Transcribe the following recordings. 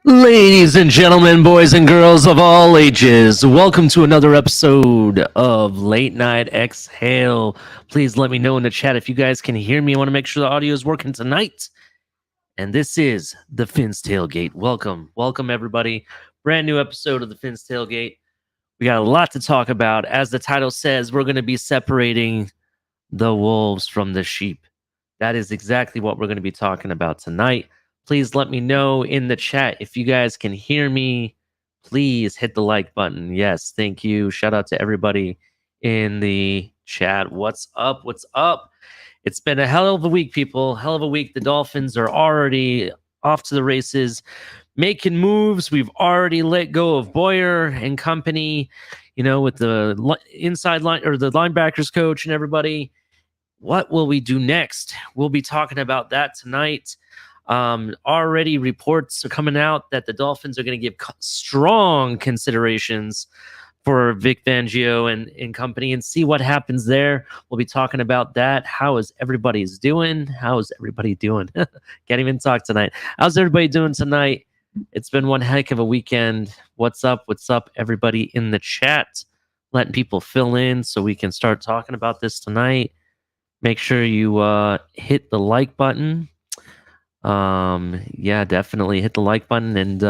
Ladies and gentlemen, boys and girls of all ages, welcome to another episode of Late Night Exhale. Please let me know in the chat if you guys can hear me. I want to make sure the audio is working tonight. And this is the Finn's Tailgate. Welcome everybody. Brand new episode of the Finn's Tailgate. We got a lot to talk about. As the title says, we're going to be separating the wolves from the sheep. That is exactly what we're going to be talking about tonight. Please let me know in the chat if you guys can hear me. Please hit the like button. Yes, thank you. Shout out to everybody in the chat. What's up? What's up? It's been a hell of a week, people. Hell of a week. The Dolphins are already off to the races, making moves. We've already let go of Boyer and company, with the inside line or the linebackers coach and everybody. What will we do next? We'll be talking about that tonight. Already reports are coming out that the Dolphins are going to give strong considerations for Vic Fangio and company and see what happens there. We'll be talking about that. How is everybody's doing? How is everybody doing? Can't even talk tonight. How's everybody doing tonight? It's been one heck of a weekend. What's up? What's up, everybody in the chat? Letting people fill in so we can start talking about this tonight. Make sure you hit the like button. Yeah, definitely hit the like button and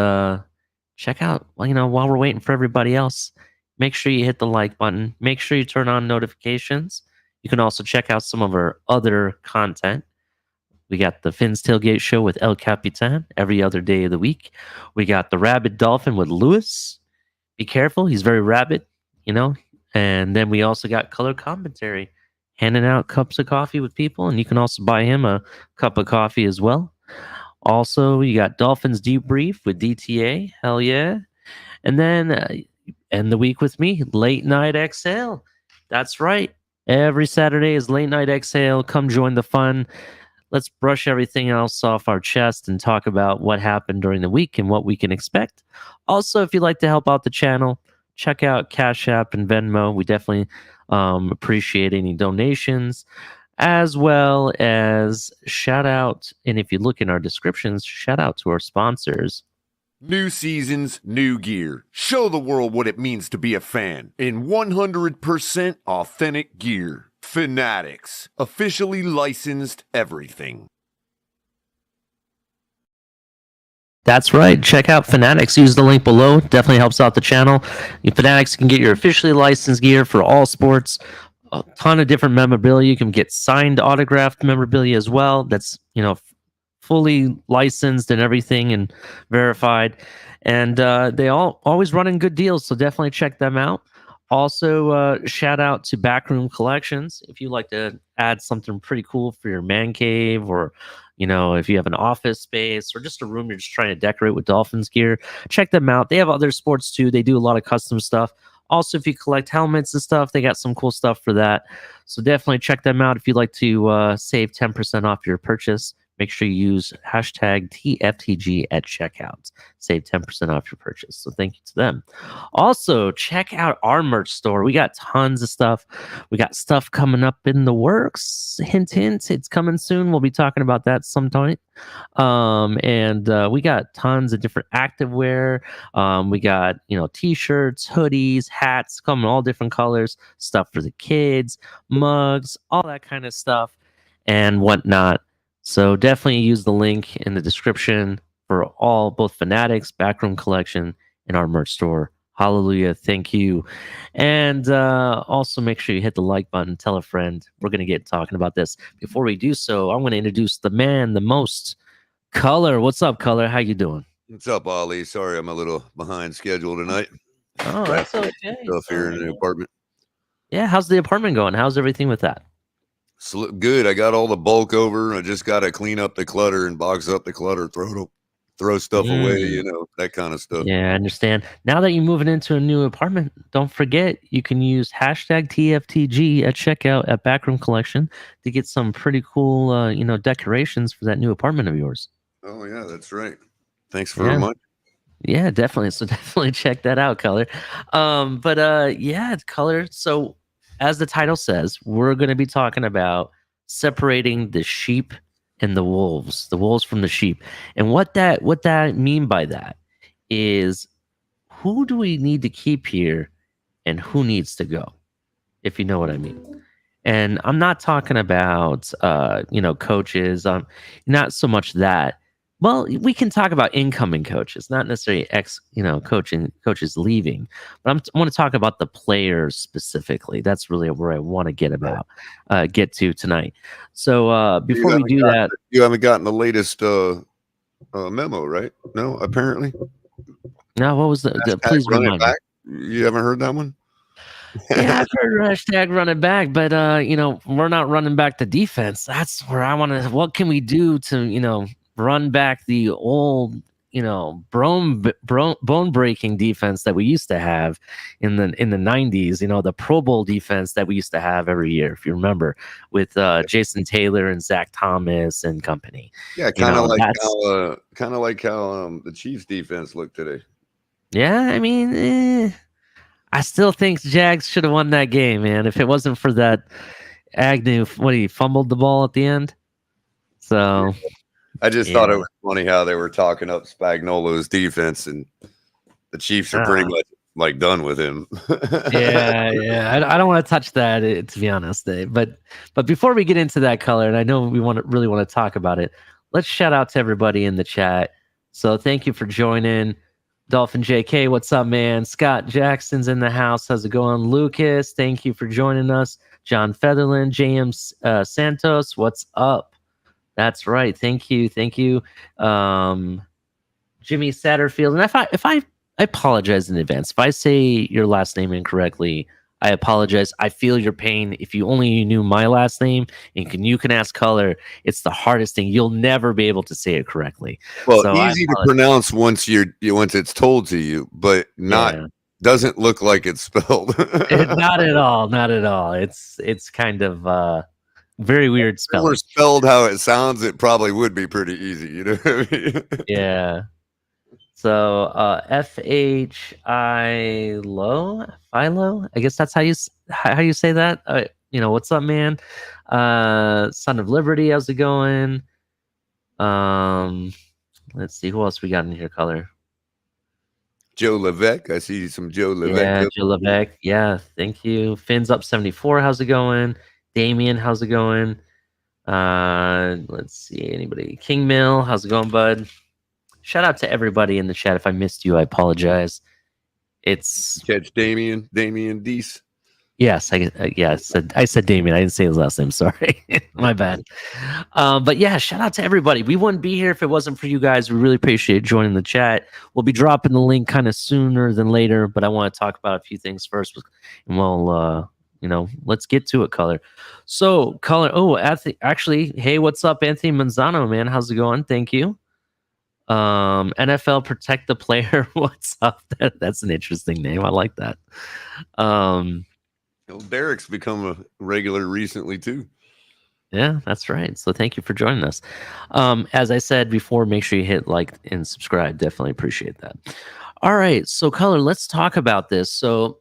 check out, while we're waiting for everybody else, make sure you hit the like button. Make sure you turn on notifications. You can also check out some of our other content. We got the Finn's Tailgate Show with El Capitan every other day of the week. We got the Rabid Dolphin with Lewis. Be careful, he's very rabid, And then we also got color commentary, handing out cups of coffee with people, and you can also buy him a cup of coffee as well. Also, you got Dolphins Debrief with DTA. Hell yeah. And then end the week with me, Late Night Exhale. That's right. Every Saturday is Late Night Exhale. Come join the fun. Let's brush everything else off our chest and talk about what happened during the week and what we can expect. Also, if you'd like to help out the channel, check out Cash App and Venmo. We definitely appreciate any donations, as well as shout out. And if you look in our descriptions, shout out to our sponsors. New seasons, new gear. Show the world what it means to be a fan in 100% authentic gear. Fanatics, officially licensed everything. That's right. Check out Fanatics. Use the link below. Definitely helps out the channel. Fanatics can get your officially licensed gear for all sports. A ton of different memorabilia. You can get signed, autographed memorabilia as well. That's fully licensed and everything and verified. And they always running good deals. So definitely check them out. Also, shout out to Backroom Collections. If you like to add something pretty cool for your man cave, or if you have an office space or just a room you're just trying to decorate with Dolphins gear, check them out. They have other sports too. They do a lot of custom stuff. Also, if you collect helmets and stuff, they got some cool stuff for that. So definitely check them out if you'd like to save 10% off your purchase. Make sure you use hashtag TFTG at checkout. Save 10% off your purchase. So thank you to them. Also, check out our merch store. We got tons of stuff. We got stuff coming up in the works. Hint, hint. It's coming soon. We'll be talking about that sometime. And we got tons of different activewear. We got, t-shirts, hoodies, hats, come in all different colors, stuff for the kids, mugs, all that kind of stuff and whatnot. So definitely use the link in the description for both Fanatics, Backroom Collection, and our merch store. Hallelujah. Thank you. And also make sure you hit the like button. Tell a friend. We're going to get talking about this. Before we do so, I'm going to introduce the man, the most, Color. What's up, Color? How you doing? What's up, Ollie? Sorry, I'm a little behind schedule tonight. Oh, that's okay. Stuff here in the apartment. Yeah, how's the apartment going? How's everything with that? Good. I got all the bulk over. I just got to clean up the clutter and box up the clutter, throw stuff away, that kind of stuff. Yeah, I understand. Now that you're moving into a new apartment, don't forget you can use hashtag TFTG at checkout at Backroom Collection to get some pretty cool, decorations for that new apartment of yours. Oh yeah, that's right. Thanks very much. Yeah, definitely. So definitely check that out, Color. Yeah, Color. So as the title says, we're going to be talking about separating the sheep and the wolves from the sheep. And what that mean by that is who do we need to keep here and who needs to go, if you know what I mean. And I'm not talking about coaches, not so much that. Well, we can talk about incoming coaches, not necessarily coaches leaving, but I want to talk about the players specifically. That's really where I want to get to tonight. So before we do that, you haven't gotten the latest memo, right? No, apparently. no, what was please remind me. You haven't heard that one? Yeah, I've heard hashtag running back, but we're not running back the defense. That's where I want to. What can we do to run back the old bone breaking defense that we used to have in the 90s? The Pro Bowl defense that we used to have every year, if you remember, with Jason Taylor and Zach Thomas and company. Yeah, kind of like how the Chiefs defense looked today. Yeah, I mean. I still think Jags should have won that game, man. If it wasn't for that Agnew, he fumbled the ball at the end. So I just thought it was funny how they were talking up Spagnuolo's defense, and the Chiefs are pretty much like done with him. yeah. I don't want to touch that, to be honest. But before we get into that color, and I know we really want to talk about it, let's shout out to everybody in the chat. So thank you for joining. Dolphin JK, what's up, man? Scott Jackson's in the house. How's it going? Lucas, thank you for joining us. John Featherland, James Santos, what's up? That's right. Thank you. Jimmy Satterfield. And if I apologize in advance. If I say your last name incorrectly, I apologize. I feel your pain. If you only knew my last name and you can ask color, it's the hardest thing. You'll never be able to say it correctly. Well, so easy to pronounce once it's told to you, but doesn't look like it's spelled. Not at all. Not at all. It's kind of very weird spelling. If it were spelled how it sounds, it probably would be pretty easy. You know what I mean? Yeah. So Philo, I guess that's how you say that. What's up, man? Son of Liberty, how's it going? Let's see who else we got in here. Color. Joe Levesque, I see some Joe Levesque. Yeah, Joe Levesque. Yeah, thank you. Fins up 74. How's it going? Damien, how's it going? Let's see. Anybody? King Mill, how's it going, bud? Shout out to everybody in the chat. If I missed you, I apologize. Catch Damien Deese. Yes, I said Damien. I didn't say his last name. Sorry, my bad. But yeah, shout out to everybody. We wouldn't be here if it wasn't for you guys. We really appreciate joining the chat. We'll be dropping the link kind of sooner than later, but I want to talk about a few things first, and we'll let's get to it. Color. So color. Oh, actually, hey, what's up, Anthony Manzano, man? How's it going? Thank you. NFL protect the player. What's up? That's an interesting name. I like that. Derek's become a regular recently too. Yeah, that's right. So thank you for joining us. As I said before, make sure you hit like and subscribe. Definitely appreciate that. All right, so color. Let's talk about this. So,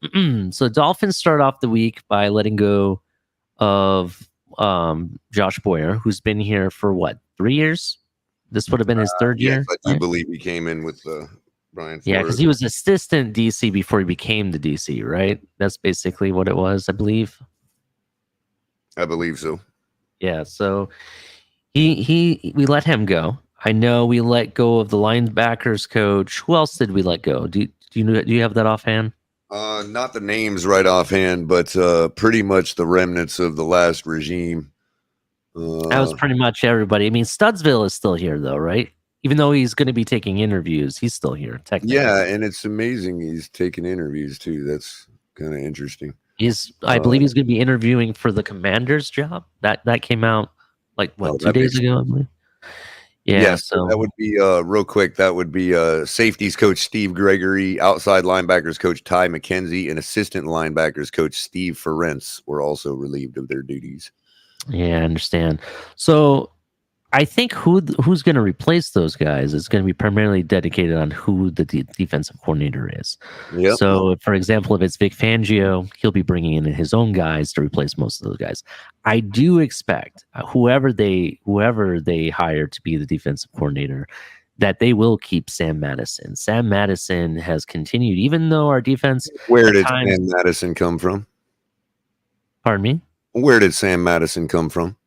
so Dolphins start off the week by letting go of Josh Boyer, who's been here for 3 years. This would have been his third year. I do believe he came in with Brian Flores. Yeah, because he was assistant DC before he became the DC, right? That's basically what it was, I believe. I believe so. Yeah, so we let him go. I know we let go of the linebackers coach. Who else did we let go? Do you have that offhand? Not the names right offhand, but pretty much the remnants of the last regime. That was pretty much everybody. I mean, Studsville is still here, though, right? Even though he's going to be taking interviews, he's still here, technically. Yeah, and it's amazing he's taking interviews, too. That's kind of interesting. I believe he's going to be interviewing for the commander's job. That came out, 2 days ago, I believe. Yeah, so that would be, real quick, that would be safeties coach Steve Gregory, outside linebackers coach Ty McKenzie, and assistant linebackers coach Steve Ferentz were also relieved of their duties. Yeah, I understand. So I think who's going to replace those guys is going to be primarily dedicated on who the defensive coordinator is. Yep. So, for example, if it's Vic Fangio, he'll be bringing in his own guys to replace most of those guys. I do expect whoever they hire to be the defensive coordinator, that they will keep Sam Madison. Sam Madison has continued, even though our defense Where at did times. Sam Madison come from? Pardon me? Where did Sam Madison come from?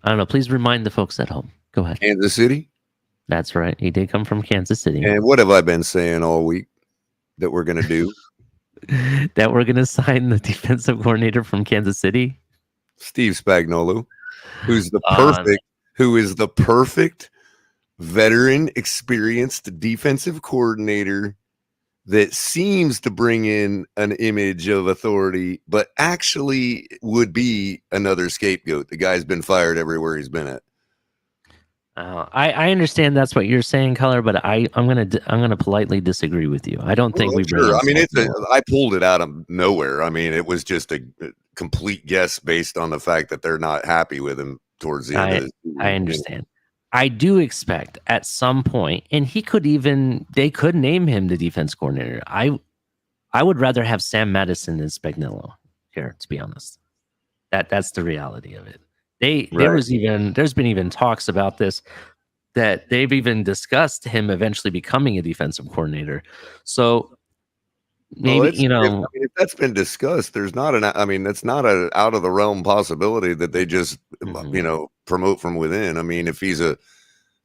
I don't know. Please remind the folks at home. Go ahead. Kansas City? That's right. He did come from Kansas City. And what have I been saying all week that we're going to do? That we're going to sign the defensive coordinator from Kansas City? Steve Spagnuolo, who is the perfect veteran, experienced defensive coordinator that seems to bring in an image of authority, but actually would be another scapegoat. The guy's been fired everywhere he's been at. I understand that's what you're saying, Color, but I'm gonna politely disagree with you. I don't think we bring. Sure. I mean, I pulled it out of nowhere. I mean, it was just a complete guess based on the fact that they're not happy with him towards the end of the season. I understand. I do expect at some point, and they could name him the defense coordinator. I would rather have Sam Madison than Spagnuolo here, to be honest. That's the reality of it. There's been even talks about this, that they've even discussed him eventually becoming a defensive coordinator. So maybe, if that's been discussed, there's not that's not an out of the realm possibility that they just, promote from within. I mean, if he's a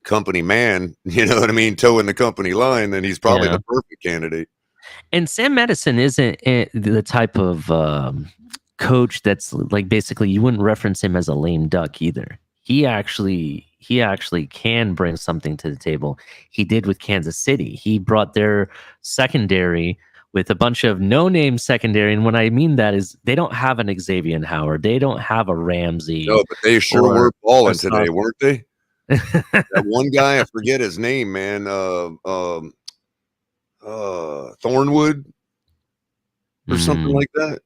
company man, you know what I mean, towing the company line, then he's probably the perfect candidate. And Sam Madison isn't the type of coach that's like, basically you wouldn't reference him as a lame duck either. He actually can bring something to the table. He did with Kansas City. He brought their secondary with a bunch of no-name secondary, and what I mean that is they don't have an Xavier Howard, they don't have a Ramsey. No, but they sure were balling today, weren't they? That one guy, I forget his name, man. Thornwood or something like that.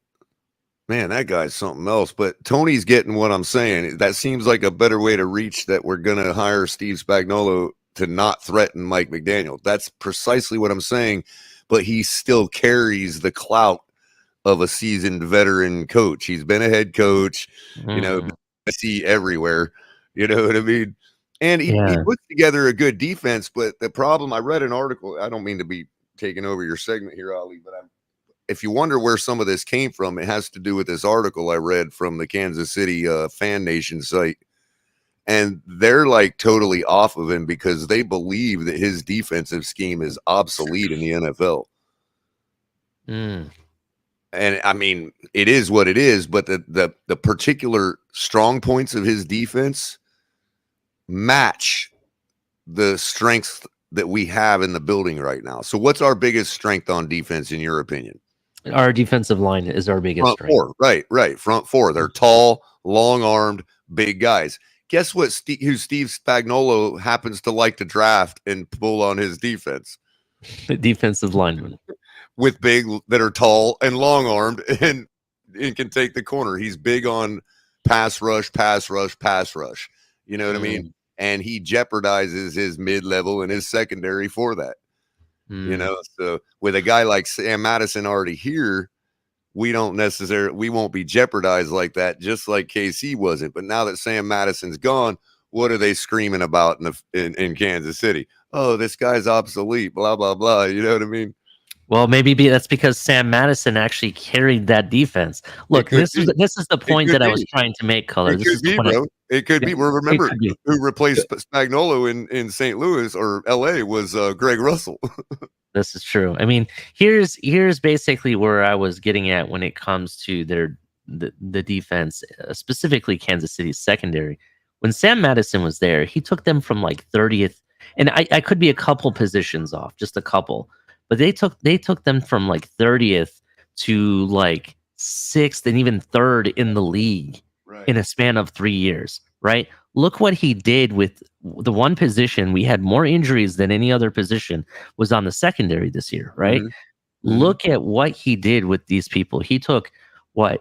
Man, that guy's something else. But Tony's getting what I'm saying. That seems like a better way to reach that we're going to hire Steve Spagnuolo to not threaten Mike McDaniel. That's precisely what I'm saying. But he still carries the clout of a seasoned veteran coach. He's been a head coach, I see everywhere. You know what I mean? And he puts together a good defense. But the problem, I read an article. I don't mean to be taking over your segment here, Ali, but if you wonder where some of this came from, it has to do with this article I read from the Kansas City Fan Nation site. And they're like totally off of him because they believe that his defensive scheme is obsolete in the NFL. And I mean, it is what it is, but the particular strong points of his defense match the strengths that we have in the building right now. So what's our biggest strength on defense, in your opinion? Our defensive line is our biggest strength. Four, right. Front four. They're tall, long-armed, big guys. Guess what? Who Steve Spagnuolo happens to like to draft and pull on his defense? The defensive lineman with big that are tall and long-armed and can take the corner. He's big on pass rush. You know what I mean? And he jeopardizes his mid-level and his secondary for that. So with a guy like Sam Madison already here, we won't be jeopardized like that, just like KC wasn't. But now that Sam Madison's gone, what are they screaming about in Kansas City? Oh, this guy's obsolete, blah, blah, blah. You know what I mean? Well, maybe that's because Sam Madison actually carried that defense. Look, this is the point that I was trying to make, Color. It could be. Well, remember who replaced Spagnuolo in St. Louis or LA was Greg Russell. This is true. I mean, here's basically where I was getting at when it comes to the defense, specifically Kansas City's secondary. When Sam Madison was there, he took them from like 30th, and I could be a couple positions off, just a couple. But they took them from like 30th to like 6th and even 3rd in the league in a span of 3 years, right? Look what he did with the one position. We had more injuries than any other position was on the secondary this year, right? Look at what he did with these people. He took an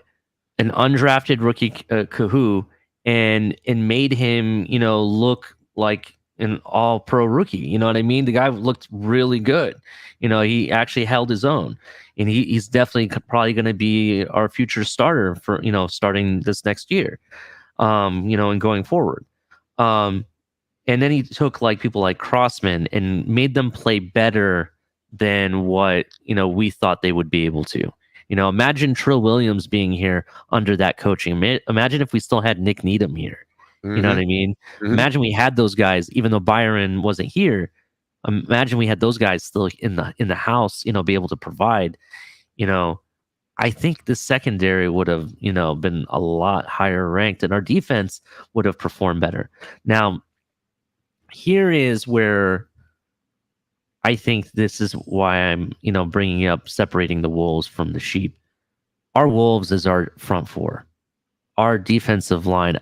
undrafted rookie Kahoo and made him, look like an all-pro rookie. You know what I mean? The guy looked really good. He actually held his own, and he's definitely probably going to be our future starter for, starting this next year, and going forward. And then he took like people like Crossman and made them play better than what, we thought they would be able to. Imagine Trill Williams being here under that coaching. Imagine if we still had Nick Needham here. You know what I mean? Imagine we had those guys, even though Byron wasn't here. Imagine we had those guys still in the house, be able to provide. I think the secondary would have, been a lot higher ranked, and our defense would have performed better. Now, here is where I think this is why I'm, bringing up separating the wolves from the sheep. Our wolves is our front four. Our defensive line,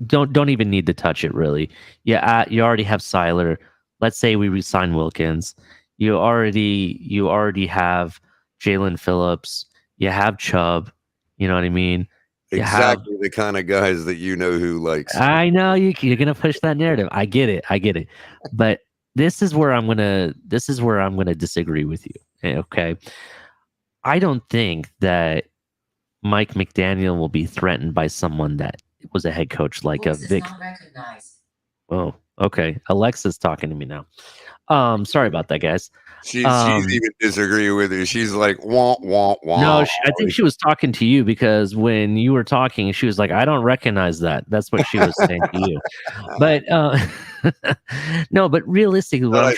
don't even need to touch it, really. Yeah, you already have Seiler. Let's say we resign Wilkins. You already have Jalen Phillips. You have Chubb. You know what I mean? Exactly the kind of guys that who likes. I know you're gonna push that narrative. I get it. But this is where I'm gonna disagree with you. Okay, I don't think that Mike McDaniel will be threatened by someone that was a head coach like a Vic. Oh, okay. Alexa's talking to me now. Sorry about that, guys. She's even disagreeing with you. She's like, wah, wah, wah. No, I think she was talking to you because when you were talking, she was like, I don't recognize that. That's what she was saying to you. But no, but realistically, what I'm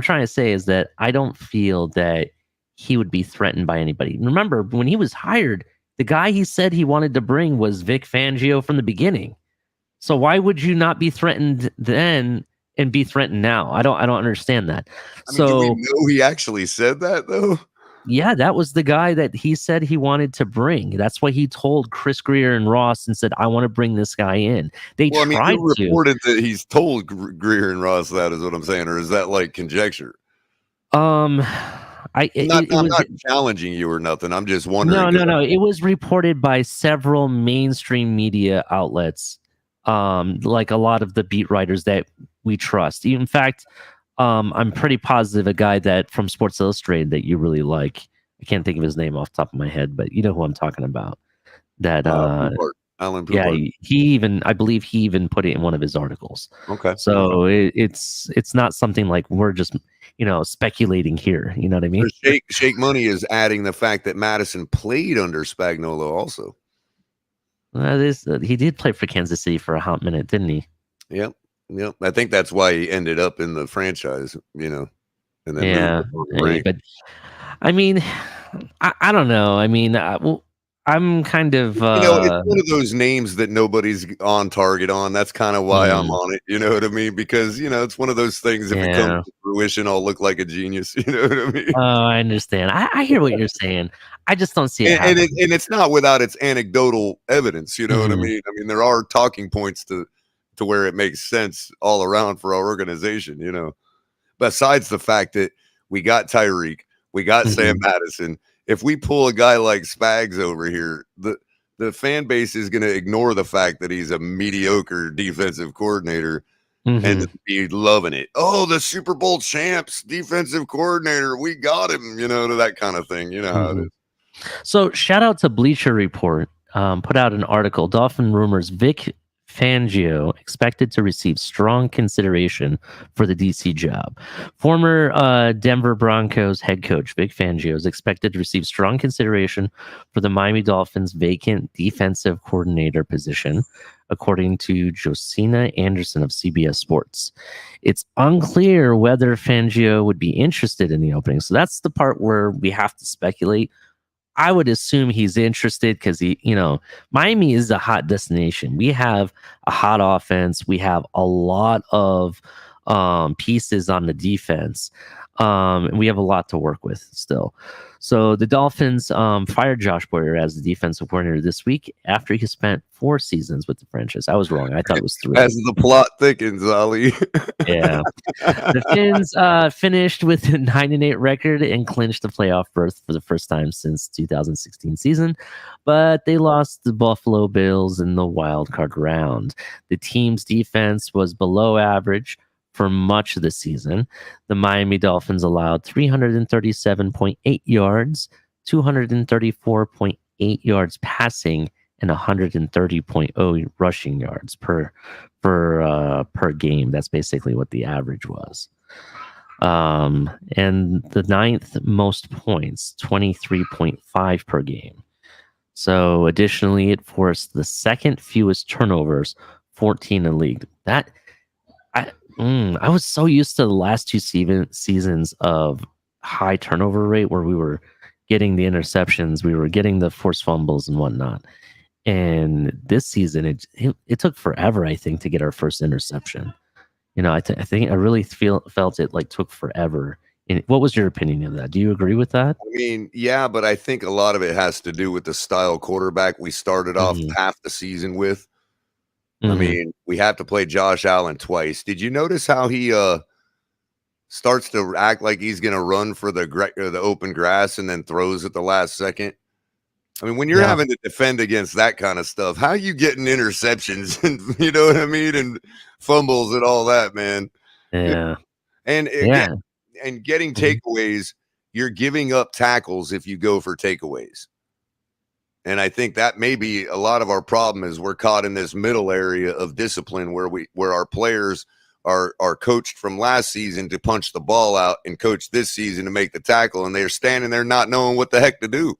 trying to say is that I don't feel that he would be threatened by anybody. Remember, when he was hired, the guy he said he wanted to bring was Vic Fangio from the beginning. So why would you not be threatened then and be threatened now? I don't understand that. Do we know he actually said that though? Yeah, that was the guy that he said he wanted to bring. That's why he told Chris Greer and Ross and said, "I want to bring this guy in." They tried to. Reported that he's told Greer and Ross that, is what I'm saying, or is that like conjecture? I'm not challenging you or nothing. I'm just wondering. No. It was reported by several mainstream media outlets. Like a lot of the beat writers that we trust. In fact, I'm pretty positive a guy that from Sports Illustrated that you really like. I can't think of his name off the top of my head, but you know who I'm talking about. That Alan Poupart. Yeah, I believe he even put it in one of his articles. Okay. So it's not something like we're just speculating here. You know what I mean? So Shake Money is adding the fact that Madison played under Spagnuolo also. He did play for Kansas City for a hot minute, didn't he? Yep. I think that's why he ended up in the franchise, and then but I mean, I don't know. I mean, I'm kind of it's one of those names that nobody's on target on. That's kind of why I'm on it. You know what I mean? Because it's one of those things. If it comes to fruition, I'll look like a genius. You know what I mean? Oh, I understand. I hear what you're saying. I just don't see it. And it's not without its anecdotal evidence. You know what I mean? I mean, there are talking points to where it makes sense all around for our organization. Besides the fact that we got Tyreek, we got Sam Madison. If we pull a guy like Spags over here, the fan base is going to ignore the fact that he's a mediocre defensive coordinator and be loving it. Oh, the Super Bowl champs defensive coordinator, we got him, to that kind of thing. You know how it is. So shout out to Bleacher Report, put out an article, Dolphin rumors, Vic Fangio expected to receive strong consideration for the DC job. Former Denver Broncos head coach Vic Fangio is expected to receive strong consideration for the Miami Dolphins vacant defensive coordinator position, according to Josina Anderson of CBS Sports. It's unclear whether Fangio would be interested in the opening. So that's the part where we have to speculate. I would assume he's interested because Miami is a hot destination. We have a hot offense. We have a lot of pieces on the defense. And we have a lot to work with still. So the Dolphins fired Josh Boyer as the defensive coordinator this week after he spent 4 seasons with the franchise. I was wrong. I thought it was 3. As the plot thickens, Ali. Yeah. The Fins finished with a 9-8 record and clinched the playoff berth for the first time since 2016 season, but they lost the Buffalo Bills in the wild card round. The team's defense was below average for much of the season. The Miami Dolphins allowed 337.8 yards, 234.8 yards passing, and 130.0 rushing yards per game. That's basically what the average was. And the ninth most points, 23.5 per game. So additionally, it forced the second fewest turnovers, 14 in the league. That I was so used to the last two seasons of high turnover rate where we were getting the interceptions, we were getting the forced fumbles and whatnot. And this season, it took forever, I think, to get our first interception. I think I really felt it like took forever. And what was your opinion of that? Do you agree with that? I mean, yeah, but I think a lot of it has to do with the style quarterback we started off half the season with. I mean, we have to play Josh Allen twice. Did you notice how he starts to act like he's going to run for the open grass and then throws at the last second? I mean, when you're having to defend against that kind of stuff, how you getting interceptions and you know what I mean, and fumbles and all that, man? Yeah, and again, and getting takeaways, you're giving up tackles if you go for takeaways. And I think that may be a lot of our problem is we're caught in this middle area of discipline where our players are coached from last season to punch the ball out and coach this season to make the tackle, and they're standing there not knowing what the heck to do.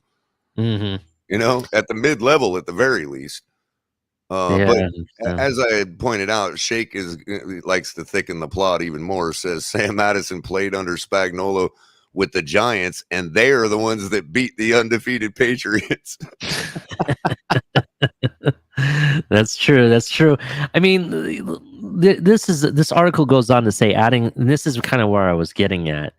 At the mid-level at the very least. But as I pointed out, Shake likes to thicken the plot even more. Says Sam Madison played under Spagnuolo with the Giants, and they are the ones that beat the undefeated Patriots. That's true. I mean, this article goes on to say, and this is kind of where I was getting at.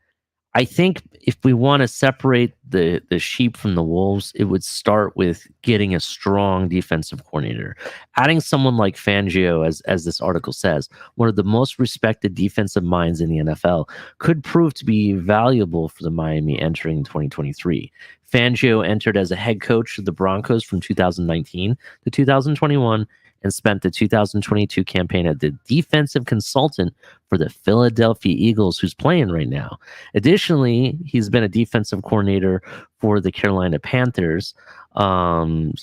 I think if we want to separate the sheep from the wolves, it would start with getting a strong defensive coordinator. Adding someone like Fangio, as this article says, one of the most respected defensive minds in the NFL, could prove to be valuable for the Miami entering 2023. Fangio entered as a head coach of the Broncos from 2019 to 2021 and spent the 2022 campaign as the defensive consultant for the Philadelphia Eagles, who's playing right now. Additionally, he's been a defensive coordinator for the Carolina Panthers from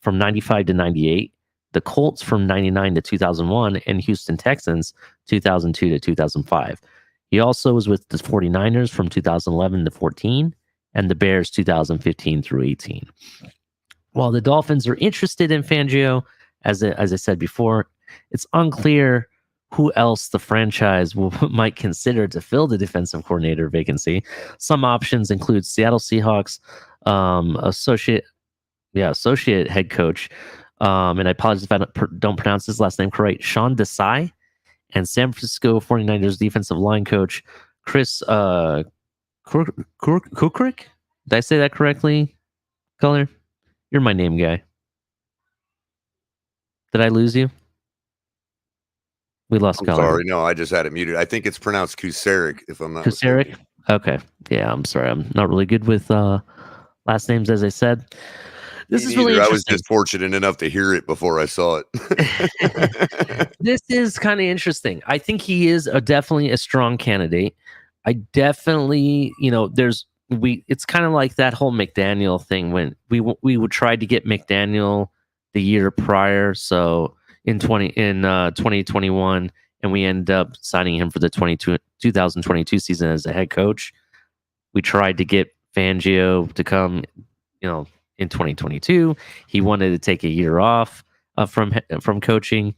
95 to 98, the Colts from 99 to 2001, and Houston Texans 2002 to 2005. He also was with the 49ers from 2011 to 14 and the Bears 2015 through 18. While the Dolphins are interested in Fangio, as I said before, it's unclear who else the franchise might consider to fill the defensive coordinator vacancy. Some options include Seattle Seahawks associate head coach, and I apologize if I don't pronounce his last name correct, Sean Desai, and San Francisco 49ers defensive line coach Chris Kukrick. Did I say that correctly, Color? You're my name guy. Did I lose you? We lost Color. Sorry, no, I just had it muted. I think it's pronounced Kuseric, if I'm not Kuseric? mistaken. Okay. Yeah, I'm sorry. I'm not really good with last names, as I said. This is really interesting. I was just fortunate enough to hear it before I saw it. This is kind of interesting. I think he is definitely a strong candidate. I definitely, it's kind of like that whole McDaniel thing when we would try to get McDaniel the year prior, so in 2021, and we end up signing him for the 2022 season as a head coach. We tried to get Fangio to come, in 2022. He wanted to take a year off from coaching,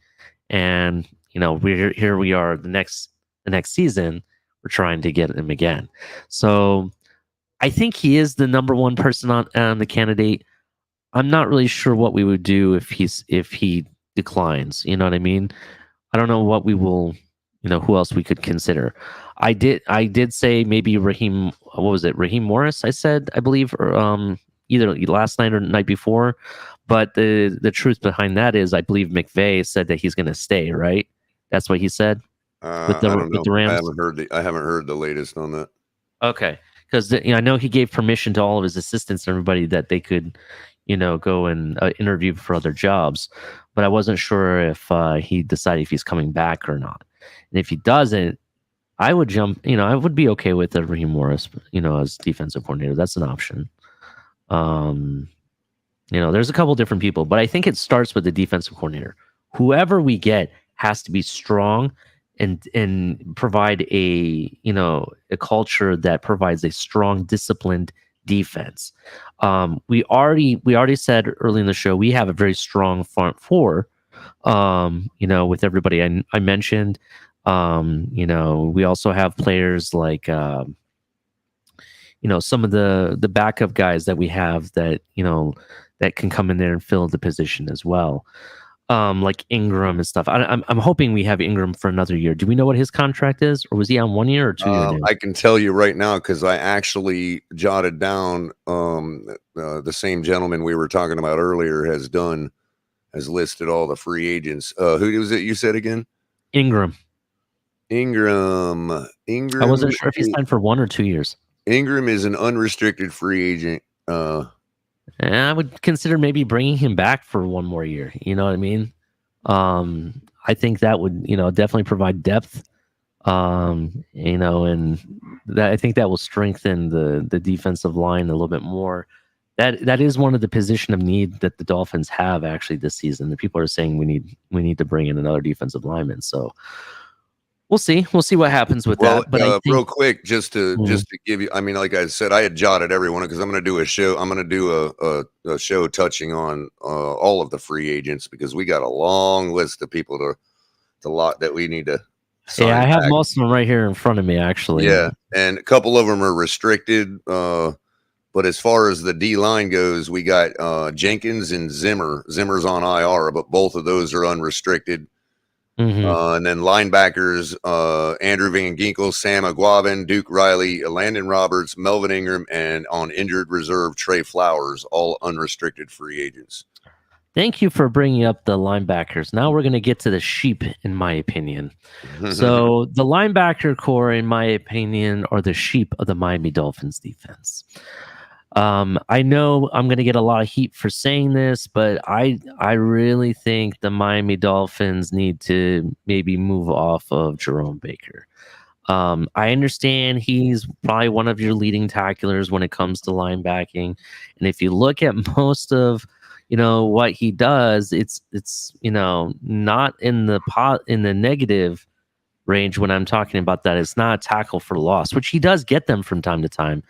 and here we are the next season. We're trying to get him again. So I think he is the number one person on the candidate. I'm not really sure what we would do if he declines. You know what I mean? I don't know what we will, who else we could consider. I did say maybe Raheem Morris, I believe, or either last night or the night before. But the truth behind that is I believe McVay said that he's going to stay, right? That's what he said with the Rams. I haven't heard the latest on that. Okay. Because I know he gave permission to all of his assistants and everybody that they could, go and interview for other jobs. But I wasn't sure if he decided if he's coming back or not. And if he doesn't, I would jump. I would be okay with Raheem Morris, as defensive coordinator. That's an option. There's a couple different people, but I think it starts with the defensive coordinator. Whoever we get has to be strong and provide a culture that provides a strong, disciplined defense. We already said early in the show we have a very strong front four. With everybody I mentioned. We also have players like some of the backup guys that we have that that can come in there and fill the position as well. Like Ingram and stuff. I'm hoping we have Ingram for another year. Do we know what his contract is, or was he on 1 year or 2 year now? I can tell you right now because I actually jotted down the same gentleman we were talking about earlier has listed all the free agents. Who was it you said again? Ingram. Ingram. I wasn't sure if he signed for 1 or 2 years. Ingram is an unrestricted free agent. And I would consider maybe bringing him back for 1 more year. You know what I mean? I think that would, definitely provide depth. And that I think that will strengthen the defensive line a little bit more. That is one of the position of need that the Dolphins have actually this season. The people are saying we need to bring in another defensive lineman. So we'll see what happens with that. But I think, real quick, just to give you, I mean, like I said, I had jotted everyone because I'm going to do a show. I'm going to do a show touching on all of the free agents because we got a long list of people to lot that we need to. Yeah, I have most of them right here in front of me, actually. Yeah, and a couple of them are restricted. But as far as the D line goes, we got Jenkins and Zimmer. Zimmer's on IR, but both of those are unrestricted. And then linebackers, Andrew Van Ginkel, Sam Aguavin, Duke Riley, Landon Roberts, Melvin Ingram, and on injured reserve, Trey Flowers, all unrestricted free agents. Thank you for bringing up the linebackers. Now we're going to get to the sheep, in my opinion. So the linebacker core, in my opinion, are the sheep of the Miami Dolphins defense. I know I'm going to get a lot of heat for saying this, but I really think the Miami Dolphins need to maybe move off of Jerome Baker. I understand he's probably one of your leading tacklers when it comes to linebacking, and if you look at most of what he does, it's not in the negative range when I'm talking about that. It's not a tackle for loss, which he does get them from time to time.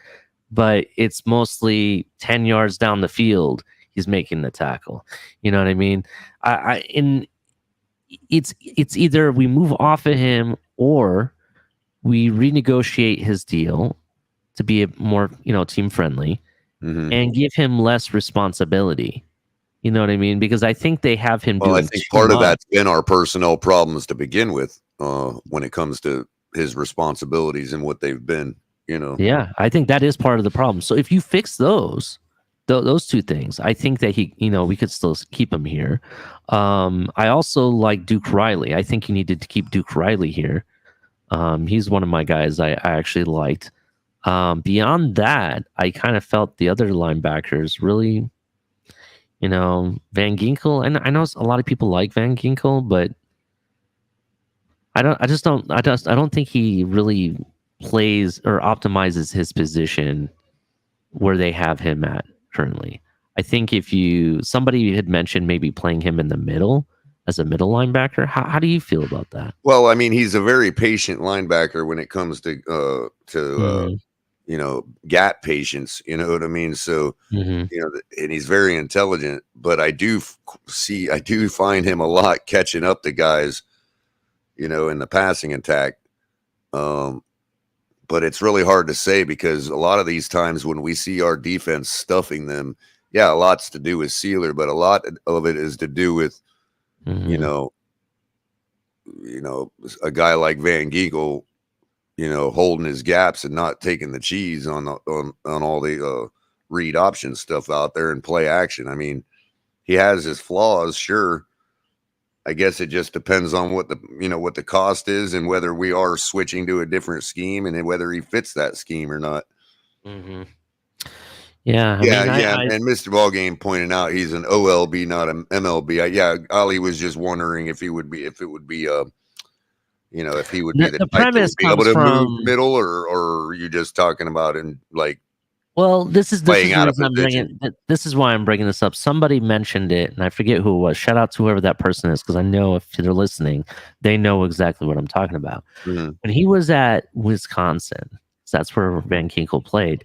But it's mostly 10 yards down the field he's making the tackle. You know what I mean? It's either we move off of him or we renegotiate his deal to be more team friendly and give him less responsibility. You know what I mean? Because I think they have him doing. I think part of that's been our personnel problems to begin with when it comes to his responsibilities and what they've been. Yeah, I think that is part of the problem. So if you fix those two things, I think that we could still keep him here. I also like Duke Riley. I think you needed to keep Duke Riley here. He's one of my guys I actually liked. Beyond that, I kind of felt the other linebackers really, Van Ginkel. And I know a lot of people like Van Ginkel, but I don't think he really plays or optimizes his position where they have him at currently. I think if somebody had mentioned maybe playing him in the middle as a middle linebacker, how do you feel about that? Well, I mean, he's a very patient linebacker when it comes to gap patience, you know what I mean? So, and he's very intelligent, but I do find him a lot catching up to guys, in the passing attack. But it's really hard to say because a lot of these times when we see our defense stuffing them, a lot's to do with Sealer, but a lot of it is to do with, a guy like Van Ginkel, holding his gaps and not taking the cheese on all the read option stuff out there and play action. I mean, he has his flaws, sure. I guess it just depends on what the cost is and whether we are switching to a different scheme and whether he fits that scheme or not. Yeah. And Mr. Ballgame pointed out he's an OLB, not an MLB. Ali was just wondering if he would be, if he would be the premise be able to from move middle, or are you just talking about in like? Well, this is playing the out of reason I'm position. this is why I'm bringing this up. Somebody mentioned it, and I forget who it was. Shout out to whoever that person is, because I know if they're listening, they know exactly what I'm talking about. Mhm. When he was at Wisconsin, so that's where Van Ginkel played.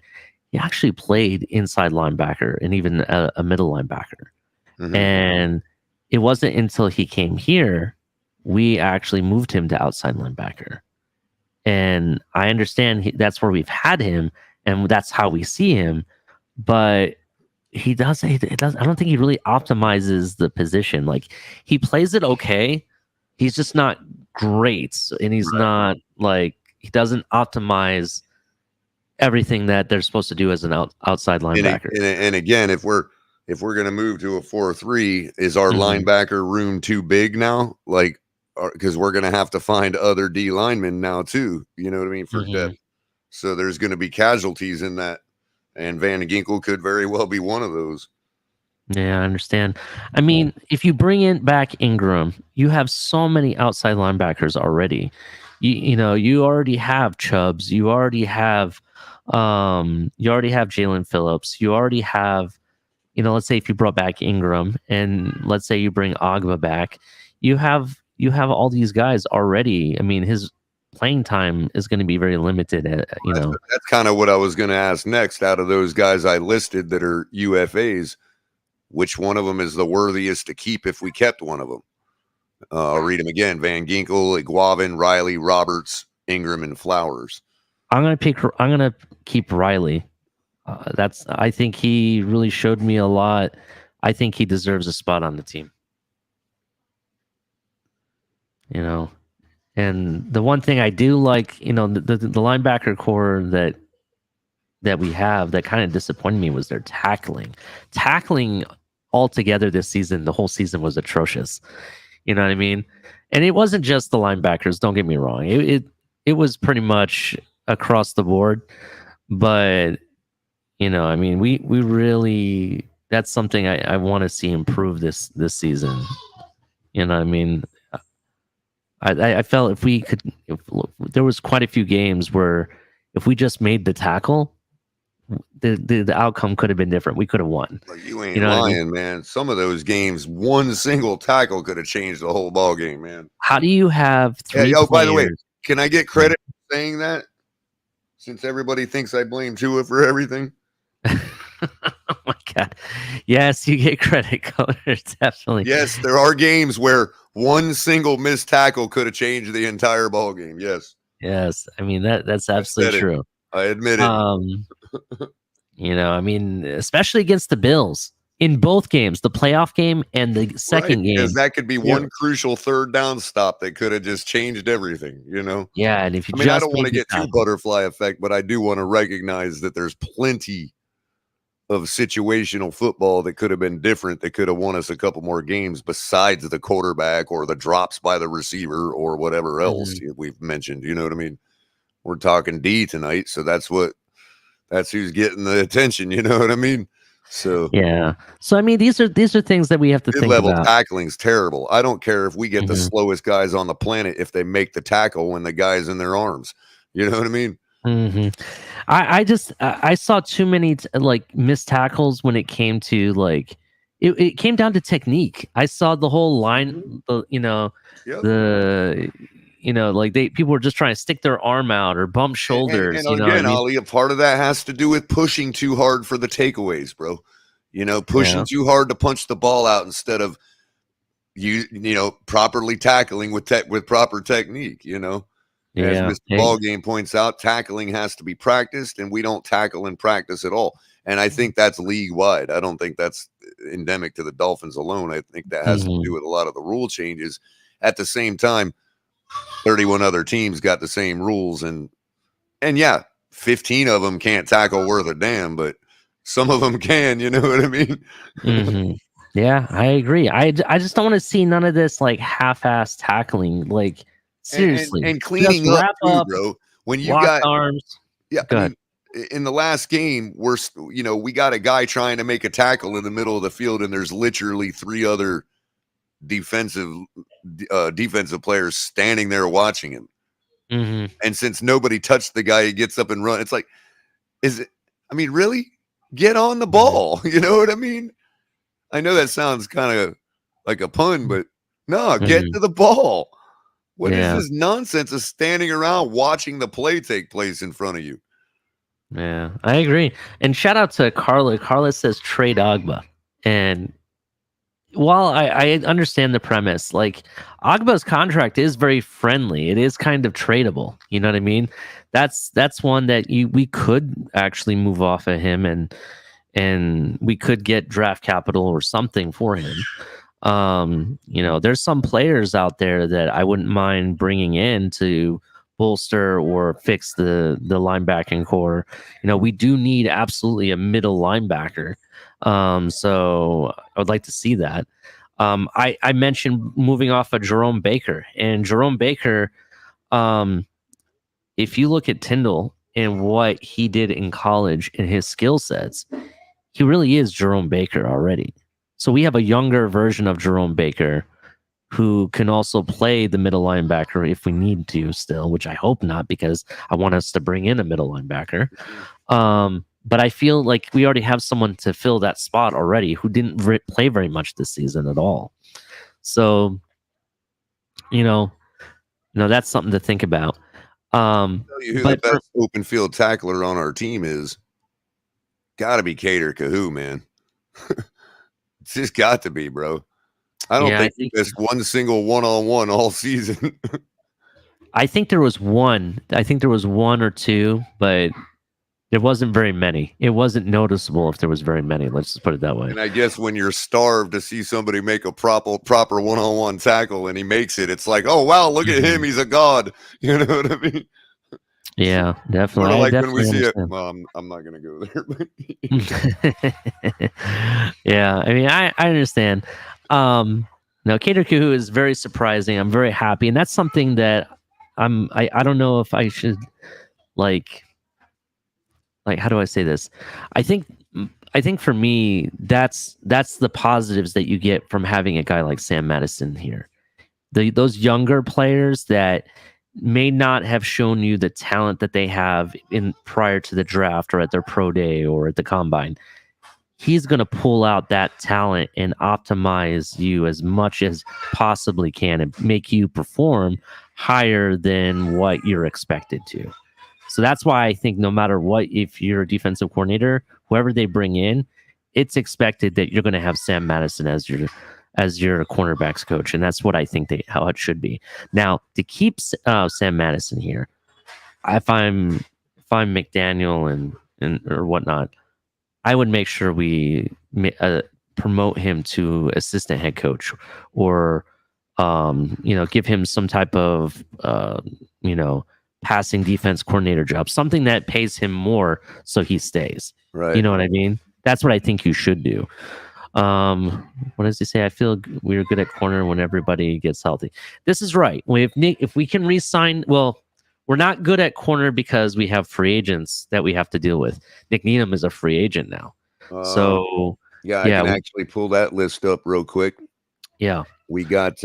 He actually played inside linebacker and even a middle linebacker. Mhm. And it wasn't until he came here we actually moved him to outside linebacker. And I understand that's where we've had him, and that's how we see him. But he does. It does. I don't think he really optimizes the position. Like, he plays it okay. He's just not great, and he's Right. not like, he doesn't optimize everything that they're supposed to do as an outside linebacker. And again, if we're gonna move to a 4-3, is our linebacker room too big now? Like, because we're gonna have to find other D linemen now too. You know what I mean, for depth. So there's going to be casualties in that, and Van Ginkel could very well be one of those. Yeah, I understand. I mean, if you bring in back Ingram, you have so many outside linebackers already. You know, you already have Chubbs, you already have Jalen Phillips, you already have, you know, let's say if you brought back Ingram and let's say you bring Agba back, you have all these guys already. I mean, his playing time is going to be very limited, you know. That's kind of what I was going to ask next. Out of those guys I listed that are UFAs, which one of them is the worthiest to keep if we kept one of them? I'll read them again: Van Ginkel, Iguavin, Riley, Roberts, Ingram, and Flowers. I'm gonna keep Riley. I think he really showed me a lot. I think he deserves a spot on the team. You know, and the one thing I do like, you know, the linebacker core that we have that kind of disappointed me was their tackling. Tackling altogether this season, the whole season was atrocious. You know what I mean? And it wasn't just the linebackers. Don't get me wrong. It was pretty much across the board. But you know, I mean, we really, that's something I want to see improve this season. You know what I mean? I felt if there was quite a few games where if we just made the tackle, the outcome could have been different. We could have won. Like, you ain't You know what lying, I mean? man. Some of those games, one single tackle could have changed the whole ball game, man. How do you have three Oh, players? by the way, can I get credit for saying that? Since everybody thinks I blame Tua for everything. Oh my God. Yes, you get credit, Connor. Definitely. Yes, there are games where one single missed tackle could have changed the entire ball game. Yes. Yes. I mean, that's absolutely true. I admit it. You know, I mean, especially against the Bills in both games, the playoff game and the second game. Because that could be one crucial third down stop that could have just changed everything, you know? Yeah, and if you I don't want to get too butterfly effect, but I do want to recognize that there's plenty of situational football that could have been different, that could have won us a couple more games besides the quarterback or the drops by the receiver or whatever else we've mentioned. You know what I mean? We're talking D tonight, so that's who's getting the attention. You know what I mean? So yeah. So I mean, these are things that we have to think mid-level about. tackling's terrible. I don't care if we get the slowest guys on the planet if they make the tackle when the guy's in their arms. You know what I mean? I saw too many like missed tackles when it came to like it came down to technique. I saw the whole line, like people were just trying to stick their arm out or bump shoulders. And again, Ollie, a part of that has to do with pushing too hard for the takeaways, bro. You know, pushing too hard to punch the ball out instead of properly tackling with proper technique. You know. As Mr. Ballgame points out, tackling has to be practiced, and we don't tackle in practice at all. And I think that's league-wide. I don't think that's endemic to the Dolphins alone. I think that has to do with a lot of the rule changes. At the same time, 31 other teams got the same rules, and 15 of them can't tackle worth a damn, but some of them can. You know what I mean? Yeah, I agree. I just don't want to see none of this like half-ass tackling, like. Seriously, and cleaning up, too, bro. When you got arms, in the last game, we got a guy trying to make a tackle in the middle of the field, and there's literally three other defensive players standing there watching him. And since nobody touched the guy, he gets up and runs. It's like, I mean, really? Get on the ball. You know what I mean? I know that sounds kind of like a pun, but no, get to the ball. What is Yeah. this nonsense of standing around watching the play take place in front of you? Yeah, I agree. And shout out to Carla. Carla says trade Agba. And while I understand the premise, like Agba's contract is very friendly. It is kind of tradable. You know what I mean? That's one that we could actually move off of him and we could get draft capital or something for him. There's some players out there that I wouldn't mind bringing in to bolster or fix the linebacking core. We do need absolutely a middle linebacker. So I would like to see that. I mentioned moving off of Jerome Baker, and Jerome Baker, if you look at Tyndall and what he did in college and his skill sets, he really is Jerome Baker already. So we have a younger version of Jerome Baker who can also play the middle linebacker if we need to still, which I hope not, because I want us to bring in a middle linebacker. But I feel like we already have someone to fill that spot already who didn't play very much this season at all. So, that's something to think about. I'll tell you who the best open field tackler on our team is. Got to be Cater Kahoo, man. It's just got to be, bro. I don't think he missed one single one-on-one all season. I think there was one. I think there was one or two, but there wasn't very many. It wasn't noticeable if there was very many. Let's just put it that way. And I guess when you're starved to see somebody make a proper one-on-one tackle and he makes it, it's like, oh, wow, look at him. He's a god. You know what I mean? Yeah, definitely. Sort of like definitely when we see it. Well, I'm not going to go there. Yeah, I mean, I understand. No, Cater Kahoo is very surprising. I'm very happy, and that's something that I don't know if I should like how do I say this? I think for me that's the positives that you get from having a guy like Sam Madison here. Those younger players that may not have shown you the talent that they have in prior to the draft or at their pro day or at the combine. He's going to pull out that talent and optimize you as much as possibly can and make you perform higher than what you're expected to. So that's why I think no matter what, if you're a defensive coordinator, whoever they bring in, it's expected that you're going to have Sam Madison as your cornerbacks coach. And that's what I think how it should be. Now, to keep Sam Madison here, if I'm McDaniel and or whatnot, I would make sure we promote him to assistant head coach or, give him some type of, passing defense coordinator job, something that pays him more so he stays. Right. You know what I mean? That's what I think you should do. What does he say? I feel we're good at corner when everybody gets healthy. This is right. If we can re-sign, well, we're not good at corner because we have free agents that we have to deal with. Nick Needham is a free agent now. So I can actually pull that list up real quick. Yeah. We got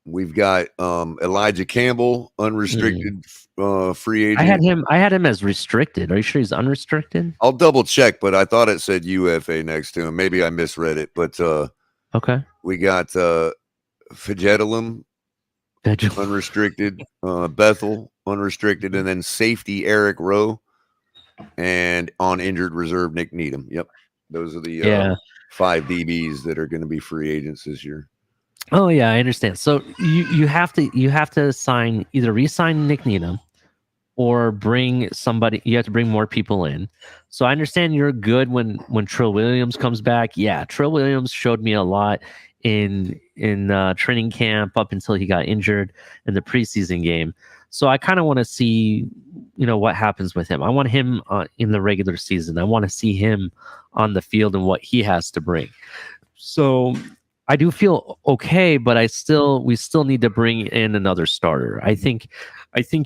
we've got Elijah Campbell, unrestricted free agent. I had him as restricted. Are you sure he's unrestricted? I'll double check, but I thought it said UFA next to him. Maybe I misread it, but okay. We got Fajedelum, unrestricted, Bethel, unrestricted, and then safety Eric Rowe, and on injured reserve Nick Needham. Yep, those are the 5 DBs that are going to be free agents this year. Oh yeah, I understand. So you have to sign, either re-sign Nick Needham or bring somebody. You have to bring more people in. So I understand you're good when Trill Williams comes back. Yeah, Trill Williams showed me a lot in training camp up until he got injured in the preseason game. So I kind of want to see, what happens with him. I want him in the regular season. I want to see him on the field and what he has to bring. So I do feel okay, but we still need to bring in another starter. I think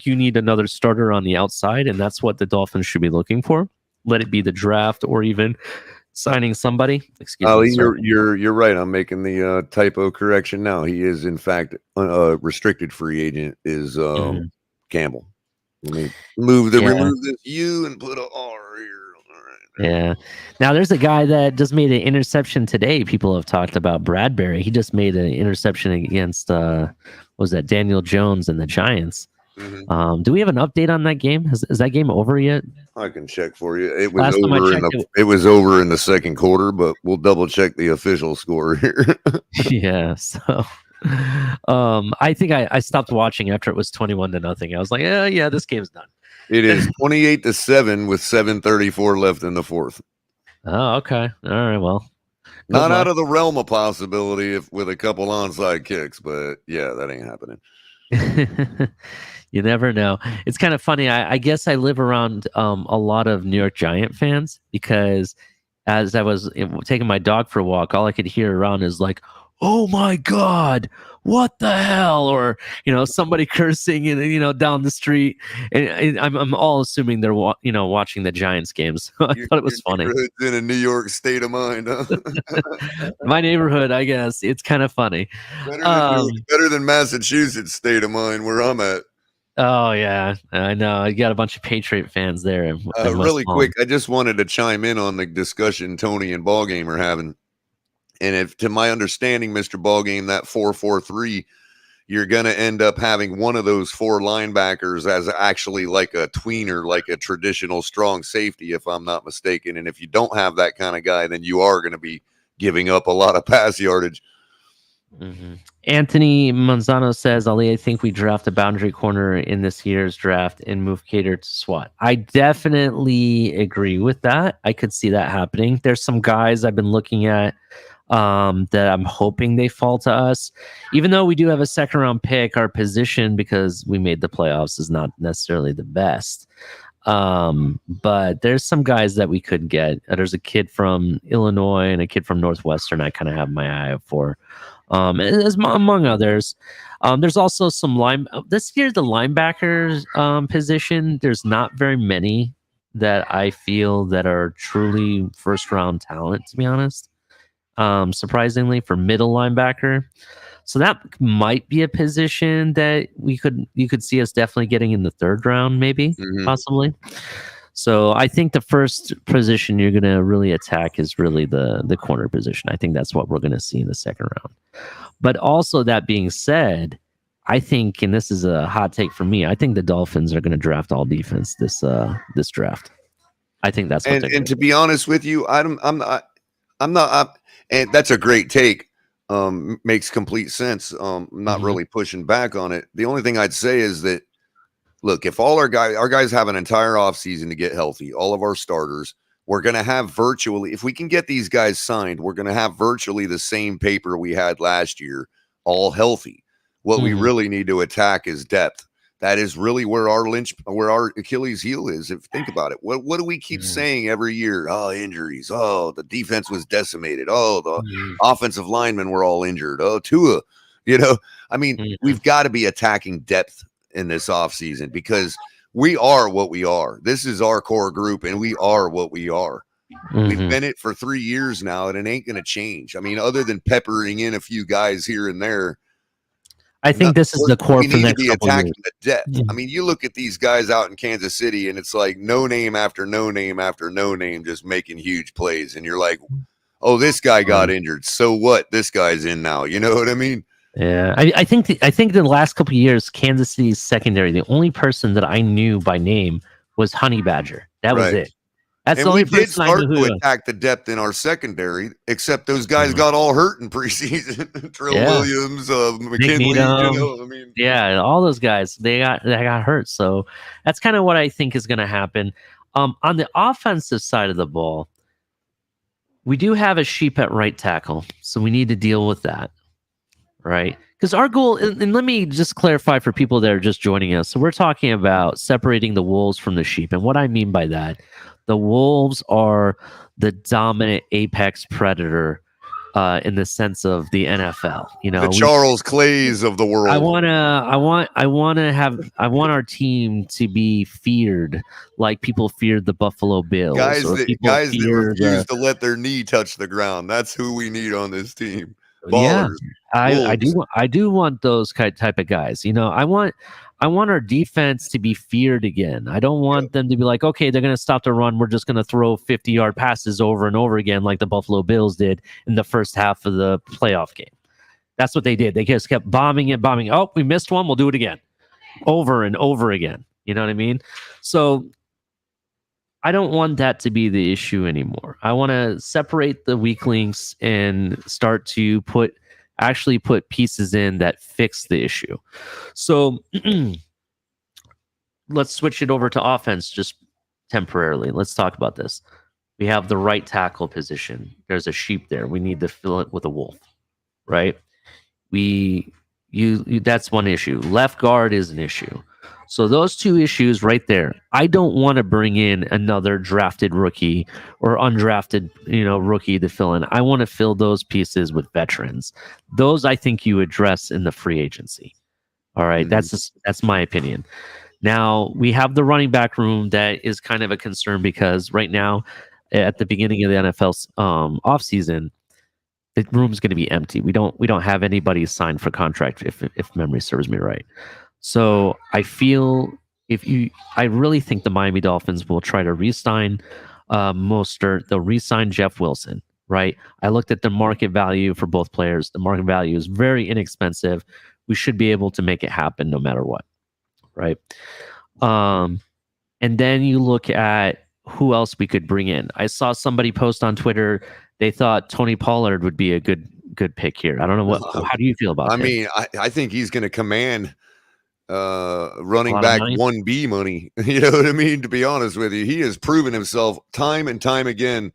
you need another starter on the outside, and that's what the Dolphins should be looking for. Let it be the draft or even signing somebody. Excuse me. You're right. I'm making the typo correction now. He is in fact restricted free agent is Campbell. Let me Yeah. remove this U and put a R here. All right. Yeah. Now there's a guy that just made an interception today. People have talked about Bradbury. He just made an interception against what was that, Daniel Jones and the Giants. Mhm. Do we have an update on that game? Is that game over yet? I can check for you. It was Last time I over checked it. it was over in the second quarter, but we'll double check the official score here. Yeah. So I think I stopped watching after it was 21-0. I was like, yeah, this game's done. It is 28-7 with 7:34 left in the fourth. Oh, okay. All right. Well, Not luck. out of the realm of possibility if with a couple onside kicks, but yeah, that ain't happening. You never know. It's kind of funny. I guess I live around a lot of New York Giant fans because as I was taking my dog for a walk, all I could hear around is like, "Oh my God, what the hell?" Or somebody cursing and down the street. And I'm all assuming they're watching the Giants games. So I thought it was funny. Your neighborhood's in a New York state of mind, huh? My neighborhood, I guess it's kind of funny. Better than Massachusetts state of mind where I'm at. Oh yeah, I know. You got a bunch of Patriot fans there. In Really quick, I just wanted to chime in on the discussion Tony and Ballgame are having. And if, to my understanding, Mr. Ballgame, that 4-4-3, you're going to end up having one of those four linebackers as actually like a tweener, like a traditional strong safety, if I'm not mistaken. And if you don't have that kind of guy, then you are going to be giving up a lot of pass yardage. Mm-hmm. Anthony Manzano says, Ali, I think we draft a boundary corner in this year's draft and move Cater to SWAT. I definitely agree with that. I could see that happening. There's some guys I've been looking at that I'm hoping they fall to us. Even though we do have a second round pick, our position, because we made the playoffs, is not necessarily the best. But there's some guys that we could get. There's a kid from Illinois and a kid from Northwestern I kind of have my eye out for. Among others. There's also some this year, the linebackers position, there's not very many that I feel that are truly first round talent, to be honest. Surprisingly, for middle linebacker. So that might be a position that you could see us definitely getting in the third round, maybe, possibly. So I think the first position you're going to really attack is really the corner position. I think that's what we're going to see in the second round. But also, that being said, I think, and this is a hot take for me, I think the Dolphins are going to draft all defense this draft. I think that's what and to be honest with you, I'm not, and that's a great take. Makes complete sense. Not really pushing back on it. The only thing I'd say is that, look, if all our guys have an entire offseason to get healthy, all of our starters, we're going to have virtually, if we can get these guys signed, we're going to have virtually the same paper we had last year, all healthy. What we really need to attack is depth. That is really where our Achilles heel is. If you think about it, what do we keep saying every year? Oh, injuries. Oh, the defense was decimated. Oh, the offensive linemen were all injured. Oh, Tua, I mean, we've got to be attacking depth in this offseason because we are what we are. This is our core group, and we are what we are. We've been it for 3 years now, and it ain't going to change. I mean, other than peppering in a few guys here and there, I think this is the core. We for need to next be couple attacking years. the depth. I mean, you look at these guys out in Kansas City, and it's like no name after no name after no name, just making huge plays, and you're like, "Oh, this guy got injured. So what? This guy's in now." You know what I mean? Yeah, I think the last couple of years, Kansas City's secondary, the only person that I knew by name was Honey Badger. That was it. That's and the only we did person I start knew who to attack the depth in our secondary, except those guys got all hurt in preseason. Trill Williams, McKinley, I mean, yeah, all those guys they got hurt. So that's kind of what I think is going to happen. On the offensive side of the ball, we do have a sheep at right tackle, so we need to deal with that. Right? Because our goal, and let me just clarify for people that are just joining us. So we're talking about separating the wolves from the sheep. And what I mean by that, the wolves are the dominant apex predator in the sense of the NFL. The Charles Clays of the world. I want our team to be feared like people feared the Buffalo Bills. Guys that refuse to let their knee touch the ground. That's who we need on this team. Ballers, I do want those type of guys. I I want our defense to be feared again. I don't want them to be like, okay, they're going to stop the run. We're just going to throw 50-yard passes over and over again like the Buffalo Bills did in the first half of the playoff game. That's what they did. They just kept bombing it, bombing. Oh, we missed one. We'll do it again. Over and over again. You know what I mean? So I don't want that to be the issue anymore. I want to separate the weak links and start to actually put pieces in that fix the issue. So let's switch it over to offense just temporarily. Let's talk about this. We have the right tackle position. There's a sheep there. We need to fill it with a wolf, right? That's one issue. Left guard is an issue. So those two issues right there. I don't want to bring in another drafted rookie or undrafted, rookie to fill in. I want to fill those pieces with veterans. Those I think you address in the free agency. All right, that's my opinion. Now we have the running back room that is kind of a concern because right now, at the beginning of the NFL's offseason, the room's going to be empty. We don't have anybody signed for contract if memory serves me right. So I feel I really think the Miami Dolphins will try to re-sign Mostert. They'll re-sign Jeff Wilson, right? I looked at the market value for both players. The market value is very inexpensive. We should be able to make it happen no matter what, right? And then you look at who else we could bring in. I saw somebody post on Twitter. They thought Tony Pollard would be a good pick here. I don't know how do you feel about that? I mean, I think he's going to command running back 1B money. You know what I mean? To be honest with you, he has proven himself time and time again,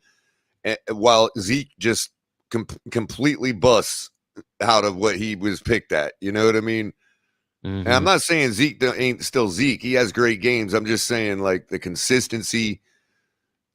while Zeke just completely busts out of what he was picked at. You know what I mean? And I'm not saying Zeke ain't still Zeke. He has great games. I'm just saying, like, the consistency,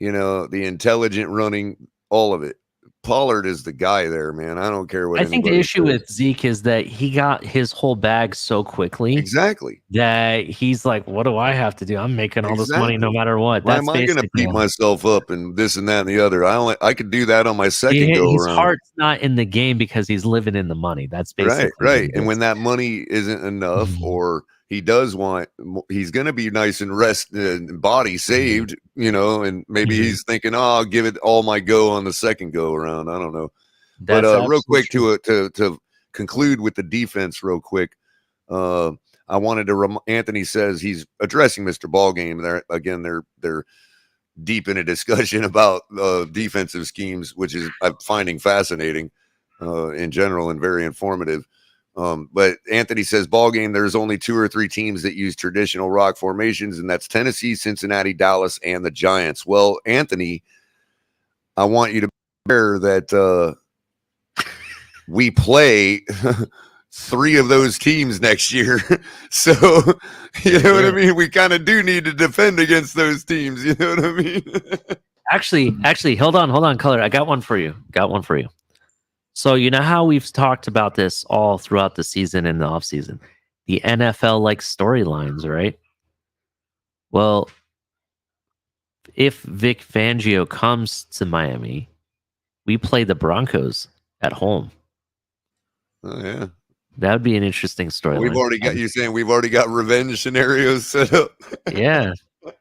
the intelligent running, all of it. Pollard is the guy there, man. I don't care what. I think the issue with Zeke is that he got his whole bag so quickly. Exactly. That he's like, what do I have to do? I'm making all this money no matter what. Why am I going to beat myself up and this and that and the other? I could do that on my second go his around. His heart's not in the game because he's living in the money. That's basically right. And when that money isn't enough, or he does want, he's going to be nice and body saved, and maybe he's thinking, I'll give it all my go on the second go around. I don't know. But real quick to conclude with the defense real quick. I wanted to Anthony says he's addressing Mr. Ballgame there again. They're deep in a discussion about defensive schemes, which is I'm finding fascinating in general and very informative. But Anthony says Ballgame, there's only 2 or 3 teams that use traditional rock formations, and that's Tennessee, Cincinnati, Dallas, and the Giants. Well, Anthony, I want you to be aware that we play 3 of those teams next year. So, you know what I mean? We kind of do need to defend against those teams. You know what I mean? Actually, hold on, Color. I got one for you. So you know how we've talked about this all throughout the season and the offseason? The NFL like storylines, right? Well, if Vic Fangio comes to Miami, we play the Broncos at home. Oh, yeah. That would be an interesting storyline. We've already got revenge scenarios set up. Yeah.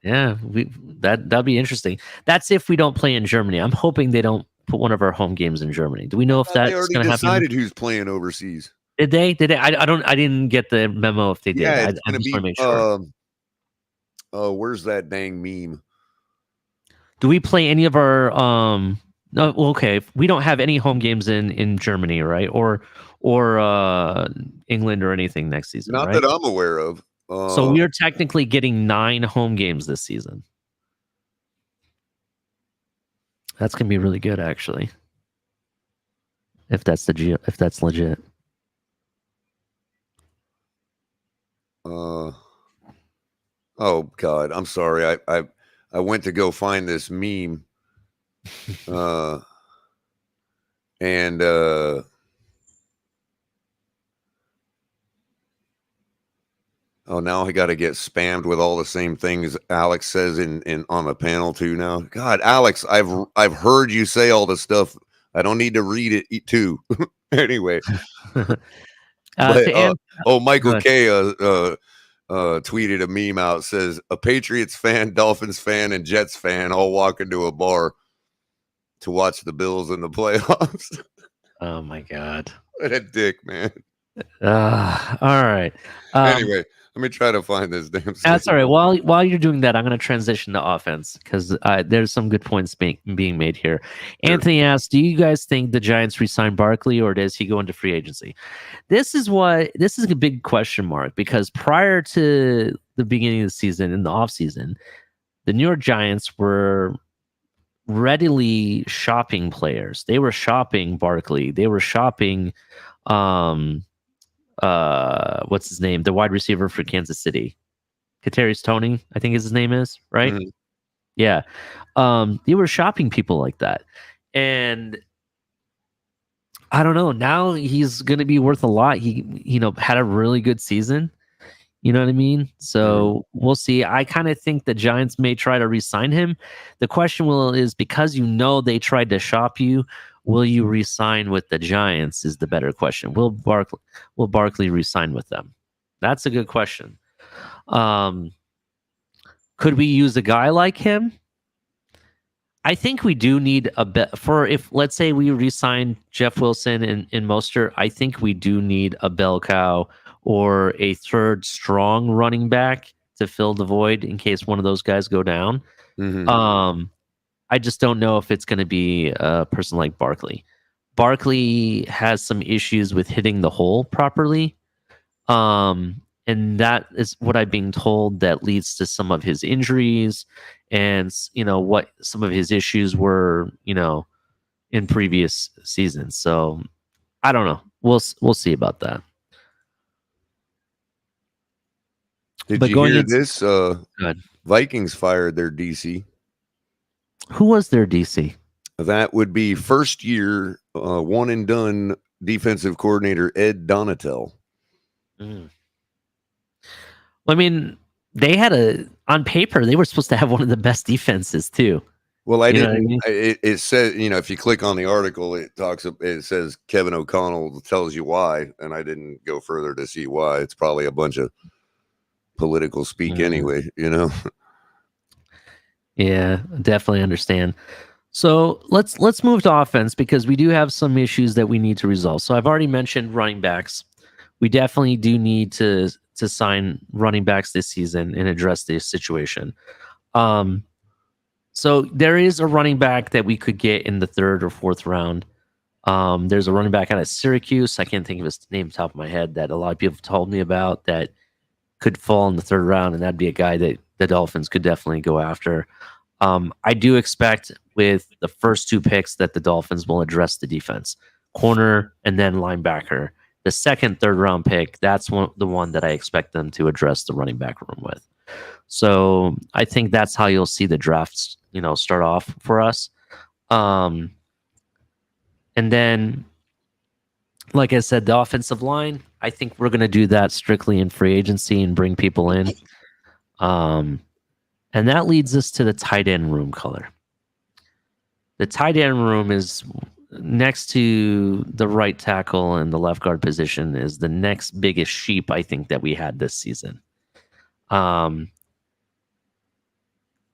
That'd be interesting. That's if we don't play in Germany. I'm hoping they don't put one of our home games in Germany. Do we know if that's going to happen? They already decided who's playing overseas. Did they? I didn't get the memo if they did. Yeah, it's I just want to make sure. Where's that dang meme? Do we play any of our no, okay. We don't have any home games in Germany, right? Or England or anything next season. Not right? that I'm aware of. So we are technically getting 9 home games this season. That's gonna be really good, actually. If that's legit. Oh God, I'm sorry. I went to go find this meme. And now I got to get spammed with all the same things Alex says in on the panel too now. God, Alex, I've heard you say all the stuff. I don't need to read it too. Anyway. Michael K. tweeted a meme out, says a Patriots fan, Dolphins fan, and Jets fan all walk into a bar to watch the Bills in the playoffs. Oh my God. What a dick, man. All right. Anyway, let me try to find this damn That's all right. statement. While you're doing that, I'm going to transition to offense because there's some good points being made here. Sure. Anthony asks, "Do you guys think the Giants re-sign Barkley, or does he go into free agency?" This is a big question mark because prior to the beginning of the season, in the offseason, the New York Giants were readily shopping players. They were shopping Barkley. They were shopping, what's his name, the wide receiver for Kansas City. Kadarius Toney, I think his name is, right? Mhm. Yeah. They were shopping people like that. And I don't know. Now he's going to be worth a lot. He, had a really good season. You know what I mean? So we'll see. I kind of think the Giants may try to re-sign him. The question is because they tried to shop you, will you re-sign with the Giants is the better question. Will Barkley re-sign with them? That's a good question. Could we use a guy like him? I think we do need a bit if let's say we re-sign Jeff Wilson and Mostert, I think we do need a bell cow or a third strong running back to fill the void in case one of those guys go down. Mhm. I just don't know if it's going to be a person like Barkley. Barkley has some issues with hitting the hole properly. And that is what I'm being told that leads to some of his injuries and, what some of his issues were, in previous seasons. So I don't know. We'll see about that. Did But you going hear into- this? Good. Vikings fired their DC. Who was their DC? That would be first year, one and done defensive coordinator Ed Donatel. Well, I mean, they had on paper, they were supposed to have one of the best defenses too. Well, You know what I mean? It says, if you click on the article, it says Kevin O'Connell tells you why, and I didn't go further to see why. It's probably a bunch of political speak anyway, Yeah, definitely understand. So let's move to offense because we do have some issues that we need to resolve. So I've already mentioned running backs. We definitely do need to sign running backs this season and address this situation. So there is a running back that we could get in the 3rd or 4th round. There's a running back out of Syracuse. I can't think of his name off the top of my head that a lot of people have told me about that could fall in the 3rd round, and that'd be a guy that the Dolphins could definitely go after. I do expect with the first 2 picks that the Dolphins will address the defense, corner and then linebacker. The 2nd, 3rd round pick, that's the one that I expect them to address the running back room with. So I think that's how you'll see the drafts, start off for us. And then, like I said, the offensive line, I think we're going to do that strictly in free agency and bring people in. And that leads us to the tight end room color. The tight end room is next to the right tackle and the left guard position is the next biggest sheep, I think, that we had this season.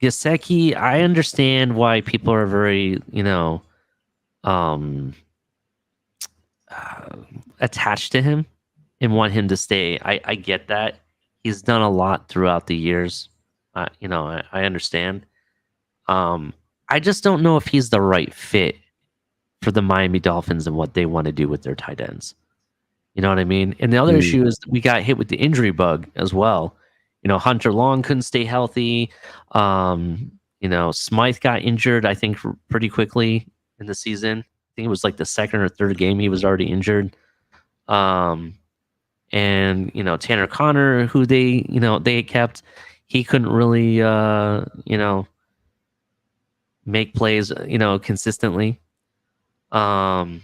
Gesicki, I understand why people are very, attached to him and want him to stay. I get that. He's done a lot throughout the years. I understand. I just don't know if he's the right fit for the Miami Dolphins and what they want to do with their tight ends. You know what I mean? And the other issue is we got hit with the injury bug as well. Hunter Long couldn't stay healthy. Smythe got injured, I think, pretty quickly in the season. I think it was like the 2nd or 3rd game he was already injured. And Tanner Connor, who they kept, he couldn't really make plays consistently. Who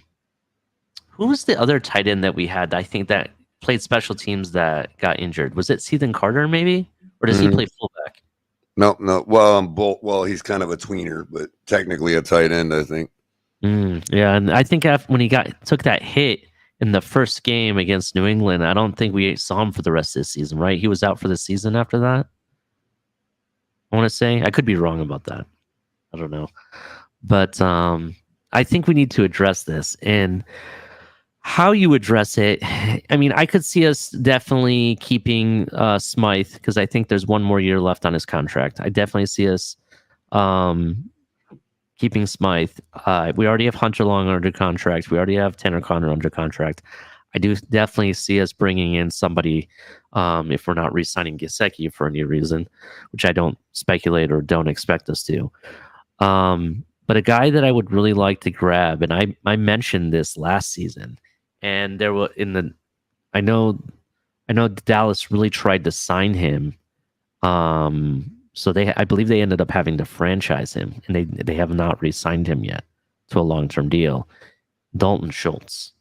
was the other tight end that we had? I think that played special teams that got injured. Was it Ethan Carter maybe, or does he play fullback? No. Well, he's kind of a tweener, but technically a tight end, I think. Yeah, and I think when he took that hit in the first game against New England, I don't think we saw him for the rest of the season, right? He was out for the season after that. I want to say, I could be wrong about that. I don't know. But I think we need to address this. And how you address it, I mean, I could see us definitely keeping Smythe, because I think there's one more year left on his contract. I definitely see us keeping Smythe. We already have Hunter Long under contract. We already have Tanner Connor under contract. I do definitely see us bringing in somebody, if we're not re-signing Gesicki for any reason, which I don't speculate or don't expect us to. But a guy that I would really like to grab, and I mentioned this last season, and there were I know Dallas really tried to sign him. So I believe they ended up having to franchise him, and they have not re-signed him yet to a long-term deal. Dalton Schultz.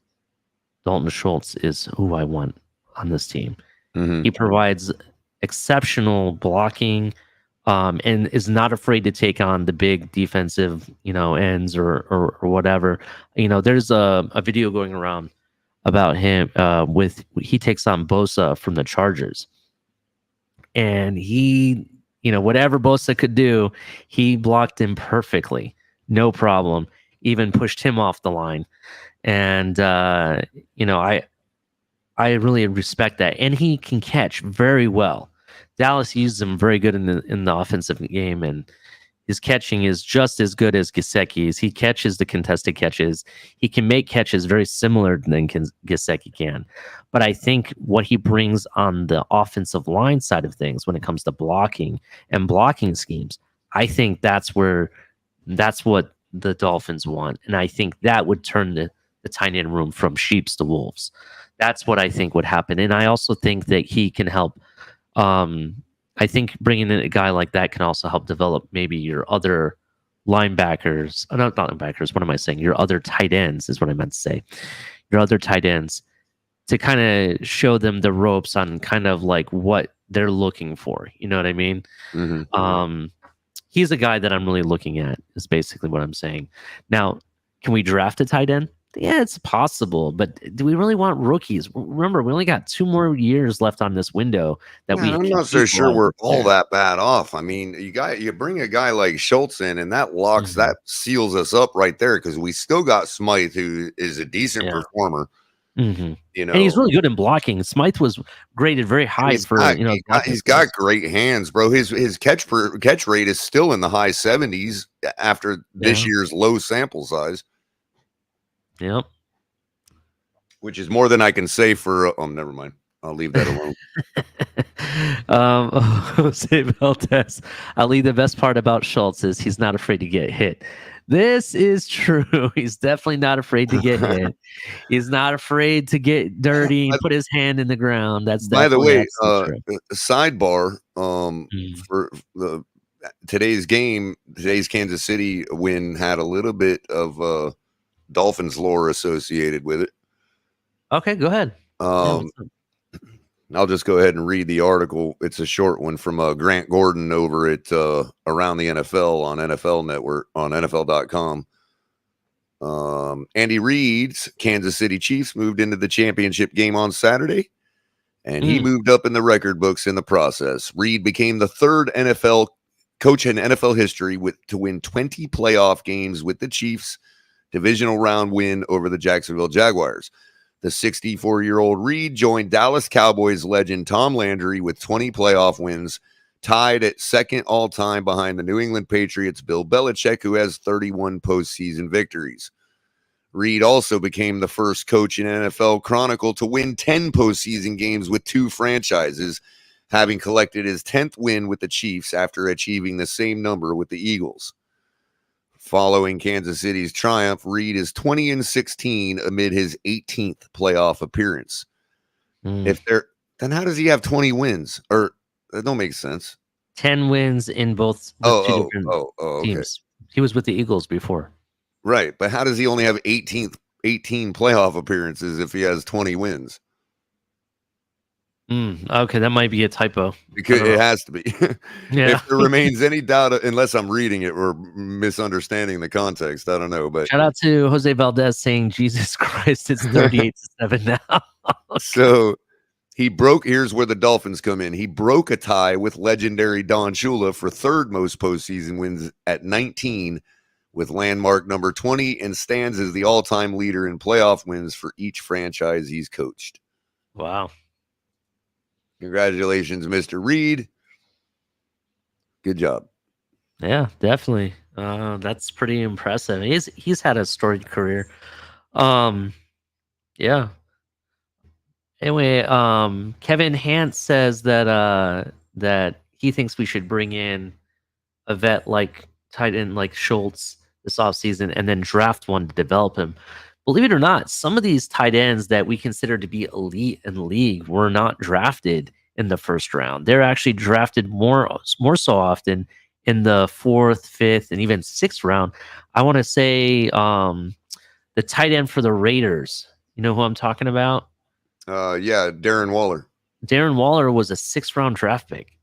Dalton Schultz is who I want on this team. Mm-hmm. He provides exceptional blocking, and is not afraid to take on the big defensive, ends or whatever. There's a video going around about him he takes on Bosa from the Chargers, and he, whatever Bosa could do, he blocked him perfectly, no problem. Even pushed him off the line, and I really respect that, and he can catch very well. Dallas used him very good in the offensive game, and his catching is just as good as Gesicki's. He catches the contested catches. He can make catches very similar than Gesicki can. But I think what he brings on the offensive line side of things, when it comes to blocking and blocking schemes, I think that's what the Dolphins want, and I think that would turn the tight end room from sheeps to wolves. That's what I think would happen, and I also think that he can help. I think bringing in a guy like that can also help develop maybe your other linebackers. Not linebackers. What am I saying? Your other tight ends is what I meant to say. Your other tight ends, to kind of show them the ropes on kind of like what they're looking for. You know what I mean? Mm-hmm. He's a guy that I'm really looking at, is basically what I'm saying. Now, can we draft a tight end? Yeah, it's possible, but do we really want rookies? Remember, we only got 2 more years left on this window that I'm not so sure we're all that bad off. I mean, you bring a guy like Schultz in, and that locks that seals us up right there, because we still got Smythe, who is a decent performer. And he's really good in blocking. Smythe was graded very high he's got great hands, bro. His catch rate is still in the high 70s after this year's low sample size. Yep. Which is more than I can say for never mind. I'll leave that alone. Jose Valdez. Ali, the best part about Schultz is he's not afraid to get hit. This is true. He's definitely not afraid to get hit. He's not afraid to get dirty and put his hand in the ground. That's by the way, sidebar. For today's game, today's Kansas City win had a little bit of Dolphins lore associated with it. Okay, go ahead. I'll just go ahead and read the article. It's a short one from Grant Gordon over at Around the NFL on NFL Network on NFL.com. Andy Reid's Kansas City Chiefs moved into the championship game on Saturday, and he moved up in the record books in the process. Reid became the third NFL coach in NFL history to win 20 playoff games with the Chiefs' divisional round win over the Jacksonville Jaguars. The 64-year-old Reid joined Dallas Cowboys legend Tom Landry with 20 playoff wins, tied at second all-time behind the New England Patriots' Bill Belichick, who has 31 postseason victories. Reid also became the first coach in NFL Chronicle to win 10 postseason games with 2 franchises, having collected his 10th win with the Chiefs after achieving the same number with the Eagles. Following Kansas City's triumph, Reid is 20-16 amid his 18th playoff appearance. Then how does he have 20 wins? Or that don't make sense. 10 wins in both two different teams. Okay. He was with the Eagles before. Right, but how does he only have 18 playoff appearances if he has 20 wins? Okay, that might be a typo. Because I don't it know. has to be. Yeah. If there remains any doubt, unless I'm reading it or misunderstanding the context, I don't know. But Shout out to Jose Valdez saying, Jesus Christ, it's 38-7 now. so he broke. Here's where the Dolphins come in. He broke a tie with legendary Don Shula for third most postseason wins at 19, with landmark number 20, and stands as the all-time leader in playoff wins for each franchise he's coached. Wow. Congratulations, Mr. Reed. Good job. Yeah, definitely. That's pretty impressive. He's had a storied career. Yeah. Anyway, Kevin Hant says that he thinks we should bring in a vet like tight end like Schultz this offseason and then draft one to develop him. Believe it or not, some of these tight ends that we consider to be elite in the league were not drafted in the first round. They're actually drafted more so often in the fourth, fifth, and even sixth round. I want to say the tight end for the Raiders. You know who I'm talking about? Yeah, Darren Waller. Darren Waller was a sixth round draft pick.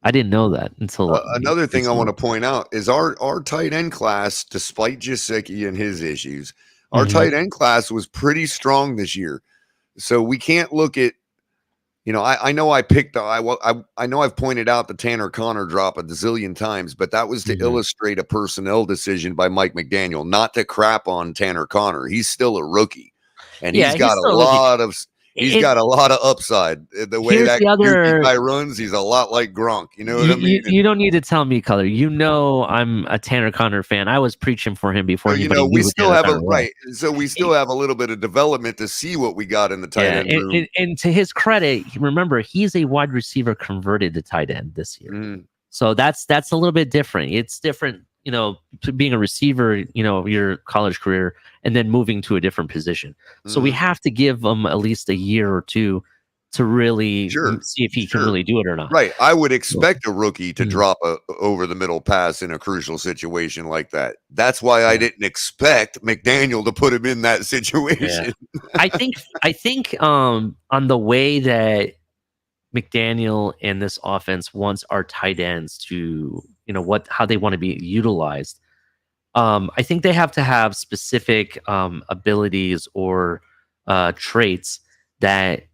I didn't know that until another thing this I want to month. point out is our tight end class, despite Jasicki and his issues, our Mhm. tight end class was pretty strong this year. So we can't look at, I know I picked, I know I've pointed out the Tanner Connor drop a zillion times, but that was to Mhm. illustrate a personnel decision by Mike McDaniel, not to crap on Tanner Connor. He's still a rookie, and Yeah, he's got he's a still looking. lot of. He's got a lot of upside. The way Here's that the Yuki other. guy runs, he's a lot like Gronk. You know what I mean? You don't need to tell me, Color. You know I'm a Tanner Connor fan. I was preaching for him before So, anybody we knew who still Tanner have Connor was. right. So we still have a little bit of development to see what we got in the tight Yeah, end room. and to his credit, remember he's a wide receiver converted to tight end this year. Mhm. So that's a little bit different. It's different, to being a receiver, your college career, and then moving to a different position. So we Mhm. have to give him at least a year or two to really Sure, see if he can sure. really do it or not. Right. I would expect a rookie to Mhm. drop a over the middle pass in a crucial situation like that. That's why I didn't expect McDaniel to put him in that situation. I think on the way that McDaniel and this offense wants our tight ends to, how they want to be utilized. I think they have to have specific abilities or traits that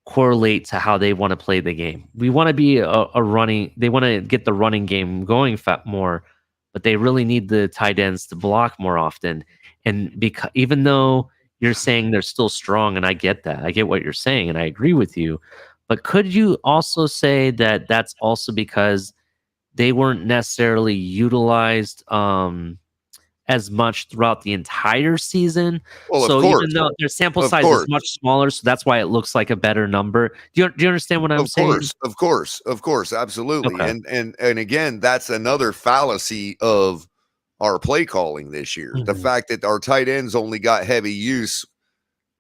correlate to how they want to play the game. We want to be a running. They want to get the running game going more, but they really need the tight ends to block more often. And because even though you're saying they're still strong, and I get that, I get what you're saying, and I agree with you. But could you also say that that's also because they weren't necessarily utilized as much throughout the entire season? Well, of So even course. though their sample Of size is course. much smaller, so that's why it looks like a better number. Do you understand what I'm saying? Of course, absolutely. Okay. And again, that's another fallacy of our play calling this year. The Mhm. fact that our tight ends only got heavy use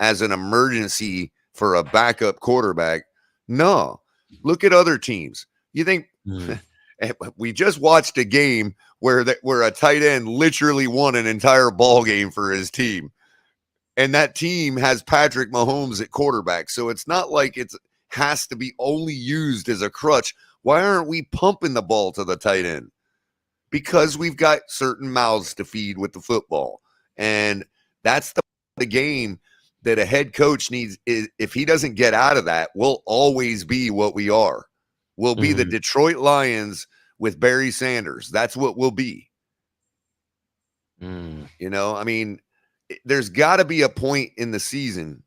as an emergency for a backup quarterback. No. Look at other teams. You think Mhm. we just watched a game where a tight end literally won an entire ball game for his team. And that team has Patrick Mahomes at quarterback. So it's not like it has to be only used as a crutch. Why aren't we pumping the ball to the tight end? Because we've got certain mouths to feed with the football. And that's the game that a head coach needs. If he doesn't get out of that, we'll always be what we are. We'll be the Mhm. Detroit Lions with Barry Sanders. That's what we'll be. Mm. I mean, there's got to be a point in the season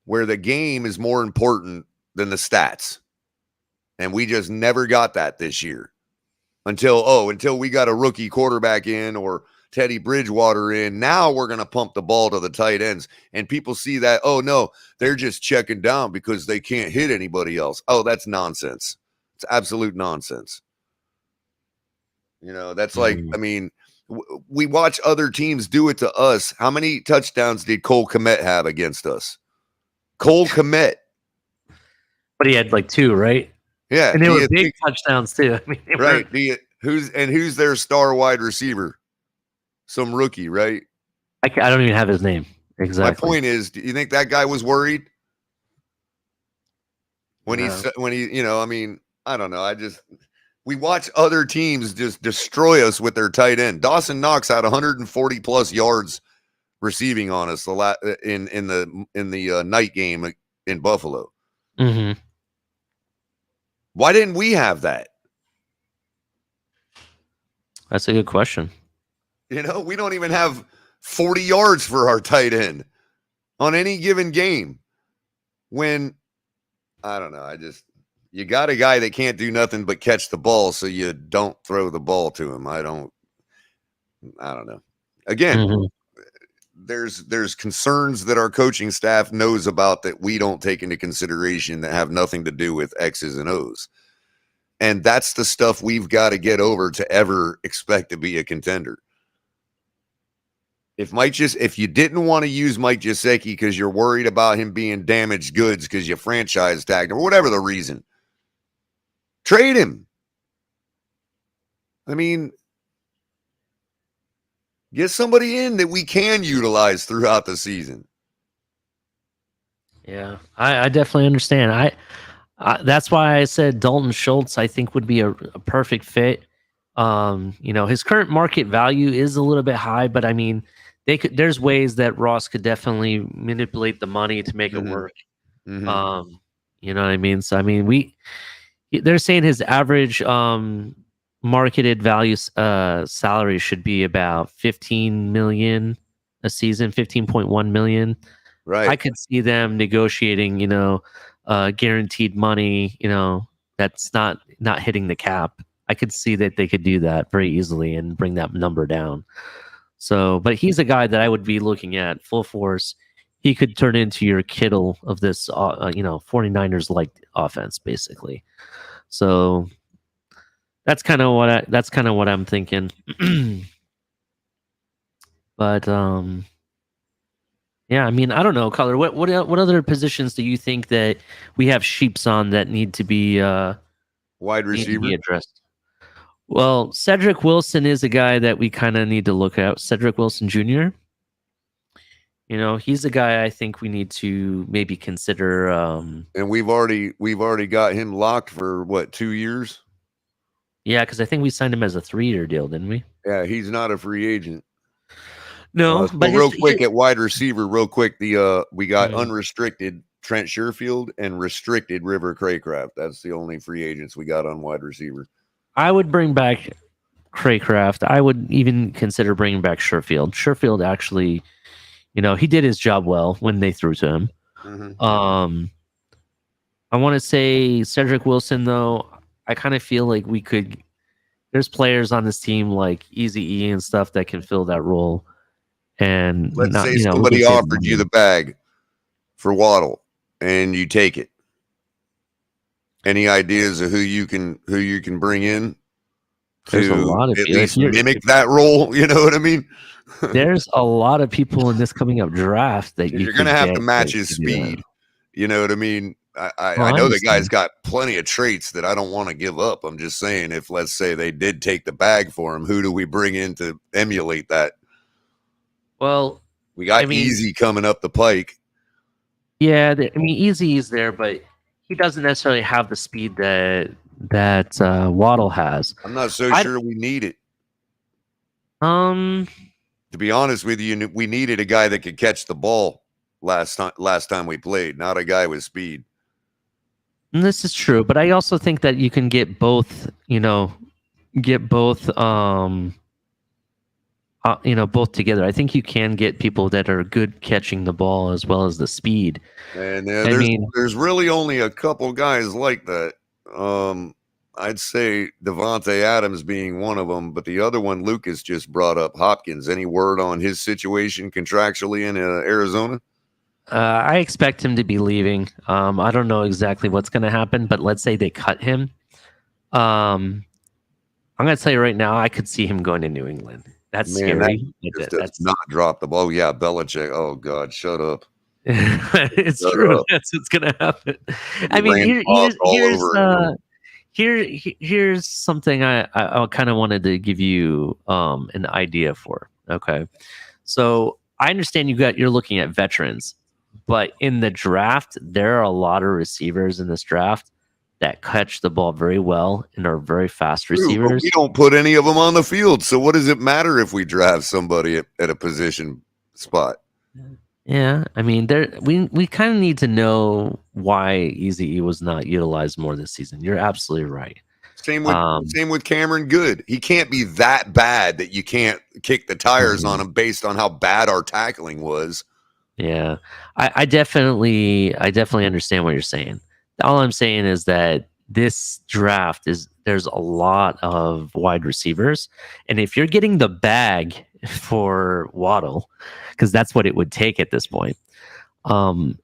where the game is more important than the stats. And we just never got that this year until we got a rookie quarterback in or Teddy Bridgewater in. Now we're going to pump the ball to the tight ends. And people see that, oh, no, they're just checking down because they can't hit anybody else. Oh, that's nonsense. It's absolute nonsense. That's like, Mhm. I mean, we watch other teams do it to us. How many touchdowns did Cole Kmet have against us? Cole Kmet. But he had like 2, right? Yeah. And they were big touchdowns too. I mean, they Right. were. Who's their star wide receiver? Some rookie, right? I don't even have his name My exactly. point is, do you think that guy was worried? when Yeah. he, I mean, I don't know. We watch other teams just destroy us with their tight end. Dawson Knox had 140 plus yards receiving on us in the night game in Buffalo. Mm-hmm. Why didn't we have that? That's a good question. We don't even have 40 yards for our tight end on any given game. When I don't know, you got a guy that can't do nothing but catch the ball, so you don't throw the ball to him. I don't know. Again, there's concerns that our coaching staff knows about that we don't take into consideration that have nothing to do with X's and O's. And that's the stuff we've got to get over to ever expect to be a contender. If you didn't want to use Mike Gesicki because you're worried about him being damaged goods because you franchise tagged him or whatever the reason, trade him. I mean, get somebody in that we can utilize throughout the season. Yeah, I definitely understand. That's why I said Dalton Schultz, I think, would be a perfect fit. His current market value is a little bit high, but I mean, there's ways that Ross could definitely manipulate the money to make it work. Mm-hmm. You know what I mean? So I mean, they're saying his average marketed value salary should be about 15 million a season, 15.1 million. Right. I could see them negotiating, guaranteed money, that's not hitting the cap. I could see that they could do that very easily and bring that number down. So, but he's a guy that I would be looking at full force. He could turn into your Kittle of this, 49ers like offense, basically. So that's kind of what I'm thinking. But yeah, I mean, I don't know, Color. What other positions do you think that we have sheeps on that need to be wide receiver addressed? Well, Cedric Wilson is a guy that we kind of need to look at. Cedric Wilson Jr. He's a guy I think we need to maybe consider. And we've already got him locked for what, 2 years? Yeah, because I think we signed him as a 3-year deal, didn't we? Yeah, he's not a free agent. No, but real quick at wide receiver, we got unrestricted Trent Sherfield and restricted River Craycraft. That's the only free agents we got on wide receiver. I would bring back Craycraft. I would even consider bringing back Sherfield. Sherfield actually, he did his job well when they threw to him. Mm-hmm. I want to say Cedric Wilson, though. I kind of feel like there's players on this team like Eazy-E and stuff that can fill that role. And let's say somebody offered you the bag for Waddle and you take it. Any ideas of who you can bring in there's a lot of at least mimic that role? You know what I mean? There's a lot of people in this coming up draft that you're going to have to match his speed. You know what I mean? I know the guy's got plenty of traits that I don't want to give up. I'm just saying, if let's say they did take the bag for him, who do we bring in to emulate that? Well, we got Easy coming up the pike. Yeah, Easy is there, but he doesn't necessarily have the speed that Waddle has. I'm not so sure we need it. To be honest with you, we needed a guy that could catch the ball last time we played, not a guy with speed. And this is true, but I also think that you can get both. Both together. I think you can get people that are good catching the ball as well as the speed. And there's really only a couple guys like that. I'd say Devontae Adams being one of them, but the other one Lucas just brought up, Hopkins. Any word on his situation contractually in Arizona? I expect him to be leaving. I don't know exactly what's going to happen, but let's say they cut him. I'm going to tell you right now, I could see him going to New England. That's scary. That's not drop the ball. Yeah, Belichick. Oh God, shut up. It's true. That's what's gonna happen. I mean, here's something I kind of wanted to give you an idea for. Okay, so I understand you're looking at veterans, But in the draft, there are a lot of receivers in this draft that catch the ball very well and are very fast True, but receivers. we don't put any of them on the field. So what does it matter if we draft somebody at a position spot? Yeah, I mean, we kind of need to know why Easy E was not utilized more this season. You're absolutely right. Same with Cameron Good. He can't be that bad that you can't kick the tires on him based on how bad our tackling was. Yeah, I definitely understand what you're saying. All I'm saying is that this draft there's a lot of wide receivers, and if you're getting the bag for Waddle, because that's what it would take at this point.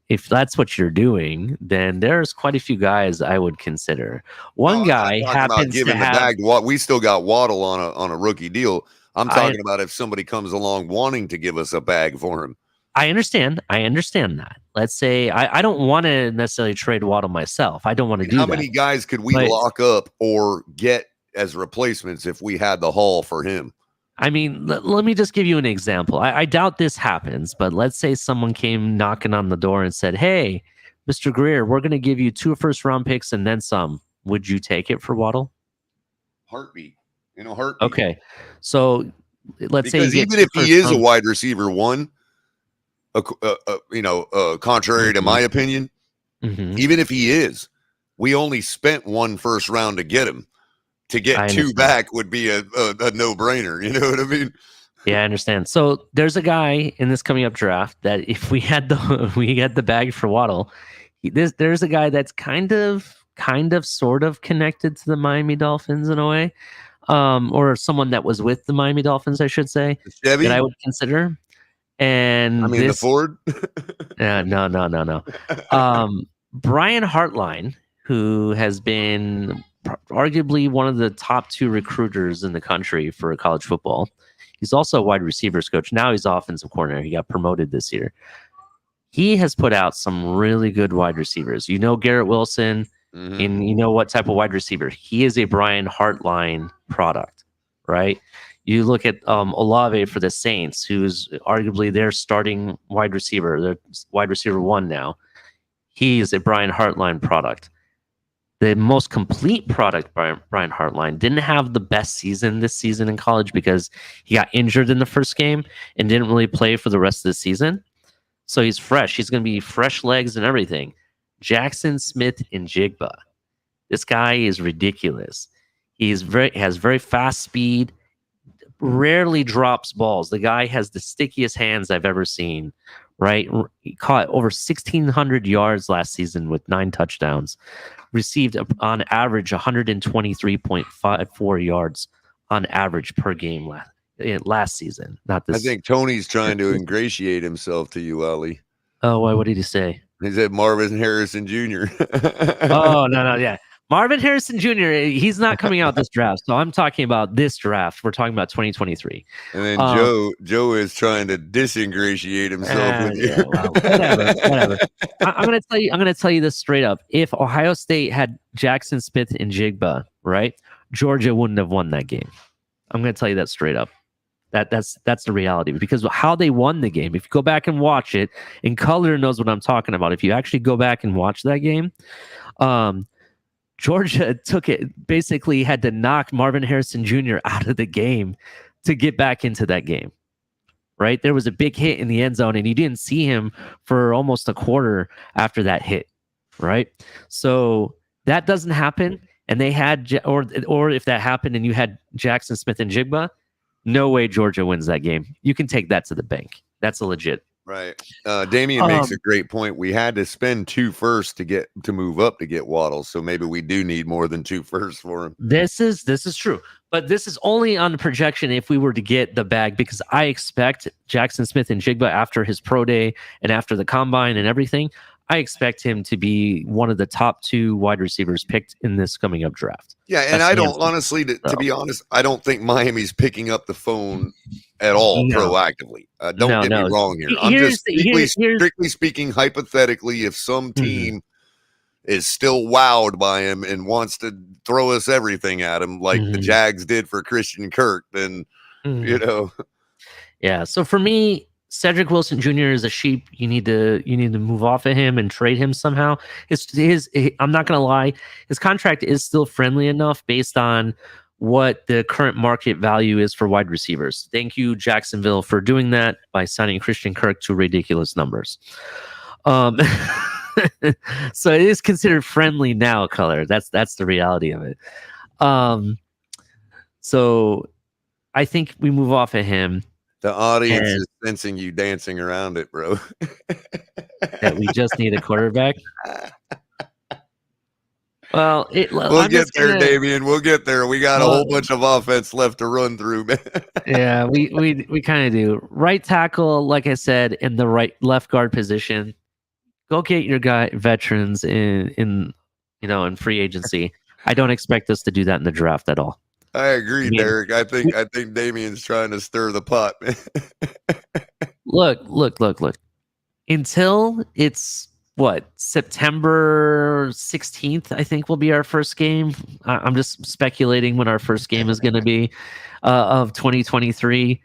If that's what you're doing, then there's quite a few guys I would consider. One guy happens to have. The bag to we still got Waddle on a rookie deal. I'm talking about if somebody comes along wanting to give us a bag for him. I understand that. Let's say I don't want to necessarily trade Waddle myself. I don't want to do that. How many guys could we lock up or get as replacements if we had the haul for him? I mean, let me just give you an example. I doubt this happens, but let's say someone came knocking on the door and said, "Hey, Mr. Greer, we're going to give you 2 first-round picks and then some. Would you take it for Waddle?" Heartbeat. Heartbeat. Okay. So let's say even if he is a wide receiver one, contrary to my opinion, even if he is, we only spent 1 first round to get him. To get 2 back would be a no-brainer. You know what I mean? Yeah, I understand. So there's a guy in this coming up draft that if we had the bag for Waddle, there's a guy that's kind of sort of connected to the Miami Dolphins in a way, or someone that was with the Miami Dolphins, I should say, Chevy? that I would consider. And the Ford? No. Brian Hartline, who has been arguably one of the top 2 recruiters in the country for college football. He's also a wide receivers coach. Now he's offensive coordinator. He got promoted this year. He has put out some really good wide receivers. Garrett Wilson, and you know what type of wide receiver. He is a Brian Hartline product, right? You look at Olave for the Saints, who's arguably their starting wide receiver. They're wide receiver 1 now. He is a Brian Hartline product. The most complete product by Brian Hartline didn't have the best season this season in college because he got injured in the first game and didn't really play for the rest of the season. So he's fresh. He's going to be fresh legs and everything. Jackson Smith-Njigba. This guy is ridiculous. Has very fast speed, rarely drops balls. The guy has the stickiest hands I've ever seen, right? He caught over 1,600 yards last season with 9 touchdowns. Received on average 123.54 yards on average per game last season. Not this. I think Tony's trying to ingratiate himself to you, Ali. Oh, why? What did he say? He said Marvin Harrison Jr. Oh, no, yeah. Marvin Harrison Jr., he's not coming out this draft. So I'm talking about this draft. We're talking about 2023. And then Joe is trying to disingratiate himself with you. Yeah, well, whatever. I'm gonna tell you this straight up. If Ohio State had Jackson Smith-Njigba, right, Georgia wouldn't have won that game. I'm gonna tell you that straight up. That's the reality, because how they won the game, if you go back and watch it, and Color knows what I'm talking about. If you actually go back and watch that game, Georgia basically had to knock Marvin Harrison Jr. out of the game to get back into that game, right? There was a big hit in the end zone, and you didn't see him for almost a quarter after that hit, right? So that doesn't happen, and they had, or if that happened and you had Jackson Smith-Njigba, no way Georgia wins that game. You can take that to the bank. That's a legit. Right. Damian makes a great point. We had to spend 2 firsts to move up to get Waddle, so maybe we do need more than 2 firsts for him. This is true, but this is only on the projection if we were to get the bag, because I expect Jackson Smith-Njigba after his pro day and after the combine and everything, I expect him to be one of the top 2 wide receivers picked in this coming up draft. Yeah, and I don't honestly, to be honest, I don't think Miami's picking up the phone at all proactively. Don't get me wrong here. I'm just strictly speaking hypothetically. If some team is still wowed by him and wants to throw us everything at him, like the Jags did for Christian Kirk, then Yeah. So for me, Cedric Wilson Jr. is a sheep. You need to move off of him and trade him somehow. I'm not gonna lie, his contract is still friendly enough based on what the current market value is for wide receivers. Thank you, Jacksonville, for doing that by signing Christian Kirk to ridiculous numbers. So it is considered friendly now, color. That's the reality of it. So I think we move off of him. The audience is sensing you dancing around it, bro. That we just need a quarterback. Well, we'll get there, Damian. We'll get there. We got a whole bunch of offense left to run through, man. Yeah, we kind of do. Right tackle, like I said, in the left guard position. Go get your veterans in free agency. I don't expect us to do that in the draft at all. I agree, Derek. I think Damian's trying to stir the pot. Look. Until it's September 16th, I think will be our first game. I'm just speculating when our first game is going to be of 2023.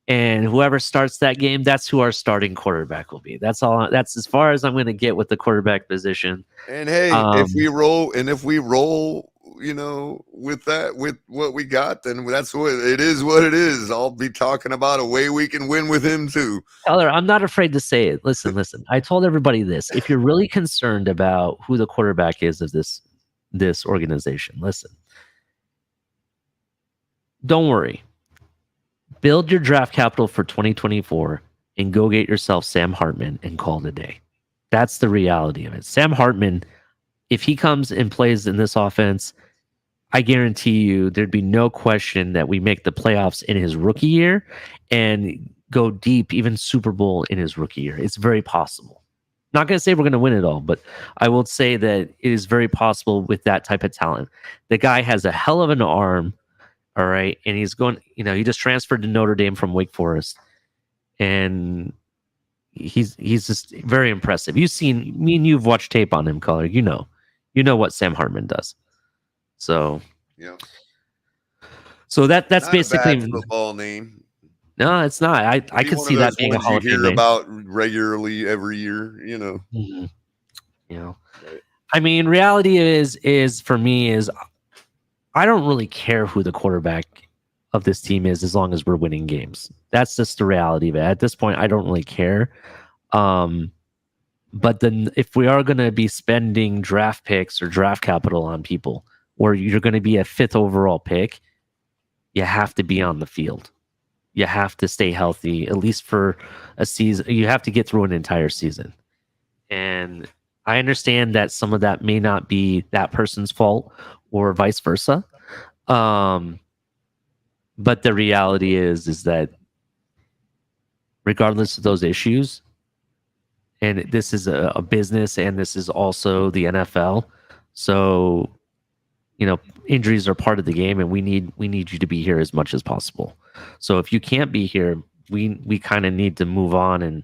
And whoever starts that game, that's who our starting quarterback will be. That's all. That's as far as I'm going to get with the quarterback position. And hey, if we roll, with what we got, then that's what it is. What it is. I'll be talking about a way we can win with him too. Tyler, I'm not afraid to say it. Listen. I told everybody this. If you're really concerned about who the quarterback is of this organization, listen. Don't worry. Build your draft capital for 2024 and go get yourself Sam Hartman and call it a day. That's the reality of it. Sam Hartman, if he comes and plays in this offense, I guarantee you there'd be no question that we make the playoffs in his rookie year and go deep, even Super Bowl in his rookie year. It's very possible. Not going to say we're going to win it all, but I will say that it is very possible with that type of talent. The guy has a hell of an arm. All right. And he's going, he just transferred to Notre Dame from Wake Forest. And he's just very impressive. You've watched tape on him, Color. You know what Sam Hartman does. So, yeah. So that's not basically a bad football name. No, it's not. I could see that being a Hall of Fame name. About regularly every year, Mm-hmm. Right. I mean, reality is for me is I don't really care who the quarterback of this team is as long as we're winning games. That's just the reality of it. At this point, I don't really care. But then if we are going to be spending draft picks or draft capital on people, or you're going to be a 5th overall pick, you have to be on the field. You have to stay healthy, at least for a season. You have to get through an entire season. And I understand that some of that may not be that person's fault or vice versa. But the reality is that regardless of those issues, and this is a business and this is also the NFL. So, injuries are part of the game and we need you to be here as much as possible. So if you can't be here, we kind of need to move on and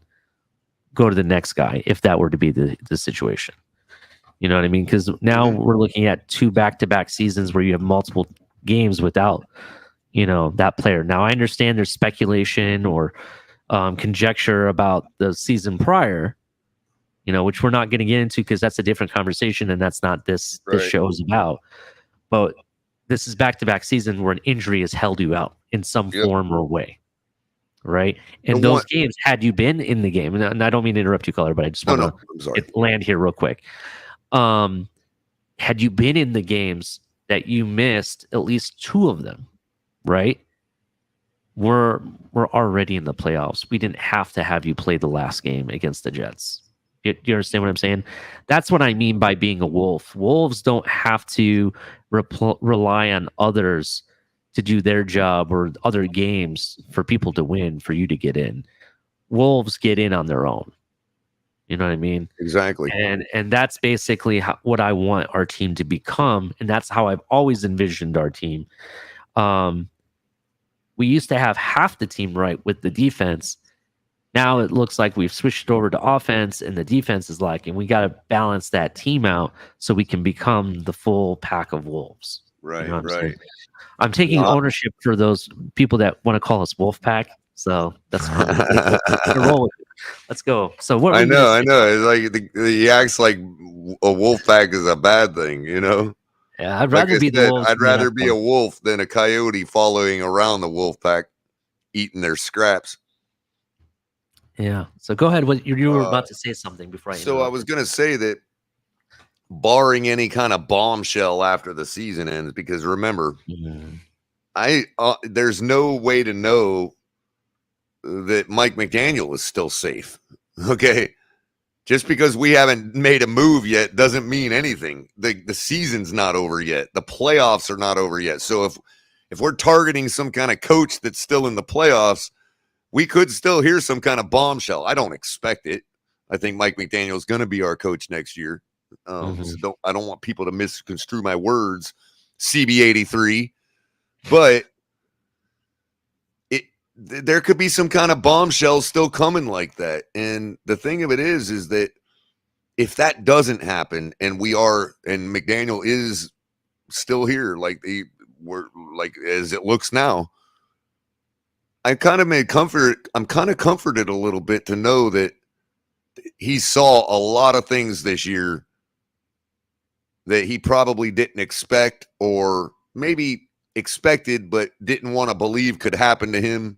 go to the next guy if that were to be the situation. You know what I mean? Because now we're looking at 2 back-to-back seasons where you have multiple games without, that player. Now, I understand there's speculation or conjecture about the season prior, which we're not going to get into because that's a different conversation and that's not this show is about. But this is back-to-back season where an injury has held you out in some form or way. Right. And those games, had you been in the game, and I don't mean to interrupt you, Color, but I just want to land here real quick. Had you been in the games that you missed, at least 2 of them, right? We're already in the playoffs. We didn't have to have you play the last game against the Jets. You understand what I'm saying? That's what I mean by being a wolf. Wolves don't have to rely on others to do their job or other games for people to win, for you to get in. Wolves get in on their own. You know what I mean? Exactly. And that's basically what I want our team to become. And that's how I've always envisioned our team. We used to have half the team right with the defense. Now it looks like we've switched over to offense and the defense is lacking. We got to balance that team out so we can become the full pack of wolves. Right, right. I'm taking ownership for those people that want to call us wolf pack. So that's fine. Let's roll with it. Let's go. So what were I you gonna know, say? I know. It's like he acts like a wolf pack is a bad thing, you know. Yeah, I'd Like rather I be the said, wolves I'd than the rather be a Astros. wolf than a coyote following around the wolf pack, eating their scraps. Yeah. So go ahead. What you were Uh, about to say something before I so I was interrupted. gonna say that, barring any kind of bombshell after the season ends, because remember, Mm. there's no way to know that Mike McDaniel is still safe. Okay. Just because we haven't made a move yet doesn't mean anything. The season's not over yet. The playoffs are not over yet. So if we're targeting some kind of coach that's still in the playoffs, we could still hear some kind of bombshell. I don't expect it. I think Mike McDaniel is going to be our coach next year. So I don't want people to misconstrue my words, CB83, but there could be some kind of bombshell still coming like that. And the thing of it is that if that doesn't happen and McDaniel is still here, we're like as it looks now, I'm kind of comforted a little bit to know that he saw a lot of things this year that he probably didn't expect, or maybe expected but didn't want to believe could happen to him,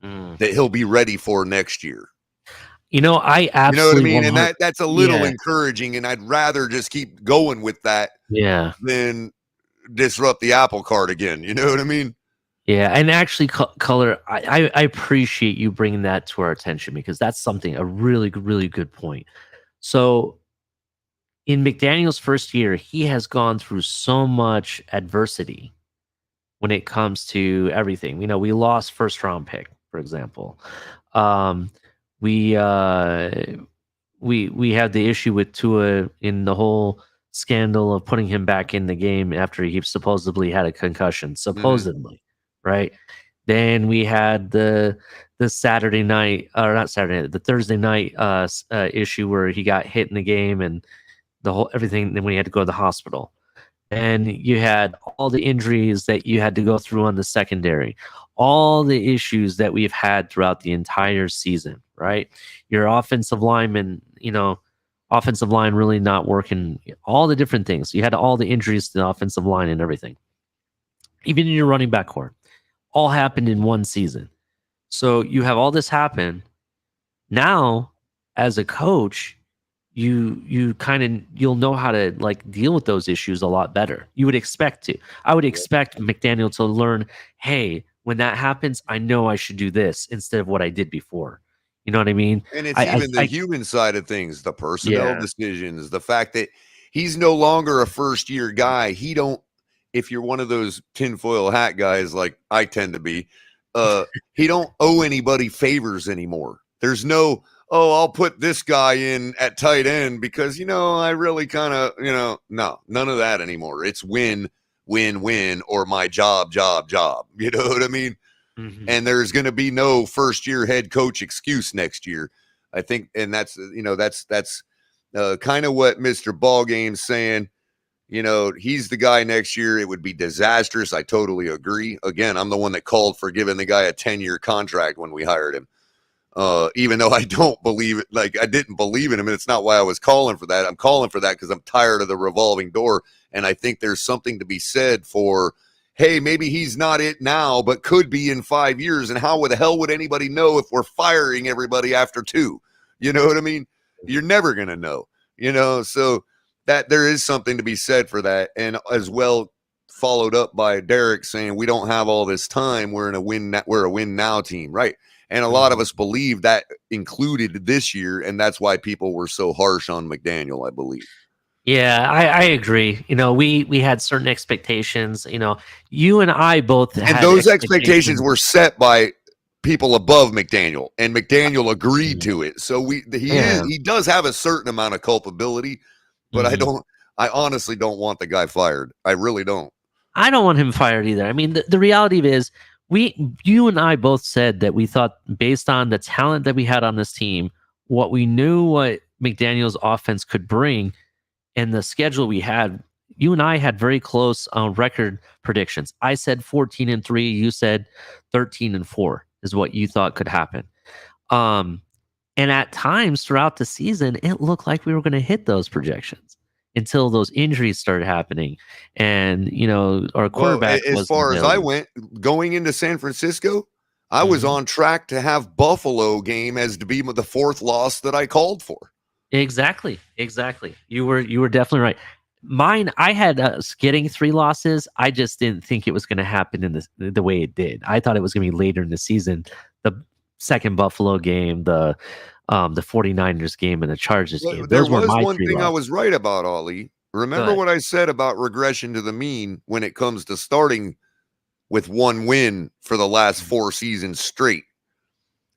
that he'll be ready for next year. I You know what I absolutely mean? And 100. that's a little Yeah. encouraging, and I'd rather just keep going with that Yeah. than disrupt the apple cart again. You know what I mean? Yeah. And actually, Color, I appreciate you bringing that to our attention because that's a really, really good point. So in McDaniel's first year, he has gone through so much adversity when it comes to everything. We lost first round pick, for example. Um, we we had the issue with Tua in the whole scandal of putting him back in the game after he supposedly had a concussion, supposedly, right? Then we had the Saturday night, or not Saturday, the Thursday night issue where he got hit in the game and the whole everything. Then we had to go to the hospital, and you had all the injuries that you had to go through on the secondary, all the issues that we've had throughout the entire season, right? Your offensive lineman, offensive line really not working, all the different things. You had all the injuries to the offensive line and everything. Even in your running back core, all happened in one season. So you have all this happen. Now, as a coach, you'll know how to like deal with those issues a lot better. You would expect to. I would expect McDaniel to learn, hey, when that happens, I know I should do this instead of what I did before. You know what I mean? And it's even the I human side of things, the personnel yeah. decisions, the fact that he's no longer a first year guy. If you're one of those tinfoil hat guys like I tend to be, he don't owe anybody favors anymore. There's no, oh, I'll put this guy in at tight end because, I really kind of, no, none of that anymore. It's win, win, or my job. You know what I mean? And there's going to be no first year head coach excuse next year. I think, and that's kind of what Mr. Ballgame's saying. He's the guy next year. It would be disastrous. I totally agree. Again, I'm the one that called for giving the guy a 10-year contract when we hired him. Even though I don't believe it, like I didn't believe in him, and it's not why I was calling for that. I'm calling for that because I'm tired of the revolving door, and I think there's something to be said for, hey, maybe he's not it now, but could be in 5 years, and how the hell would anybody know if we're firing everybody after 2? You know what I mean? You're never gonna know, so that there is something to be said for that, and as well followed up by Derek saying we don't have all this time. We're a win now team, right? And a lot of us believe that included this year, and that's why people were so harsh on McDaniel, I believe. Yeah, I agree. We had certain expectations. You and I both And had those expectations expectations. were set by people above McDaniel, and McDaniel agreed to it. So he does have a certain amount of culpability, but I honestly don't want the guy fired. I really don't. I don't want him fired either. I mean, the reality is, you and I both said that we thought, based on the talent that we had on this team, what we knew what McDaniel's offense could bring, and the schedule we had, you and I had very close record predictions. I said 14-3. You said 13-4. is what you thought could happen. And at times throughout the season, it looked like we were going to hit those projections until those injuries started happening. And, our Well, quarterback as wasn't far as I available. went going into San Francisco, I was Mhm. on track to have Buffalo game as to be the fourth loss that I called for. Exactly. You were definitely right. Mine, I had us getting 3 losses. I just didn't think it was going to happen in the way it did. I thought it was going to be later in the season. The second Buffalo game, the 49ers game, and the Chargers Well, game. there Those were was my one 3 thing I losses. was right about, Ollie. Remember Good. what I said about regression to the mean when it comes to starting with one win for the last 4 seasons straight?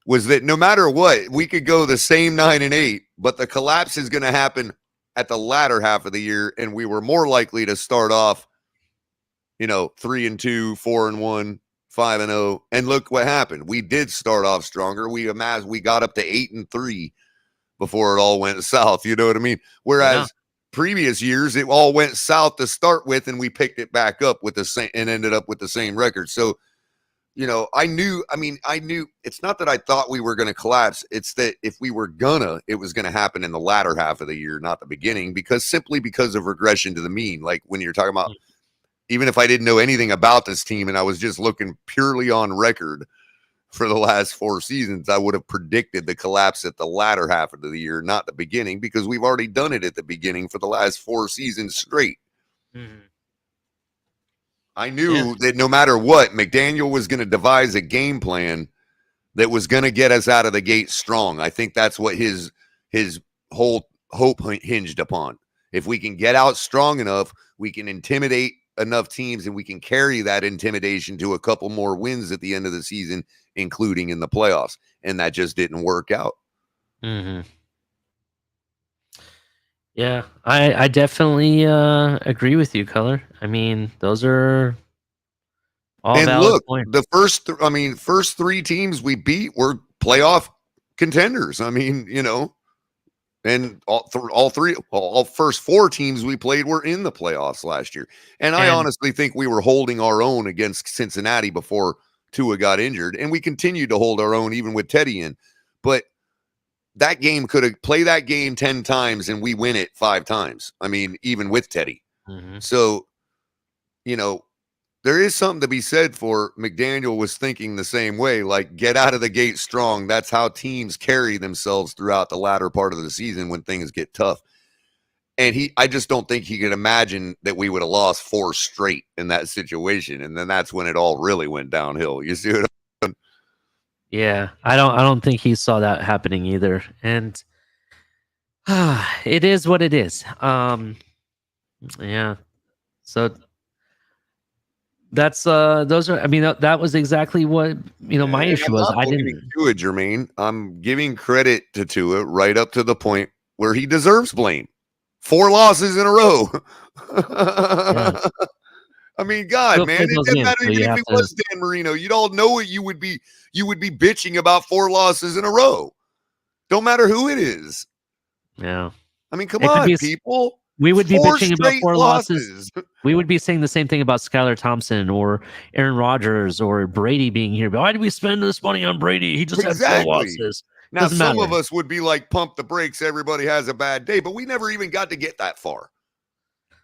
Was that no matter what, we could go the same 9-8, but the collapse is going to happen at the latter half of the year, and we were more likely to start off, 3-2, 4-1, 5-0, and look what happened. We did start off stronger. We got up to 8-3 before it all went south. You know what I mean? Yeah. Whereas previous years, it all went south to start with, and we picked it back up with the same and ended up with the same record. So, I knew it's not that I thought we were going to collapse. It's that if we were it was going to happen in the latter half of the year, not the beginning, because of regression to the mean. Like when you're talking about, even if I didn't know anything about this team and I was just looking purely on record for the last 4 seasons, I would have predicted the collapse at the latter half of the year, not the beginning, because we've already done it at the beginning for the last 4 seasons straight. Mhm. I knew that no matter what, McDaniel was going to devise a game plan that was going to get us out of the gate strong. I think that's what his whole hope hinged upon. If we can get out strong enough, we can intimidate enough teams, and we can carry that intimidation to a couple more wins at the end of the season, including in the playoffs. And that just didn't work out. Mhm. Yeah, I definitely agree with you, Color. I mean, those are all And valid look, points. the first 3 teams we beat were playoff contenders. And all first 4 teams we played were in the playoffs last year. And I And honestly think we were holding our own against Cincinnati before Tua got injured, and we continued to hold our own even with Teddy in. But that game play that game 10 times and we win it 5 times. I mean, even with Teddy. Mhm. So, there is something to be said for McDaniel was thinking the same way, like get out of the gate strong. That's how teams carry themselves throughout the latter part of the season when things get tough. And I just don't think he could imagine that we would have lost 4 straight in that situation. And then that's when it all really went downhill. You see what Yeah, I don't think he saw that happening either. And it is what it is. Yeah. So that's those are, I mean, that was exactly what, my And issue I'm was. not I blaming didn't. Tua, Jermaine. I'm giving credit to Tua right up to the point where he deserves blame. 4 losses in a row. Yeah. I mean, God, Still man, played it those didn't games, matter so even you if have it to. was Dan Marino. You'd all know it. You would be bitching about 4 losses in a row. Don't matter who it is. Yeah. I mean, come It could on, be. people. We would be 4 bitching about straight 4 losses. losses. We would be saying the same thing about Skylar Thompson or Aaron Rodgers or Brady being here. But why did we spend this money on Brady? He just had 4 Exactly. losses. Now, Doesn't some matter. of us would be like, pump the brakes. Everybody has a bad day, but we never even got to get that far.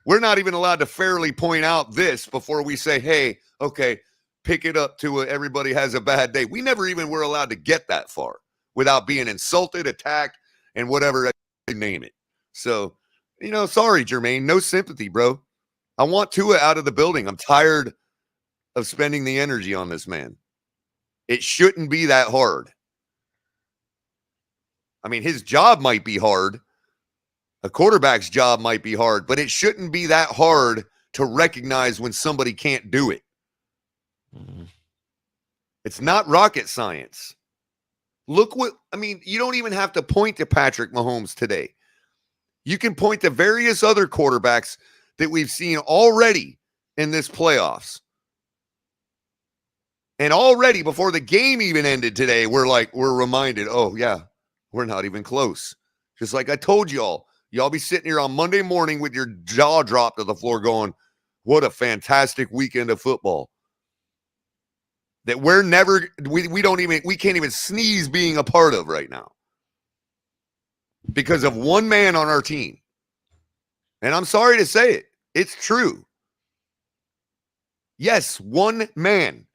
We're not even allowed to fairly point out this before we say, hey, okay, pick it up to everybody has a bad day. We never even were allowed to get that far without being insulted, attacked, and whatever you name it. So, sorry, Jermaine, no sympathy, bro. I want Tua out of the building. I'm tired of spending the energy on this man. It shouldn't be that hard. I mean, his job might be hard. A quarterback's job might be hard, but it shouldn't be that hard to recognize when somebody can't do it. Mhm. It's not rocket science. You don't even have to point to Patrick Mahomes today. You can point to various other quarterbacks that we've seen already in this playoffs. And already before the game even ended today, we're reminded, oh yeah, we're not even close. Just like I told y'all be sitting here on Monday morning with your jaw dropped to the floor going, what a fantastic weekend of football. that we can't even sneeze being a part of right now because of one man on our team. And I'm sorry to say it. It's true. Yes, one man.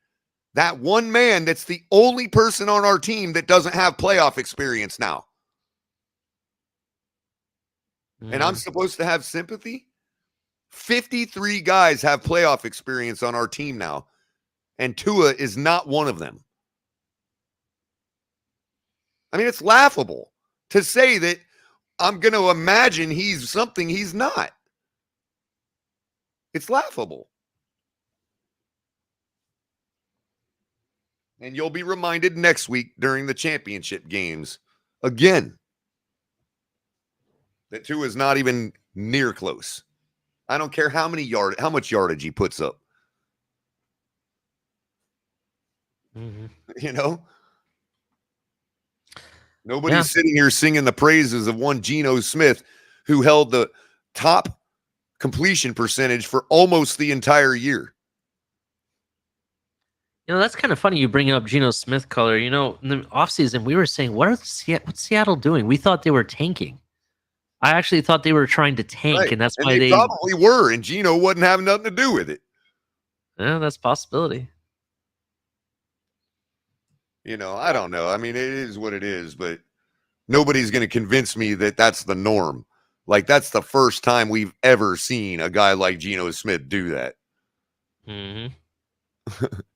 That one man that's the only person on our team that doesn't have playoff experience now. And I'm supposed to have sympathy? 53 guys have playoff experience on our team now, and Tua is not one of them. I mean, it's laughable to say that I'm going to imagine he's something he's not. It's laughable. And you'll be reminded next week during the championship games again that Tua is not even near close. I don't care how much yardage he puts up. You know? Nobody's sitting here singing the praises of one Geno Smith who held the top completion percentage for almost the entire year. You know, that's kind of funny you bring up Geno Smith color. You know, in the offseason, we were saying, what's Seattle doing? We thought they were tanking. I actually thought they were trying to tank, right. And that's and why they probably were, and Geno wasn't having nothing to do with it. Yeah, that's a possibility. You know, I don't know. I mean, it is what it is, but nobody's going to convince me that that's the norm. Like, that's the first time we've ever seen a guy like Geno Smith do that.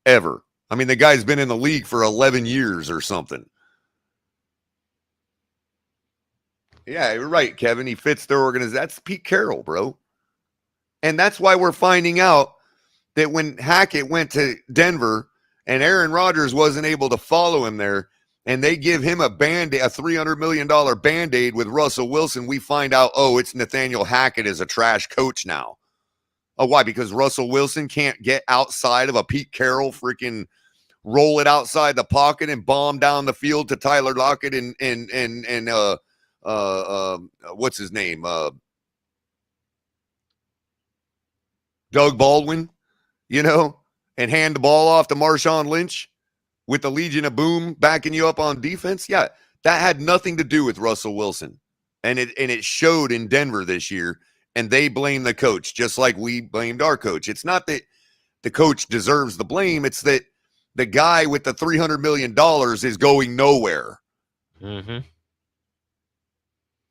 Ever. I mean, the guy's been in the league for 11 years or something. Yeah, you're right, Kevin. He fits their organization. That's Pete Carroll, bro. And that's why we're finding out that when Hackett went to Denver and Aaron Rodgers wasn't able to follow him there, and they give him a Band-Aid, a $300 million Band-Aid with Russell Wilson, we find out, oh, it's Nathaniel Hackett is a trash coach now. Oh, why? Because Russell Wilson can't get outside of a Pete Carroll freaking roll it outside the pocket and bomb down the field to Tyler Lockett and what's his name? Doug Baldwin, you know, and hand the ball off to Marshawn Lynch with the Legion of Boom backing you up on defense. Yeah, that had nothing to do with Russell Wilson. And it showed in Denver this year. And they blame the coach, just like we blamed our coach. It's not that the coach deserves the blame. It's that the guy with the $300 million is going nowhere.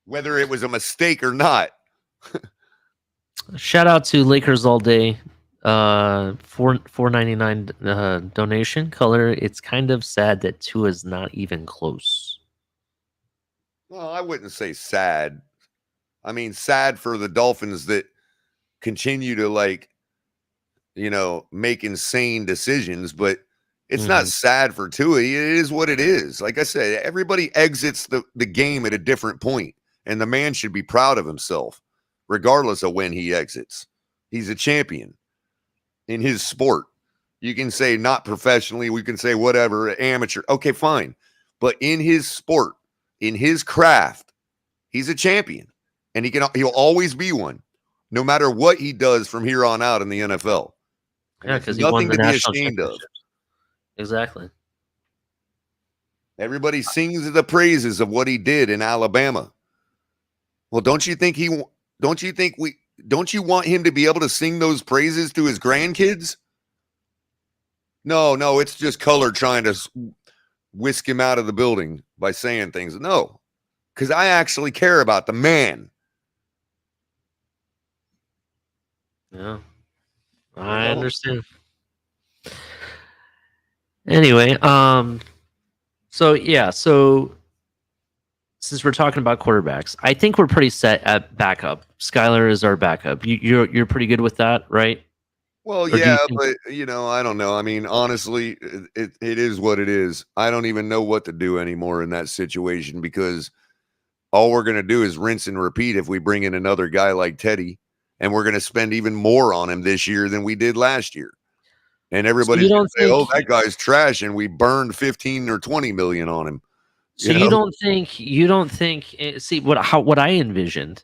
Whether it was a mistake or not. Shout out to Lakers All Day. $4.99 donation. Color, it's kind of sad that Tua is not even close. Well, I wouldn't say sad. I mean, sad for the Dolphins that continue to, like, you know, make insane decisions, but it's not sad for Tua. It is what it is. Like I said, everybody exits the game at a different point, and the man should be proud of himself, regardless of when he exits. He's a champion in his sport. You can say not professionally, we can say whatever, amateur. Okay, fine. But in his sport, in his craft, he's a champion. And he'll always be one, no matter what he does from here on out in the NFL. Yeah, because he won the national ashamed of. Exactly. Everybody sings the praises of what he did in Alabama. Well, don't you want him to be able to sing those praises to his grandkids? No, it's just color trying to whisk him out of the building by saying things. No, because I actually care about the man. Yeah, I understand. Anyway, so since we're talking about quarterbacks, I think we're pretty set at backup. Skylar is our backup. You're pretty good with that, right? Well, yeah, but you know, I don't know. I mean, honestly, it is what it is. I don't even know what to do anymore in that situation because all we're going to do is rinse and repeat if we bring in another guy like Teddy. And we're going to spend even more on him this year than we did last year. And everybody's going to say, oh, that guy's trash. And we burned 15 or 20 million on him. So you don't think, see, what I envisioned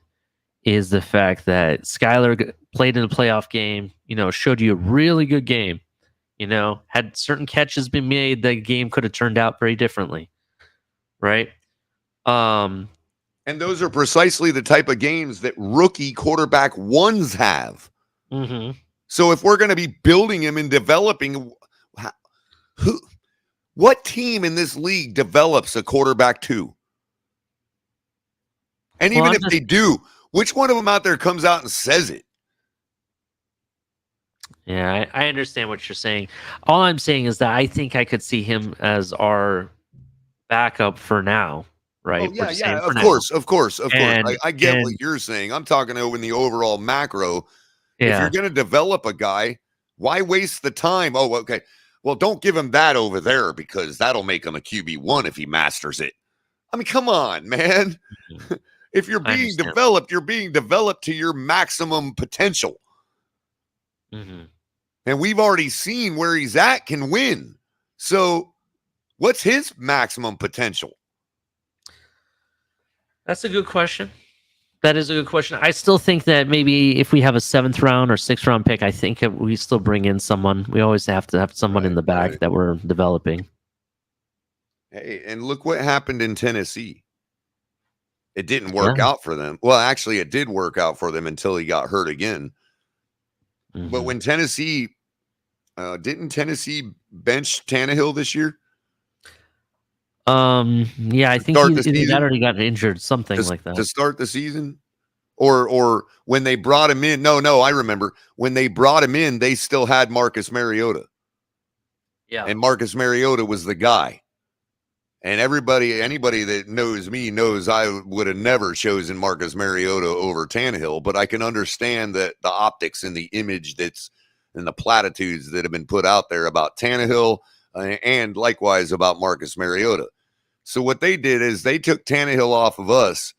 is the fact that Skylar played in a playoff game, you know, showed you a really good game. Had certain catches been made, the game could have turned out very differently, right? And those are precisely the type of games that rookie quarterback ones have. Mm-hmm. So if we're going to be building him and developing, what team in this league develops a quarterback two? And even if they do, which one of them out there comes out and says it? Yeah, I understand what you're saying. All I'm saying is that I think I could see him as our backup for now, right? Oh, yeah, yeah, of course. I get what and you're saying. I'm talking over in the overall macro. If you're yeah, going to develop a guy, why waste the time? Oh, okay. Well, don't give him that over there because that'll make him a QB1 if he masters it. I mean, come on, man. If you're being developed, you're being developed to your maximum potential. Mm-hmm. And we've already seen where he's at can win. So what's his maximum potential? That's a good question. That is a good question. I still think that maybe if we have a 7th round or 6th round pick, I think we still bring in someone. We always have to have someone in the back that we're developing. Hey, and look what happened in Tennessee. It didn't work out for them. Well, actually, it did work out for them until he got hurt again. Mm-hmm. But when Tennessee, didn't Tennessee bench Tannehill this year? Yeah, I think he already got injured, something like that. To start the season? Or when they brought him in. No, I remember. When they brought him in, they still had Marcus Mariota. Yeah. And Marcus Mariota was the guy. And anybody that knows me knows I would have never chosen Marcus Mariota over Tannehill, but I can understand that the optics and the image and the platitudes that have been put out there about Tannehill and likewise about Marcus Mariota. So what they did is they took Tannehill off of us,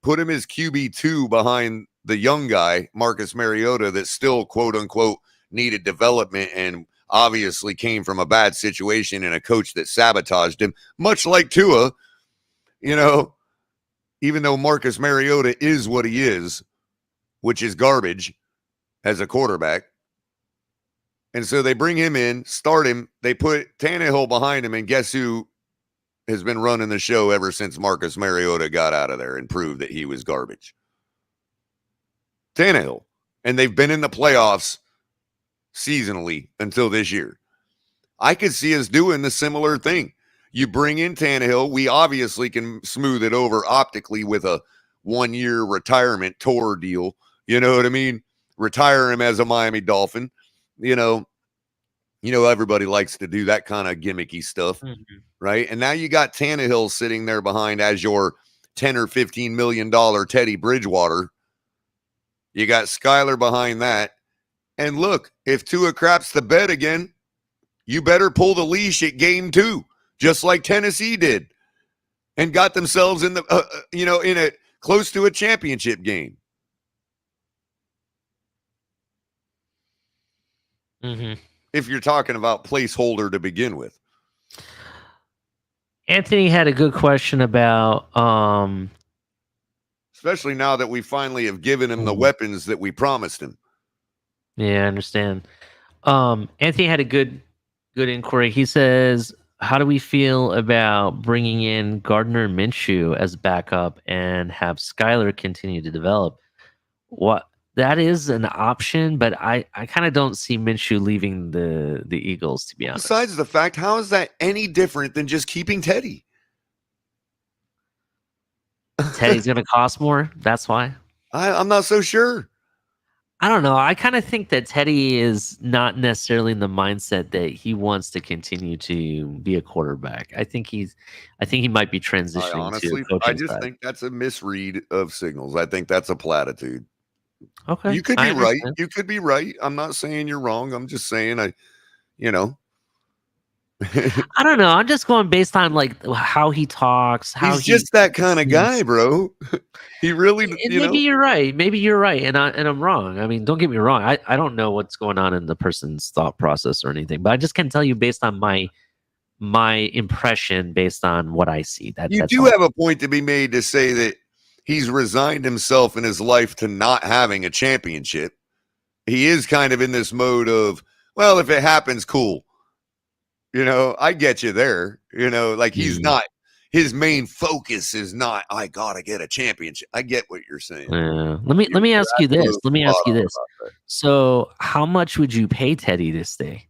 put him as QB2 behind the young guy, Marcus Mariota, that still, quote unquote, needed development and obviously came from a bad situation and a coach that sabotaged him, much like Tua, even though Marcus Mariota is what he is, which is garbage as a quarterback. And so they bring him in, start him, they put Tannehill behind him, and guess who has been running the show ever since Marcus Mariota got out of there and proved that he was garbage? Tannehill. And they've been in the playoffs seasonally until this year. I could see us doing the similar thing. You bring in Tannehill. We obviously can smooth it over optically with a 1-year retirement tour deal. You know what I mean? Retire him as a Miami Dolphin. Everybody likes to do that kind of gimmicky stuff, right? And now you got Tannehill sitting there behind as your $10 or $15 million Teddy Bridgewater. You got Skyler behind that. And look, if Tua craps the bed again, you better pull the leash at game 2, just like Tennessee did, and got themselves in the close to a championship game. Mm-hmm. If you're talking about placeholder to begin with. Anthony had a good question about, especially now that we finally have given him the weapons that we promised him. Yeah, I understand. Anthony had a good inquiry. He says, how do we feel about bringing in Gardner Minshew as backup and have Skyler continue to develop? That is an option, but I kind of don't see Minshew leaving the Eagles, to be honest. Besides the fact, how is that any different than just keeping Teddy? Teddy's going to cost more. That's why. I'm not so sure. I don't know. I kind of think that Teddy is not necessarily in the mindset that he wants to continue to be a quarterback. I think he might be transitioning to coaching. I just think that's a misread of signals. I think that's a platitude. Okay. You could be right. You could be right. I'm not saying you're wrong. I'm just saying I don't know. I'm just going based on how he talks. He's just that kind of guy, bro. He really. Maybe you're right. Maybe you're right, and I'm wrong. I mean, don't get me wrong. I don't know what's going on in the person's thought process or anything, but I just can tell you based on my impression, based on what I see. You do have a point to be made to say that he's resigned himself in his life to not having a championship. He is kind of in this mode of, Well, if it happens, cool. I get you there. Like he's not. His main focus is not, I gotta get a championship. I get what you're saying. Let me ask you this. So, how much would you pay Teddy to stay?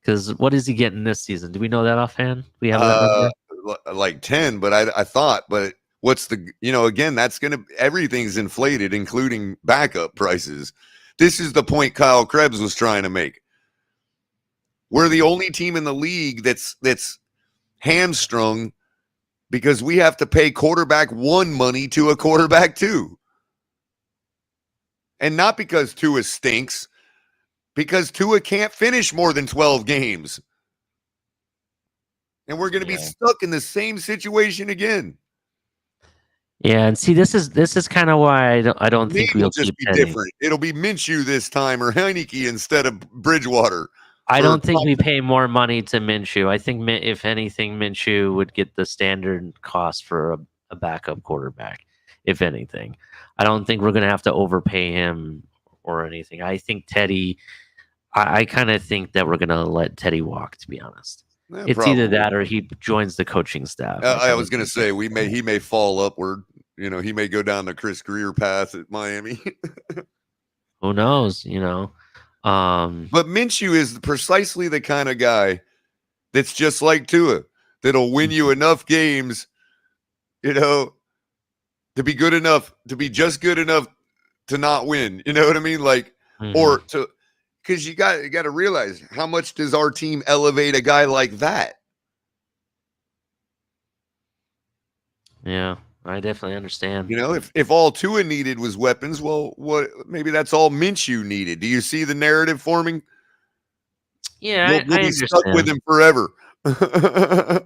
Because what is he getting this season? Do we know that offhand? We have that number? Like 10, but I thought, but what's the, again, everything's inflated, including backup prices. This is the point Kyle Krebs was trying to make. We're the only team in the league that's hamstrung because we have to pay quarterback 1 money to a quarterback 2. And not because Tua stinks, because Tua can't finish more than 12 games. And we're going to be stuck in the same situation again. Yeah, and see, this is kind of why I don't think we'll just keep be different. It'll be Minshew this time or Heineke instead of Bridgewater. I don't think we pay more money to Minshew. I think if anything, Minshew would get the standard cost for a backup quarterback. If anything, I don't think we're going to have to overpay him or anything. I think Teddy. I kind of think that we're going to let Teddy walk. To be honest. It's probably either that or he joins the coaching staff. I was going to say he may fall upward. He may go down the Chris Greer path at Miami. Who knows? But Minshew is precisely the kind of guy that's just like Tua, that'll win you enough games, to be good enough, to be just good enough to not win. You know what I mean? Like, or to. Because you got to realize, how much does our team elevate a guy like that? Yeah, I definitely understand. If all Tua needed was weapons, well, maybe that's all Minshew needed. Do you see the narrative forming? Yeah, we'll be stuck with him forever. I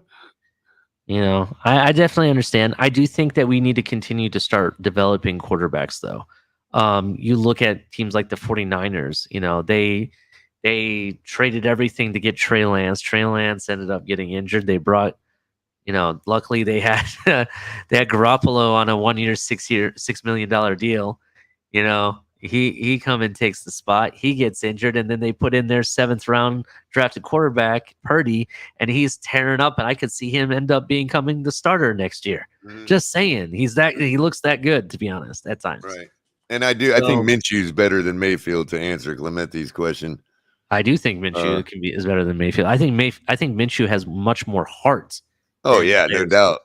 definitely understand. I do think that we need to continue to start developing quarterbacks, though. You look at teams like the 49ers, they traded everything to get Trey Lance. Trey Lance ended up getting injured. They brought, luckily they had Garoppolo on a 1 year, $6 million deal. He come and takes the spot. He gets injured, and then they put in their 7th round drafted quarterback, Purdy, and he's tearing up. And I could see him end up becoming the starter next year. Just saying, he looks that good, to be honest, at times. Right. And I think Minshew's better than Mayfield, to answer Clemente's question. I do think Minshew is better than Mayfield. I think Minshew has much more heart. Oh yeah, no doubt.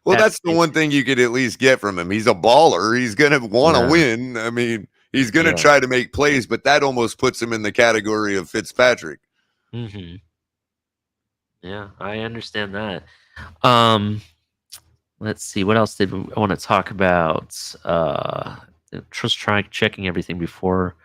Well, that's the one thing you could at least get from him. He's a baller. He's going to want to win. I mean, he's going to try to make plays, but that almost puts him in the category of Fitzpatrick. Mm-hmm. Yeah, I understand that. Let's see. What else did I want to talk about? Just checking everything before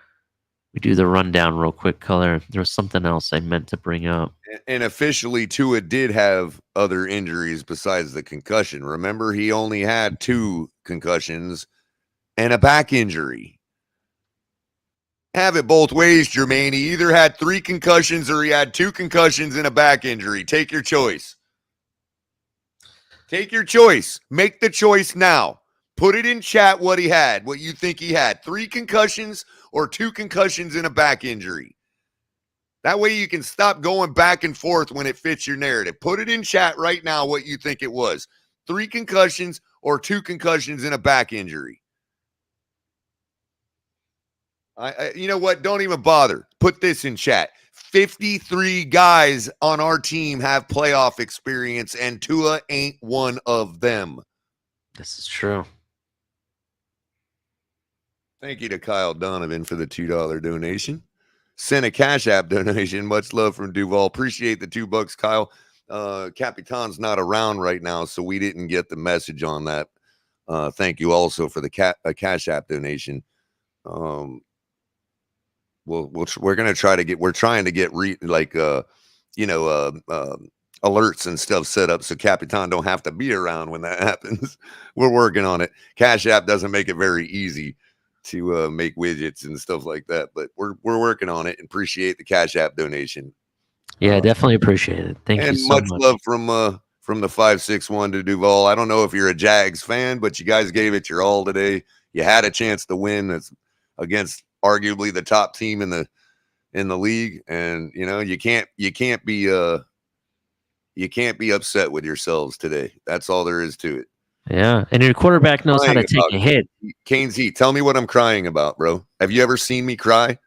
we do the rundown real quick. There was something else I meant to bring up. And officially, Tua did have other injuries besides the concussion. Remember, he only had 2 concussions and a back injury. Have it both ways, Jermaine. He either had 3 concussions or he had 2 concussions and a back injury. Take your choice. Take your choice. Make the choice now. Put it in chat what he had, what you think he had. 3 concussions or 2 concussions and a back injury. That way you can stop going back and forth when it fits your narrative. Put it in chat right now what you think it was. 3 concussions or 2 concussions and a back injury. You know what? Don't even bother. Put this in chat. 53 guys on our team have playoff experience, and Tua ain't one of them. This is true. Thank you to Kyle Donovan for the $2 donation. Sent a Cash App donation. Much love from Duval. Appreciate the $2, Kyle. Capitan's not around right now, so we didn't get the message on that. Thank you also for the Cash App donation. We're going to try to get, we're trying to get alerts and stuff set up so Capitan don't have to be around when that happens. We're working on it. Cash App doesn't make it very easy to make widgets and stuff like that, but we're working on it and appreciate the Cash App donation. Yeah, definitely appreciate it. Thank you so much. And much love from the 561 to Duval. I don't know if you're a Jags fan, but you guys gave it your all today. You had a chance to win against arguably the top team in in the league, and you can't be upset with yourselves today. That's all there is to it. Yeah, and your quarterback knows how to take a hit. Kane Z, tell me what I'm crying about, bro. Have you ever seen me cry?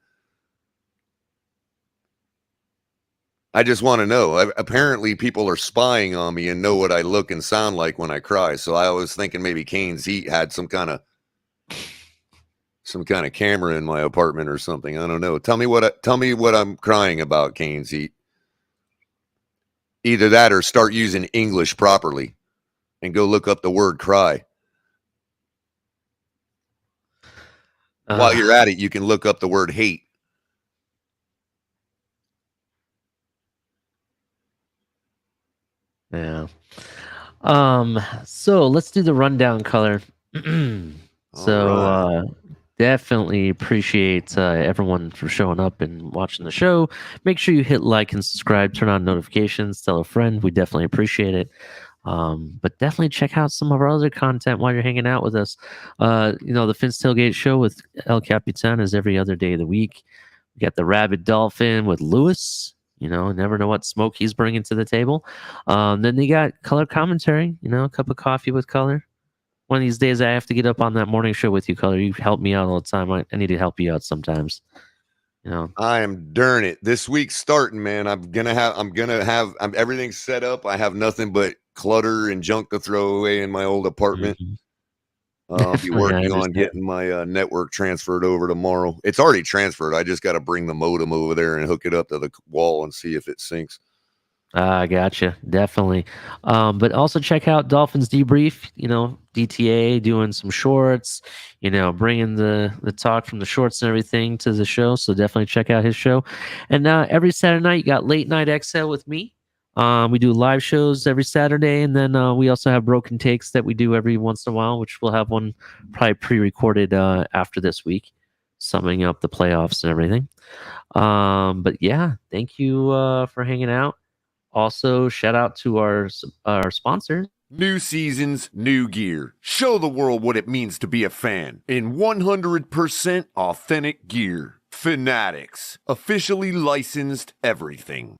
I just want to know. Apparently, people are spying on me and know what I look and sound like when I cry. So I was thinking maybe Kane Z had some kind of camera in my apartment or something. I don't know. Tell me what I'm crying about, Kane Z. Either that or start using English properly and go look up the word cry. While you're at it, you can look up the word hate. Yeah. So let's do the rundown color. Definitely appreciate everyone for showing up and watching the show. Make sure you hit like and subscribe, turn on notifications, tell a friend. We definitely appreciate it. But definitely check out some of our other content while you're hanging out with us. The Finn's Tailgate Show with El Capitan is every other day of the week. We got the Rabid Dolphin with Lewis. Never know what smoke he's bringing to the table. Then they got color commentary, a cup of coffee with color. One of these days I have to get up on that morning show with you, Color. You help me out all the time. I need to help you out sometimes. I am darn it. This week's starting, man. I'm gonna have everything set up. I have nothing but clutter and junk to throw away in my old apartment. I'll be working on getting my network transferred over tomorrow. It's already transferred. I just got to bring the modem over there and hook it up to the wall and see if it syncs. I gotcha. Definitely. But also check out Dolphins Debrief, DTA doing some shorts, bringing the talk from the shorts and everything to the show. So definitely check out his show. And every Saturday night, you got Late Night Exhale with me. We do live shows every Saturday. And then we also have Broken Takes that we do every once in a while, which we'll have one probably pre-recorded after this week, summing up the playoffs and everything. But yeah, thank you for hanging out. Also, shout out to our sponsors. New seasons, new gear. Show the world what it means to be a fan in 100% authentic gear. Fanatics, officially licensed everything.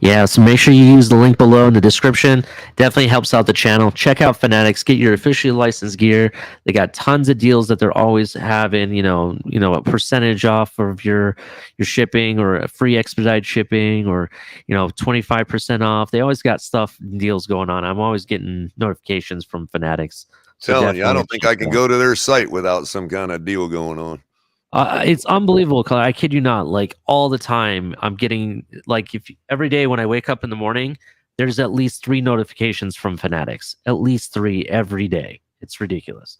Yeah, so make sure you use the link below in the description. Definitely helps out the channel. Check out Fanatics. Get your officially licensed gear. They got tons of deals that they're always having. A percentage off of your shipping, or a free expedite shipping, or 25% off. They always got stuff and deals going on. I'm always getting notifications from Fanatics. So telling you, I don't think I can go to their site without some kind of deal going on. It's unbelievable. I kid you not. Like all the time, I'm getting every day when I wake up in the morning, there's at least 3 notifications from Fanatics. At least 3 every day. It's ridiculous.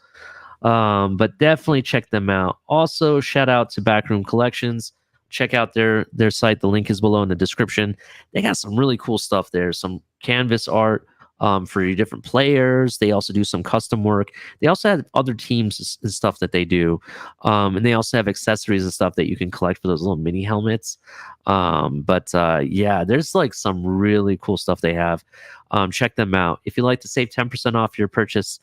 But definitely check them out. Also, shout out to Backroom Collections. Check out their site. The link is below in the description. They got some really cool stuff there. Some canvas art for your different players. They also do some custom work. They also have other teams and stuff that they do. And they also have accessories and stuff that you can collect for those little mini helmets. Yeah, there's some really cool stuff they have. Check them out. If you'd like to save 10% off your purchase,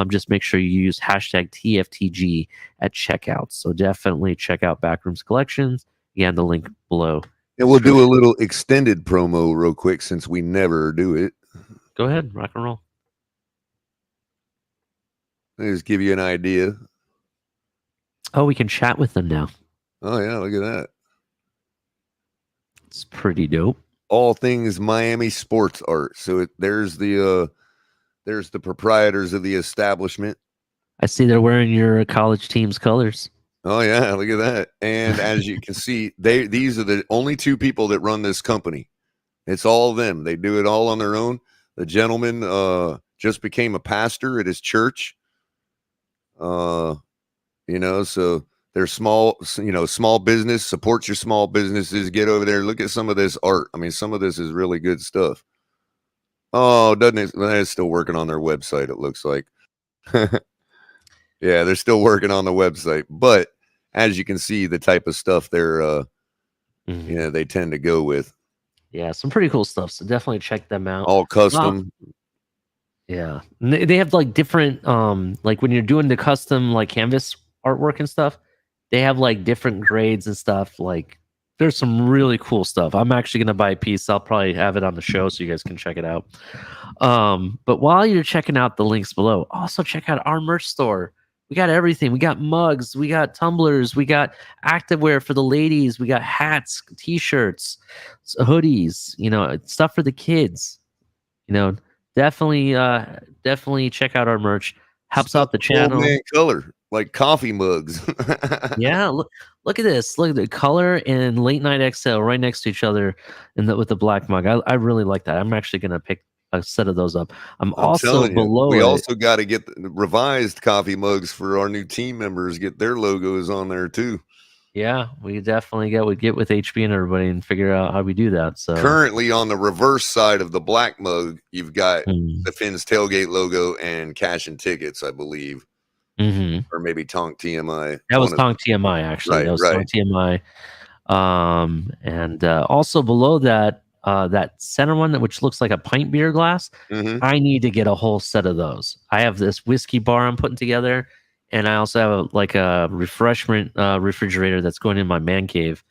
just make sure you use hashtag TFTG at checkout. So definitely check out Backrooms Collections. Again, the link below. And we'll do a little extended promo real quick since we never do it. Go ahead, rock and roll. Let me just give you an idea. Oh, we can chat with them now. Oh, yeah, look at that. It's pretty dope. All things Miami sports art. So there's the proprietors of the establishment. I see they're wearing your college team's colors. Oh, yeah, look at that. And as you can see, these are the only 2 people that run this company. It's all them. They do it all on their own. The gentleman just became a pastor at his church. So they're small business. Support your small businesses. Get over there. Look at some of this art. I mean, some of this is really good stuff. Oh, doesn't it? They're still working on their website, it looks like. Yeah, they're still working on the website. But as you can see, the type of stuff they're they tend to go with. Yeah, some pretty cool stuff. So definitely check them out. All custom. Yeah. They have different when you're doing the custom canvas artwork and stuff, they have like different grades and stuff. Like there's some really cool stuff. I'm actually gonna buy a piece. I'll probably have it on the show so you guys can check it out. But while you're checking out the links below, also check out our merch store. We got everything. We got mugs, we got tumblers, we got activewear for the ladies, we got hats, t-shirts, hoodies, stuff for the kids. Definitely definitely check out our merch. Helps out the channel. Man color, like coffee mugs. Yeah, look at this. Look at the color and Late Night XL right next to each other with the black mug. I really like that. I'm actually gonna pick a set of those up. I'm also below we it. also got to get the revised coffee mugs for our new team members, get their logos on there too. Yeah, we definitely get with HB and everybody and figure out how we do that. So currently on the reverse side of the black mug, you've got the Finn's Tailgate logo and Cash and Tickets, I believe. Or maybe Tonk TMI. That was Tonk TMI, actually. Right, that was Tonk TMI. And also below that, that center one, which looks like a pint beer glass, I need to get a whole set of those. I have this whiskey bar I'm putting together, and I also have a refreshment refrigerator that's going in my man cave.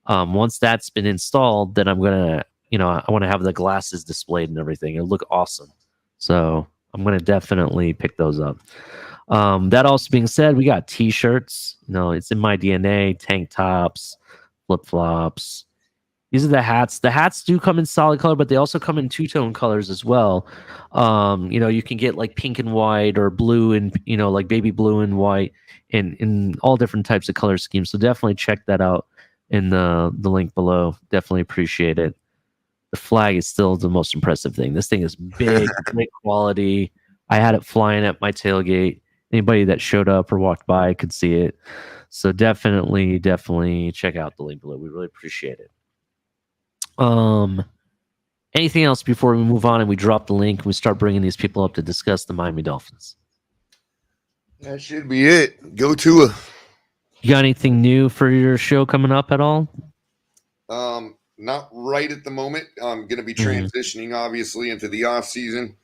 Once that's been installed, then I'm gonna, I want to have the glasses displayed and everything. It'll look awesome. So I'm gonna definitely pick those up. That also being said, we got t-shirts. It's in my DNA. Tank tops, flip-flops. These are the hats. The hats do come in solid color, but they also come in two-tone colors as well. You can get like pink and white or blue and like baby blue and white, and in all different types of color schemes. So definitely check that out in the link below. Definitely appreciate it. The flag is still the most impressive thing. This thing is big, great quality. I had it flying at my tailgate. Anybody that showed up or walked by could see it. So definitely check out the link below. We really appreciate it. Anything else before we move on and we drop the link and we start bringing these people up to discuss the Miami Dolphins? That should be it. Go to a. You got anything new for your show coming up at all? Not right at the moment. I'm going to be transitioning, obviously, into the off season.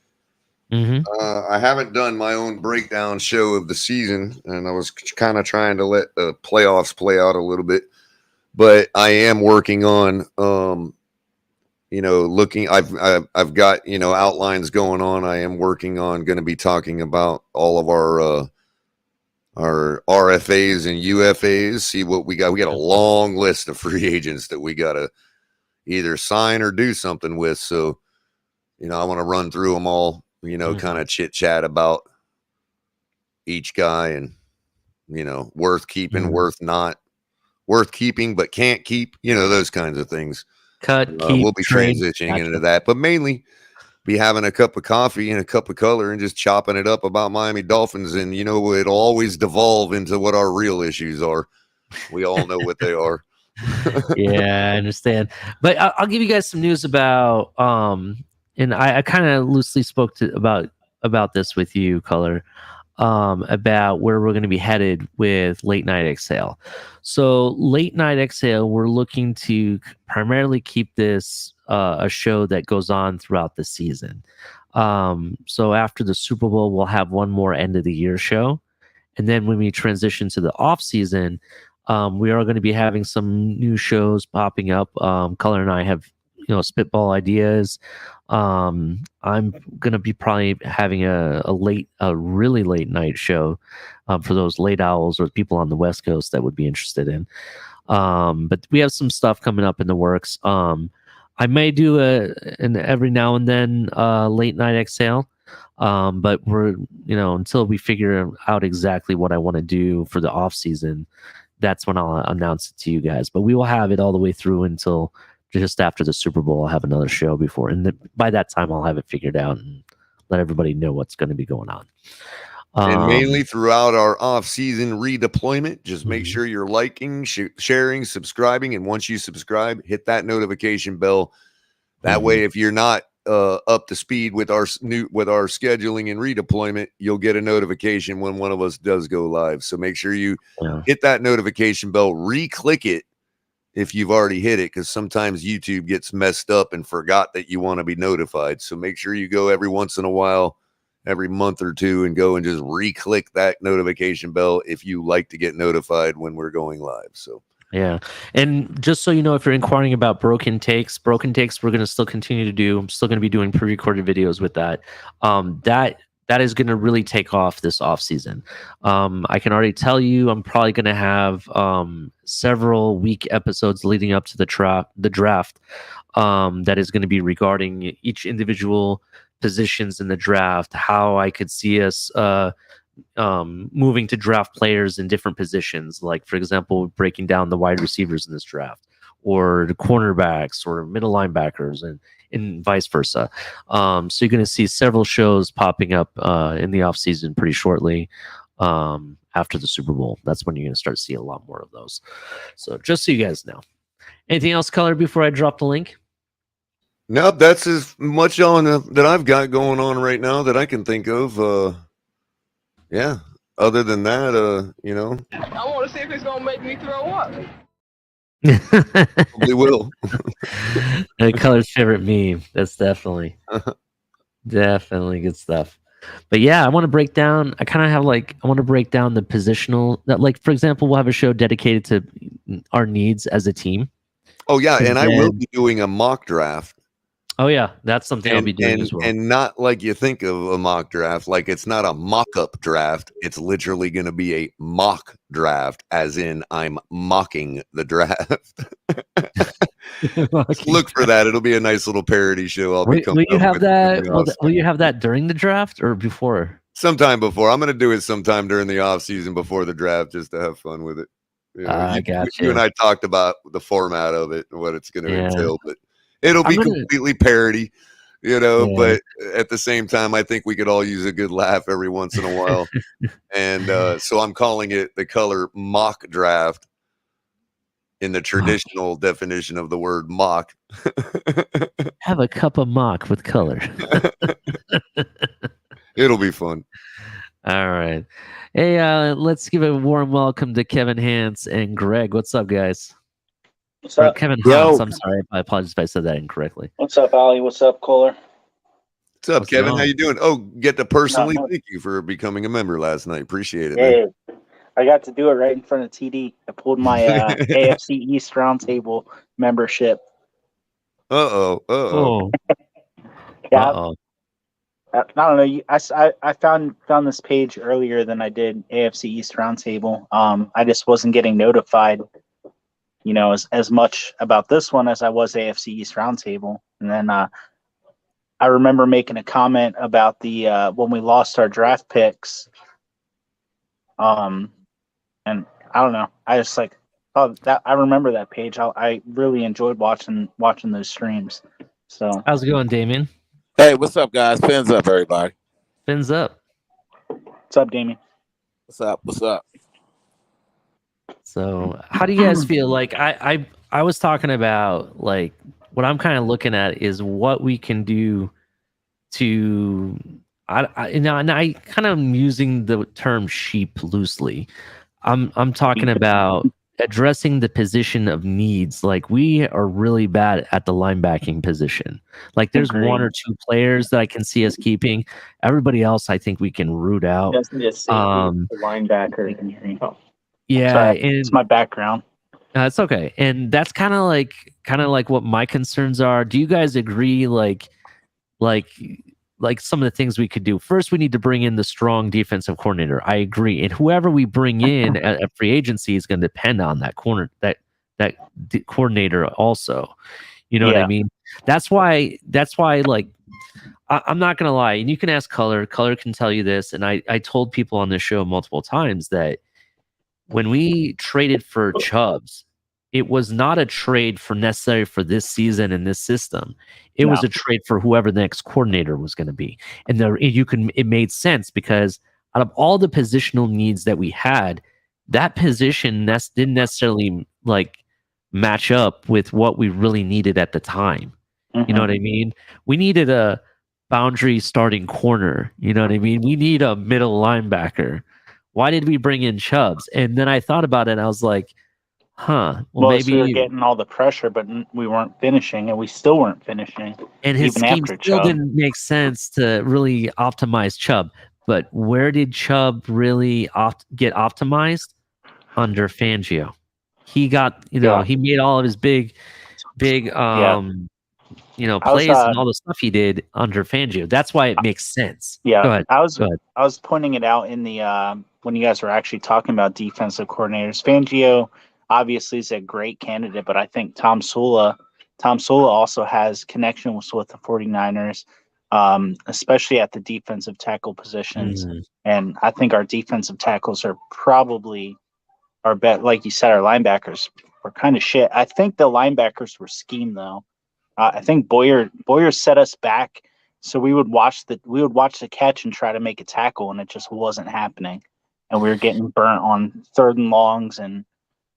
I haven't done my own breakdown show of the season, and I was kind of trying to let the playoffs play out a little bit. But I am working on, looking. I've got outlines going on. I am working on going to be talking about all of our RFAs and UFAs. See what we got. We got a long list of free agents that we got to either sign or do something with. So, I want to run through them all. Kind of chit chat about each guy and, worth keeping, worth not, worth keeping, but can't keep, those kinds of things. We'll be transitioning into that, but mainly be having a cup of coffee and a cup of color and just chopping it up about Miami Dolphins. And, it'll always devolve into what our real issues are. We all know what they are. Yeah, I understand. But I'll give you guys some news about, and I kind of loosely spoke about this with you, Color, about where we're going to be headed with Late Night Exhale. So Late Night Exhale, we're looking to primarily keep this a show that goes on throughout the season. So after the Super Bowl, we'll have one more end of the year show. And then when we transition to the off season, we are going to be having some new shows popping up. Color and I have, spitball ideas. I'm going to be probably having a really late night show for those late owls or people on the West Coast that would be interested in. But we have some stuff coming up in the works. I may do an every now and then late night exhale. But we're, until we figure out exactly what I want to do for the off season, that's when I'll announce it to you guys. But we will have it all the way through until just after the Super Bowl. I'll have another show before. And by that time, I'll have it figured out and let everybody know what's going to be going on. And mainly throughout our off-season redeployment, just make sure you're liking, sharing, subscribing. And once you subscribe, hit that notification bell. That way, if you're not up to speed with our scheduling and redeployment, you'll get a notification when one of us does go live. So make sure you hit that notification bell, re-click it if you've already hit it, because sometimes YouTube gets messed up and forgot that you want to be notified. So make sure you go every once in a while every month or two and go and just re-click that notification bell if you like to get notified when we're going live. So Yeah. And just so you know, if you're inquiring about broken takes, we're going to still continue to do. I'm still going to be doing pre-recorded videos with that. That is going to really take off this off season. I can already tell you, I'm probably going to have several week episodes leading up to the draft. That is going to be regarding each individual positions in the draft, how I could see us moving to draft players in different positions, like for example breaking down the wide receivers in this draft, or the cornerbacks or middle linebackers, and vice versa. So you're going to see several shows popping up in the off season pretty shortly. After the Super Bowl, that's when you're going to start seeing a lot more of those. So just so you guys know. Anything else, Color, before I drop the link? No, that's as much on that I've got going on right now that I can think of. Yeah. Other than that, I want to see if it's gonna make me throw up. probably will. Color's favorite meme. That's definitely good stuff. But yeah, I want to break down. I want to break down the positional. That, like, for example, we'll have a show dedicated to our needs as a team. Oh yeah, and I will be doing a mock draft. Oh yeah, that's something I'll be doing as well. And not like you think of a mock draft. Like, it's not a mock-up draft. It's literally going to be a mock draft, as in I'm mocking the draft. Look for that. It'll be a nice little parody show. Will you have that? Will you have that during the draft or before? Sometime before. I'm going to do it sometime during the off season before the draft, just to have fun with it. I got you. You and I talked about the format of it and what it's going to entail, but it'll be completely parody, but at the same time, I think we could all use a good laugh every once in a while. And so I'm calling it the Color mock draft in the traditional definition of the word mock. Have a cup of mock with Color. It'll be fun. All right. Hey, let's give a warm welcome to Kevin Hans and Greg. What's up, guys? What's up? Kevin Hans. I'm sorry. I apologize if I said that incorrectly. What's up, Ali? What's up, Kohler? What's up, Kevin? How you doing? Oh, get to personally thank you for becoming a member last night. Appreciate it. Yeah, I got to do it right in front of TD. I pulled my AFC East Roundtable membership. Oh. Yeah. I don't know. I found this page earlier than I did AFC East Roundtable. I just wasn't getting notified, as much about this one as I was AFC East Roundtable. And then I remember making a comment about the when we lost our draft picks. And I don't know. I just that. I remember that page. I really enjoyed watching those streams. So how's it going, Damien? Hey, what's up, guys? Fins up, everybody. Fins up. What's up, Damien? What's up? So how do you guys feel? Like I was talking about, like, what I'm kind of looking at is what we can do to and I kind of am using the term sheep loosely. I'm talking about addressing the position of needs. Like, we are really bad at the linebacking position. Like, there's one or two players that I can see us keeping. Everybody else, I think we can root out. Linebacker. Yeah, sorry, and it's my background. It's okay, and that's kind of like what my concerns are. Do you guys agree? Like some of the things we could do. First, we need to bring in the strong defensive coordinator. I agree, and whoever we bring in at free agency is going to depend on that coordinator also. You know what I mean? That's why. Like, I'm not going to lie, and you can ask Color. Color can tell you this, and I told people on this show multiple times that when we traded for Chubbs, it was not a trade for necessary for this season and this system. It was a trade for whoever the next coordinator was going to be. And it made sense because out of all the positional needs that we had, that position didn't necessarily match up with what we really needed at the time. You know what I mean? We needed a boundary starting corner. You know what I mean? We need a middle linebacker. Why did we bring in Chubbs? And then I thought about it and I was like, Huh. Well, Well, we were maybe. getting all the pressure, but we weren't finishing, and we still weren't finishing, And his even scheme after still Chubb. didn't make sense to really optimize Chubb. But where did Chubb really get optimized? Under Fangio. He got, he made all of his big Yeah. I was plays and all the stuff he did under Fangio. That's why it makes sense. Yeah, Go ahead. I was Go ahead. I was pointing it out in the when you guys were actually talking about defensive coordinators. Fangio obviously is a great candidate, but I think Tom Sula also has connections with the 49ers, especially at the defensive tackle positions. Mhm. And I think our defensive tackles are probably our bet. Like you said, our linebackers were kind of shit. I think the linebackers were schemed though. I think Boyer set us back, so we would watch the catch and try to make a tackle, and it just wasn't happening, and we were getting burnt on third and longs, and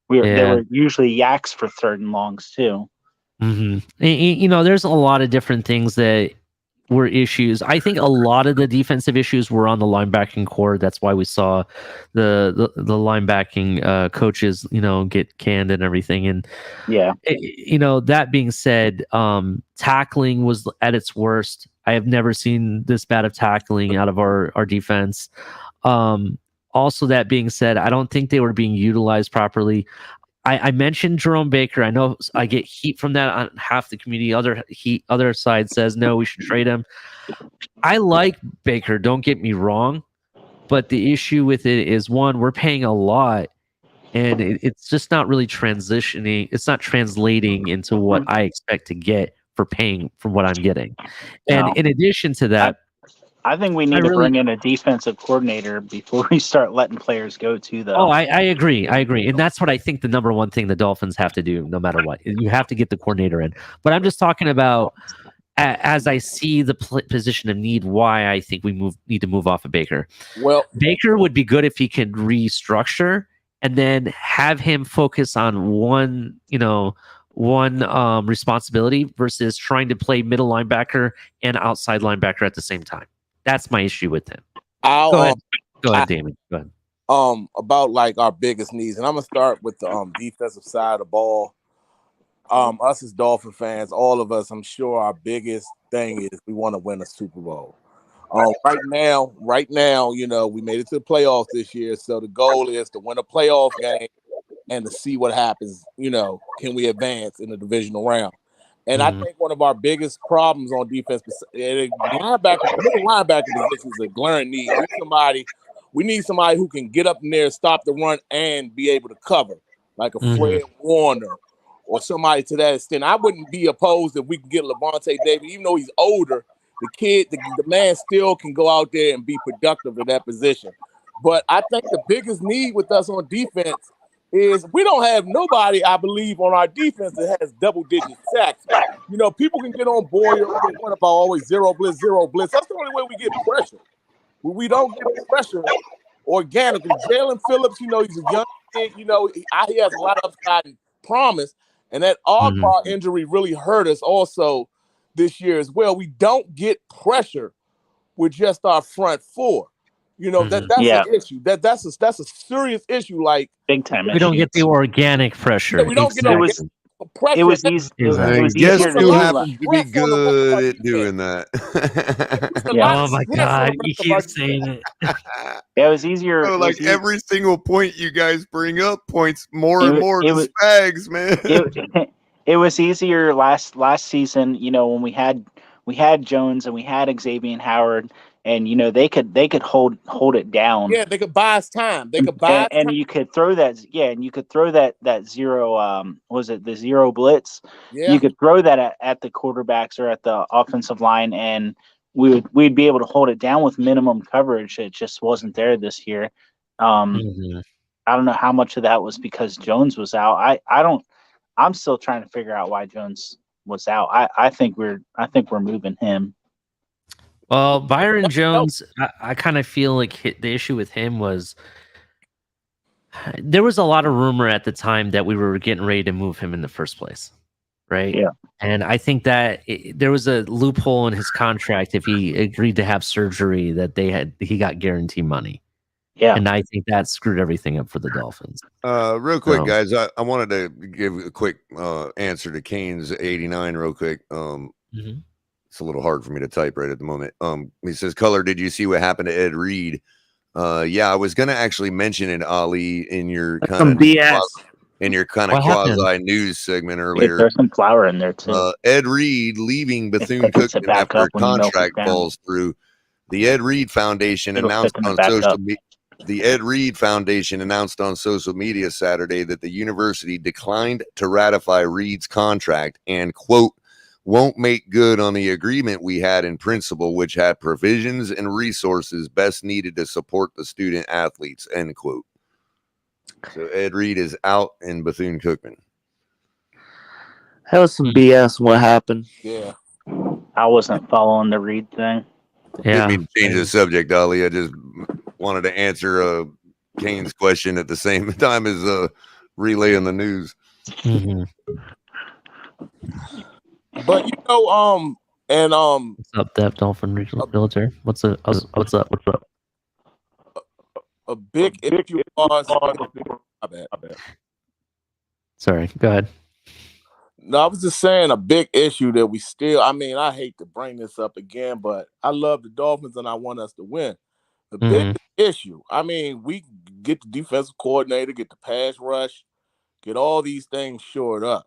there Yeah. were usually yaks for third and longs too. There's a lot of different things that were issues. I think a lot of the defensive issues were on the linebacking core. That's why we saw the linebacking coaches, get canned and everything. And Yeah, that being said, tackling was at its worst. I have never seen this bad of tackling out of our defense. Also, that being said, I don't think they were being utilized properly. I mentioned Jerome Baker. I know I get heat from that on half the community. Other side says no, we should trade him. I like Baker. Don't get me wrong, but the issue with it is one, we're paying a lot, and it's just not really transitioning. It's not translating into what I expect to get for paying for what I'm getting. And no. in addition to that, I think we need to bring in a defensive coordinator before we start letting players go too, though. Oh, I agree. And that's what I think the number one thing the Dolphins have to do, no matter what. You have to get the coordinator in. But I'm just talking about as I see the position of need, why I think we need to move off of Baker. Well, Baker would be good if he could restructure and then have him focus on one responsibility versus trying to play middle linebacker and outside linebacker at the same time. That's my issue with him. Go ahead, Damon. Go ahead. About like our biggest needs, and I'm gonna start with the defensive side of the ball. Us as Dolphin fans, all of us, I'm sure our biggest thing is we want to win a Super Bowl. Right now, we made it to the playoffs this year, so the goal is to win a playoff game and to see what happens. Can we advance in the divisional round? And I think one of our biggest problems on defense, middle linebacker position is a glaring need. We need somebody who can get up in there, stop the run, and be able to cover, like a Fred Warner or somebody to that extent. I wouldn't be opposed if we can get Levante David, even though he's older. The man still can go out there and be productive in that position. But I think the biggest need with us on defense is we don't have nobody, I believe, on our defense that has double-digit sacks. People can get on Boyer. What about always zero blitz? That's the only way we get pressure. When we don't get pressure organically, Jalen Phillips, he's a young kid. He has a lot of upside and promise. And that Ogbar injury really hurt us also this year as well. We don't get pressure with just our front four. That's an issue. That's a serious issue. Like big time. We don't get the organic pressure. We don't get pressure. It was easy. I guess you happen to be good at doing that. Oh my God, you keep saying it. It was easier. So, every single point you guys bring up points more and more to Spags, man. It was easier last season. When we had Jones and we had Xavier Howard, and they could hold it down. Yeah, they could buy us time. And you could throw that. Yeah, and you could throw that zero. Was it the zero blitz? Yeah. You could throw that at the quarterbacks or at the offensive line, and we'd be able to hold it down with minimum coverage. It just wasn't there this year. I don't know how much of that was because Jones was out. I'm still trying to figure out why Jones was out. I think we're moving him. Well, Byron Jones, I kind of feel like the issue with him was there was a lot of rumor at the time that we were getting ready to move him in the first place, right? Yeah. And I think that there was a loophole in his contract if he agreed to have surgery that he got guarantee money. Yeah. And I think that screwed everything up for the Dolphins. Real quick, So- guys, I wanted to give a quick answer to Kane's 89 real quick. Mhm. It's a little hard for me to type right at the moment. He says, Color, did you see what happened to Ed Reed? Yeah, I was gonna actually mention it, Ali, in your That's kind some of BS. quasi What happened? news segment Hey, earlier. there's some flour in there too. Ed Reed leaving Bethune Thickens it Cookman back after a up when you melt it contract down. falls through. The Ed Reed Foundation It'll announced thicken it on back social up. media. The Ed Reed Foundation announced on social media Saturday that the university declined to ratify Reed's contract and, quote, won't make good on the agreement we had in principle, which had provisions and resources best needed to support the student athletes, end quote. So Ed Reed is out in Bethune-Cookman. That was some BS. What happened? Yeah. I wasn't following the Reed thing. Yeah. Didn't mean to change the subject, Ali. I just wanted to answer Kane's question at the same time as relaying the news. Mhm. But you know, What's up, Dev Dolphin Regional Military? What's up? What's up? What's up? a big issue was my bad. Sorry. Go ahead. No, I was just saying a big issue that we still, I mean, I hate to bring this up again, but I love the Dolphins and I want us to win. The biggest issue, I mean, we get the defensive coordinator, get the pass rush, get all these things shored up.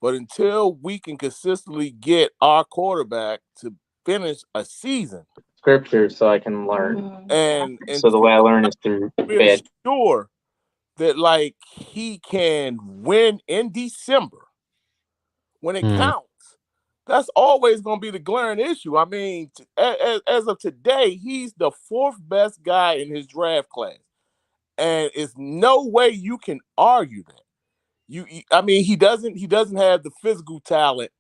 But until we can consistently get our quarterback to finish a season, Scripture so I can learn. and So the way I learn is through really bed. sure that like he can win in December when it counts, that's always going to be the glaring issue. I mean, as of today, he's the fourth best guy in his draft class, and it's no way you can argue that. I mean, he doesn't have the physical talent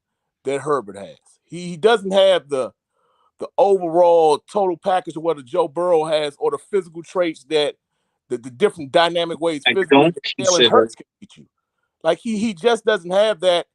that Herbert has. He doesn't have the overall total package of what a Joe Burrow has, or the physical traits that the different dynamic ways I physically don't that Jalen consider Hurts can beat you. Like he just doesn't have that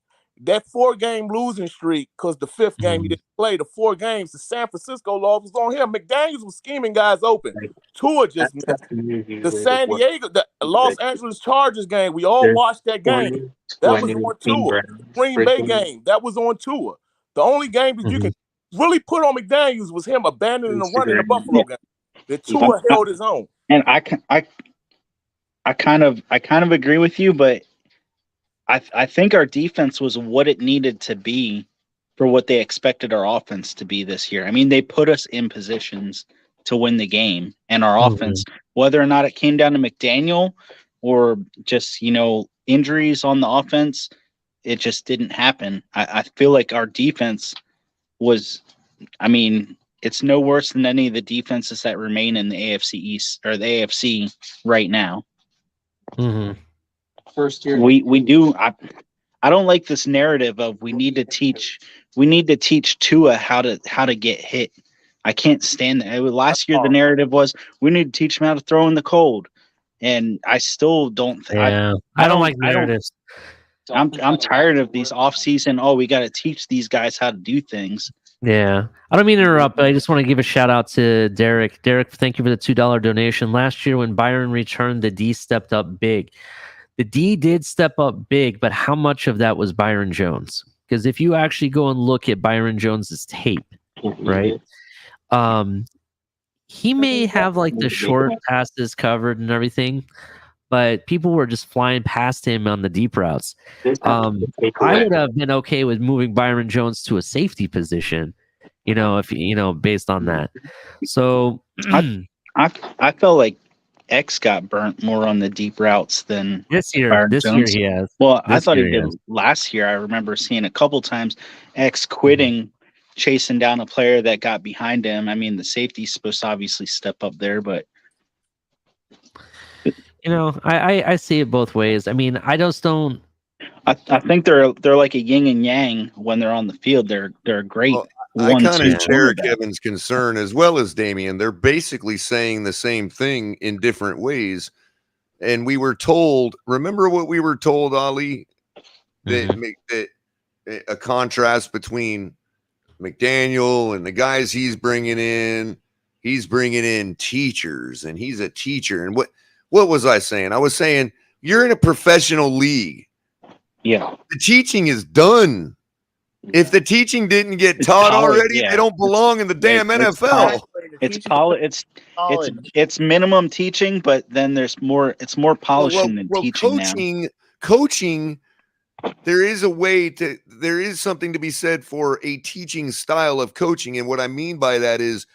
4-game losing streak, because the fifth game he didn't play. The 4 games the San Francisco loss was on him. McDaniels was scheming guys open. Tua just missed. The San Diego, the Los Angeles Chargers game, we all watched that game. That was on Tua. Green Bay game, that was on Tua. The only game that you can really put on McDaniels was him abandoning the run in the Buffalo game. The Tua held his own. And I kind of agree with you, but I think our defense was what it needed to be for what they expected our offense to be this year. I mean, they put us in positions to win the game, and our offense, whether or not it came down to McDaniel or just, injuries on the offense, it just didn't happen. I feel like our defense was, I mean, it's no worse than any of the defenses that remain in the AFC East or the AFC right now. first year. We do. I don't like this narrative of we need to teach Tua how to get hit. I can't stand that. Last year the narrative was we need to teach him how to throw in the cold, and I still don't. I don't like narratives. I'm tired of these off season. Oh, we got to teach these guys how to do things. Yeah. I don't mean to interrupt, but I just want to give a shout out to Derek. Derek, thank you for the $2 donation. Last year when Byron returned, the D stepped up big. The D did step up big, but how much of that was Byron Jones? Because if you actually go and look at Byron Jones's tape, right? He may have like the short passes covered and everything, but people were just flying past him on the deep routes. I would have been okay with moving Byron Jones to a safety position, if based on that. So I felt like X got burnt more on the deep routes than this year. Byron This Jones. year he has. Well, I This thought he year he did has. last year. I remember seeing a couple times X quitting, chasing down a player that got behind him. I mean, the safety's supposed to obviously step up there, but I see it both ways. I mean, I just don't. I think they're like a yin and yang when they're on the field. They're great. Well, I kind of share cornerback. Kevin's concern as well as Damien. They're basically saying the same thing in different ways. And we were told, remember what we were told, Ali, that a contrast between McDaniel and the guys he's bringing in. he's bringing in teachers, and he's a teacher. And what was I saying? I was saying you're in a professional league. Yeah. The teaching is done. If the teaching didn't get taught already, they don't belong in the damn NFL. It's minimum teaching, but then there's more. It's more polishing than teaching now. Coaching. There is something to be said for a teaching style of coaching, and what I mean by that is,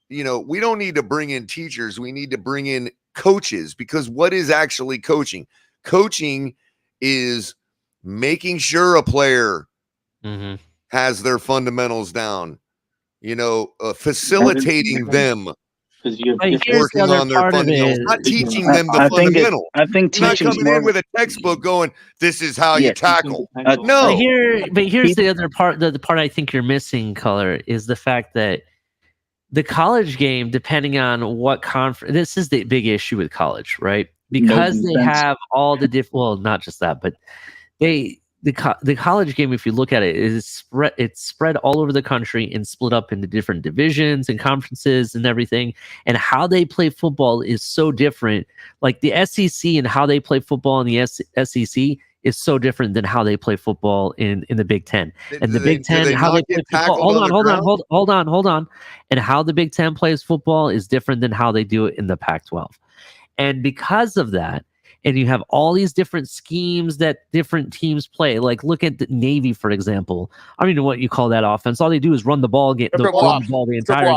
we don't need to bring in teachers. We need to bring in coaches, because what is actually coaching? Coaching is making sure a player has their fundamentals down, facilitating them, working on their fundamentals, not teaching them the fundamentals. I think not coming in with a textbook going, this is how you tackle. No. But here's the other part. The part I think you're missing, Color, is the fact that the college game, depending on what conference, this is the big issue with college, right? Because they have all the well, not just that, but the college game, if you look at it, it's spread all over the country and split up into different divisions and conferences and everything. And how they play football is so different. Like the SEC and how they play football in the SEC is so different than how they play football in the Big Ten. And the Big Ten, how they play football. Hold on. And how the Big Ten plays football is different than how they do it in the Pac-12. And because of that, and you have all these different schemes that different teams play. Like look at the Navy, for example. I don't even know what you call that offense. All they do is run the ball, the entire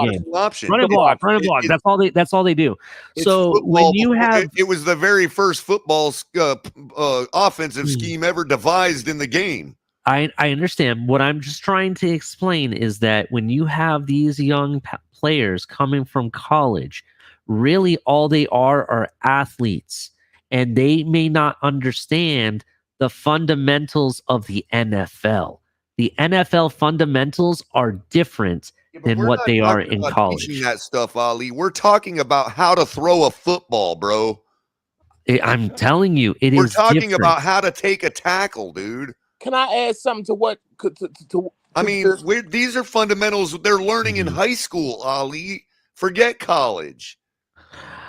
game. Run and block. That's all they do. So when you have, it was the very first football offensive scheme ever devised in the game. I understand. What I'm just trying to explain is that when you have these young players coming from college, really all they are athletes. And they may not understand the fundamentals of the NFL. The NFL fundamentals are different than what they are in college. Teaching that stuff, Ali. We're talking about how to throw a football, bro. I'm telling you, we're talking about how to take a tackle, dude. Can I add something to what? These are fundamentals they're learning in high school, Ali. Forget college.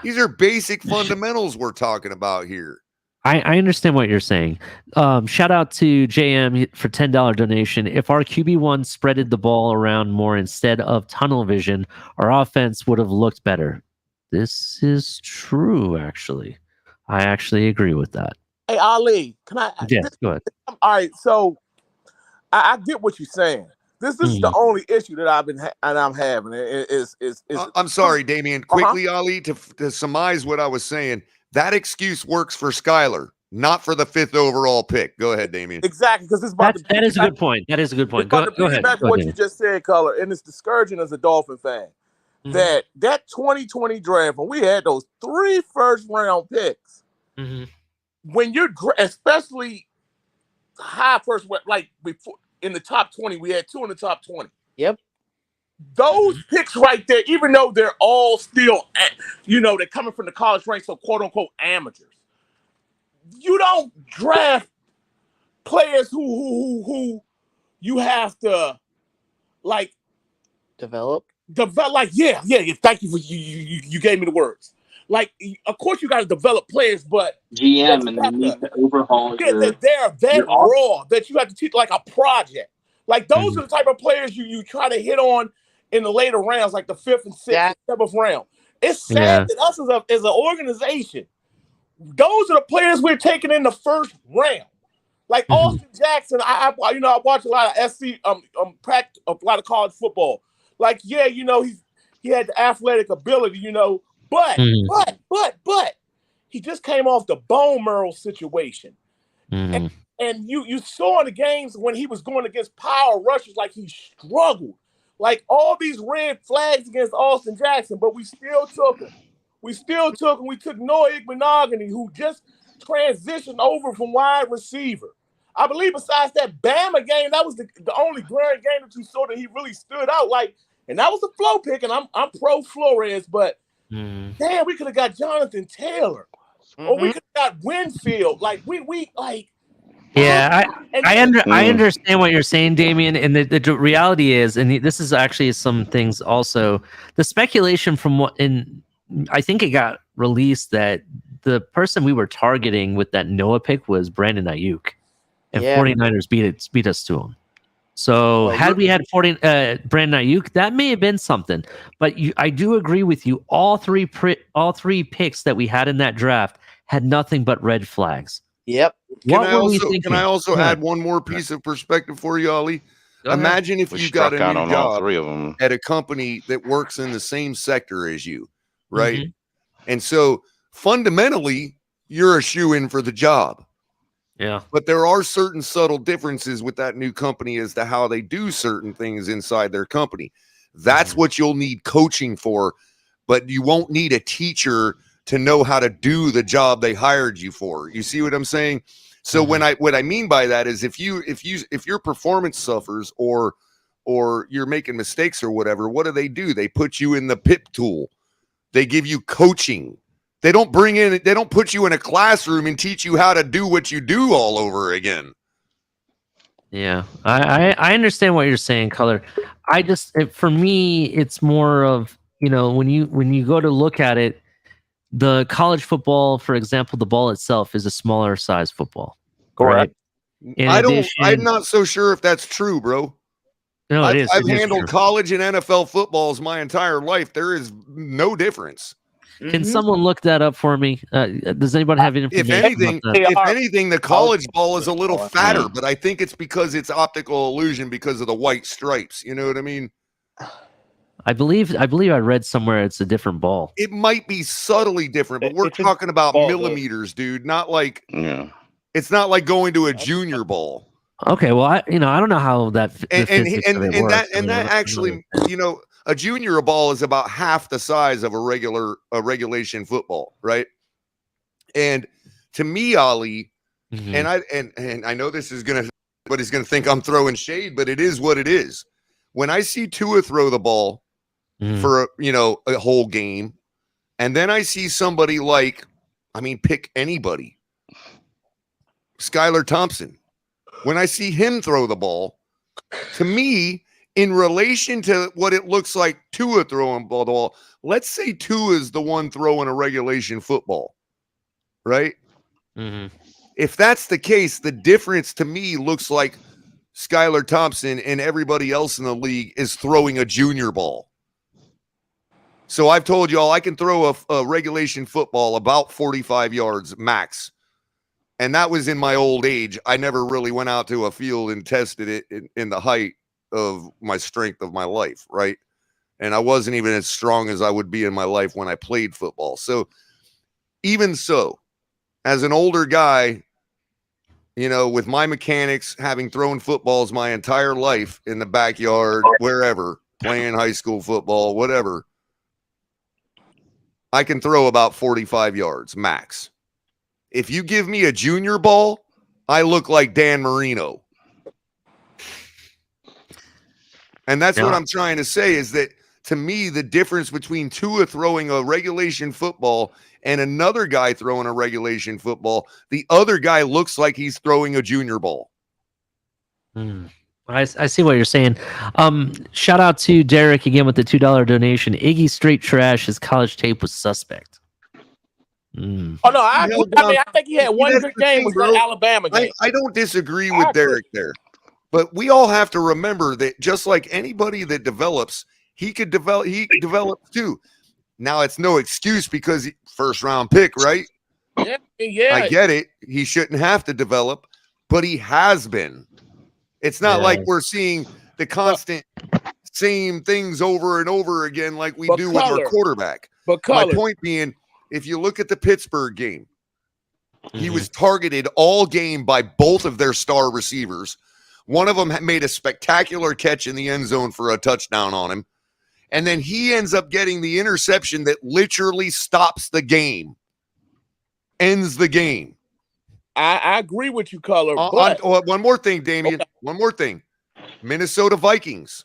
These are basic fundamentals we're talking about here. I understand what you're saying. Shout out to JM for $10 donation. If our QB1 spreaded the ball around more instead of tunnel vision, our offense would have looked better. This is true, actually. I actually agree with that. Hey, Ali, can I? Yes, go ahead. All right, so I get what you're saying. This is the only issue that I'm having. I'm sorry, Damian. Quickly, Ali, to surmise what I was saying, that excuse works for Skyler, not for the 5th overall pick. Go ahead, Damian. Exactly, because that is a good point. That is a good point. Go ahead. Back to what you just said, Color, and it's discouraging as a Dolphin fan that 2020 draft, when we had those 3 first-round picks, when you're especially high first, like before. In the top 20, we had 2 in the top 20. Yep. Those picks right there, even though they're all still, they're coming from the college ranks, so quote unquote amateurs. You don't draft players who you have to develop. Like, yeah. Thank you for you gave me the words. Like, of course, you got to develop players, but GM and you need to overhaul they're that raw that you have to teach like a project. Like those are the type of players you try to hit on in the later rounds, like the 5th and 6th and 7th round. It's sad that us as an organization, those are the players we're taking in the 1st round. Like Austin Jackson, I watch a lot of SC practice, a lot of college football. Like, he had the athletic ability, but he just came off the bone marrow situation. And you saw in the games when he was going against power rushers, like he struggled. Like all these red flags against Austin Jackson, but we still took him. We took Noah Igbenogany, who just transitioned over from wide receiver. I believe besides that Bama game, that was the only grand game that you saw that he really stood out. And that was a flow pick, and I'm pro Flores, but damn, we could have got Jonathan Taylor. Or we could have got Winfield. Like we Yeah, I Mm. understand what you're saying, Damien, and the reality is, and this is actually some things also. The speculation from what in I think it got released that the person we were targeting with that Noah pick was Brandon Ayuk, and Yeah. 49ers beat us to him. So Well, had we had Brandon Ayuk, that may have been something. But I do agree with you. All three picks that we had in that draft had nothing but red flags. Yep. What were we thinking? Can I also Go ahead. add one more piece of perspective for you, Ali? Go ahead. Imagine if We you got struck a out new on all job three of them. at a company that works in the same sector as you, right? Mhm. And so fundamentally, you're a shoe-in for the job. Yeah. But there are certain subtle differences with that new company as to how they do certain things inside their company. That's what you'll need coaching for, but you won't need a teacher to know how to do the job they hired you for. You see what I'm saying? So what I mean by that is if your performance suffers or you're making mistakes or whatever, what do? They put you in the PIP tool. They give you coaching. They don't put you in a classroom and teach you how to do what you do all over again. Yeah, I understand what you're saying, Color. For me, it's more of, when you go to look at it, the college football, for example, the ball itself is a smaller size football. Correct. Right? I'm not so sure if that's true, bro. No, I've it is handled true. college and NFL footballs my entire life. There is no difference. Can someone look that up for me? Does anybody have any information? If anything, the college ball is a little fatter, but I think it's because it's optical illusion because of the white stripes. You know what I mean? I believe I read somewhere it's a different ball. It might be subtly different, but we're talking about millimeters, dude. Not like it's not like going to a junior ball. Okay, well, I don't know how that that actually, a junior ball is about half the size of a regulation football, right? And to me, Ali, and I know this is everybody's gonna think I'm throwing shade, but it is what it is. When I see Tua throw the ball for a whole game, and then I see somebody pick anybody, Skylar Thompson. When I see him throw the ball, to me, in relation to what it looks like Tua throwing the ball, let's say Tua is the one throwing a regulation football, right? If that's the case, the difference to me looks like Skylar Thompson and everybody else in the league is throwing a junior ball. So I've told y'all I can throw a regulation football about 45 yards max. And that was in my old age. I never really went out to a field and tested it in the height of my strength of my life, right? And I wasn't even as strong as I would be in my life when I played football. So even so, as an older guy, with my mechanics, having thrown footballs my entire life in the backyard, wherever, playing high school football, whatever, I can throw about 45 yards max. If you give me a junior ball, I look like Dan Marino. And that's what I'm trying to say is that, to me, the difference between Tua throwing a regulation football and another guy throwing a regulation football, the other guy looks like he's throwing a junior ball. I see what you're saying. Shout out to Derek again with the $2 donation. Iggy straight trash. His college tape was suspect. Oh no, I think he had one good game. Was that Alabama game? I don't disagree with Derek there, but we all have to remember that just like anybody that develops, he could develop too. Now it's no excuse because first round pick, right? Yeah. I get it. He shouldn't have to develop, but he has been. It's not like we're seeing the constant same things over and over again like we do with our quarterback. But my point being, if you look at the Pittsburgh game, he was targeted all game by both of their star receivers. One of them made a spectacular catch in the end zone for a touchdown on him. And then he ends up getting the interception that literally stops the game, ends the game. I agree with you, Color. One more thing, Damien. Okay. One more thing. Minnesota Vikings.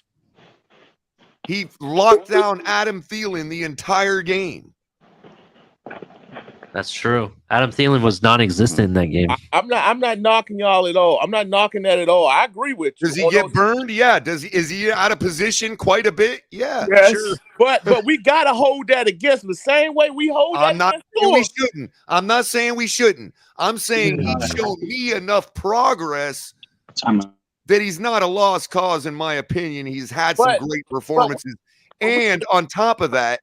He locked down Adam Thielen the entire game. That's true. Adam Thielen was non-existent in that game. I'm not knocking y'all at all. I'm not knocking that at all. I agree with you. Does he get burned? Yeah. Is he out of position quite a bit? Yeah, yes. sure. But we gotta hold that against him the same way we hold that against we shouldn't. I'm not saying we shouldn't. I'm saying he's shown me enough progress that he's not a lost cause, in my opinion. He's had some great performances. And on top of that,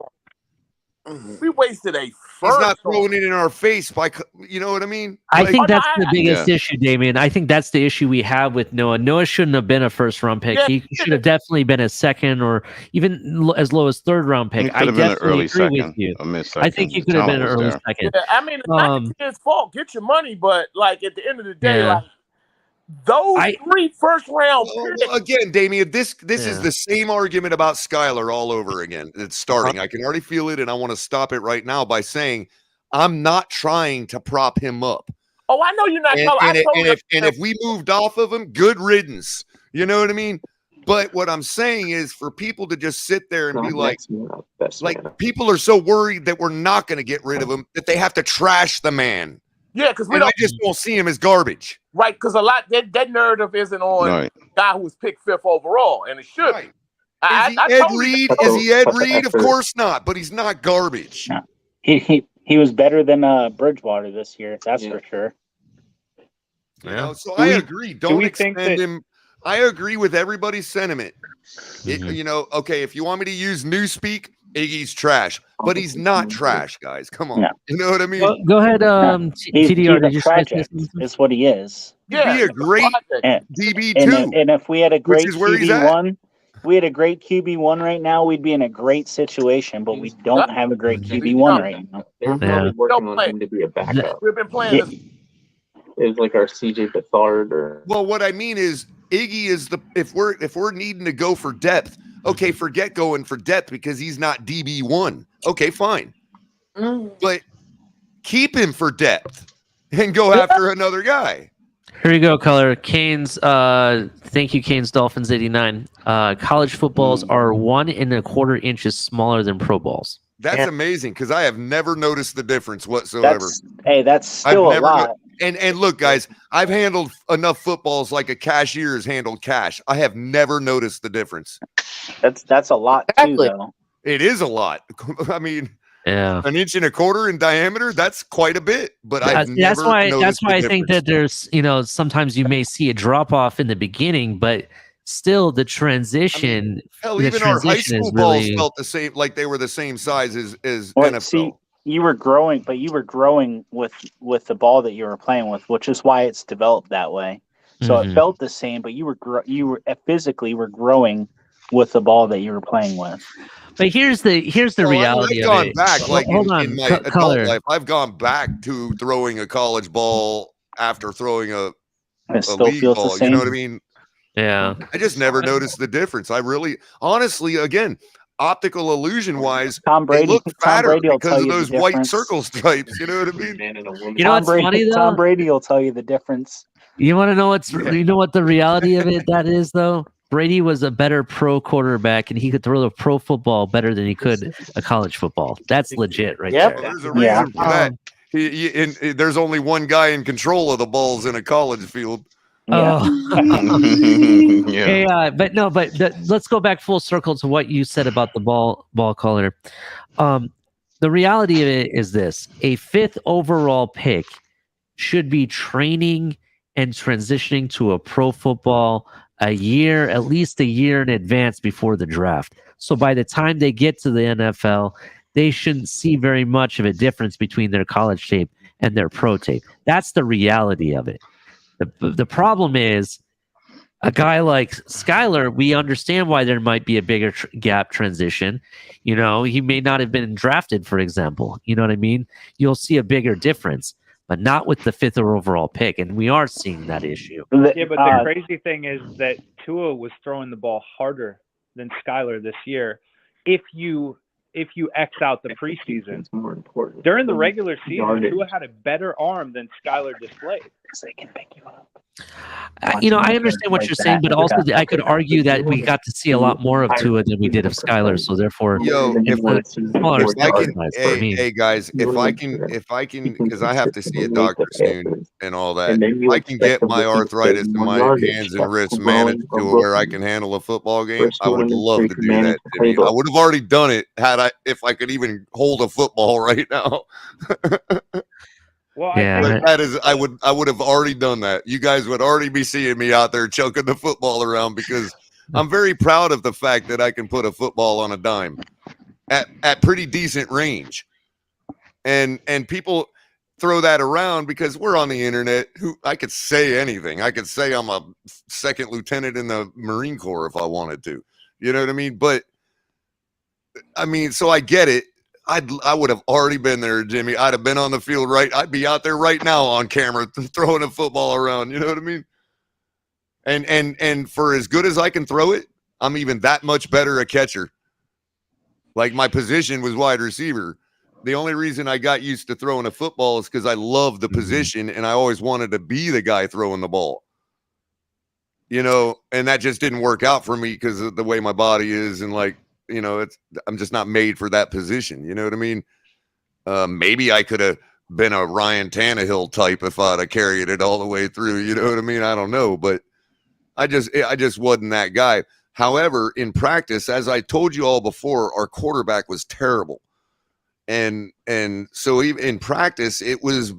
we wasted a first. He's not throwing it in our face by, you know what I mean? I think that's the biggest issue, Damien. I think that's the issue we have with Noah. Noah shouldn't have been a first-round pick. He should have definitely been a second or even as low as third-round pick. I definitely agree with you. I think he could have been an early second. Yeah, I mean, it's not his fault. Get your money, but like at the end of the day, like those 3 first-round picks. Well, again, Damien, this is the same argument about Skyler all over again. It's starting. I can already feel it, and I want to stop it right now by saying I'm not trying to prop him up. Oh, I know you're not. And if we moved off of him, good riddance. You know what I mean? But what I'm saying is for people to just sit there and be like people are so worried that we're not going to get rid of him that they have to trash the man. Yeah, because I just don't see him as garbage. Right, because a lot that narrative isn't on guy who was picked 5th overall, and it should. Right. Is he Ed Reed? Of course not, but he's not garbage. No. He was better than Bridgewater this year. That's for sure. You know, so I agree. Don't extend him. I agree with everybody's sentiment. You know, okay, if you want me to use newspeak, Iggy's trash, but he's not trash, guys. Come on, you know what I mean? Well, go ahead, TDR. Did you project is what he is. Yeah, be a great DB too. And if we had a great QB1, we had a great QB1 right now, we'd be in a great situation. But we don't have a great QB1 right now. They're probably working on him to be a backup. We've been playing this. It's like our CJ Beathard or. Well, what I mean is Iggy is if we're needing to go for depth. Okay, forget going for depth because he's not DB1. Okay, fine. But keep him for depth and go after another guy. Here you go, Color. Canes, thank you, Canes Dolphins 89. College footballs are 1 1/4 inches smaller than pro balls. That's amazing because I have never noticed the difference whatsoever. That's still a lot. And look, guys, I've handled enough footballs like a cashier has handled cash. I have never noticed the difference. That's a lot too, though. It is a lot. I mean, Yeah, 1 1/4 inch in diameter, that's quite a bit. But that's why I think that there's, you know, sometimes you may see a drop off in the beginning, but still the transition. Hell, even our high school balls felt the same, like they were the same size as NFL. See, you were growing, but you were growing with the ball that you were playing with, which is why it's developed that way. So it felt the same, but you were physically were growing with the ball that you were playing with. But here's the reality I've of gone it. back, like Hold on, in my adult life, I've gone back to throwing a college ball after throwing a league ball. You know what I mean? Yeah. I just never noticed the difference. I really, honestly, again, optical illusion wise, Tom Brady look fatter will because tell of you those the white difference. circle stripes. You know what I mean? You know what's funny though? Tom Brady will tell you the difference. You want to know what the reality of it that is though? Brady was a better pro quarterback, and he could throw the pro football better than he could a college football. That's legit, right there. There's a reason for that. There's only one guy in control of the balls in a college field. Hey, but let's go back full circle to what you said about the ball caller. The reality of it is this: a 5th overall pick should be training and transitioning to a pro football at least a year in advance before the draft. So by the time they get to the NFL, they shouldn't see very much of a difference between their college tape and their pro tape. That's the reality of it. The problem is a guy like Skyler, we understand why there might be a bigger gap transition. You know, he may not have been drafted, for example. You know what I mean? You'll see a bigger difference, but not with the 5th overall pick. And we are seeing that issue. Yeah, but the crazy thing is that Tua was throwing the ball harder than Skyler this year. If you if you X out the preseason. It's more important. During the regular season, Yardage. Tua had a better arm than Skylar displayed. Because they can pick you up. I understand what you're saying, but also I could argue that we got to see a lot more of Tua than we did of Skylar. So therefore, Yo, it's a smaller if I can, sample size for me. hey guys, if I can, because I have to see a doctor soon and all that. If I can get my arthritis in my hands and wrists managed to where I can handle a football game, I would love to do that, Jimmy. I would have already done it if I could even hold a football right now. Well, Yeah, I think That is, I would have already done that. You guys would already be seeing me out there choking the football around because I'm very proud of the fact that I can put a football on a dime at pretty decent range. And people throw that around because we're on the internet. I could say anything. I could say I'm a second lieutenant in the Marine Corps if I wanted to. You know what I mean? But I mean, so I get it. I would have already been there, Jimmy. I'd have been on the field I'd be out there right now on camera throwing a football around. You know what I mean? And for as good as I can throw it, I'm even that much better a catcher. Like my position was wide receiver. The only reason I got used to throwing a football is because I love the position and I always wanted to be the guy throwing the ball. You know, and that just didn't work out for me because of the way my body is and I'm just not made for that position. You know what I mean? Maybe I could have been a Ryan Tannehill type if I'd have carried it all the way through. You know what I mean? I don't know, but I just wasn't that guy. However, in practice, as I told you all before, our quarterback was terrible. And so even in practice, it was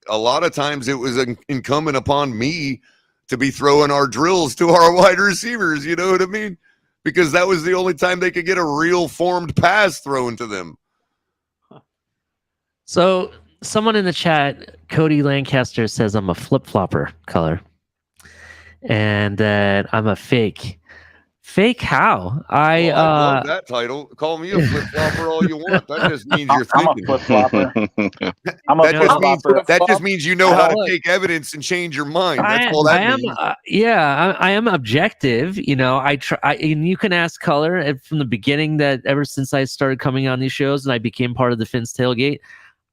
a lot of times it was incumbent upon me to be throwing our drills to our wide receivers. You know what I mean? Because that was the only time they could get a real formed pass thrown to them. So someone in the chat, Cody Lancaster, says I'm a flip-flopper color. And that I'm a fake. Fake how? I love that title. Call me a flip-flopper all you want. That just means you're thinking. I'm a flip-flopper. That just means you know how to take evidence and change your mind. That's all that means. I am objective. You know, I try, and you can ask color from the beginning that ever since I started coming on these shows and I became part of the Finn's Tailgate,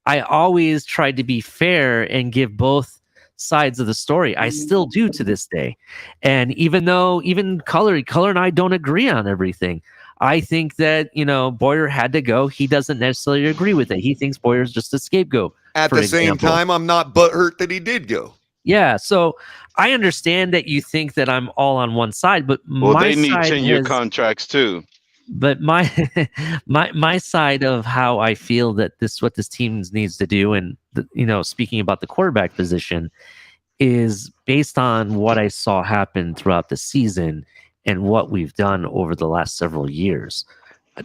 I always tried to be fair and give both sides of the story. I still do to this day. And even though color and I don't agree on everything, I think that, Boyer had to go. He doesn't necessarily agree with it. He thinks Boyer's just a scapegoat. At the same time, I'm not butthurt that he did go. Yeah, so I understand that you think that I'm all on one side, but they need 10-year contracts too. But my side of how I feel that what this team needs to do, and speaking about the quarterback position, is based on what I saw happen throughout the season and what we've done over the last several years.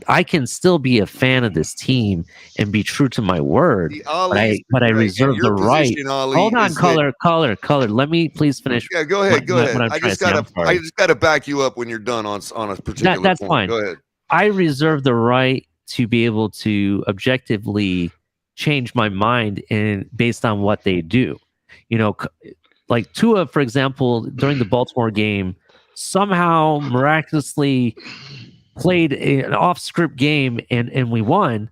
I can still be a fan of this team and be true to my word, but I reserve the right. Hold on, caller. Let me please finish. Yeah, go ahead. I just gotta back you up when you're done on a particular. That's point. Fine. Go ahead. I reserve the right to be able to objectively change my mind based on what they do. Like Tua, for example, during the Baltimore game, somehow miraculously played an off-script game and we won.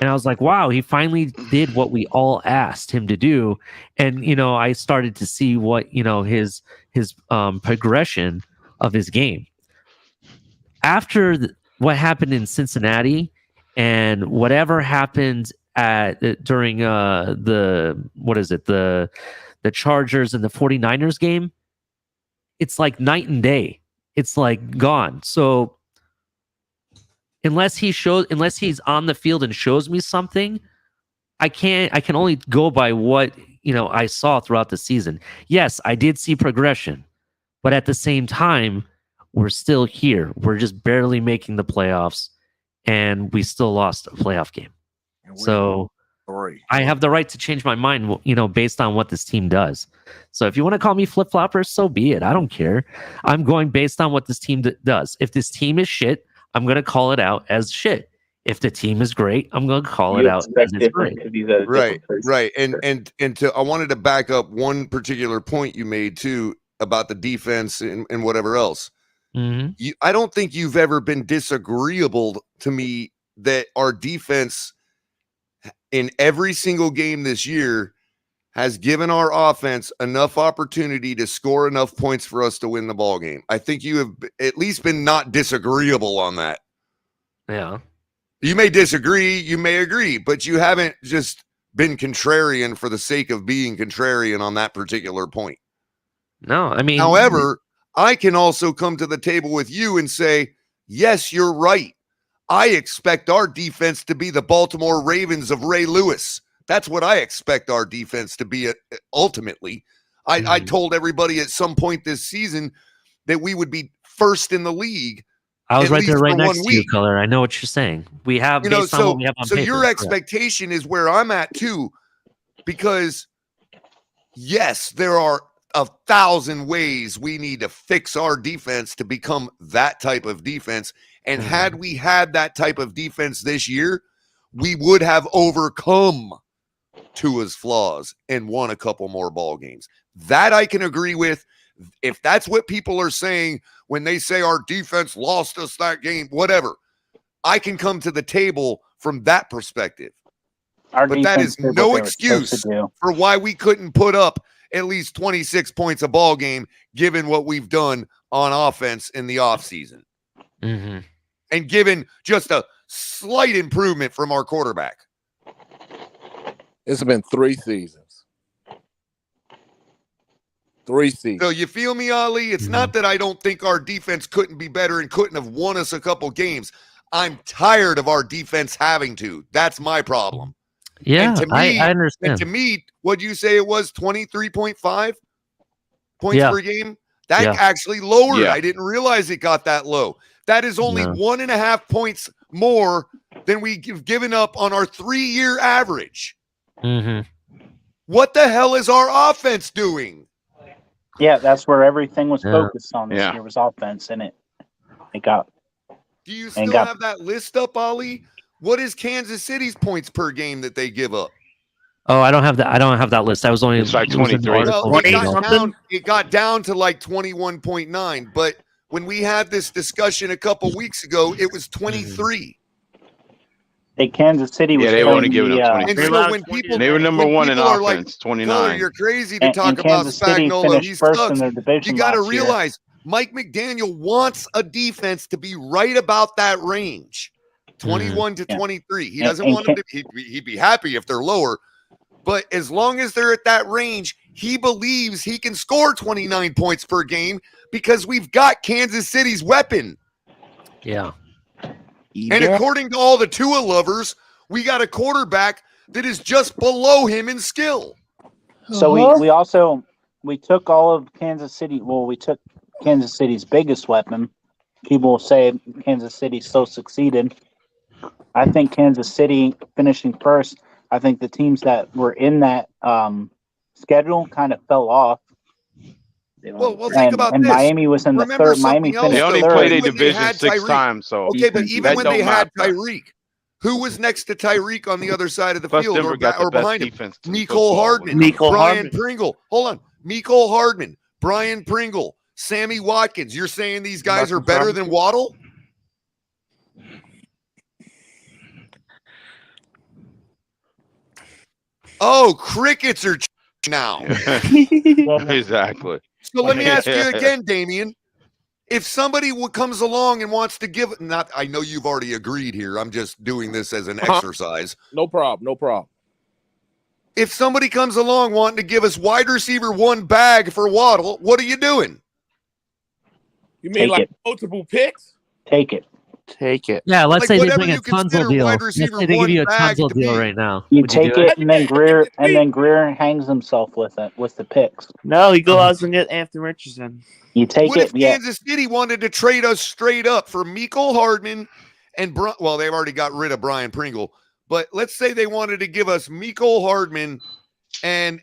And I was like, wow, he finally did what we all asked him to do. And, I started to see what, his progression of his game. After what happened in Cincinnati and whatever happened during the Chargers and the 49ers game, it's like night and day. It's like gone. So unless he's on the field and shows me something, I can only go by what I saw throughout the season. Yes, I did see progression, but at the same time, we're still here. We're just barely making the playoffs, and we still lost a playoff game. So I have the right to change my mind, based on what this team does. So if you want to call me flip-flopper, so be it. I don't care. I'm going based on what this team does. If this team is shit, I'm going to call it out as shit. If the team is great, I'm going to call it out as it's great. Right. And I wanted to back up one particular point you made too about the defense and whatever else. Mm-hmm. I don't think you've ever been disagreeable to me that our defense in every single game this year has given our offense enough opportunity to score enough points for us to win the ball game. I think you have at least been not disagreeable on that. Yeah. You may disagree, you may agree, but you haven't just been contrarian for the sake of being contrarian on that particular point. No, I mean, however, I can also come to the table with you and say, yes, you're right. I expect our defense to be the Baltimore Ravens of Ray Lewis. That's what I expect our defense to be ultimately. I told everybody at some point this season that we would be first in the league. I was right there right next to you, Color. I know what you're saying. We have, based on what we have on paper. So your expectation is where I'm at too, because yes, there are 1,000 ways we need to fix our defense to become that type of defense. And had we had that type of defense this year, we would have overcome Tua's flaws and won a couple more ball games. That I can agree with. If that's what people are saying when they say our defense lost us that game, whatever, I can come to the table from that perspective. But that is no excuse for why we couldn't put up at least 26 points a ball game, given what we've done on offense in the offseason. And given just a slight improvement from our quarterback. It's been 3 seasons. 3 seasons. So you feel me, Ali? It's not that I don't think our defense couldn't be better and couldn't have won us a couple games. I'm tired of our defense having to. That's my problem. Yeah, and to me, I understand. And to me, what'd you say it was? 23.5 points per game? That actually lowered. Yeah. I didn't realize it got that low. That is only 1.5 points more than we've given up on our 3-year average. What the hell is our offense doing? Yeah, that's where everything was focused on this year was offense, and it got. Do you still have that list up, Ollie? What is Kansas City's points per game that they give up? Oh, I don't have that. I don't have that list. I was only. It's like 23. Well, it got down to like 21.9, but when we had this discussion a couple weeks ago, it was 23. Hey, Kansas City was they only give it up 23. And so when people, they were number one in offense, like, 29. You're crazy to talk about Spagnuolo. He sucks. You got to realize Mike McDaniel wants a defense to be right about that range, 21 to 23. He doesn't want them to. He'd be happy if they're lower, but as long as they're at that range, he believes he can score 29 points per game because we've got Kansas City's weapon. Yeah. And according to all the Tua lovers, we got a quarterback that is just below him in skill. So we took all of Kansas City. Well, we took Kansas City's biggest weapon. People will say Kansas City still succeeded. I think Kansas City finishing first. I think the teams that were in that schedule kind of fell off. Well, think about and this. Miami was in the third. Miami finished they only third. played a division 6 times. So okay, but even when they had Tyreek, who was next to Tyreek on the other side of the field or behind him? Mecole Hardman, Brian Pringle. Hold on, Mecole Hardman, Brian Pringle, Sammy Watkins. You're saying these guys are better than Waddle? Oh, crickets are now. Exactly. So let me ask you again, Damian. If somebody comes along and wants to give, I know you've already agreed here. I'm just doing this as an exercise. No problem. If somebody comes along wanting to give us wide receiver 1 bag for Waddle, what are you doing? You mean like multiple picks? Take it. Yeah, let's say they whatever bring a you consider Tunzel deal. wide Let's say receiver they give you a 1 bag Tunzel to deal be. right now. You Would take do it, and then Greer hangs himself with it with the picks. No, he goes and get Anthony Richardson. You take What it. if Kansas City wanted to trade us straight up for Mecole Hardman and well, they've already got rid of Brian Pringle, but let's say they wanted to give us Mecole Hardman and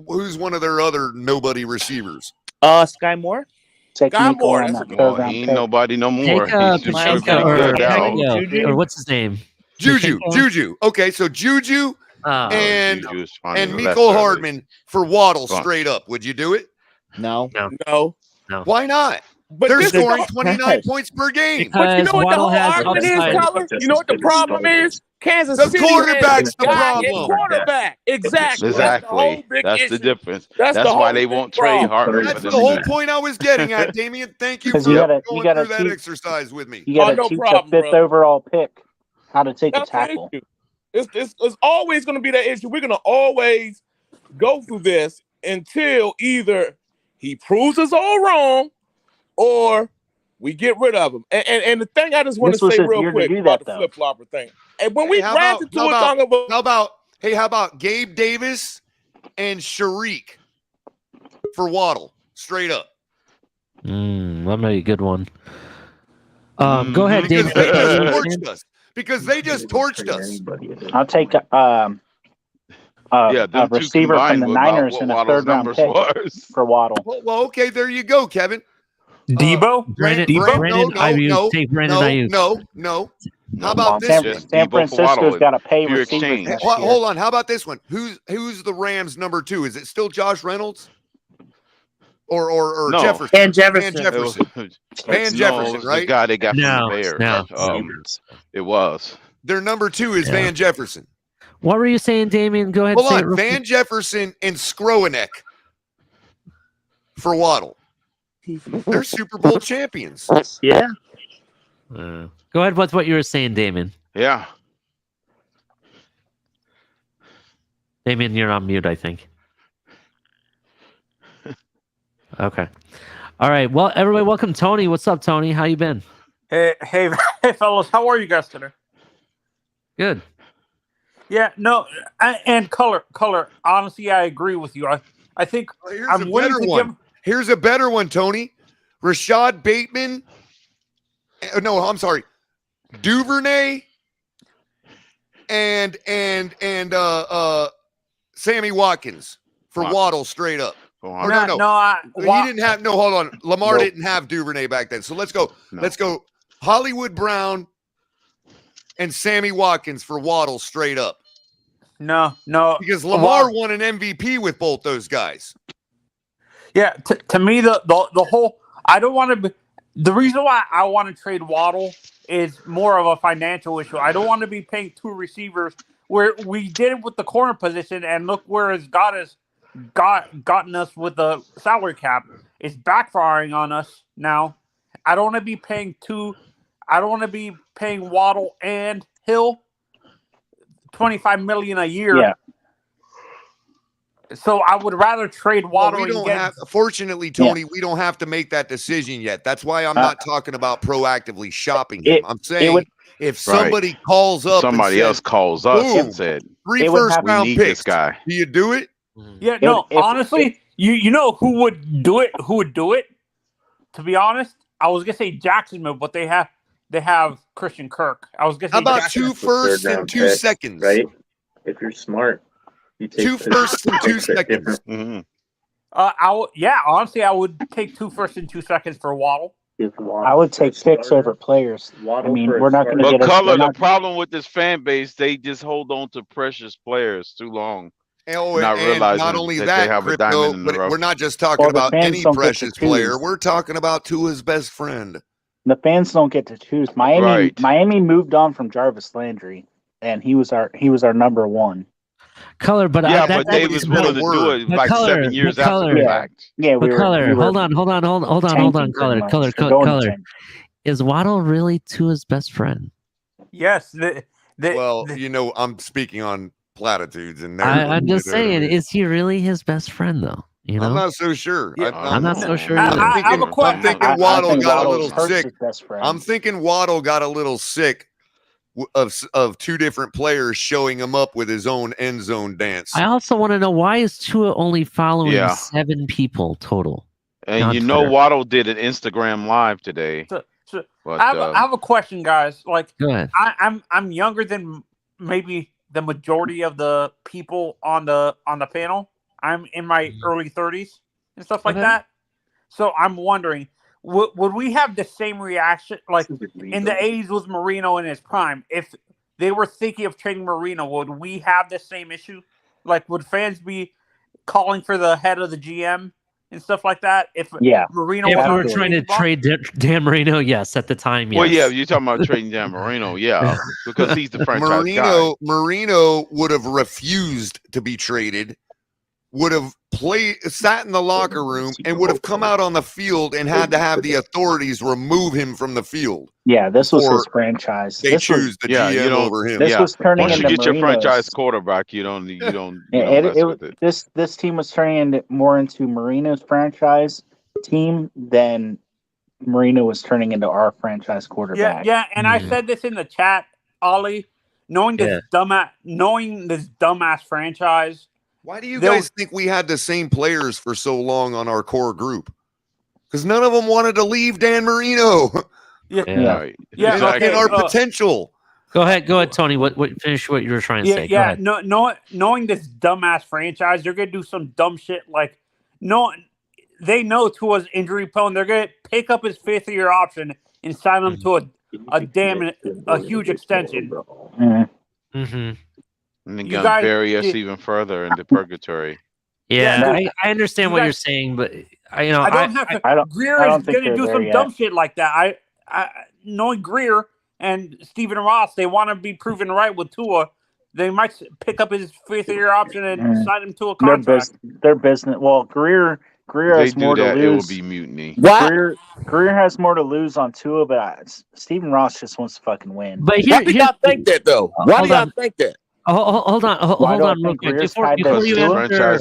who's one of their other nobody receivers? Sky Moore. Sky Moore. Ain't nobody no more. Take or what's his name? Juju. Okay, so Juju and Mecole Hardman for Waddle straight up. Would you do it? No. Why not? But They're this is the scoring whole- 29 points per game. But you know what the Waddle whole has argument is, upside. Color? You know what the problem is? Kansas The City quarterback's has the guy problem. at quarterback. Exactly. That's the whole Exactly. big That's issue. the difference. That's the That's why whole they big won't trade problem. Hartman That's for the them. whole point I was getting at, Damian. Thank you 'Cause for you gotta going through that teach- exercise with me. You got to no teach problem, a fifth brother. overall pick how to take No, a tackle. thank you. It's always going to be that issue. We're going to always go through this until either he proves us all wrong or we get rid of him. And the thing I just want This to was say his real year to quick do about that, the though. flip flopper thing. And when we How ran into a kind of a how about Gabe Davis and Sharik for Waddle? Straight up. That might be a good one. Go ahead, Because David. they just torched us. Because they just torched us. I'll take Yeah, a them two receiver from combined the were about Niners what and a Waddle's third-round numbers pick was. for Waddle. Well, okay, there you go, Kevin. Debo? Brandon Ayuk. Take Brandon Ayuk. No. How about this one? San Francisco's got to pay pure receivers exchange. next year. Hold on. How about this one? Who's the Rams number 2? Is it still Josh Reynolds? Or No. Jefferson? Van Jefferson. Van Jefferson. Van No, Jefferson, it was right? the guy they got from No, the Bears. no. It was. Their number 2 is Yeah. Van Jefferson. What were you saying, Damien? Go ahead. Hold say it on. real Van quick. Jefferson and Skroenek for Waddle. They're Super Bowl champions. Yeah. Go ahead with what you were saying, Damien. Yeah. Damien, you're on mute, I think. Okay. All right. Well, everybody, welcome Tony. What's up, Tony? How you been? Hey, fellas, how are you guys today? Good. Yeah, no, and color. Honestly, I agree with you. I think Here's I'm a willing better to one. give. Here's a better one, Tony. Rashad Bateman. No, I'm sorry. Duvernay and Sammy Watkins for Waddle straight up. Or no. He didn't have hold on. Lamar didn't have Duvernay back then. So let's go. No. Let's go. Hollywood Brown and Sammy Watkins for Waddle straight up. No. Because Lamar won an MVP with both those guys. Yeah, to me, the whole I don't want to. The reason why I want to trade Waddle is more of a financial issue. I don't want to be paying 2 receivers where we did it with the corner position, and look where it's gotten us with the salary cap. It's backfiring on us now. I don't want to be paying 2. I don't want to be paying Waddle and Hill $25 million a year. Yeah. So I would rather trade Waddle. Fortunately, Tony, we don't have to make that decision yet. That's why I'm not talking about proactively shopping him. I'm saying if somebody calls up, somebody else calls us and said, 3 first-round we need picks, this guy. do you do it? Yeah, honestly, you know who would do it? Who would do it? To be honest, I was gonna say Jacksonville, but they have Christian Kirk. I was gonna say how about Jacksonville. 2 firsts and 2 seconds? Right? If you're smart, you take 2 firsts and 2 seconds. Mm-hmm. Honestly, I would take 2 firsts and 2 seconds for Waddle. I would take picks over players. I mean, we're not going to get the problem with this fan base, they just hold on to precious players too long. Not only that, they have a Crypto, diamond in the but rough. we're not just talking about any precious player. We're talking about Tua's best friend. The fans don't get to choose. Miami moved on from Jarvis Landry, and he was our number 1. Color, but but Dave was willing to do it like 7 years after the fact. Yeah, hold on, color. Is Waddle really Tua's best friend? Yes. I'm speaking on platitudes, and I'm just saying, is he really his best friend though? You know, I'm not so sure. Yeah, I'm not so sure. I'm thinking Waddle got a little sick. I'm I'm thinking Waddle got a little sick of 2 different players showing him up with his own end zone dance. I also want to know, why is Tua only following 7 people total? And Waddle did an Instagram live today. But, I have a question, guys. Like, go ahead. I'm younger than maybe the majority of the people on the panel. I'm in my early 30s and stuff like that. So I'm wondering, would we have the same reaction like in the 80s with Marino in his prime? If they were thinking of trading Marino, would we have the same issue? Like, would fans be calling for the head of the GM and stuff like that. If Marino If was we on were the trying to trading block. trade Dan Marino, yes, at the time, yes. Well, yeah, you're talking about trading Dan Marino, yeah, because he's the franchise guy. Marino would have refused to be traded, would have sat in the locker room, and would have come out on the field and had to have the authorities remove him from the field. Yeah, this was his franchise. They choose the GM over him. This was turning Once into you get your Marino's. franchise quarterback, you don't mess with it. This team was turning more into Marino's franchise team than Marino was turning into our franchise quarterback. Yeah, and I said this in the chat, Ollie. Knowing this dumbass franchise. Why do you guys think we had the same players for so long on our core group? Because none of them wanted to leave Dan Marino. Right. And our potential. Go ahead, Tony. What finish what you were trying to say? Go ahead. Knowing this dumbass franchise, they're gonna do some dumb shit like they know Tua's injury prone. They're gonna pick up his 5th-year option and sign him to a huge extension. Mm-hmm. And then gonna bury us even further into purgatory. Yeah, I understand what you're saying, but Greer is gonna do some dumb shit like that. I knowing Greer and Stephen Ross, they want to be proven right with Tua. They might pick up his 5th-year option and sign him to a contract. Their business. Well, Greer has more to lose. It will be mutiny. Greer has more to lose on Tua, but Stephen Ross just wants to fucking win. But why do y'all think that though? Why do y'all think that? Hold on, real quick. Before you answer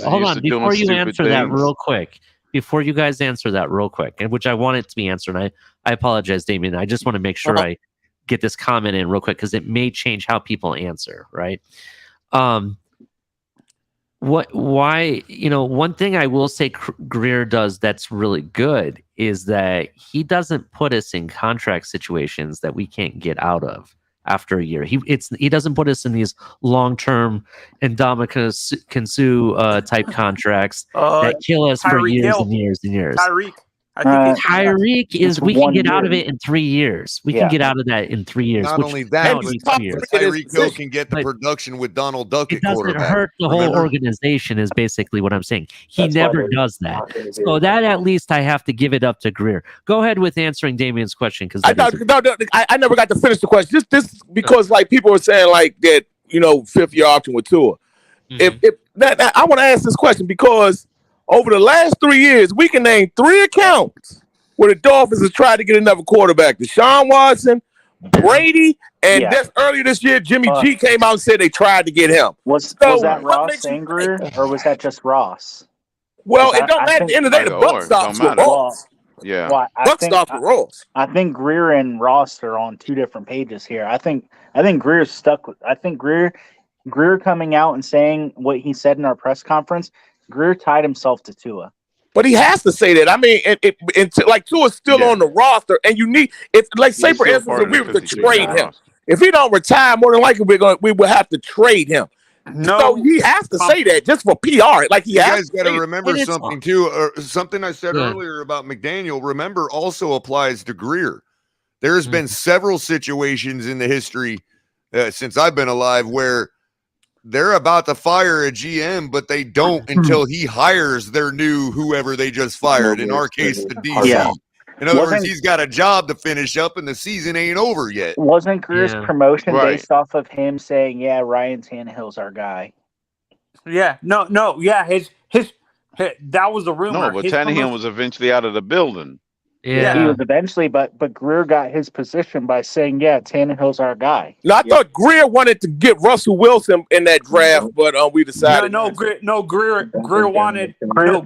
that real quick. Before you guys answer that real quick, and which I want it to be answered, I apologize, Damien. I just want to make sure I get this comment in real quick because it may change how people answer, right? One thing I will say Greer does that's really good is that he doesn't put us in contract situations that we can't get out of after a year. He doesn't put us in these long-term Ndamukong type contracts that kill us for years and years and years. Tyreek is we can get out of it in 3 years. We can get out of that in 3 years. Not only that, Tyreek Hill can get the production with Donald Duck at quarterback. It doesn't hurt the whole organization is basically what I'm saying. He never does that. So that at least I have to give it up to Greer. Go ahead with answering Damien's question because I never got to finish the question. This because like people were saying like that 5th-year option with Tua. If I want to ask this question because over the last 3 years, we can name 3 accounts where the Dolphins have tried to get another quarterback. Deshaun Watson, Brady, and earlier this year, Jimmy G came out and said they tried to get him. Was that Ross and Greer, or was that just Ross? Well, it don't matter. At the end of the day, the buck stops with Ross. Buck stops with Ross. I think Greer and Ross are on 2 different pages here. I think Greer's stuck with. I think Greer coming out and saying what he said in our press conference. Greer tied himself to Tua. But he has to say that. I mean, like Tua's still on the roster, and you need say for instance, if we were to trade him, if he don't retire, more than likely we will have to trade him. No, so he has to say that just for PR. Like you guys got to remember something too. Something I said earlier about McDaniel. Remember, also applies to Greer. There's been several situations in the history since I've been alive where they're about to fire a GM, but they don't until he hires their new whoever they just fired. In our case, the DC. Yeah. In other words, he's got a job to finish up, and the season ain't over yet. Wasn't Greer's promotion based off of him saying, "Yeah, Ryan Tannehill's our guy"? Yeah, no, his that was a rumor. No, but Tannehill was eventually out of the building. Yeah, he was eventually, but Greer got his position by saying, "Yeah, Tannehill's our guy." No, I thought Greer wanted to get Russell Wilson in that draft, but we decided. Greer wanted.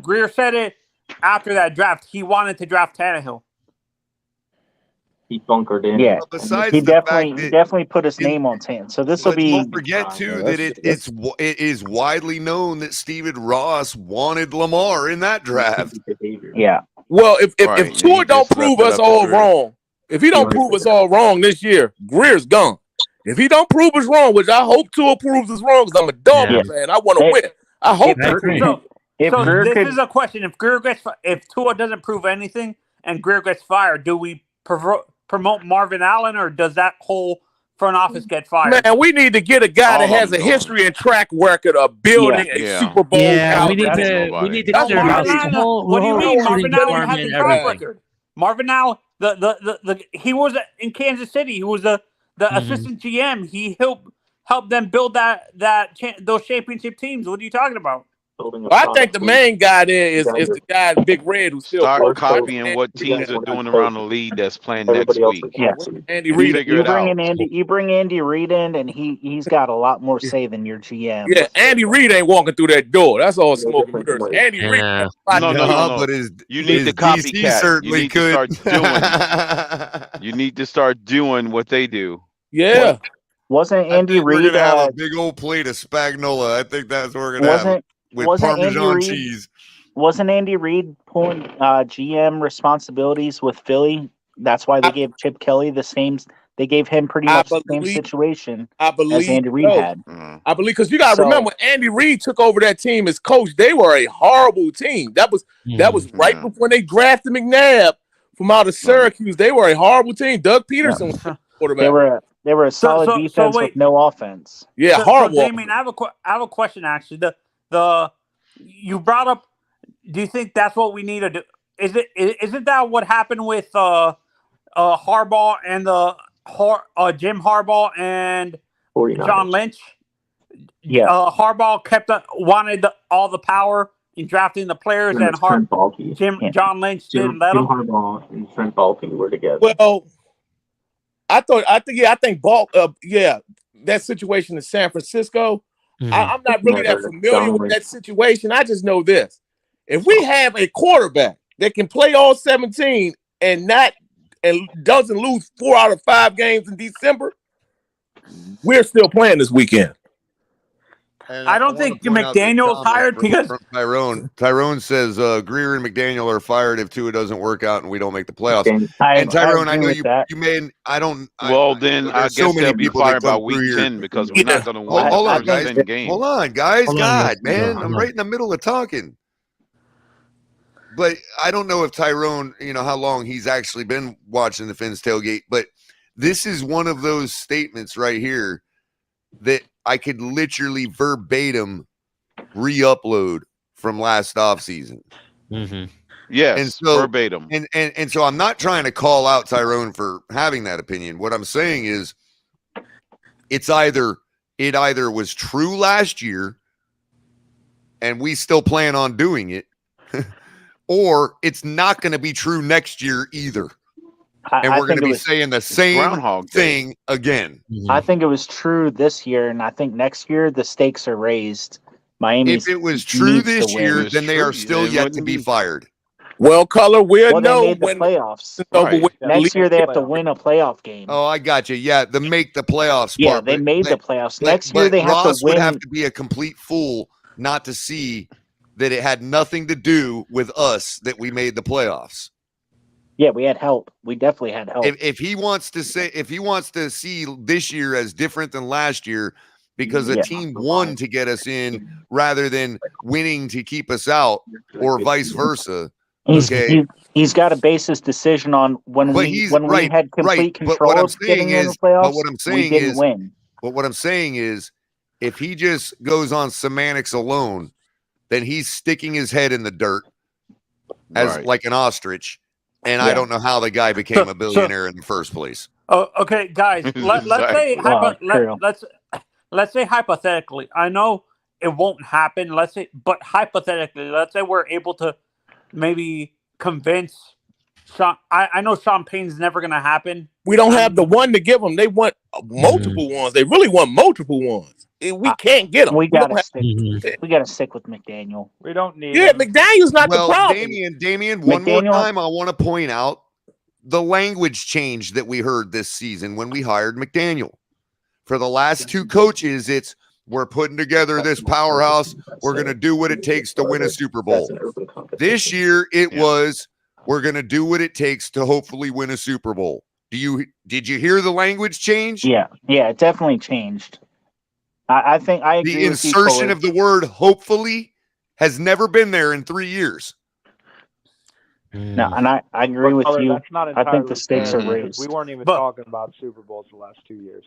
Greer said it after that draft. He wanted to draft Tannehill. He bunkered in. Yeah, he definitely put his name on Tan. So this will be. Don't forget too that it is widely known that Steven Ross wanted Lamar in that draft. Yeah. Well, if Tua don't prove us all wrong, if he don't prove us all wrong this year, Greer's gone. If he don't prove us wrong, which I hope Tua proves us wrong, because I'm a Dolphins fan, I want to win. I hope. This is a question: if Tua doesn't prove anything and Greer gets fired, do we promote Marvin Allen, or does that whole front office get fired. Man, we need to get a guy All that of has a them gone. history and track record of building a Yeah. Super Bowl. Yeah, we caliber need team. to Nobody. clear No, the Marvin house. Allen. What do you mean? Recruiting Marvin Allen has department, a track everything. record. Marvin Allen, the he was in Kansas City. He was the assistant GM. He helped them build those championship teams. What are you talking about? I think the main guy there is the guy Big Red who still Start coaches. copying what teams are doing around the league that's playing next week. Yeah. Andy And Reid. figure it out. You bring Andy Reid in, and he's got a lot more say than your GM. Yeah, Andy Reid ain't walking through that door. That's all smoke and mirrors. Andy Reid. Yeah. No. But You need the DC copycat. You certainly need to could. start doing. You need to start doing what they do. Yeah. Wasn't I Andy think we're Reid? gonna have a big old plate of spagnola. I think that's what we're gonna have with wasn't Andy Parmesan Reid- cheese. Wasn't Andy Reid pulling GM responsibilities with Philly? That's why they gave Chip Kelly the same. They gave him pretty much the same situation I believe as Andy Reid so. had. I believe because you got to So- remember when Andy Reid took over that team as coach, they were a horrible team. That was right before they drafted McNabb from out of Syracuse. They were a horrible team. Doug Peterson was the quarterback. They were a solid defense with no offense. Yeah, horrible. So, Damien, I have a question actually. You brought up. Do you think that's what we need to do? Isn't that what happened with Harbaugh and Jim Harbaugh and John Lynch? Yeah. Harbaugh wanted all the power in drafting the players, and John Lynch didn't let him. Harbaugh and Trent Baalke were together. Well, I think Balk. That situation in San Francisco. I'm not really that familiar with that situation. I just know this: if we have a quarterback that can play all 17 and doesn't lose 4 out of 5 games in December, we're still playing this weekend. And I don't think McDaniel's hired because Tyrone says Greer and McDaniel are fired if Tua doesn't work out and we don't make the playoffs. I And Tyrone, I know agree with that. you made. I don't. Well, then I there's guess many they'll be people that fired by come week through 10 here. because we're not going to win Hold the on, first guys. 10 games. Hold on, guys. Hold on, God, listen, man, hold I'm on. right in the middle of talking. But I don't know if Tyrone, how long he's actually been watching the Fins tailgate. But this is one of those statements right here that I could literally verbatim re-upload from last offseason. Yes, And so, verbatim. And so I'm not trying to call out Tyrone for having that opinion. What I'm saying is it either was true last year and we still plan on doing it, or it's not going to be true next year either. And we're going to be saying the same Groundhog Day. thing again. I think it was true this year, and I think next year the stakes are raised. Miami. If it was true this year, then they are still It yet to wouldn't be be- fired. Well, Color, we'll Well, know they made the when playoffs. it's over Right. with. Next year they have to win a playoff game. Oh, I got you. Yeah, the make the playoffs Yeah, part. they but- made the but- playoffs. but- Next year but they have Ross to win. would have to be a complete fool not to see that it had nothing to do with us that we made the playoffs. Yeah, we had help. We definitely had help. If he wants to see this year as different than last year because a Yeah. team won to get us in rather than winning to keep us out, or vice versa. He's got to base his decision on when we had complete control of getting in the playoffs. But what I'm saying we didn't is, win. But what I'm saying is, if he just goes on semantics alone, then he's sticking his head in the dirt as Right. like an ostrich. And I don't know how the guy became a billionaire in the first place. Oh, okay, guys. Let's say True. let's say hypothetically. I know it won't happen. But hypothetically, let's say we're able to maybe convince Sean. I know Sean Payne's never going to happen. We don't have the one to give them. They want multiple ones. They really want multiple ones. We can't get them. We got don't to have- stick. We got to stick with McDaniel. We don't need Yeah, him. McDaniel's not the problem. Damian, one more McDaniel- time, I want to point out the language change that we heard this season when we hired McDaniel. For the last two coaches, it's we're putting together this powerhouse. We're going to do what it takes to win a Super Bowl. This year, it was we're going to do what it takes to hopefully win a Super Bowl. Did you hear the language change? Yeah, it definitely changed. I think I agree The with you, insertion Fuller. of the word hopefully has never been there in 3 years. No, and I agree with Color, you. that's not I think the entirely stakes fair, are because raised. We weren't even But- talking about Super Bowls the last 2 years.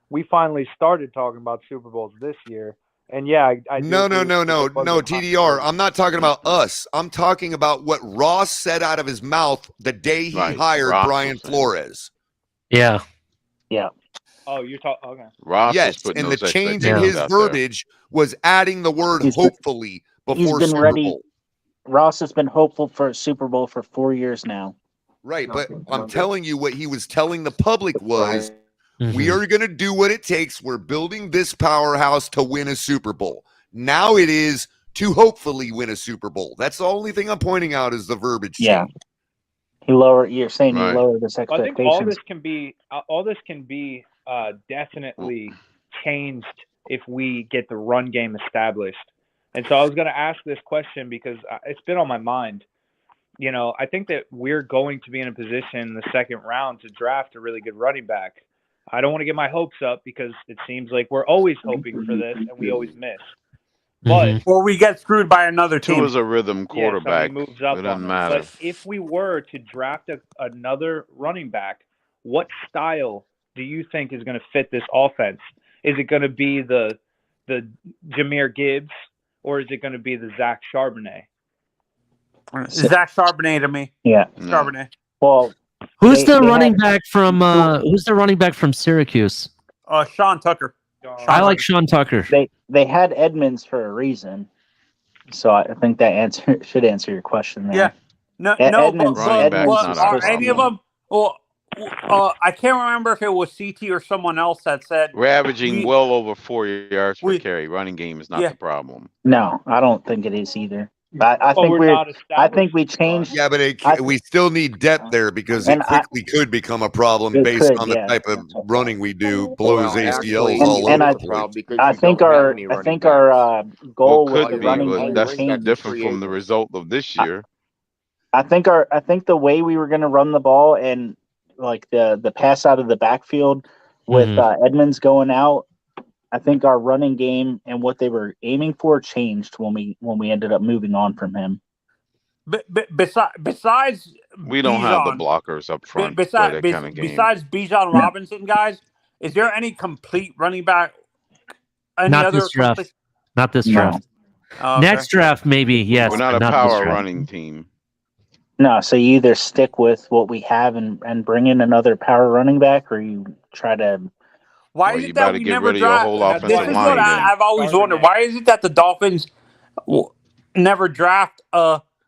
we finally started talking about Super Bowls this year. And yeah, I do No, agree with you. It was a TDR. I'm not talking about us. I'm talking about what Ross said out of his mouth the day he hired Ross Brian was saying. Flores. Yeah. Yeah. Oh, you're talking. Okay. Ross was Yes, putting and the those change in expectations his out there. verbiage was adding the word He's been- hopefully He's before been Super ready. Bowl. Ross has been hopeful for a Super Bowl for 4 years now. Right, but I'm telling you what he was telling the public was, Mm-hmm. we are going to do what it takes. We're building this powerhouse to win a Super Bowl. Now it is to hopefully win a Super Bowl. That's the only thing I'm pointing out is the verbiage Yeah. change. You're saying Right. you lowered his I expectations. think all this can be definitely changed if we get the run game established. And so I was going to ask this question because it's been on my mind. You know, I think that we're going to be in a position in the second round to draft a really good running back. I don't want to get my hopes up because it seems like we're always hoping for this and we always miss. But or we get screwed by another team. Tua's a rhythm yeah, somebody quarterback. moves up It on doesn't him. matter. But if we were to draft another running back, what style do you think is going to fit this offense? Is it going to be the Jahmyr Gibbs or is it going to be the Zach Charbonnet? Zach Charbonnet to me. Yeah. Charbonnet. Well, Who's they the running had- back from Syracuse? Sean Tucker. I like Sean Tucker. They had Edmonds for a reason, so I think that should answer your question there. Yeah. No, Edmonds, Running back's Edmonds not is our are any of them? Well, I can't remember if it was CT or someone else that said We're averaging well over 4 yards per we- carry. Running game is not Yeah. the problem. No, I don't think it is either. I think we're we're. not I think we changed. Yeah, but we still need depth there because And it quickly could become a problem It based could, on the yeah. type of running we do. Blows ACLs And- all and over I- the place. I think our goal Well, with could the be, running but game that's changed. different from the result of this year. I think the way we were going to run the ball and like the pass out of the backfield with Edmonds going out, I think our running game and what they were aiming for changed when we ended up moving on from him. Besides, We don't have the Bijan, blockers up front to play that kind of game. Besides Bijan Robinson, guys, is there any complete running back? Not this draft. Not this draft. Oh, Next draft, maybe, yes. We're not a but this power draft. running team. No, so you either stick with what we have and bring in another power running back, or you try to. Why Well, is you it that better we get never rid of your draft? whole This offensive is line what then. I've always wondered. Why is it that the Dolphins never draft?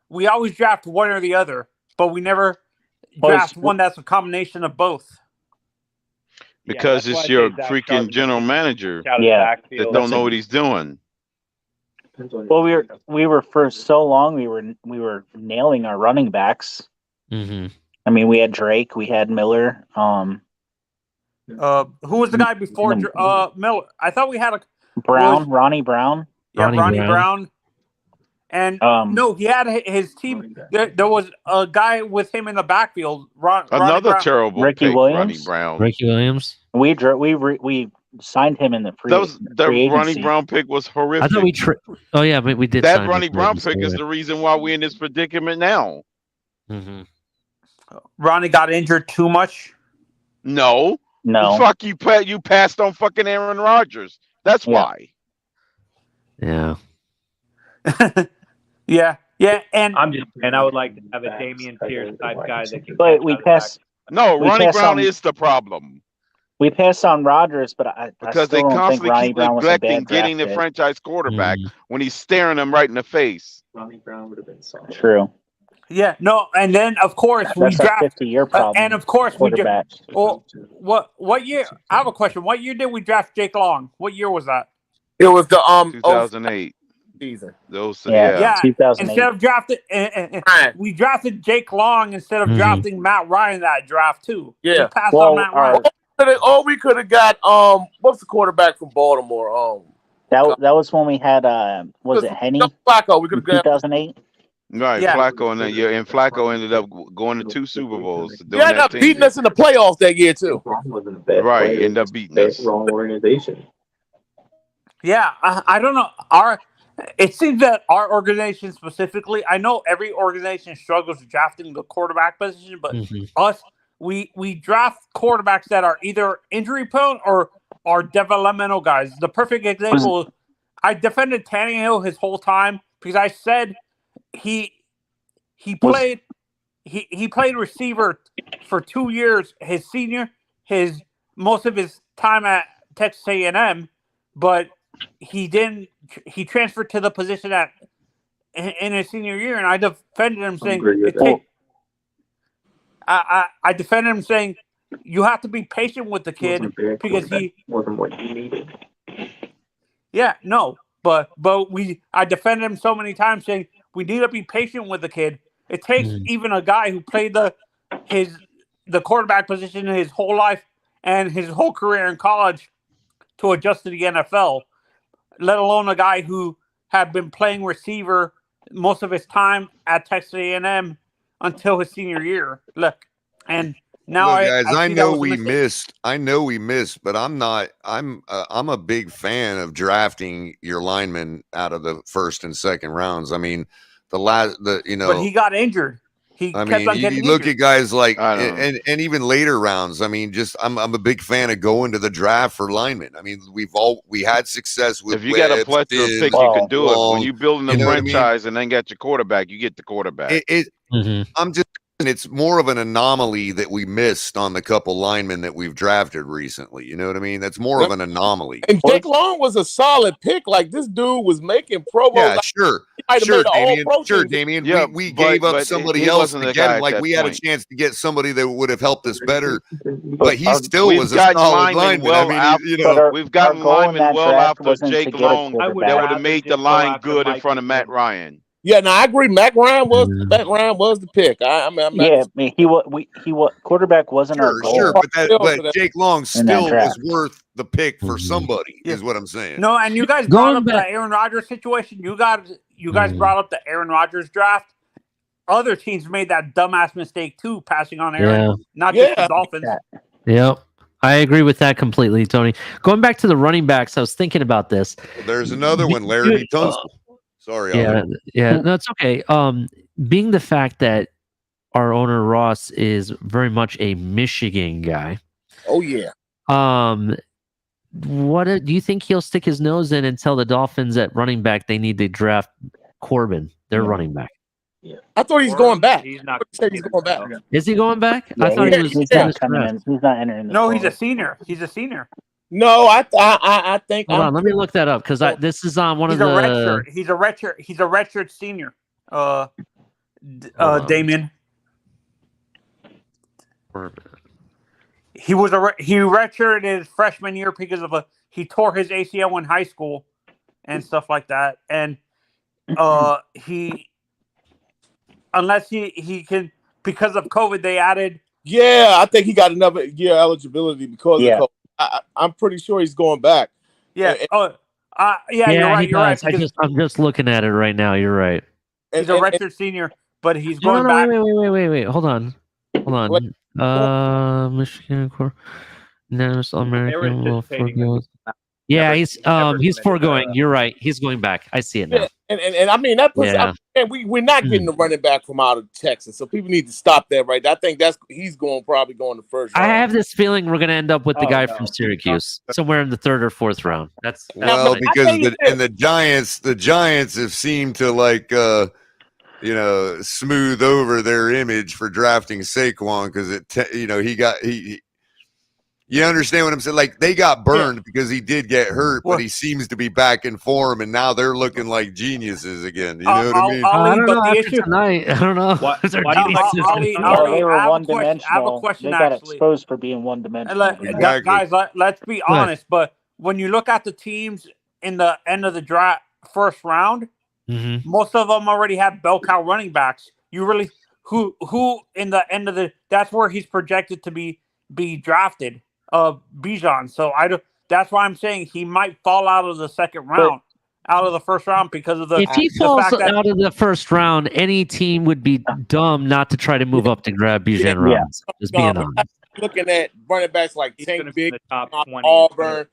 We always draft one or the other, but we never draft one that's a combination of both. Because that's it's why I your say Zach freaking Charbonnet general manager out of the Yeah. backfield. that don't know what he's doing. Well, we were for so long we were nailing our running backs. Mm-hmm. I mean, we had Drake, we had Miller. Who was the guy before Miller? I thought we had a Brown, Ronnie Brown. Yeah, Ronnie Brown. And no, he had his team. There was a guy with him in the backfield. Another terrible Ricky pick, Williams? Ronnie Brown. Ricky Williams. We signed him in the free. That free Ronnie agency. Brown pick was horrific. I thought we. Oh yeah, but we did. That sign Ronnie him. Brown pick is the reason why we're in this predicament now. Mm-hmm. Ronnie got injured too much. No. No. Fuck you! You passed on fucking Aaron Rodgers. That's why. Yeah. Yeah. And I'm just saying, I would like to have a Damian Pierce type guy that can. But we passed. No, we Ronnie passed Brown on- is the problem. We passed on Rodgers, but I Because they still don't think constantly Ronnie keep Brown was a neglecting bad getting the draft pick. franchise quarterback when he's staring them right in the face. Ronnie Brown would have been solid. True. yeah, no, and then of course we That's a draft 50-year problem. and of course we quarterback. Well, what year? I have a question. What year did we draft Jake Long? What year was that? It was the 2008 season. Those Yeah. 2008. Instead of drafting, we drafted Jake Long instead of drafting Matt Ryan that draft too. Yeah. We passed on Matt Ryan. We could have got what's the quarterback from Baltimore? That was when we had was it Henny? Flacco. We could have got 2008. Right, Yeah. Flacco and Flacco ended up going to 2 Super Bowls. He ended up beating us in the playoffs that year too. Wasn't a bad Right, player, ended up just beating bad- us. Wrong organization. Yeah, I don't know. It seems that our organization specifically, I know every organization struggles with drafting the quarterback position, but us, we draft quarterbacks that are either injury prone or are developmental guys. The perfect example, I defended Tannehill his whole time because I said he played receiver for 2 years. His most of his time at Texas A&M, but he didn't. He transferred to the position in his senior year, and I defended him saying I defended him saying you have to be patient with the kid because he wasn't what you needed. Yeah, no, but I defended him so many times saying we need to be patient with the kid. It takes even a guy who played the quarterback position his whole life and his whole career in college to adjust to the NFL, let alone a guy who had been playing receiver most of his time at Texas A&M until his senior year. Look, and now Look, guys, I see know that was a we mistake. missed. I know we missed, but I'm not. I'm a big fan of drafting your linemen out of the first and second rounds. I mean, but he got injured. He I kept mean, on getting you look injured. at guys like I don't know. and even later rounds. I mean, just I'm a big fan of going to the draft for linemen. I mean, we had success with If you got a Webb, plethora of Stiz, picks, you can do it. Long, When you building a you know what I mean? franchise and then got your quarterback, you get the quarterback. I'm just. It's more of an anomaly that we missed on the couple linemen that we've drafted recently. You know what I mean? That's more of an anomaly. And Jake Long was a solid pick. Like this dude was making Pro Bowl. Yeah, sure. Sure, Damien. Yeah, we gave up somebody he else wasn't to the get guy him. at Like that we had a point. chance to get somebody that would have helped us better. But he still We've was a gotten solid linemen lineman. I mean, well after, we've gotten our goal in linemen that well draft after wasn't to Jake get a Long quarterback. that would have made the line good in front of Matt Ryan. Yeah, no, I agree. Matt Ryan was the pick. Quarterback wasn't our goal. Sure, but Jake Long still was worth the pick for somebody, is what I'm saying. No, and you guys brought up the Aaron Rodgers situation. You guys brought up the Aaron Rodgers draft. Other teams made that dumbass mistake too, passing on Aaron, not just the Dolphins. Yep. I agree with that completely, Tony. Going back to the running backs, I was thinking about this. There's another one, Larry Tunsil. Sorry, Oliver. No, it's okay. Being the fact that our owner Ross is very much a Michigan guy. Oh yeah. What do you think he'll stick his nose in and tell the Dolphins at running back they need to draft Corbin, their running back? Yeah. I thought he's going back. He's not. He's going back. Is he going back? Yeah, I thought he was. He's not coming in. He's not entering. No, he's a senior. He's a senior. No, I think. Hold on, let me look that up because this is on one of the. Redshirt. He's a redshirt. He's a redshirt senior. Damien. He redshirted his freshman year because he tore his ACL in high school and stuff like that, and unless he can, because of COVID they added. Yeah, I think he got another year eligibility because of COVID. I'm pretty sure he's going back. Yeah. You're right. You're right. I'm just looking at it right now. You're right. He's a redshirt senior, but he's going back. Wait. Hold on. Michigan National American. Yeah, he's foregoing. You're right. He's going back. I see it now. And I mean that puts we're not getting the running back from out of Texas, so people need to stop that right. I think he's probably going the first round. I have this feeling we're going to end up with the guy from Syracuse somewhere in the third or fourth round. That's because the Giants have seemed to smooth over their image for drafting Saquon because you understand what I'm saying? Like they got burned because he did get hurt, but he seems to be back in form, and now they're looking like geniuses again. You know what I mean? I don't know. They were one-dimensional. I have a question. They got exposed for being one-dimensional. Guys, let's be honest. But when you look at the teams in the end of the draft, first round, most of them already have bell cow running backs. You really who in the end of that's where he's projected to be drafted. Bijan. So that's why I'm saying he might fall out of the second round, out of the first round because of if he falls out of the first round, any team would be dumb not to try to move up to grab Bijan Robinson. Just being honest. Looking at running backs like Tank Big, Auburn,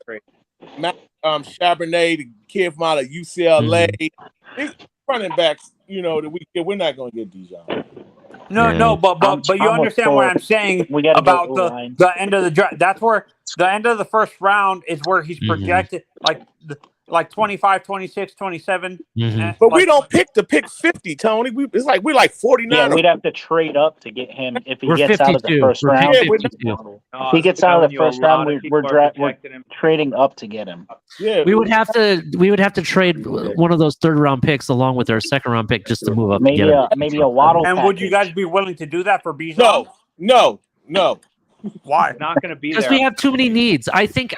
Charbonnet, the kid from out of UCLA. These running backs, we're not going to get Bijan. No, but you understand what I'm saying about the end of the draft. That's where the end of the first round is where he's projected, like 25, 26, 27. But we don't pick to pick 50, Tony. It's like we're like 49. Yeah, we'd have to trade up to get him if he We're gets out of the 52. first We're round. picking If 52. he gets out of the first round, we're trading up to get him. Yeah, we would have to trade one of those third round picks along with our second round pick just to move up. Maybe a Waddle. And would you guys be willing to do that for Bijan? No. Why? Not going to be there. Because we have too many needs. I think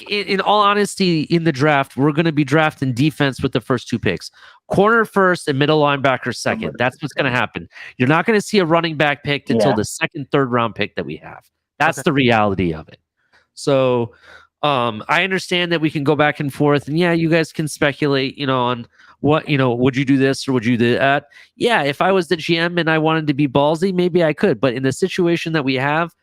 in all honesty, in the draft, we're going to be drafting defense with the first two picks. Corner first and middle linebacker second. That's what's going to happen. You're not going to see a running back picked until the second, third round pick that we have. That's the reality of it. So I understand that we can go back and forth, and you guys can speculate, on what, would you do this or would you do that? Yeah, if I was the GM and I wanted to be ballsy, maybe I could. But in the situation that we have,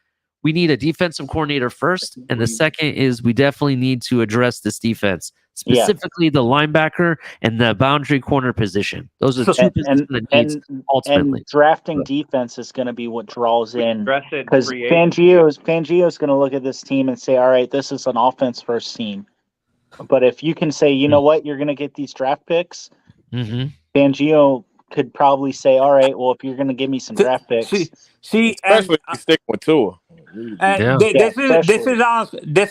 we need a defensive coordinator first, and the second is we definitely need to address this defense, specifically the linebacker and the boundary corner position. Those are two positions that needs ultimately. And drafting defense is going to be what draws in, because free Fangio's going to look at this team and say, all right, this is an offense first team. But if you can say, you know what, you're going to get these draft picks, Fangio could probably say, all right, well, if you're going to give me some draft picks, especially if you stick with Tua. This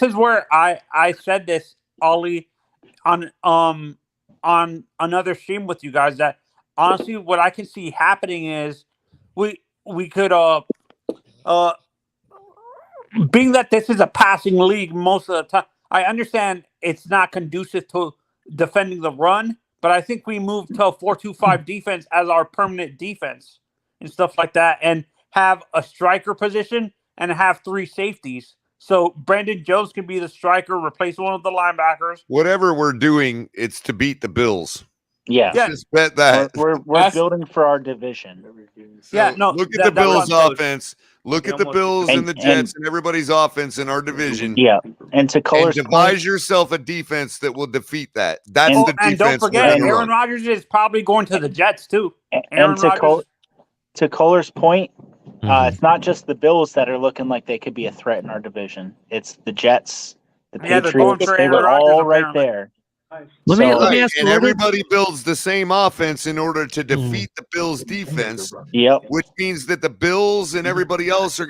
is where I said this, Ollie, on another stream with you guys, that honestly what I can see happening is we could being that this is a passing league most of the time, I understand it's not conducive to defending the run, but I think we move to a 4-2-5 defense as our permanent defense and stuff like that, and have a striker position and have three safeties. So Brandon Jones can be the striker, replace one of the linebackers. Whatever we're doing, it's to beat the Bills. Yeah. Just bet that. We're building for our division. So look at the Bills' offense. Look at the Bills and the Jets and everybody's offense in our division. Yeah. And to Color's devise yourself a defense that will defeat that. That's the defense. And don't forget, Aaron Rodgers is probably going to the Jets too. And to Kohler's point, it's not just the Bills that are looking like they could be a threat in our division. It's the Jets, the Patriots. They were all right there. Let me ask you, everybody builds the same offense in order to defeat the Bills' defense. Yep. Which means that the Bills and everybody else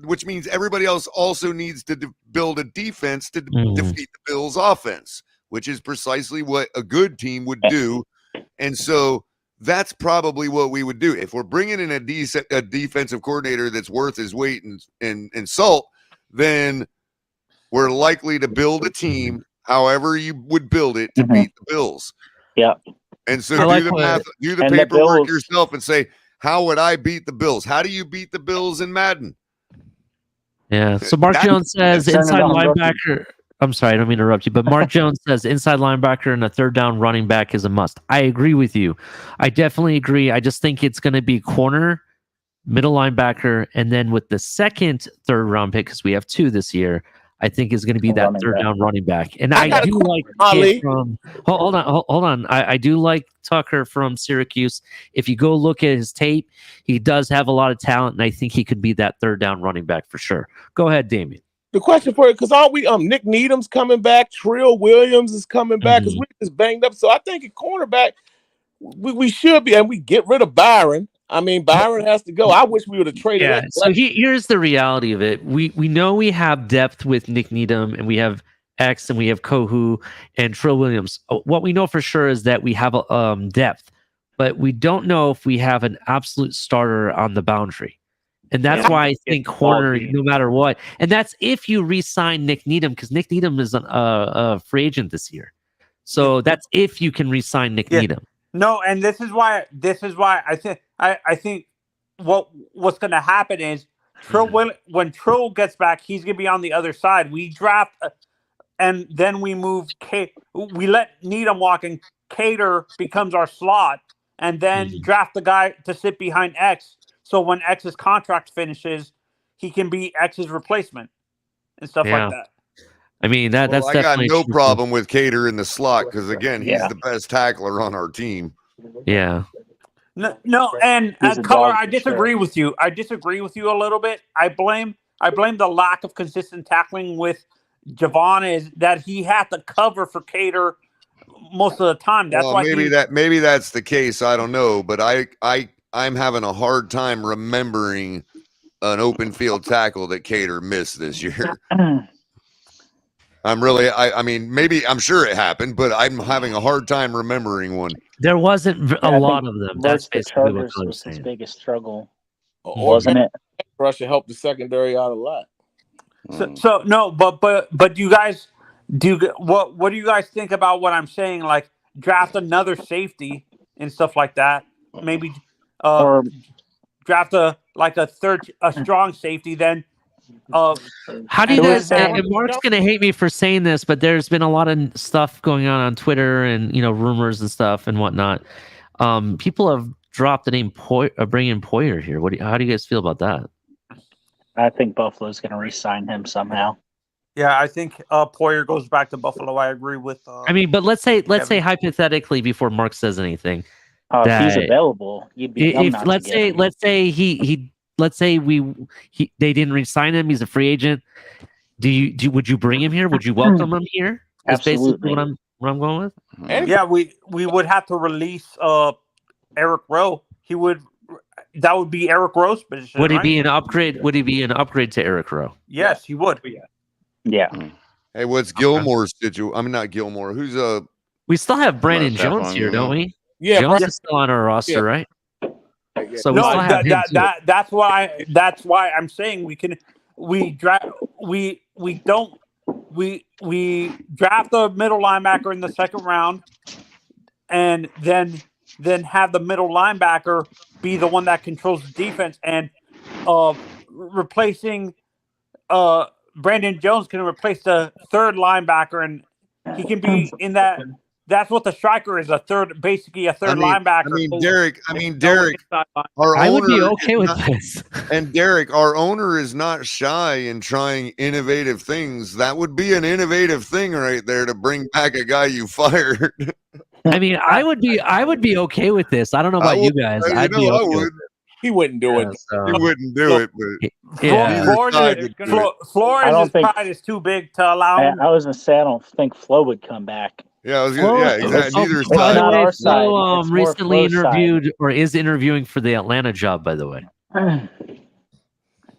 which means everybody else also needs to build a defense to defeat the Bills' offense, which is precisely what a good team would do. And so that's probably what we would do if we're bringing in a defensive coordinator that's worth his weight in salt. Then we're likely to build a team however you would build it to beat the Bills. Yeah. And so do the math, do the paperwork yourself and say, how would I beat the Bills? How do you beat the Bills in Madden? Yeah. So Mark Jones says inside linebacker. I'm sorry, I don't mean to interrupt you, but Mark Jones says inside linebacker and a third down running back is a must. I agree with you. I definitely agree. I just think it's going to be corner, middle linebacker, and then with the second, third round pick, because we have two this year, I think is going to be that third down running back. And I do like hold on. I do like Tucker from Syracuse. If you go look at his tape, he does have a lot of talent, and I think he could be that third down running back for sure. Go ahead, Damien. The question for you, because aren't we Nick Needham's coming back, Trill Williams is coming back, because we just banged up. So I think at cornerback, we should be, and we get rid of Byron. I mean, Byron has to go. I wish we would have traded. Yeah. So here's the reality of it. We know we have depth with Nick Needham, and we have X, and we have Kohu and Trill Williams. What we know for sure is that we have depth, but we don't know if we have an absolute starter on the boundary. And that's why I think corner, no matter what. And that's if you re-sign Nick Needham, because Nick Needham is a free agent this year. So that's if you can re-sign Nick Needham. No, and this is why I think what's going to happen is when Trill gets back, he's going to be on the other side. We draft, and then we move. We let Needham walk, and Cater becomes our slot, and then draft the guy to sit behind X. So when X's contract finishes, he can be X's replacement and stuff like that. I mean, that's I got no problem with Cater in the slot because, again, he's the best tackler on our team. Yeah. No, and He's a Color, dog I for disagree sure. with you. I disagree with you a little bit. I blame the lack of consistent tackling with Javon is that he had to cover for Cater most of the time. That's Well, why maybe that's the case. I don't know, but I'm having a hard time remembering an open field tackle that Cater missed this year. I mean, maybe I'm sure it happened, but I'm having a hard time remembering one. There wasn't a I lot think of them. versus That's the basically what Chargers Color's was his saying. biggest struggle, Or wasn't it? Russia helped the secondary out a lot. So no, but you guys what do you guys think about what I'm saying? Like draft another safety and stuff like that. Maybe Or draft a strong safety. Then How do you Who guys? is that? And Mark's gonna hate me for saying this, but there's been a lot of stuff going on Twitter and rumors and stuff and whatnot. People have dropped the name bringing Poyer here. How do you guys feel about that? I think Buffalo's going to re-sign him somehow. yeah, I think Poyer goes back to Buffalo. I agree with. I mean, but let's say hypothetically before Mark says anything. If he's that available, you'd be dumb not to get him. let's say they didn't re-sign him. He's a free agent. Would you bring him here? Would you welcome him here? That's basically Absolutely. what I'm going with. Yeah, we would have to release Eric Rowe. That would be Eric Rowe's position. Would he right? be an upgrade? Would he be an upgrade to Eric Rowe? Yes, he would. Yeah. Hey, what's Gilmore's situation? I mean, not Gilmore. Who's We still have Brandon That's Jones fine, here, yeah. don't we? Yeah, Jones is still on our roster, right? So we still have him too. that's why I'm saying we draft the middle linebacker in the second round, and then have the middle linebacker be the one that controls the defense, and replacing Brandon Jones can replace the third linebacker, and he can be in that. That's what the striker is, basically a third linebacker. I mean, Derek, I would be okay with this. And Derek, our owner is not shy in trying innovative things. That would be an innovative thing right there to bring back a guy you fired. I mean, I would be okay with this. I don't know about you guys. I'd be okay with it. He wouldn't do it. He wouldn't do it, but Flores' pride is too big to allow him. I was going to say, I don't think Flo would come back. Yeah, exactly. Neither It's not our side. Flo It's more recently Flo's interviewed or is interviewing for the Atlanta job, by the way.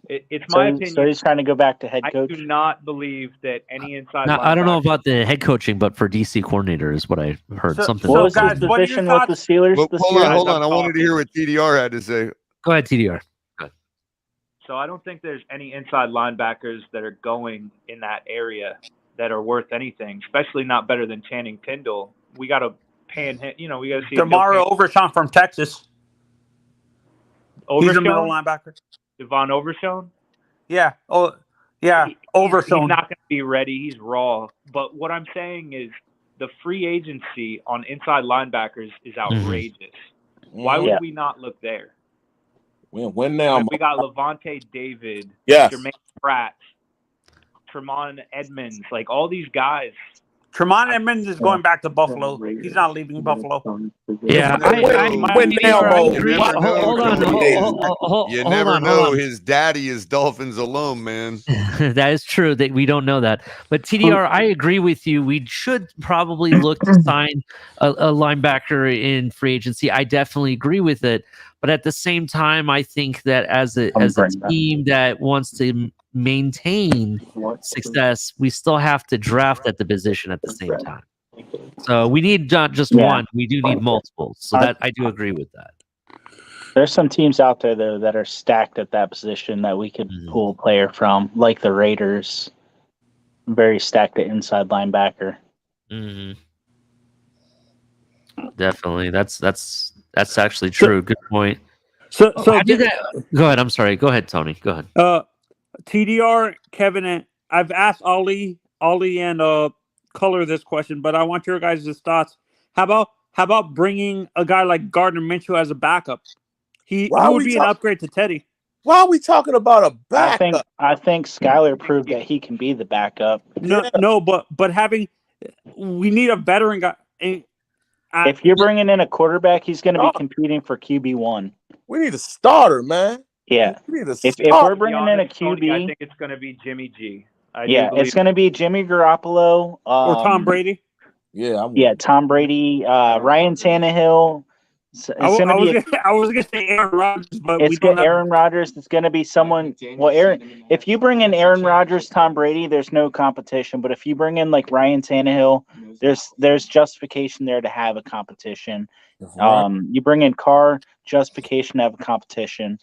It's my opinion. So he's trying to go back to head coach? I do not believe that any inside Now, I don't know about the head coaching, but for DC coordinator is what I heard. Something. What was his position with the Steelers? Hold on. I wanted to hear what TDR had to say. Go ahead, TDR. So I don't think there's any inside linebackers that are going in that area that are worth anything, especially not better than Channing Tindall. We got to pay him. We got to see DeMario Overshown from Texas. He's a middle Overshown? linebacker. Devon Overshown? Yeah. Oh, yeah. Overshown. He's not going to be ready. He's raw. But what I'm saying is the free agency on inside linebackers is outrageous. Why would we not look there? When now? We got Levante David, Yes. Jermaine Pratt, Tremont Edmonds, like all these guys. Tremont Edmonds is going back to Buffalo. He's not leaving Buffalo. Yeah, hold on. You never know. His daddy is Dolphins alone, man. That is true. That we don't know that. But TDR, I agree with you. We should probably look to sign a linebacker in free agency. I definitely agree with it. But at the same time, I think that as a team that wants to maintain success, we still have to draft at the position at the same time. So we need not just one; we do need multiple. So that I do agree with that. There's some teams out there though that are stacked at that position that we could pull a player from, like the Raiders. Very stacked at inside linebacker. Definitely, that's actually true. Good point. So I did that. Go ahead. I'm sorry. Go ahead, Tony. Go ahead. TDR, Kevin, and I've asked Ollie and Color this question, but I want your guys' thoughts. How about bringing a guy like Gardner Minshew as a backup? He would be an upgrade to Teddy. Why are we talking about a backup? I think Skyler proved that he can be the backup. No, but we need a veteran guy. If you're bringing in a quarterback, he's going to be competing for QB1. We need a starter, man. Yeah. We need a If starter. we're bringing in a Tony, I QB, think it's going to be Jimmy G. it's going to be Jimmy Garoppolo or Tom Brady. Yeah, Tom Brady, Ryan Tannehill. I was gonna say Aaron Rodgers, but we don't have Aaron Rodgers. It's going to be someone. Well, Aaron. If you bring in Aaron Rodgers, Tom Brady, there's no competition. But if you bring in like Ryan Tannehill, there's justification there to have a competition. You bring in Carr, justification to have a competition.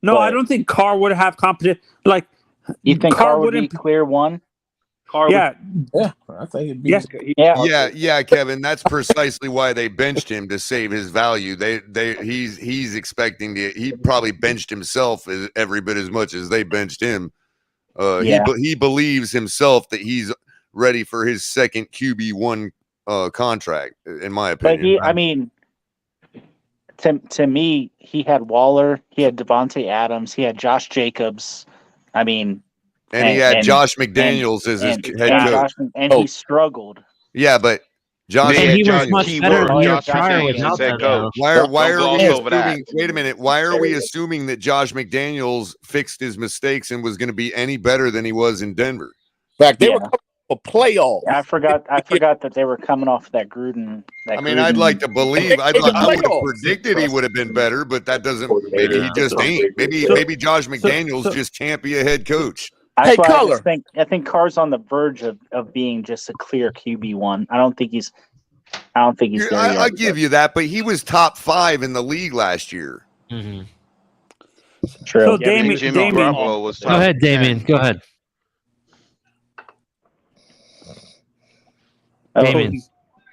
No, I don't think Carr would have competition. Like, you think Carr would be clear one? Yeah, I think it'd be. Yeah, Kevin. That's precisely why they benched him, to save his value. He's expecting to. He probably benched himself every bit as much as they benched him. He believes himself that he's ready for his second QB1 contract. In my opinion, to me, he had Waller, he had Devontae Adams, he had Josh Jacobs. And he had Josh McDaniels as his head coach. He struggled. Yeah, but Josh he was much better the year prior without that. Why are we assuming? Wait a minute. Why are we assuming that Josh McDaniels fixed his mistakes and was going to be any better than he was in Denver? In fact, they were coming for playoffs. I forgot that they were coming off that Gruden. I'd like to believe. I would have predicted he would have been better, but that doesn't. Maybe he just ain't. Maybe Josh McDaniels just can't be a head coach. I think Carr's on the verge of being just a clear QB1. I don't think he's there yet. I give you that, but he was top 5 in the league last year. Mm-hmm. True. So Damien, was go ahead, Damien. Go ahead. Damien.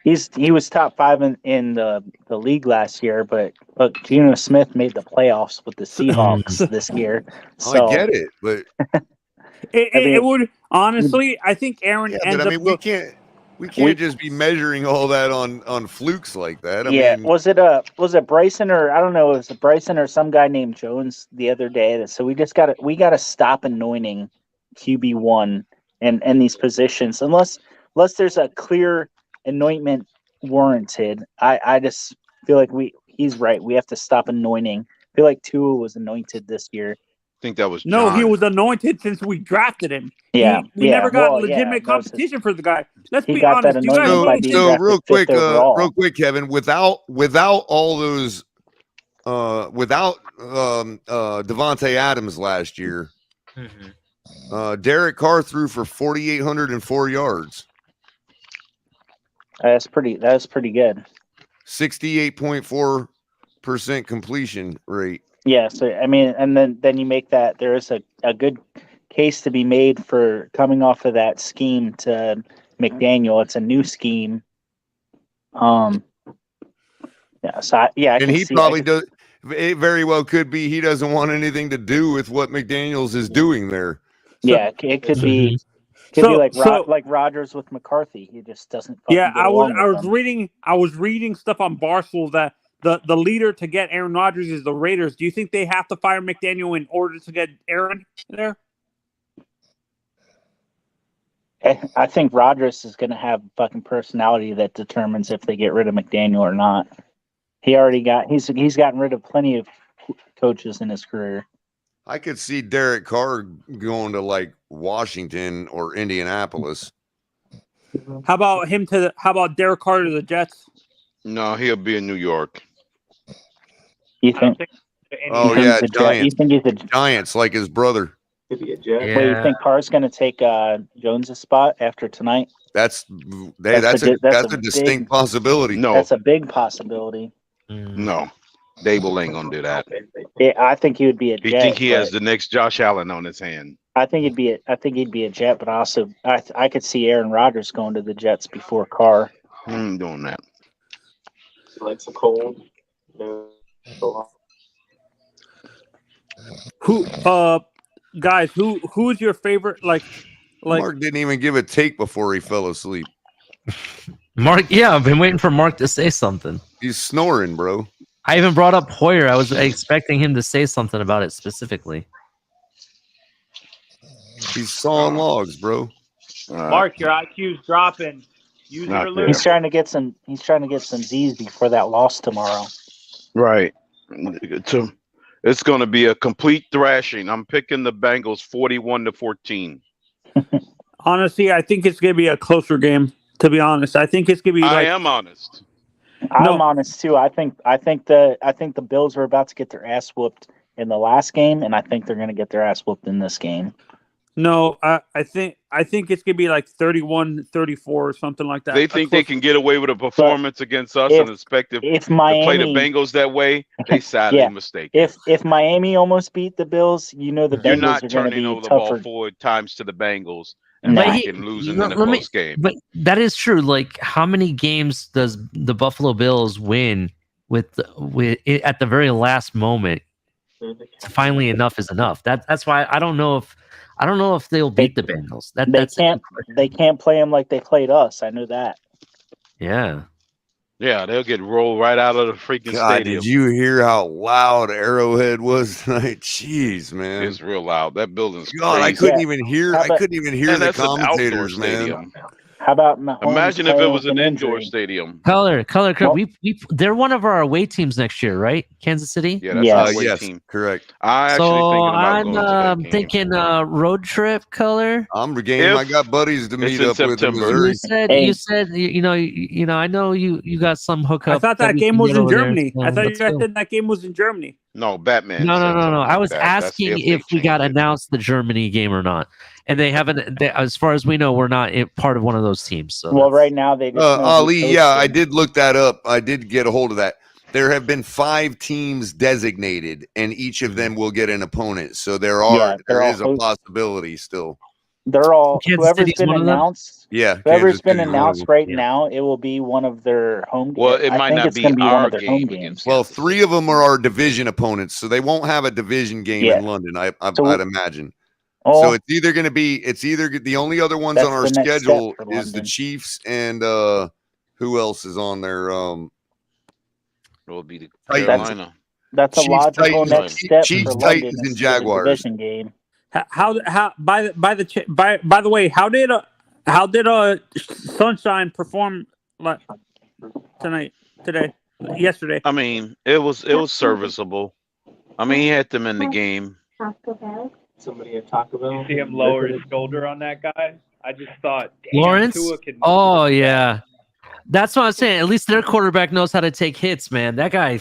He was top 5 in the league last year, but look, Geno Smith made the playoffs with the Seahawks this year. So I get it, but it would honestly. I think Aaron ends up. we can't just be measuring all that on flukes like that. I mean, was it Bryson, or I don't know, it was Bryson or some guy named Jones the other day? So we gotta stop anointing QB1 and these positions unless there's a clear anointment warranted. I just feel like he's right. We have to stop anointing. I feel like Tua was anointed this year. I think that was John. He was anointed since we drafted him. Yeah, we never got legitimate competition for the guy. Let's be honest. So real quick, Kevin. Without all those, without Devontae Adams last year, Derek Carr threw for 4,804 yards. That's pretty good. 68.4% completion rate. Yeah, so and then you make that there is a good case to be made for coming off of that scheme to McDaniel. It's a new scheme. And he probably does. It very well could be he doesn't want anything to do with what McDaniels is doing there. Yeah, it could be. Like Rodgers with McCarthy. He just doesn't. I was reading stuff on Barstool that the leader to get Aaron Rodgers is the Raiders. Do you think they have to fire McDaniel in order to get Aaron there? I think Rodgers is going to have fucking personality that determines if they get rid of McDaniel or not. He's gotten rid of plenty of coaches in his career. I could see Derek Carr going to like Washington or Indianapolis. How about Derek Carr to the Jets? No, he'll be in New York. You think? Giants. You think he's a Giants like his brother? Could be a Jet. Yeah. Wait, you think Carr's going to take Jones' spot after tonight? That's a distinct possibility. No, that's a big possibility. No, Dable ain't gonna do that. Yeah, I think he would be a Jet. You think he has the next Josh Allen on his hand? I think he'd be a Jet, but also I could see Aaron Rodgers going to the Jets before Carr. He ain't doing that. He likes a cold. Who's your favorite? Like Mark didn't even give a take before he fell asleep. Mark, I've been waiting for Mark to say something. He's snoring, bro. I even brought up Hoyer. I was expecting him to say something about it specifically. He's sawing logs, bro. Mark, your IQ's dropping. Use Not your there. He's lube. trying to get some. He's trying to get some Z's before that loss tomorrow. Right. It's going to be a complete thrashing. I'm picking the Bengals 41-14. Honestly, I think it's gonna be a closer game. To be honest, I think it's gonna be I like am honest. I'm honest too. I think the Bills are about to get their ass whooped in the last game, and I think they're going to get their ass whooped in this game. no. I think it's gonna be like 31-34 or something like that. They think they can get away with a performance against us and expect to play the Bengals that way. They sadly mistaken. If Miami almost beat the Bills, the You're Bengals not are going to turning be over the ball tougher. 4 times to the Bengals and But losing in the post game. But that is true. Like, how many games does the Buffalo Bills win with at the very last moment? Finally, enough is enough. That's why I don't know if they'll beat the Bengals. They can't play them like they played us. I know that. Yeah. Yeah, they'll get rolled right out of the freaking God, stadium. did you hear how loud Arrowhead was tonight? Jeez, man, it's real loud. That building's God, crazy. I couldn't even hear. I couldn't even hear And the that's an outdoor commentators, man. stadium. How about Mahomes Imagine if it playing was with an indoor injury? stadium. Color. They're one of our away teams next year, right? Kansas City. Yeah, that's our away team. Correct. I actually thinking about I'm going to that game. thinking road trip. Color. I'm game. I got buddies to meet in up with in September. Missouri. You said you know I know you got some hookup. I thought that we game can was get in over there. Germany. So I thought you let's guys go. said that game was in Germany. No, Batman. No. I was That's asking if we got announced the Germany game or not, and they haven't. As far as we know, we're not part of one of those teams. So Well, right now they just know Ali, who's yeah, I hosting. did look that up. I did get a hold of that. There have been 5 teams designated, and each of them will get an opponent. So there is a possibility still. They're all Kansas whoever's City's been one of them? announced. Yeah, whoever's Kansas been City's one of announced them. right now, it will be one of their home games. Well, it I might think not it's be going to be one our of their home game games. against Well, 3 of them are our division opponents, so they won't have a division game Yeah. in London. I'd imagine. Oh, So it's either the only other ones That's on our the next step schedule for is the London. Chiefs and who else is on there? It will be the Titans. Carolina. That's a Chiefs, logical Titans, next step Chiefs, for London. Titans, and instead of a Jaguars. division game. By the way, how did Sunshine perform yesterday? I mean, it was serviceable. I mean, he had them in the game. Somebody at Taco Bell. You see him lower his shoulder on that guy? I just thought, damn, Lawrence. Tua can Oh yeah, that's what I'm saying. At least their quarterback knows how to take hits, man. That guy.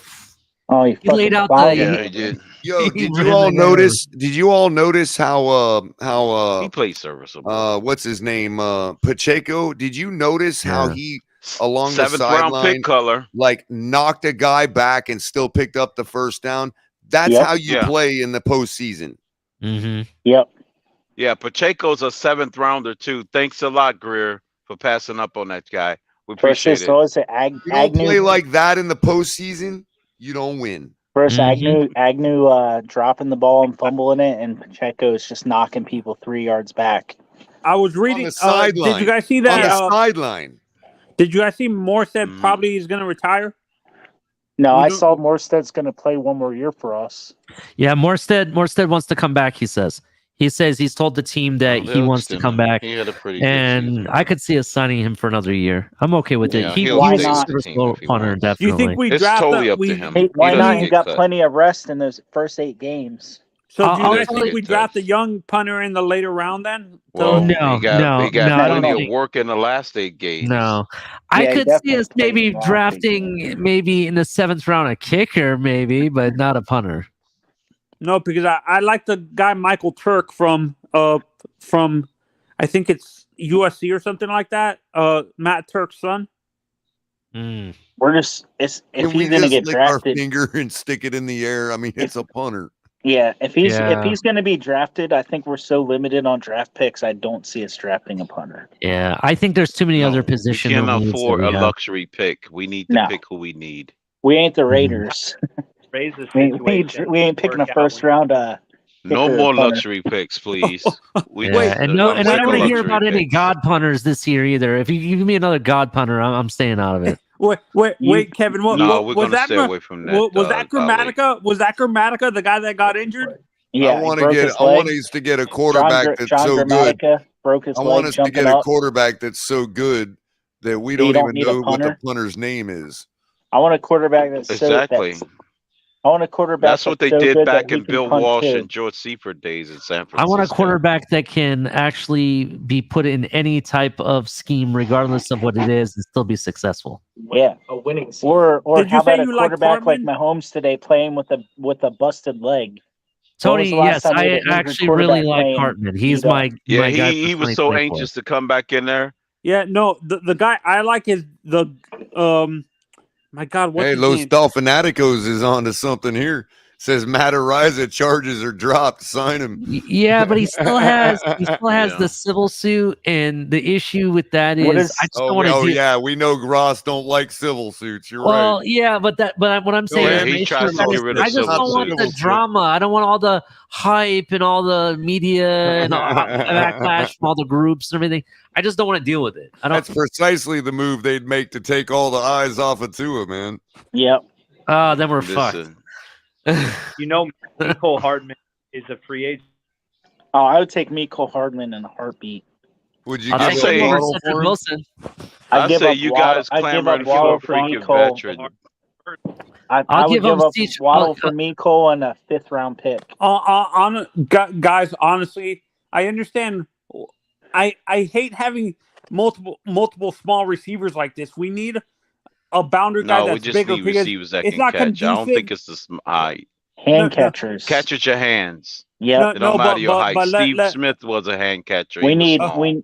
Oh, he laid out Yeah, he did. Yo, did you all notice? Did you all notice how He played serviceable. what's his name? Pacheco. Did you notice how Yeah. he along the 7th round sideline pick color. like knocked a guy back and still picked up the first down? That's Yep. how you Yeah. play in the postseason. Mm-hmm. Yep. Yeah, Pacheco's a 7th rounder too. Thanks a lot, Greer, for passing up on that guy. We appreciate Versus, it. what was it? You don't play Agnew. like that in the postseason, you don't win. Versus Mhm. Agnew dropping the ball and fumbling it, and Pacheco's just knocking people 3 yards back. I was reading. the sideline. Did you guys see On that? the sideline. Did you guys see Morstead probably he's going to retire? No, We I don't- saw Morstead's going to play one more year for us. Yeah, Morstead wants to come back. He says he's told the team that he They'll wants to extend come him. back, He had a pretty good and season. I could see us signing him for another year. I'm okay with Yeah, it. He's he'll Why a stay not? with the team serviceable if he punter, wants. Do you definitely. think we It's draft? totally up to we, him. Hey, He why not? doesn't You get got cut. plenty of rest in those first 8 games. So I'll- do you I'll guys tell think you- we draft a young punter in the later round then? Well, No, he got I don't plenty of think- work in the last 8 games. No, I Yeah, he could see definitely us plays maybe a lot, drafting maybe in the 7th round a kicker, maybe, but not a punter. No, because I like the guy Michael Turk from I think it's USC or something like that. Matt Turk's son. We're just if Can we he's going to just get lick our drafted. finger and stick it in the air? I mean, it's a punter. Yeah, if he's Yeah. going to be drafted, I think we're so limited on draft picks. I don't see us drafting a punter. Yeah, I think there's too many No, other we position can't needs that afford we a have. luxury pick. We need to No. pick who we need. We ain't the Raiders. raise the we situation. ain't picking a work out first when- round. No kicker more punter. luxury picks, please. We Yeah, just- and I don't want to hear luxury about any picks. god punters this year either. If you give me another god punter, I'm staying out of it. Wait, Kevin. What, No, what, we're was gonna that? stay away from that. Was that Grammatica? Was that Grammatica the guy that got injured? Yeah, I want us to get a quarterback that's John so good. Grammatica broke his I want leg us to jumping get a up. quarterback that's so good that we You don't don't even need a know what the punter? punter's name is. I want a quarterback that's Exactly. I want a quarterback That's what they so did good back that he in can Bill punt Walsh too. and George Seifert days in San I want a Francisco. quarterback that can actually be put in any type of scheme, regardless of what it is, and still be successful. Yeah, A winning team. or Did you how say about a you like quarterback like Cartman? Mahomes today playing with a busted leg? When was Tony, the last yes, time we I had an injured actually really quarterback like playing Cartman. He's beat up? Yeah, my guy for he was so 2024. anxious to come back in there. Yeah, no, the guy I like is the my God, what's Hey, his Los name? Dolphinaticos is on to something here. Says Matariza charges are dropped. Sign him. Yeah, but he still has Yeah. the civil suit, and the issue with that What is is- I just don't want to deal. Yeah, we know Gross don't like civil suits. You're Well, right. yeah, but what I'm Go saying ahead. is, He the tries issue to with get that rid is of I just civil don't want the suits. drama. I don't want all the hype and all the media and backlash from all the groups and everything. I just don't want to deal with it. I don't. That's precisely the move they'd make to take all the eyes off of Tua, man. Yep. Then we're fucked. Listen, You know, Nicole Hardman is a free agent. Oh, I would take Mecole Hardman in a heartbeat. Would you I'll give take say- up him over Waddle Cedric for him? Wilson. I give say up you Waddle. guys I'd give clamoring up for Waddle a for freaking Mecole. veteran. I I'll would give give him up Steve- Waddle for Mecole and a 5th round pick. Guys, honestly, I understand. I hate having multiple small receivers like this. We need a boundary guy No, we that's just bigger need because receivers that it's can not catch. I don't conducive. think it's the height. Hand catchers. Catch with your hands. Yep. It don't matter your height. Steve Smith was a hand catcher. We He was need small. we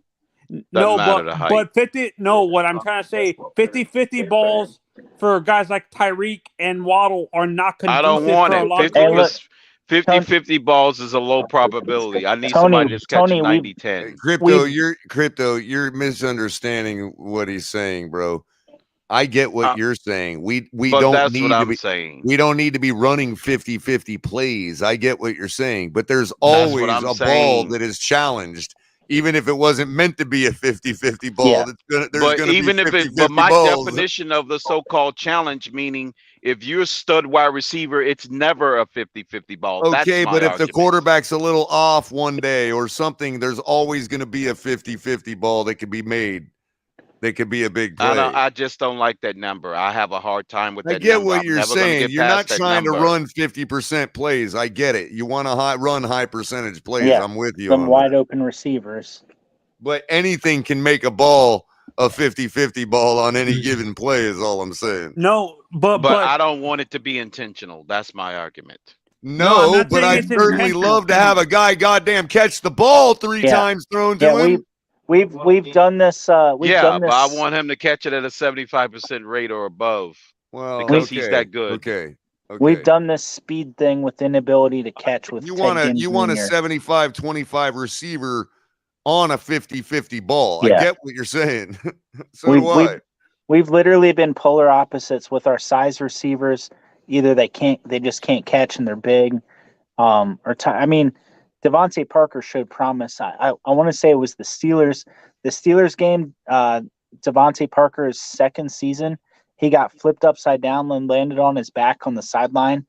No, matter the height. but 50. No, what I'm trying to say, 50-50 balls for guys like Tyreek and Waddle are not conducive I don't want for a it. lot of 50 players. 50 balls is a low probability. I need Tony- somebody that's catching Tony, 90-10. Crypto, you're misunderstanding what he's saying, bro. I get what you're saying. We but don't that's need what to I'm be saying. we don't need to be running 50-50 plays. I get what you're saying, but there's That's always what I'm a ball saying. that is challenged, even if it wasn't meant to be a 50-50 ball. Yeah. There's But gonna even be if 50-50 it, but my balls. definition of the so-called challenge, meaning if you're a stud wide receiver, it's never a 50-50 ball. Okay, That's my but if the argument. quarterback's a little off one day or something, there's always going to be a 50-50 ball that could be made. That could be a big play. I just don't like that number. I have a hard time with I that get number. what I'm you're never gonna saying. get You're not past that trying to number. run 50% plays. I get it. You want to run high percentage plays. Yeah, I'm with you some on wide that. open receivers. But anything can make a ball a 50-50 ball on any given play is all I'm saying. No, but I don't want it to be intentional. That's my argument. No, I'm not but saying I'd it's certainly intentional. love to have a guy goddamn catch the ball 3 times thrown to him. We've done this. We've done this. But I want him to catch it at a 75% rate or above. Well, because he's that good. Okay. We've done this speed thing with inability to catch with You Ted want a Ginn Jr. 75-25 receiver on a 50-50 ball. Yeah. I get what you're saying. So do I. We've literally been polar opposites with our size receivers. Either they just can't catch and they're big, I mean, Devontae Parker showed promise. I want to say it was the Steelers game. Devontae Parker's second season, he got flipped upside down and landed on his back on the sideline.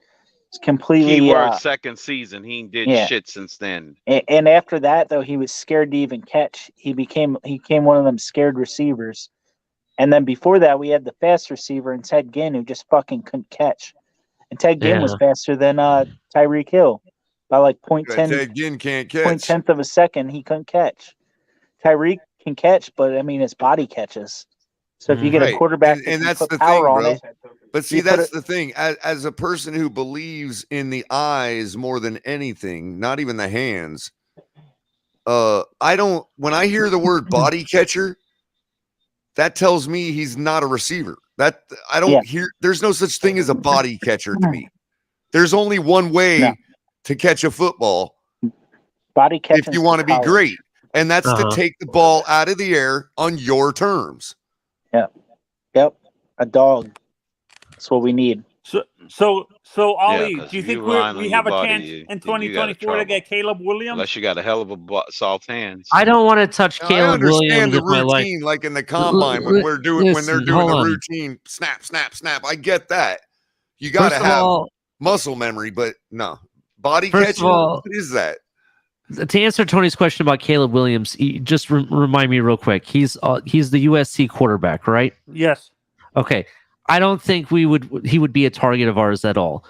It's completely keyword second season. He ain't did shit since then. And after that, though, he was scared to even catch. He became one of them scared receivers. And then before that, we had the fast receiver and Ted Ginn who just fucking couldn't catch. And Ted Ginn was faster than Tyreek Hill by like 0.10. Ted Ginn can't catch. 0.10 of a second. He couldn't catch. Tyreek can catch, but I mean his body catches. So if you get a quarterback and that's put the power thing, on bro. it, But see, that's the thing. As a person who believes in the eyes more than anything, not even the hands, I don't. When I hear the word body catcher, that tells me he's not a receiver. That I don't hear. There's no such thing as a body catcher to me. There's only one way to catch a football. Body catch. If you want to be great, and that's to take the ball out of the air on your terms. Yep. A dog. That's what we need. So Ollie, Yeah, do you if think you relying we on have your a body, chance you in got 2024 to get Caleb Williams? Unless you got a hell of a soft hands. I don't want to touch Now, Caleb I understand Williams the if my life. routine, like in the combine when they're doing the routine, snap, snap, snap. I get that. You got to have muscle memory, but no body First catching. of all, what is that? To answer Tony's question about Caleb Williams, just remind me real quick. He's the USC quarterback, right? Yes. Okay. I don't think he would be a target of ours at all.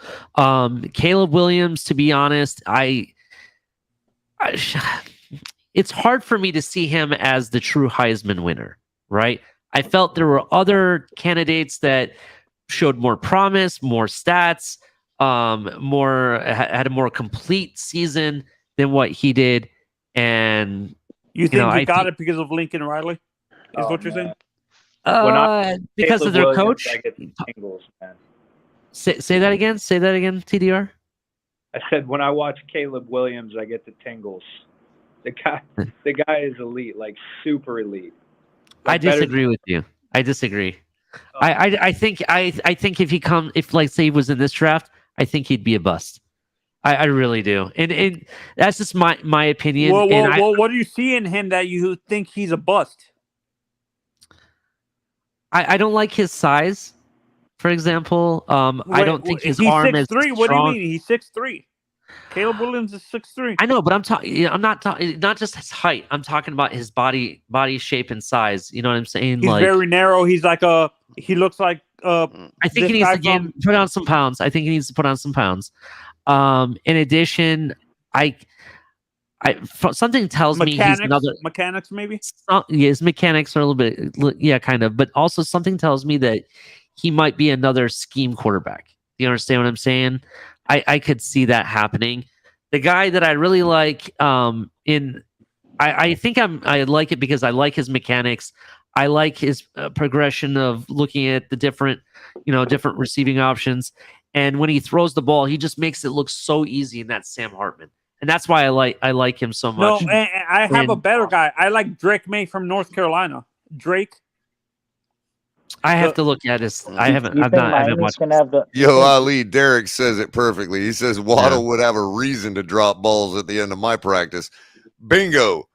Caleb Williams, to be honest, it's hard for me to see him as the true Heisman winner, right? I felt there were other candidates that showed more promise, more stats, had a more complete season than what he did. And you think he got it because of Lincoln Riley? Is what you're saying? Because of their coach. I get the tingles, man. Say that again. Say that again, TDR. I said when I watch Caleb Williams, I get the tingles. The guy is elite, like super elite. I disagree with you. I disagree. I think if like say he was in this draft, I think he'd be a bust. I really do, and that's just my opinion. Well, what do you see in him that you think he's a bust? I don't like his size, for example. I don't think his arm is 6'3". strong. What do you mean? He's 6'3". Caleb Williams is 6'3". I know, but I'm talking. I'm not talking. Not just his height. I'm talking about his body shape and size. You know what I'm saying? He's very narrow. He's like he looks like I think he needs to put on some pounds. I think he needs to put on some pounds. In addition, something tells me he's another mechanics maybe. His mechanics are a little bit, kind of, but also something tells me that he might be another scheme quarterback. Do you understand what I'm saying? I could see that happening. The guy that I really like, I think I like it because I like his mechanics. I like his progression of looking at the different receiving options. And when he throws the ball, he just makes it look so easy. And that's Sam Hartman. And that's why I like him so much. No, I have a better guy. I like Drake May from North Carolina. Drake. I have to look at his. I haven't watched. Ali, Derek says it perfectly. He says Waddle would have a reason to drop balls at the end of my practice. Bingo.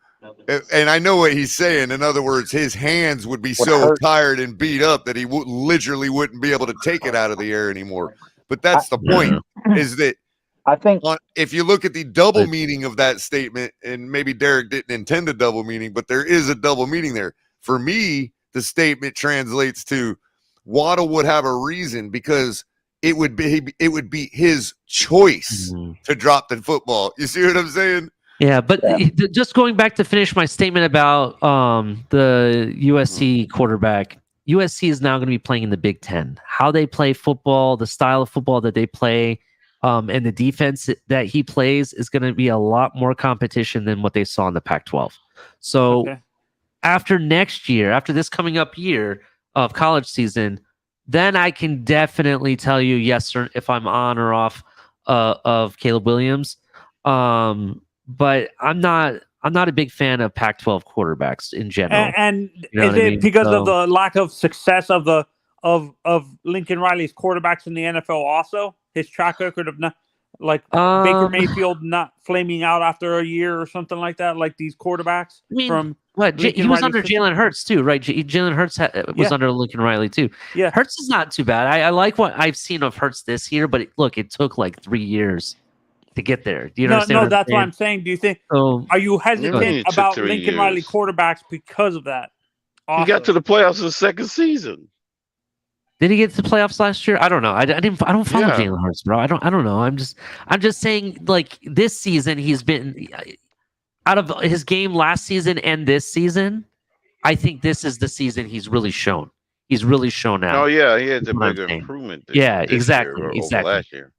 And I know what he's saying. In other words, his hands would be so tired and beat up that he literally wouldn't be able to take it out of the air anymore. But that's the point, is that I think if you look at the double meaning of that statement, and maybe Derek didn't intend a double meaning, but there is a double meaning there. For me, the statement translates to Waddle would have a reason because it would be his choice to drop the football. You see what I'm saying? Yeah, but just going back to finish my statement about the USC quarterback, USC is now going to be playing in the Big Ten. How they play football, the style of football that they play, and the defense that he plays is going to be a lot more competition than what they saw in the Pac-12. So after next year, after this coming up year of college season, then I can definitely tell you yes or if I'm on or off of Caleb Williams. But I'm not a big fan of Pac-12 quarterbacks in general. And is it because of the lack of success of Lincoln Riley's quarterbacks in the NFL? Also, his track record of not Baker Mayfield not flaming out after a year or something like that, like these quarterbacks from. What he was under Jalen Hurts too, right? Jalen Hurts was under Lincoln Riley too. Yeah, Hurts is not too bad. I like what I've seen of Hurts this year, but it took like 3 years to get there. Do you understand? No, that's what I'm saying. Do you think? Are you hesitant about Lincoln Riley quarterbacks because of that? He got to the playoffs in the second season. Did he get to the playoffs last year? I don't know. I don't follow Jalen Hurts, bro. I don't know. I'm just saying, like, this season he's been out of his game last season and this season. I think this is the season he's really shown. He's really shown out. Oh yeah, he had a bigger improvement. Exactly. Last year.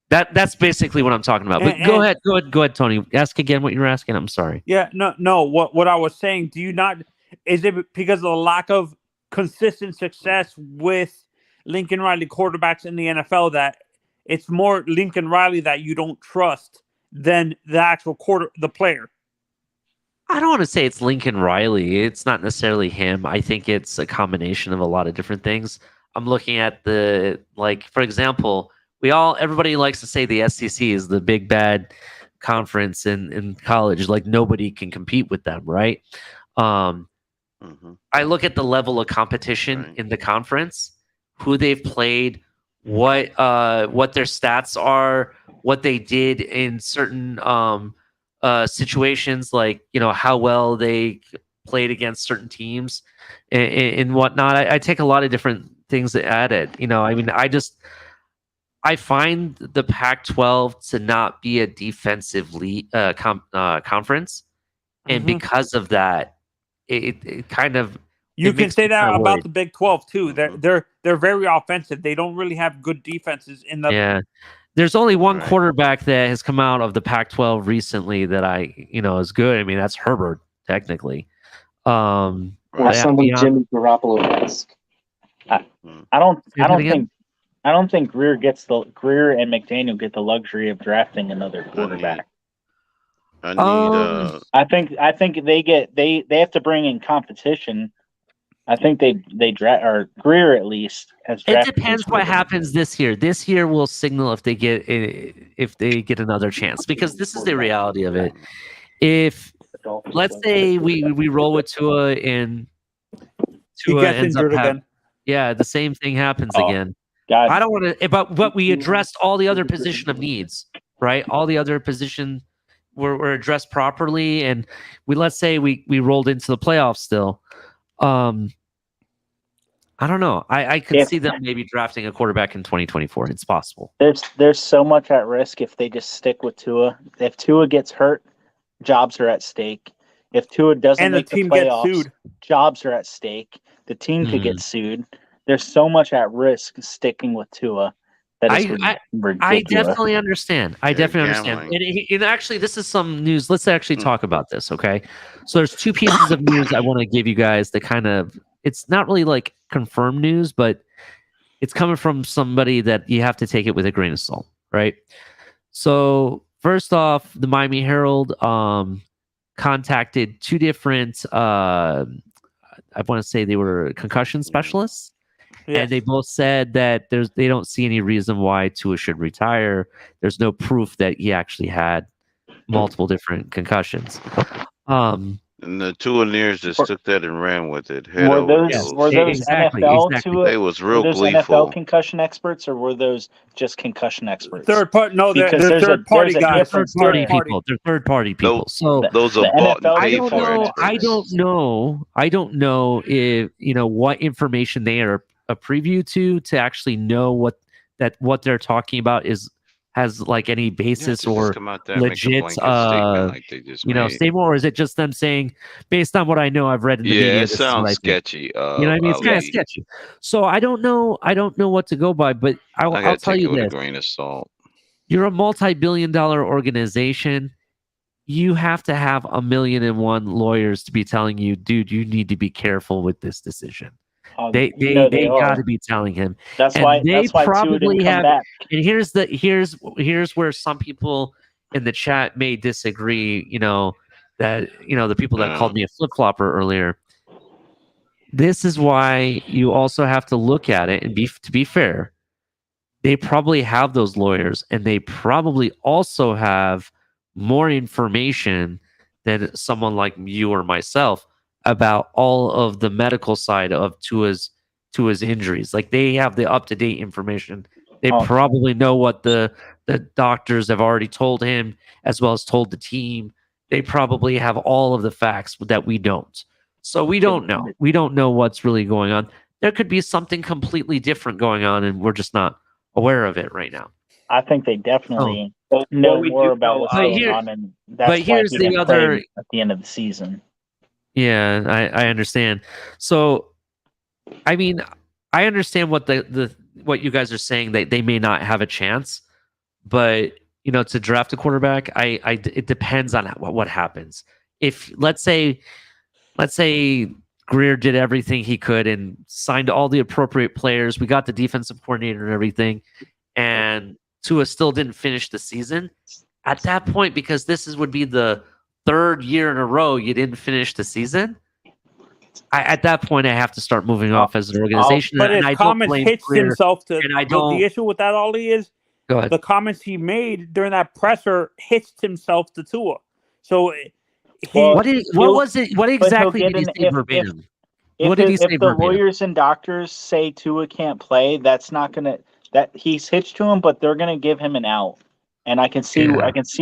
That's basically what I'm talking about. But go ahead, Tony. Ask again what you're asking. I'm sorry. Yeah, no. What I was saying, do you not? Is it because of the lack of consistent success with Lincoln Riley quarterbacks in the NFL that it's more Lincoln Riley that you don't trust than the actual the player? I don't want to say it's Lincoln Riley. It's not necessarily him. I think it's a combination of a lot of different things. I'm looking at for example, everybody likes to say the SEC is the big bad conference in college. Like nobody can compete with them, right? I look at the level of competition in the conference, who they've played, what their stats are, what they did in certain situations like how well they played against certain teams and whatnot. I take a lot of different things at it. I find the Pac-12 to not be a defensive conference, and because of that, it kind of you can say that about the Big 12 too. They're very offensive. They don't really have good defenses in the. There's only one quarterback that has come out of the Pac-12 recently that is good. I mean, that's Herbert technically. Or somebody Jimmy Garoppolo-esque. I don't think Greer and McDaniel get the luxury of drafting another quarterback. I think they have to bring in competition. I think they draft, or Greer at least has drafted. It depends what happens this year. This year will signal if they get another chance, because this is the reality of it. If let's say we roll with Tua and Tua ends up again. Yeah, the same thing happens again. I don't want to, but we addressed all the other position of needs, right? All the other positions were addressed properly, and let's say we rolled into the playoffs still. I don't know. I could see them maybe drafting a quarterback in 2024. It's possible. There's so much at risk if they just stick with Tua. If Tua gets hurt, jobs are at stake. If Tua doesn't make the playoffs, jobs are at stake. The team could get sued. There's so much at risk sticking with Tua. I definitely understand. And actually, this is some news. Let's actually talk about this, okay? So there's two pieces of news I want to give you guys that kind of, it's not really like confirmed news, but it's coming from somebody that you have to take it with a grain of salt, right? So first off, the Miami Herald contacted two different, I want to say they were concussion specialists. Yes. And they both said that they don't see any reason why Tua should retire. There's no proof that he actually had multiple different concussions. And the Tua Nears just took that and ran with it. Were those NFL? They was real those gleeful. NFL concussion experts, or were those just concussion experts? They're third party guys. They're third party people. So those are bought and paid for. I don't know if what information they are a preview to actually know what they're talking about has like any basis or legit statement, or is it just them saying based on what I know I've read in the media? It sounds sketchy. You know what I mean? It's kind of sketchy. So I don't know what to go by, but I'll tell you this: with a grain of salt. You're a multi-billion-dollar organization. You have to have 1,000,001 lawyers to be telling you, dude, you need to be careful with this decision. They got to be telling him. That's why probably have. Back. And here's where some people in the chat may disagree. That the people that called me a flip flopper earlier. This is why you also have to look at it and to be fair. They probably have those lawyers, and they probably also have more information than someone like you or myself about all of the medical side of Tua's injuries. Like, they have the up-to-date information. They probably know what the doctors have already told him, as well as told the team. They probably have all of the facts that we don't. So we don't know. We don't know what's really going on. There could be something completely different going on, and we're just not aware of it right now. I think they definitely know more about what's going on, and that's why here's the other at the end of the season. Yeah, I understand. So, I mean, I understand what what you guys are saying, that they may not have a chance, but to draft a quarterback, it depends on what happens. If let's say Greer did everything he could and signed all the appropriate players, we got the defensive coordinator and everything, and Tua still didn't finish the season. At that point, because would be the third year in a row you didn't finish the season, at that point I have to start moving off as an organization. But his comments hitched himself to, and I don't. The issue with that, Ollie, is the comments he made during that presser hitched himself to Tua. So what exactly did he say verbatim? What did he say verbatim? If the lawyers and doctors say Tua can't play, that's not gonna. That he's hitched to him, but they're gonna give him an out. And I can see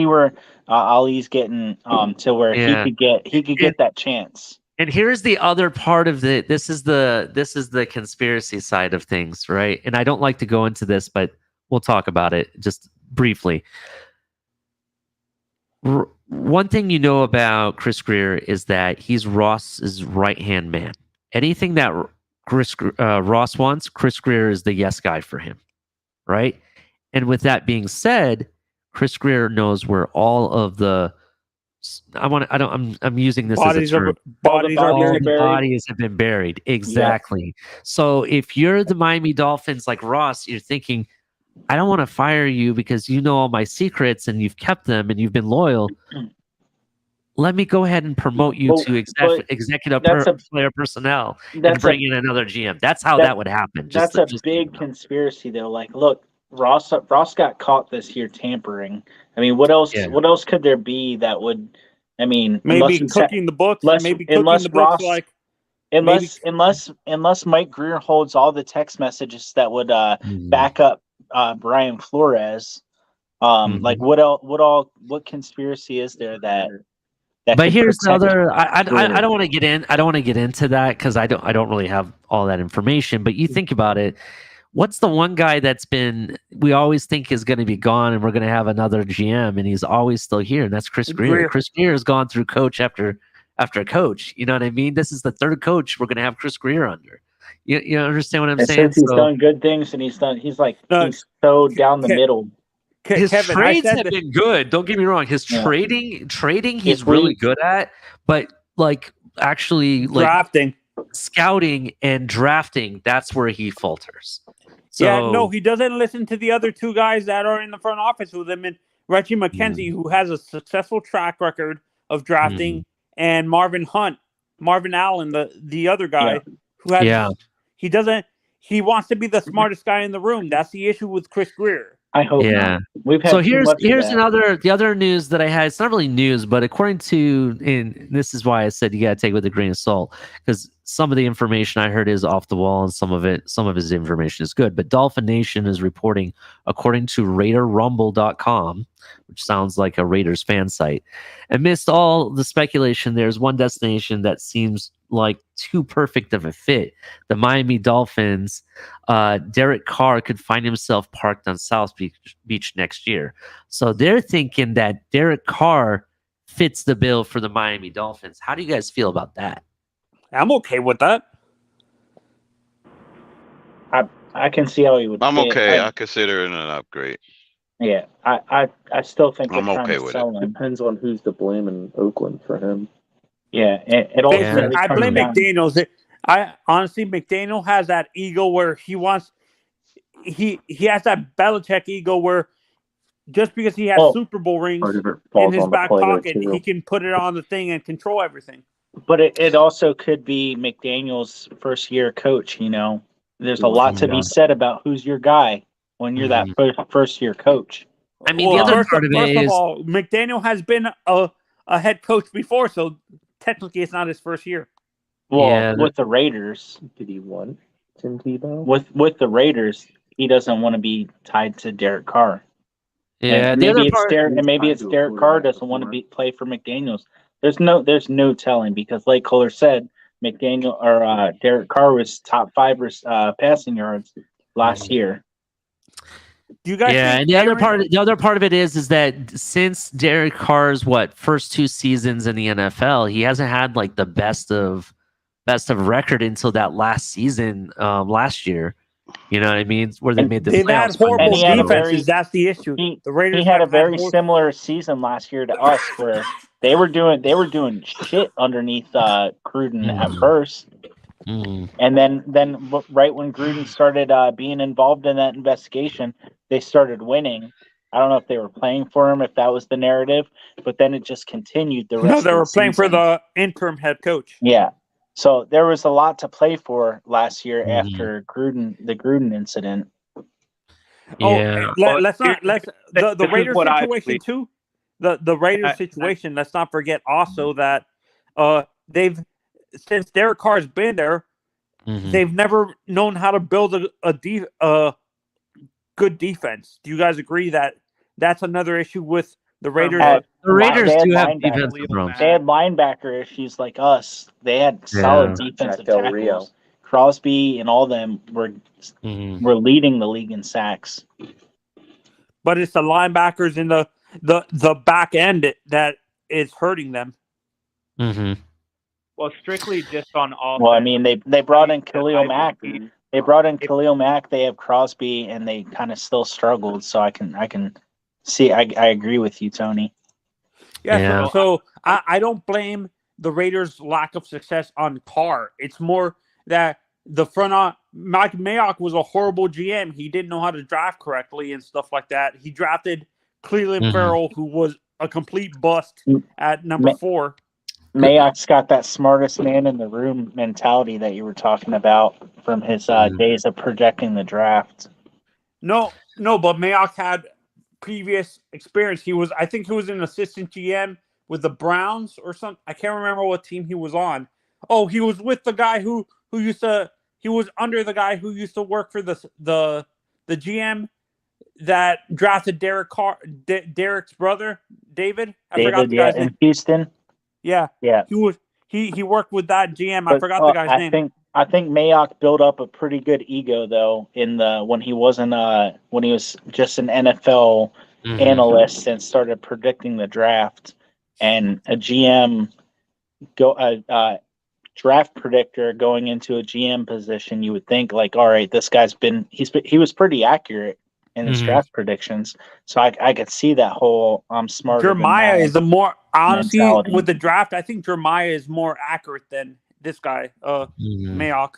where Ali's getting to where he could get that chance. And here's the other part of this is the conspiracy side of things, right? And I don't like to go into this, but we'll talk about it just briefly. One thing you know about Chris Greer is that he's Ross's right-hand man. Anything that Ross wants, Chris Greer is the yes guy for him, right? And with that being said, Chris Greer knows where all of the I'm using this as a term. Bodies have been buried. Exactly. Yeah. So if you're the Miami Dolphins like Ross, you're thinking, I don't want to fire you because you know all my secrets and you've kept them and you've been loyal. Let me go ahead and promote you to executive player personnel and bring in another GM. That's how that would happen. That's a big conspiracy, though. Like, look, Ross got caught this year tampering. I mean, what else? Yeah. What else could there be that would? I mean, maybe cooking the books. Unless Mike Greer holds all the text messages that would back up Brian Flores. Like what conspiracy is there that but here's the other. I don't want to get in. I don't want to get into that because I don't really have all that information. But you think about it. What's the one guy that's we always think is going to be gone and we're going to have another GM and he's always still here, and that's Chris Greer. Chris Greer has gone through coach after coach. You know what I mean? This is the third coach we're going to have Chris Greer under. You understand what I'm saying? Since he's done good things and he's so down the middle. His trades have been good. Don't get me wrong. His trading he's really good at, but like actually like drafting, scouting and drafting, that's where he falters. So, he doesn't listen to the other two guys that are in the front office with him, and Reggie McKenzie, who has a successful track record of drafting, and Marvin Allen, the other guy who has he wants to be the smartest guy in the room. That's the issue with Chris Greer. I hope not. We've had here's the other news that I had. It's not really news, but according to, and this is why I said you got to take it with a grain of salt, because some of the information I heard is off the wall and some of his information is good. But Dolphin Nation is reporting, according to RaiderRumble.com, which sounds like a Raiders fan site, amidst all the speculation, there's one destination that seems like too perfect of a fit. The Miami Dolphins, Derek Carr could find himself parked on South Beach next year. So they're thinking that Derek Carr fits the bill for the Miami Dolphins. How do you guys feel about that? I'm okay with that. I can see how he would. I'm okay. I consider it an upgrade. Yeah, I still think I'm okay with it. Depends on who's to blame in Oakland for him. Yeah, it ultimately I blame McDaniels. I honestly, McDaniel has that ego where he wants. He has that Belichick ego where just because he has Super Bowl rings in his back pocket, he can put it on the thing and control everything. But it also could be McDaniel's first year coach. You know, there's a lot to be said about who's your guy when you're that first year coach. I mean, the other part of it is McDaniel has been a head coach before, so technically it's not his first year. Well, with the Raiders, did he want Tim Tebow? With the Raiders, he doesn't want to be tied to Derek Carr. Yeah, and maybe it's Derek Carr doesn't want to play for McDaniels. There's no telling, because like Kohler said, McDaniel or Derek Carr was top 5 passing yards last year. Do you guys? Yeah, and the other part of it is that since Derek Carr's first 2 seasons in the NFL, he hasn't had like the best of record until that last season last year. You know what I mean? Where they made the playoffs. Had horrible defenses. That's the issue. The Raiders had a very similar season last year to us, where they were doing shit underneath Gruden at first. And then right when Gruden started being involved in that investigation, they started winning. I don't know if they were playing for him, if that was the narrative, but then it just continued the rest. No, they were playing for the interim head coach. Yeah. So there was a lot to play for last year after the Gruden incident. Yeah. The Raiders situation too. The Raiders situation. Let's not forget also that they've, since Derek Carr's been there, they've never known how to build a good defense. Do you guys agree that That's another issue with the Raiders. The Raiders they had do have linebacker- defensive problems. They had linebacker issues like us. They had solid defensive Del tackles. Rio. Crosby and all them were leading the league in sacks. But it's the linebackers in the back end that is hurting them. Mm-hmm. Well, strictly just on offense. Well, I mean, they brought in Khalil Mack. They brought in Khalil Mack. They have Crosby, and they kind of still struggled. So I can see. I agree with you, Tony. Yeah. So I don't blame the Raiders' lack of success on Carr. It's more that the Mike Mayock was a horrible GM. He didn't know how to draft correctly and stuff like that. He drafted Cleveland Farrell, who was a complete bust at number 4. Mayock's got that smartest man in the room mentality that you were talking about from his days of projecting the draft. No, but Mayock had previous experience. I think he was an assistant GM with the Browns or something. I can't remember what team he was on. Oh, he was with the guy who he was under the guy who used to work for the GM that drafted Derek's brother, David. I forgot the guy's name. In Houston. Yeah. He worked with that GM. I forgot the guy's name. I think Mayock built up a pretty good ego though when he was just an NFL analyst and started predicting the draft, and a GM draft predictor going into a GM position, you would think like, all right, this guy's he was pretty accurate in his draft predictions. So I could see that whole smarter. Jeremiah is the more honestly mentality. with the draft. I think Jeremiah is more accurate than this guy, Mayock,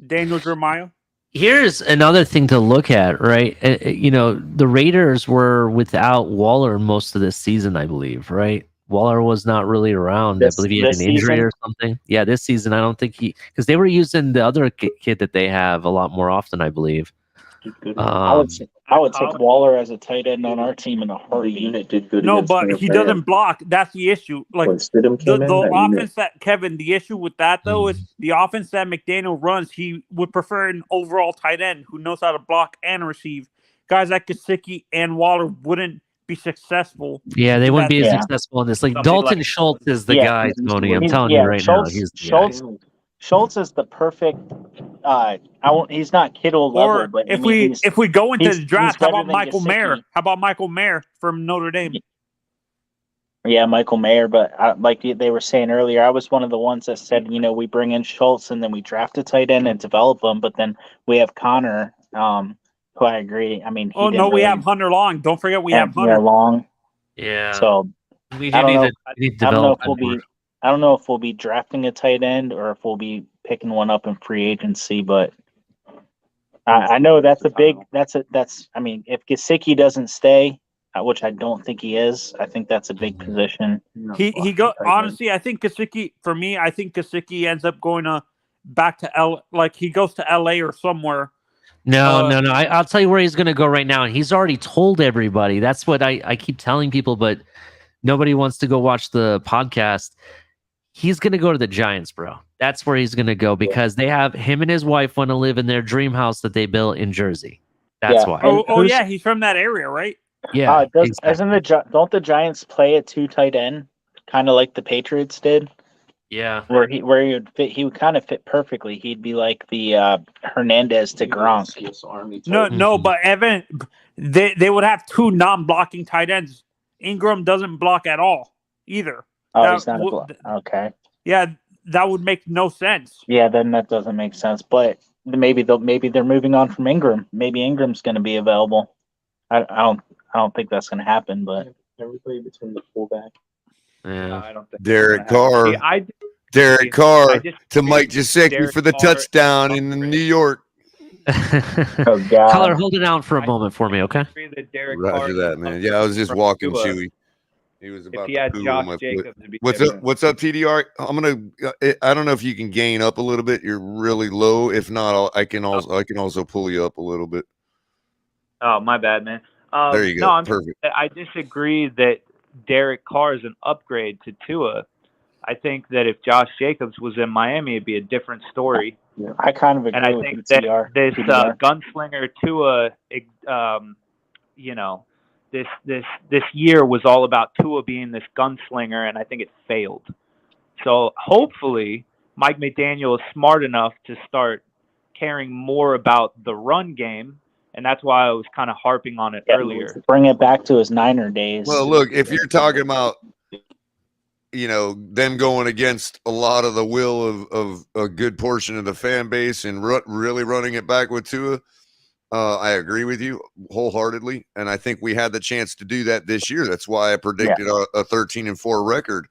Daniel Jeremiah. Here's another thing to look at, right? The Raiders were without Waller most of this season, I believe, right? Waller was not really around. I believe he had an injury or something. Yeah, this season I don't think because they were using the other kid that they have a lot more often, I believe. I would take Waller as a tight end on our team in a heartbeat. Unit did good. No, but he doesn't block. That's the issue. Like the offense that Kevin. The issue with that though is the offense that McDaniel runs. He would prefer an overall tight end who knows how to block and receive. Guys like Gesicki and Waller wouldn't be successful. Yeah, they wouldn't be as successful in this. Like Dalton Schultz is the guy, Tony. I'm telling you right now, he's the guy. Schultz is the perfect. He's not Kittle level, but if we go into the draft, how about Michael Mayer? How about Michael Mayer from Notre Dame? Yeah, Michael Mayer. But like they were saying earlier, I was one of the ones that said, we bring in Schultz and then we draft a tight end and develop them. But then we have Connor, who I agree. I mean, we have Hunter Long. Don't forget we have Hunter Long. Yeah. So we do need to develop. I don't know if we'll be drafting a tight end or if we'll be picking one up in free agency, but I know that's if Gesicki doesn't stay, which I don't think he is, I think that's a big position. Honestly, I think Gesicki ends up going back to he goes to LA or somewhere. No. I'll tell you where he's going to go right now. And he's already told everybody. That's what I keep telling people, but nobody wants to go watch the podcast. He's going to go to the Giants, bro. That's where he's going to go because they have him and his wife want to live in their dream house that they built in Jersey. That's why. Yeah, he's from that area, right? Yeah. Don't the Giants play a 2 tight end, kind of like the Patriots did? Yeah. Where he would fit. He would kind of fit perfectly. He'd be like the Hernandez to Gronk. No, but Evan, they would have 2 non-blocking tight ends. Ingram doesn't block at all either. Oh, he's not okay. Yeah, that would make no sense. Yeah, then that doesn't make sense. But maybe they're moving on from Ingram. Maybe Ingram's going to be available. I don't think that's going to happen. But everybody between the fullback. Yeah, I don't think Derek Carr. Derek Carr to Mike Gesicki for the touchdown in New York. Oh God! Color, hold it down for a moment for me, okay? Roger that, man. Yeah, I was just walking Chewy. He was about to poo on my foot. What's up, TDR? I don't know if you can gain up a little bit. You're really low. If not, I can also pull you up a little bit. Oh, my bad, man. There you go. No, Perfect. I disagree that Derek Carr is an upgrade to Tua. I think that if Josh Jacobs was in Miami, it'd be a different story. Yeah, I kind of agree and I with think TDR. that this gunslinger Tua, this year was all about Tua being this gunslinger, and I think it failed. So hopefully Mike McDaniel is smart enough to start caring more about the run game, and that's why I was kind of harping on it earlier. Bring it back to his Niner days. Well, look, if you're talking about, them going against a lot of the will of a good portion of the fan base and really running it back with Tua, I agree with you wholeheartedly, and I think we had the chance to do that this year. That's why I predicted a 13-4 record.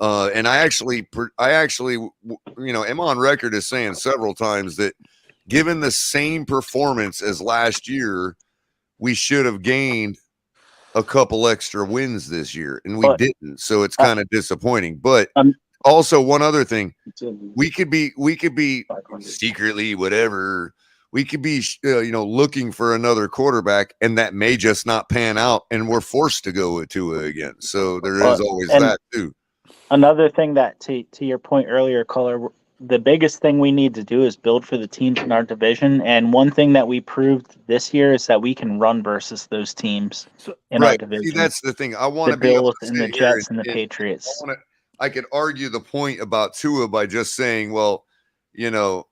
And I actually, am on record as saying several times that given the same performance as last year, we should have gained a couple extra wins this year, and we didn't. So it's kind of disappointing. But also one other thing, we could be secretly whatever. We could be, looking for another quarterback, and that may just not pan out, and we're forced to go with Tua again. So there is always that too. Another thing that, to your point earlier, Color, the biggest thing we need to do is build for the teams in our division. And one thing that we proved this year is that we can run versus those teams in our division. See, that's the thing. I want the to be able Bills to and the Jets and the Patriots. I could argue the point about Tua by just saying, well, it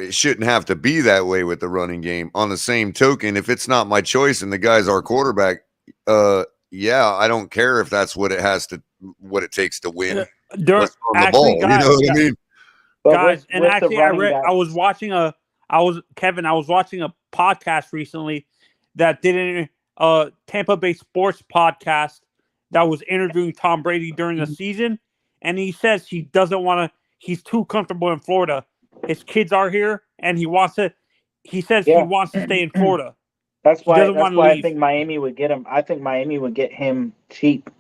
shouldn't have to be that way with the running game. On the same token, if it's not my choice and the guy's our quarterback, I don't care if that's what it takes to win. On the ball, guys, you know what I mean? Guys, and actually, I was watching a podcast recently that did a Tampa Bay sports podcast that was interviewing Tom Brady during the season, and he says he doesn't want to. He's too comfortable in Florida. His kids are here, and he wants to. He says he wants to stay in Florida. That's why I think Miami would get him. I think Miami would get him cheap.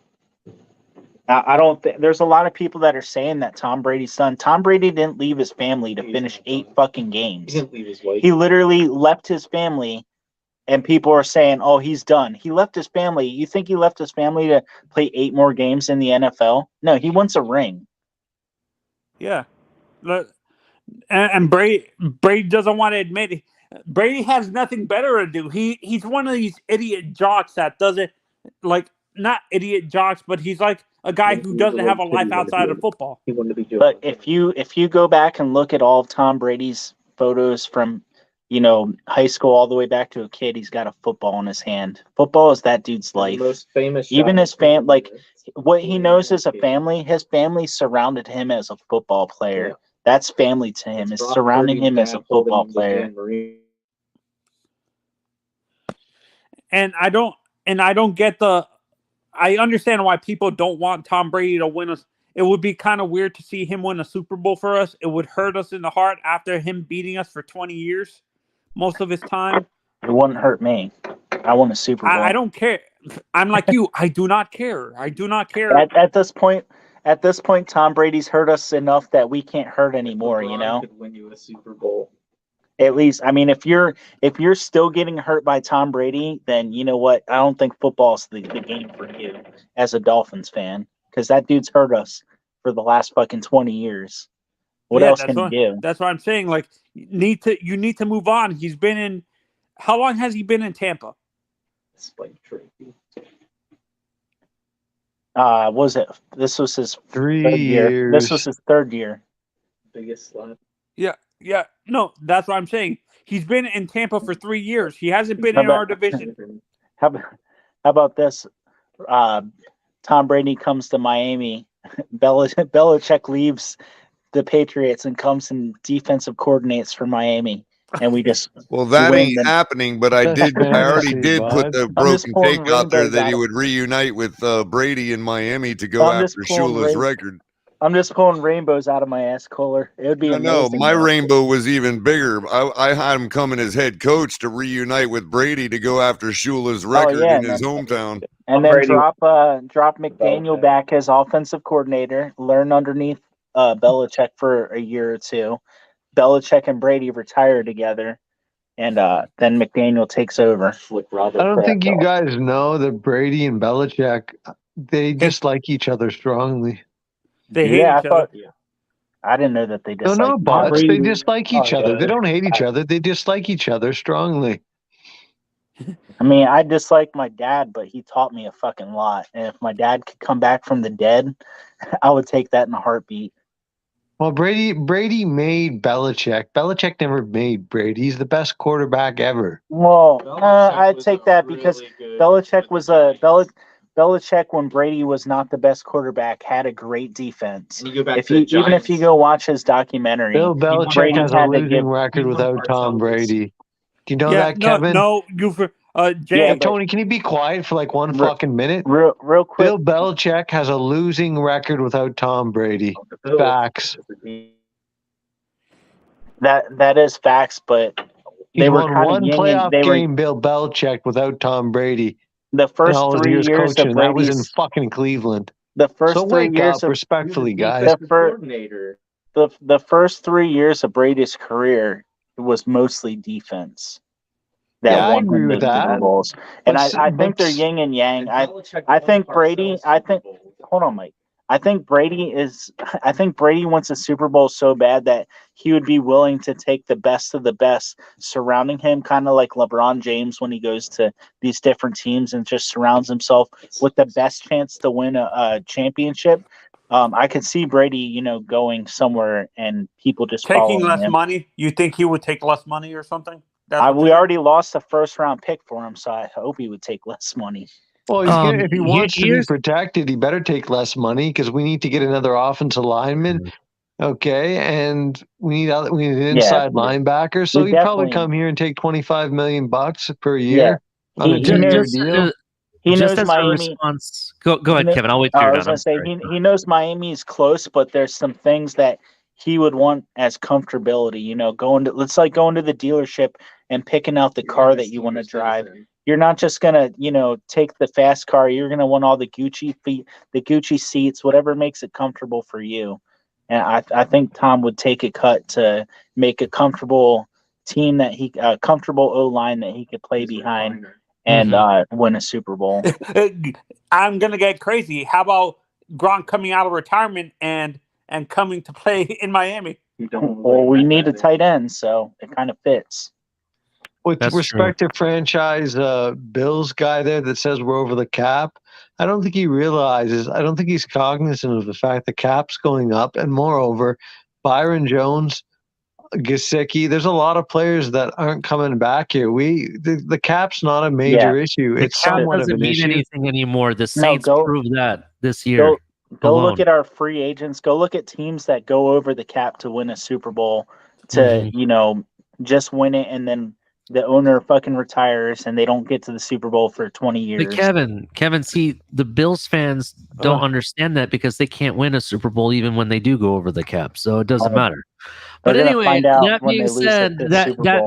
I don't think there's a lot of people that are saying that Tom Brady's son. Tom Brady didn't leave his family to finish 8 fucking games. He didn't leave his wife. He literally left his family, and people are saying, "Oh, he's done." He left his family. You think he left his family to play 8 more games in the NFL? No, he wants a ring. Yeah, and Brady doesn't want to admit it. Brady has nothing better to do. He's one of these idiot jocks that doesn't not idiot jocks, but he's like a guy who doesn't have a life outside of football. But if you go back and look at all of Tom Brady's photos from high school all the way back to a kid, he's got a football in his hand. Football is that dude's life. The most famous even his what he knows as a family, his family surrounded him as a football player. Yeah. That's family to him, is surrounding him as a football player. And I don't get I understand why people don't want Tom Brady to win us. It would be kind of weird to see him win a Super Bowl for us. It would hurt us in the heart after him beating us for 20 years, most of his time. It wouldn't hurt me. I want a Super Bowl. I don't care. I'm like you. I do not care. I do not care. At this point, Tom Brady's hurt us enough that we can't hurt anymore. Could win you a Super Bowl. At least, I mean, if you're still getting hurt by Tom Brady, then you know what? I don't think football's the game for you as a Dolphins fan, because that dude's hurt us for the last fucking 20 years. What else can he do? That's what I'm saying. Like, you need to move on. He's been in. How long has he been in Tampa? Was it? This was his 3 year. This was his 3rd year. Biggest slap. Yeah. No, that's what I'm saying. He's been in Tampa for 3 years. He hasn't been in our division. How about this? Tom Brady comes to Miami. Belichick leaves the Patriots and comes and defensive coordinates for Miami. And we just that ain't happening. But I already did put the broken take out there that he would reunite with Brady in Miami to go after Shula's record. I'm just pulling rainbows out of my ass, Kohler. It would be amazing. No, my rainbow was even bigger. I had him coming as head coach to reunite with Brady to go after Shula's record in his hometown. And then drop McDaniel back as offensive coordinator, learn underneath Belichick for a year or two. Belichick and Brady retire together, and then McDaniel takes over. I don't think you guys know that Brady and Belichick, they dislike each other strongly. They hate each other. I didn't know that they dislike. No, but they dislike each other. They don't hate each other. They dislike each other strongly. I mean, I dislike my dad, but he taught me a fucking lot. And if my dad could come back from the dead, I would take that in a heartbeat. Well, Brady made Belichick. Belichick never made Brady. He's the best quarterback ever. Well, I'd take that because Belichick was Belichick when Brady was not the best quarterback had a great defense. And you go back If to you the Giants. even if you go watch his documentary, Bill Belichick Brady has a had to losing give. record without Tom Brady. Do you know Yeah, that, Kevin? Jay. Yeah, but- Tony, can you be quiet for like one fucking minute? Real quick. Bill Belichick has a losing record without Tom Brady. Facts. That is facts, but He they were won kind one of young playoff and they were game, Bill Belichick, without Tom Brady. the In first all his 3 years years coaching. of That was in Brady's fucking Cleveland. the first So 3 wake years up, of respectfully, guys. the first 3 years of Brady's career was mostly defense that Yeah, I won agree him with those Super that. Bowls. And But I think they're yin and yang. I think Brady. Hold on, Mike. I think Brady wants a Super Bowl so bad that he would be willing to take the best of the best surrounding him, kind of like LeBron James when he goes to these different teams and just surrounds himself with the best chance to win a championship. I could see Brady, going somewhere and people just Taking following less him. money? You think he would take less money or something? We already lost a first-round pick for him, so I hope he would take less money. Well, if he wants to be protected, he better take less money because we need to get another offensive lineman. Okay, and we need an inside linebacker. So he'd probably come here and take $25 million per year on a 2-year deal. He Just knows as Miami. a response, go ahead, Kevin. I'll wait for I your was done. going to say he knows Miami's close, but there's some things that he would want as comfortability. Going to the dealership and picking out the car that you want to drive. You're not just gonna take the fast car. You're gonna want all the Gucci feet, the Gucci seats, whatever makes it comfortable for you. And I think Tom would take a cut to make a comfortable team comfortable O-line that he could play behind and win a Super Bowl. I'm gonna get crazy. How about Gronk coming out of retirement and coming to play in Miami? Well, we need a tight end, so it kind of fits. With respect to franchise Bills guy there that says we're over the cap, I don't think he realizes, I don't think he's cognizant of the fact the cap's going up. And moreover, Byron Jones, Gesicki, there's a lot of players that aren't coming back here. The cap's not a major issue. The It's cap somewhat of doesn't an mean issue. anything anymore. The Saints proved that this year. Go alone. look at our free agents. Go look at teams that go over the cap to win a Super Bowl to, just win it, and then the owner fucking retires and they don't get to the Super Bowl for 20 years. But Kevin, see, the Bills fans don't understand that because they can't win a Super Bowl even when they do go over the cap. So it doesn't matter. But anyway, that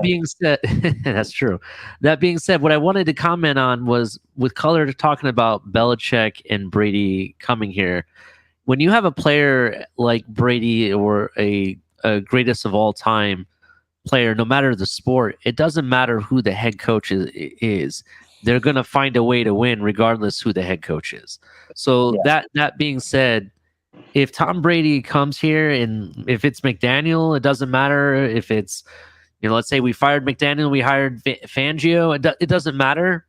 being said, that's true. That being said, what I wanted to comment on was with Color talking about Belichick and Brady coming here. When you have a player like Brady or a greatest of all time player, no matter the sport, it doesn't matter who the head coach is. They're going to find a way to win regardless who the head coach is. So that being said, if Tom Brady comes here and if it's McDaniel, it doesn't matter if it's, let's say we fired McDaniel, we hired Fangio, it doesn't matter.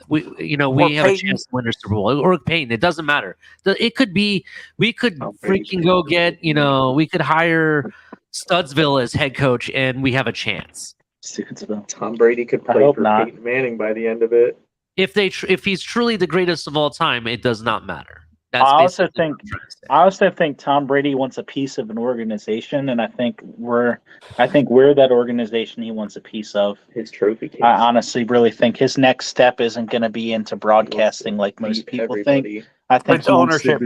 We have a chance to win a Super Bowl, or Payton. It doesn't matter. It could be, we could freaking go get, we could hire Studsville as head coach and we have a chance. Tom Brady could play for Peyton Manning by the end of it. If he's truly the greatest of all time, it does not matter. I also think Tom Brady wants a piece of an organization, and I think we're that organization he wants a piece of. His trophy case. I honestly really think his next step isn't going to be into broadcasting like most people think. I think it's ownership.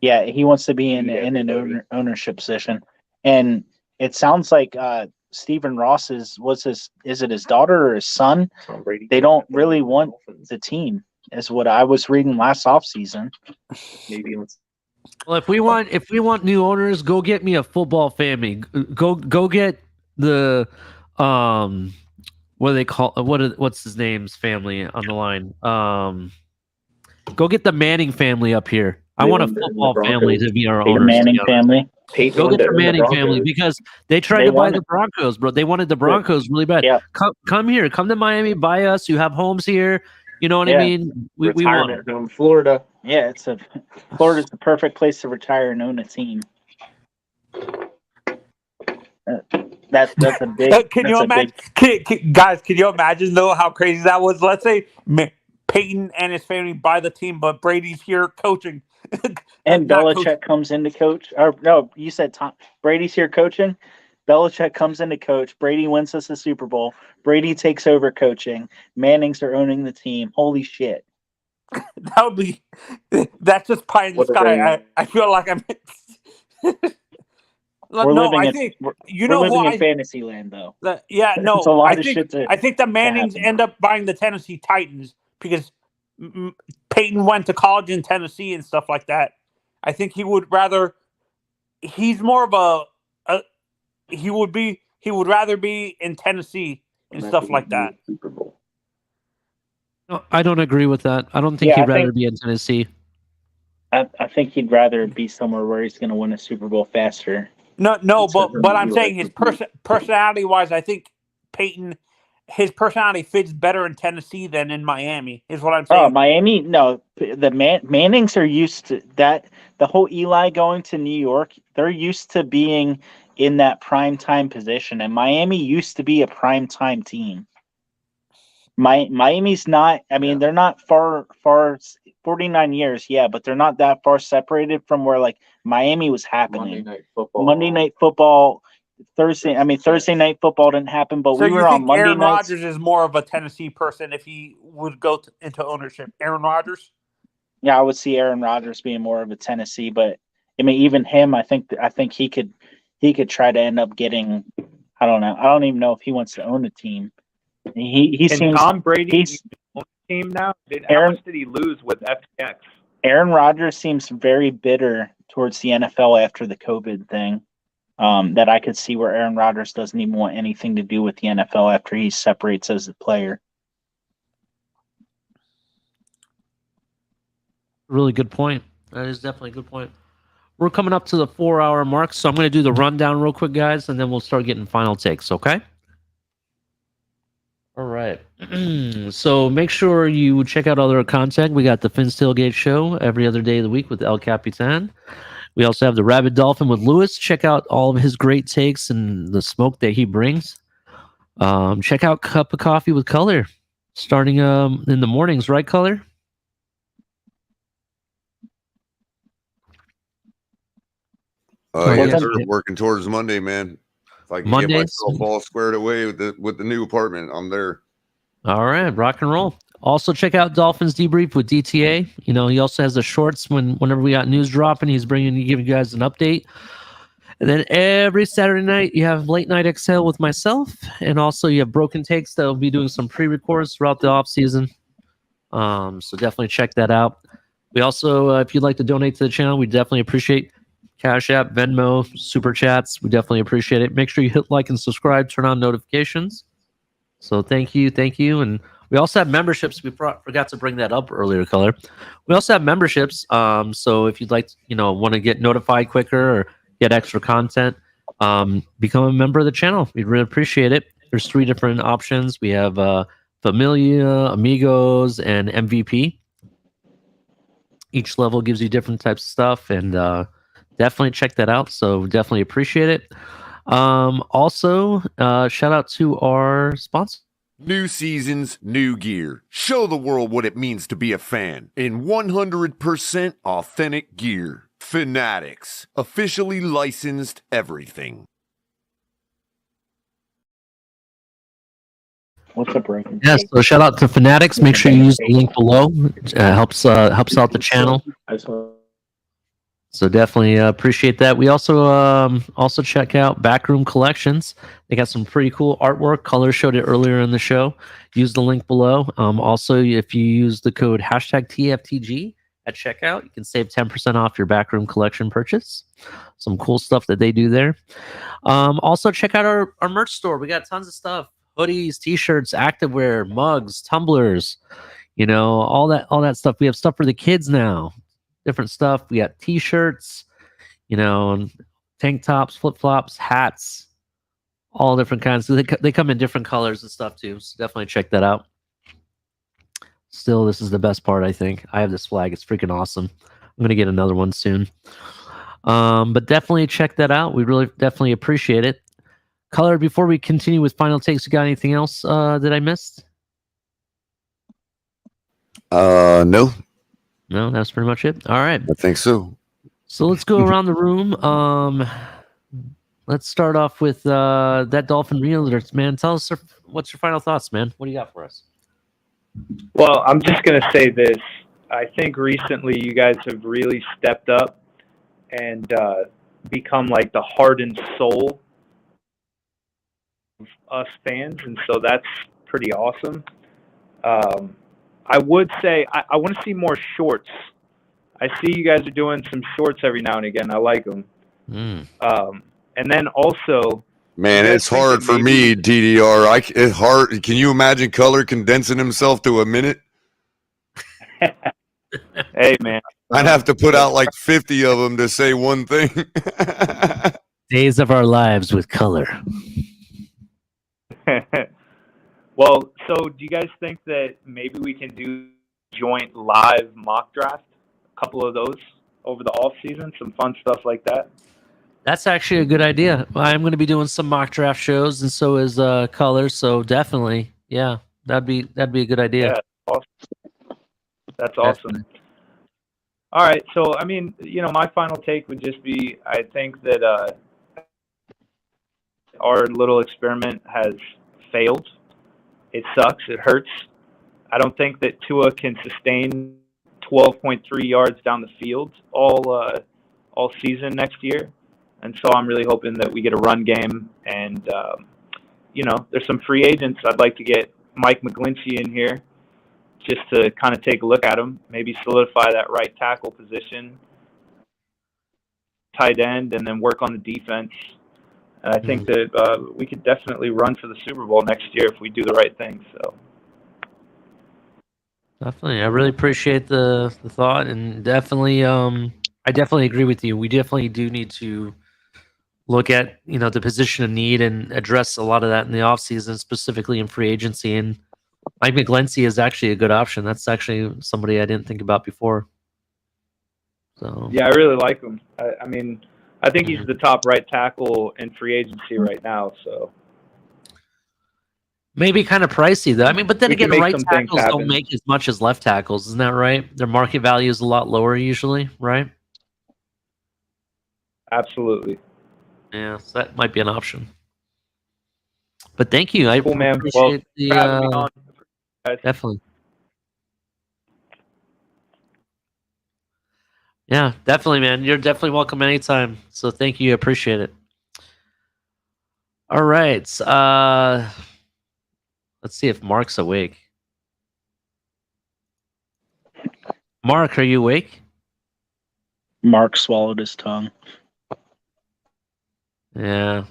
He wants to be in an ownership position, and it sounds like Stephen Ross is it his daughter or his son? Tom Brady. They don't really want the team, is what I was reading last offseason. Maybe. Well, if we want new owners, go get me a football family. Go get the what do they call what's his name's family on the line? Go get the Manning family up here. I want a football family to be our owners. The Manning family. Peyton Go wanted get to the own the Manning family Broncos. because they tried They to buy want the it. Broncos, bro. They wanted the Broncos really bad. Yeah. Come here, come to Miami, buy us. You have homes here. You know what I Yeah. mean? We want Retirement home, Florida. Yeah, Florida's the perfect place to retire and own a team. That's a big. Can you that's a imagine, guys? Can you imagine though how crazy that was? Let's say Peyton and his family buy the team, but Brady's here coaching. And Not Belichick coaching. comes into coach. Or no, you said Tom Brady's here coaching. Belichick comes into coach. Brady wins us the Super Bowl. Brady takes over coaching. Mannings are owning the team. Holy shit! That would be. That's just pie in the What a sky. dream. I feel like I'm. We're No, living I in think we're, you we're know who living in I. fantasy land though. Yeah, It's a no, lot I of think shit to the Mannings happen. end up buying the Tennessee Titans because Peyton went to college in Tennessee and stuff like that. I think he would rather. He's more of he would rather be in Tennessee and stuff like that. Super Bowl. No, I don't agree with that. I don't think Yeah, he'd I rather think- be in Tennessee. I think he'd rather be somewhere where he's going to win a Super Bowl faster. No, but I'm saying his personality wise, I think Peyton, his personality fits better in Tennessee than in Miami. Is what I'm saying. Oh, Miami? No, the Mannings are used to that. The whole Eli going to New York, they're used to being in that prime time position, and Miami used to be a prime time team. Miami's not. I mean, they're not far. 49 years, yeah, but they're not that far separated from where like Miami was happening. Monday Night Football. Thursday Night Football didn't happen, but So we you were on think Monday Aaron nights. Rodgers is more of a Tennessee person if he would go into ownership? Aaron Rodgers? Yeah, I would see Aaron Rodgers being more of a Tennessee, but I mean, even him, I think he could try to end up getting. I don't know. I don't even know if he wants to own a team. He Can seems. Tom Brady He's, own the team now? Aaron- How much did he lose with FTX? Aaron Rodgers seems very bitter towards the NFL after the COVID thing. That I could see where Aaron Rodgers doesn't even want anything to do with the NFL after he separates as a player. Really good point. That is definitely a good point. We're coming up to the 4-hour mark, so I'm going to do the rundown real quick, guys, and then we'll start getting final takes, okay? All right. So make sure you check out other content. We got the Finn's Tailgate Show every other day of the week with El Capitan. We also have the Rabid Dolphin with Lewis. Check out all of his great takes and the smoke that he brings. Check out Cup of Coffee with Color starting in the mornings, right, Color? Yes, sir. Working towards Monday, man. If I can get Mondays? myself all squared away with the new apartment, I'm there. All right, rock and roll. Also, check out Dolphins Debrief with DTA. You know, he also has the shorts whenever we got news dropping. He's giving you guys an update. And then every Saturday night, you have Late Night Exhale with myself. And also, you have Broken Takes that will be doing some pre-records throughout the off season. So definitely check that out. We also, if you'd like to donate to the channel, we definitely appreciate Cash App, Venmo, Super Chats. We definitely appreciate it. Make sure you hit like and subscribe, turn on notifications. So thank you. And we also have memberships. We forgot to bring that up earlier, Color. We also have memberships. So if you'd like to, want to get notified quicker or get extra content, become a member of the channel. We'd really appreciate it. There's 3 different options. We have Familia, Amigos, and MVP. Each level gives you different types of stuff, and definitely check that out. So definitely appreciate it. Also, shout out to our sponsor. New seasons, new gear. Show the world what it means to be a fan in 100% authentic gear. Fanatics, officially licensed everything. What's up, Broken? Yes, so shout out to Fanatics. Make sure you use the link below. Helps out the channel. So definitely appreciate that. We also check out Backroom Collections. They got some pretty cool artwork. Color showed it earlier in the show. Use the link below. Also, if you use the code #TFTG at checkout, you can save 10% off your Backroom Collection purchase. Some cool stuff that they do there. Also, check out our merch store. We got tons of stuff. Hoodies, t-shirts, activewear, mugs, tumblers, all that stuff. We have stuff for the kids now. Different stuff. We got t-shirts, tank tops, flip flops, hats, all different kinds. So they come in different colors and stuff too. So definitely check that out. Still, this is the best part, I think. I have this flag. It's freaking awesome. I'm going to get another one soon. But definitely check that out. We really definitely appreciate it. Color, before we continue with final takes, you got anything else that I missed? No. No, that's pretty much it. All right. I think so. So let's go around the room. Let's start off with that Dolphin Realtors, man. Tell us what's your final thoughts, man. What do you got for us? Well, I'm just going to say this. I think recently you guys have really stepped up and become like the heart and soul of us fans, and so that's pretty awesome. I would say I want to see more shorts. I see you guys are doing some shorts every now and again. I like them. And then also, man, it's hard for me, DDR. It's hard. Can you imagine Color condensing himself to a minute? Hey, man. I'd have to put out like 50 of them to say one thing. Days of our lives with Color. Well, so do you guys think that maybe we can do joint live mock draft? A couple of those over the off season, some fun stuff like that. That's actually a good idea. I'm going to be doing some mock draft shows, and so is Color. So definitely, yeah, that'd be a good idea. Yeah, awesome. That's awesome. All right, so I mean, my final take would just be, I think that our little experiment has failed. It sucks. It hurts. I don't think that Tua can sustain 12.3 yards down the field all season next year. And so I'm really hoping that we get a run game. And, there's some free agents. I'd like to get Mike McGlinchey in here just to kind of take a look at him, maybe solidify that right tackle position, tight end, and then work on the defense. And I think that we could definitely run for the Super Bowl next year if we do the right thing. So definitely, I really appreciate the thought, and definitely, I definitely agree with you. We definitely do need to look at the position of need and address a lot of that in the offseason, specifically in free agency. And Mike McGlinchey is actually a good option. That's actually somebody I didn't think about before. So yeah, I really like him. I mean, I think he's the top right tackle in free agency right now. So maybe kind of pricey though. I mean, but then again, right tackles happen. don't make as much as left tackles, isn't that right? Their market value is a lot lower usually, right? Absolutely. Yeah, so that might be an option. But thank you. I cool, man. appreciate Well, definitely. Yeah, definitely, man. You're definitely welcome anytime. So thank you. I appreciate it. All right. Let's see if Mark's awake. Mark, are you awake? Mark swallowed his tongue. Yeah.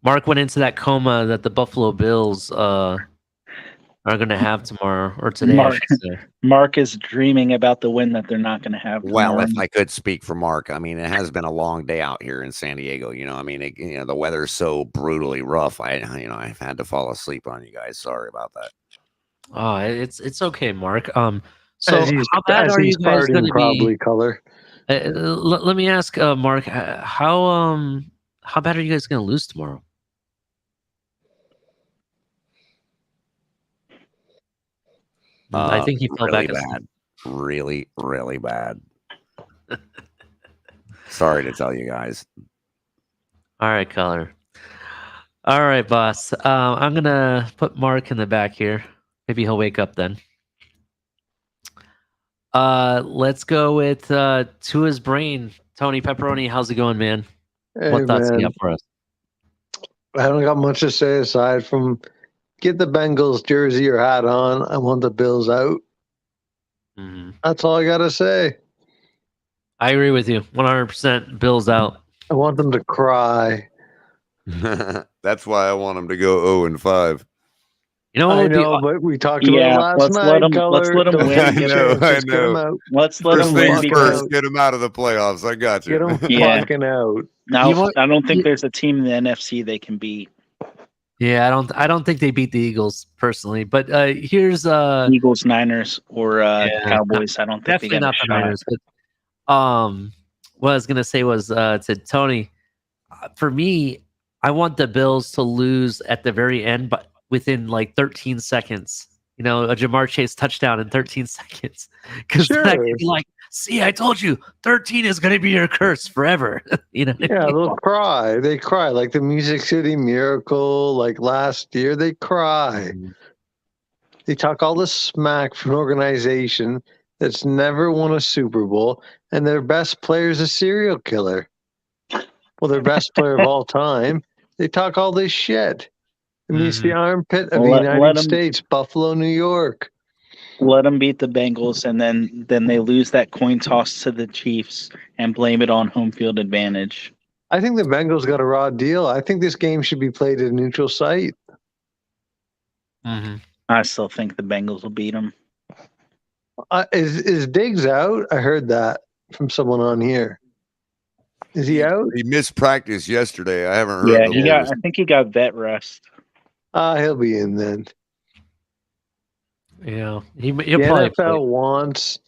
Mark went into that coma that the Buffalo Bills are going to have tomorrow or today. Mark is dreaming about the win that they're not going to have tomorrow. Well, if I could speak for Mark, I mean, it has been a long day out here in San Diego. I mean, the weather's so brutally rough. I've had to fall asleep on you guys. Sorry about that. Oh, it's okay, Mark. So how bad are you guys going to be? Color. Let me ask, Mark, how bad are you guys going to lose tomorrow? I think he fell really back bad. Really, really bad. Sorry to tell you guys. All right, Color. All right, boss. I'm going to put Mark in the back here. Maybe he'll wake up then. Let's go with Tua's brain. Tony Pepperoni, how's it going, man? Hey, what thoughts do you man. have for us? I haven't got much to say aside from get the Bengals jersey or hat on. I want the Bills out. Mm-hmm. That's all I got to say. I agree with you. 100% Bills out. I want them to cry. That's why I want them to go 0-5. You know what I would know, be? but we talked about it last night. Let's let them Don't win. I take a know, chance. I Just get them know. out. Let's let First them win things because first, get them out of the playoffs. I got Get you. them Yeah. fucking out. now I don't think there's a team in the NFC they can beat. Yeah, I don't think they beat the Eagles personally, but here's Eagles, Niners, or Cowboys. I don't think they definitely got a not the shot. Niners. But what I was gonna say was to Tony, for me, I want the Bills to lose at the very end, but within like 13 seconds. You know, a Jamar Chase touchdown in 13 seconds, because then I can be like, "See, I told you, 13 is going to be your curse forever." You know? What I Yeah, mean? they'll cry. They cry like the Music City Miracle, like last year. They cry. They talk all this smack from an organization that's never won a Super Bowl, and their best player is a serial killer. Well, their best player of all time. They talk all this shit. It means the armpit of the United States, Buffalo, New York. Let them beat the Bengals, and then they lose that coin toss to the Chiefs and blame it on home field advantage. I think the Bengals got a raw deal. I think this game should be played at a neutral site. I still think the Bengals will beat them. Is Diggs out? I heard that from someone on here. Is he out? He missed practice yesterday. I haven't heard. Yeah, the he got. latest. I think he got vet rest. He'll be in then. Yeah, The he'll probably NFL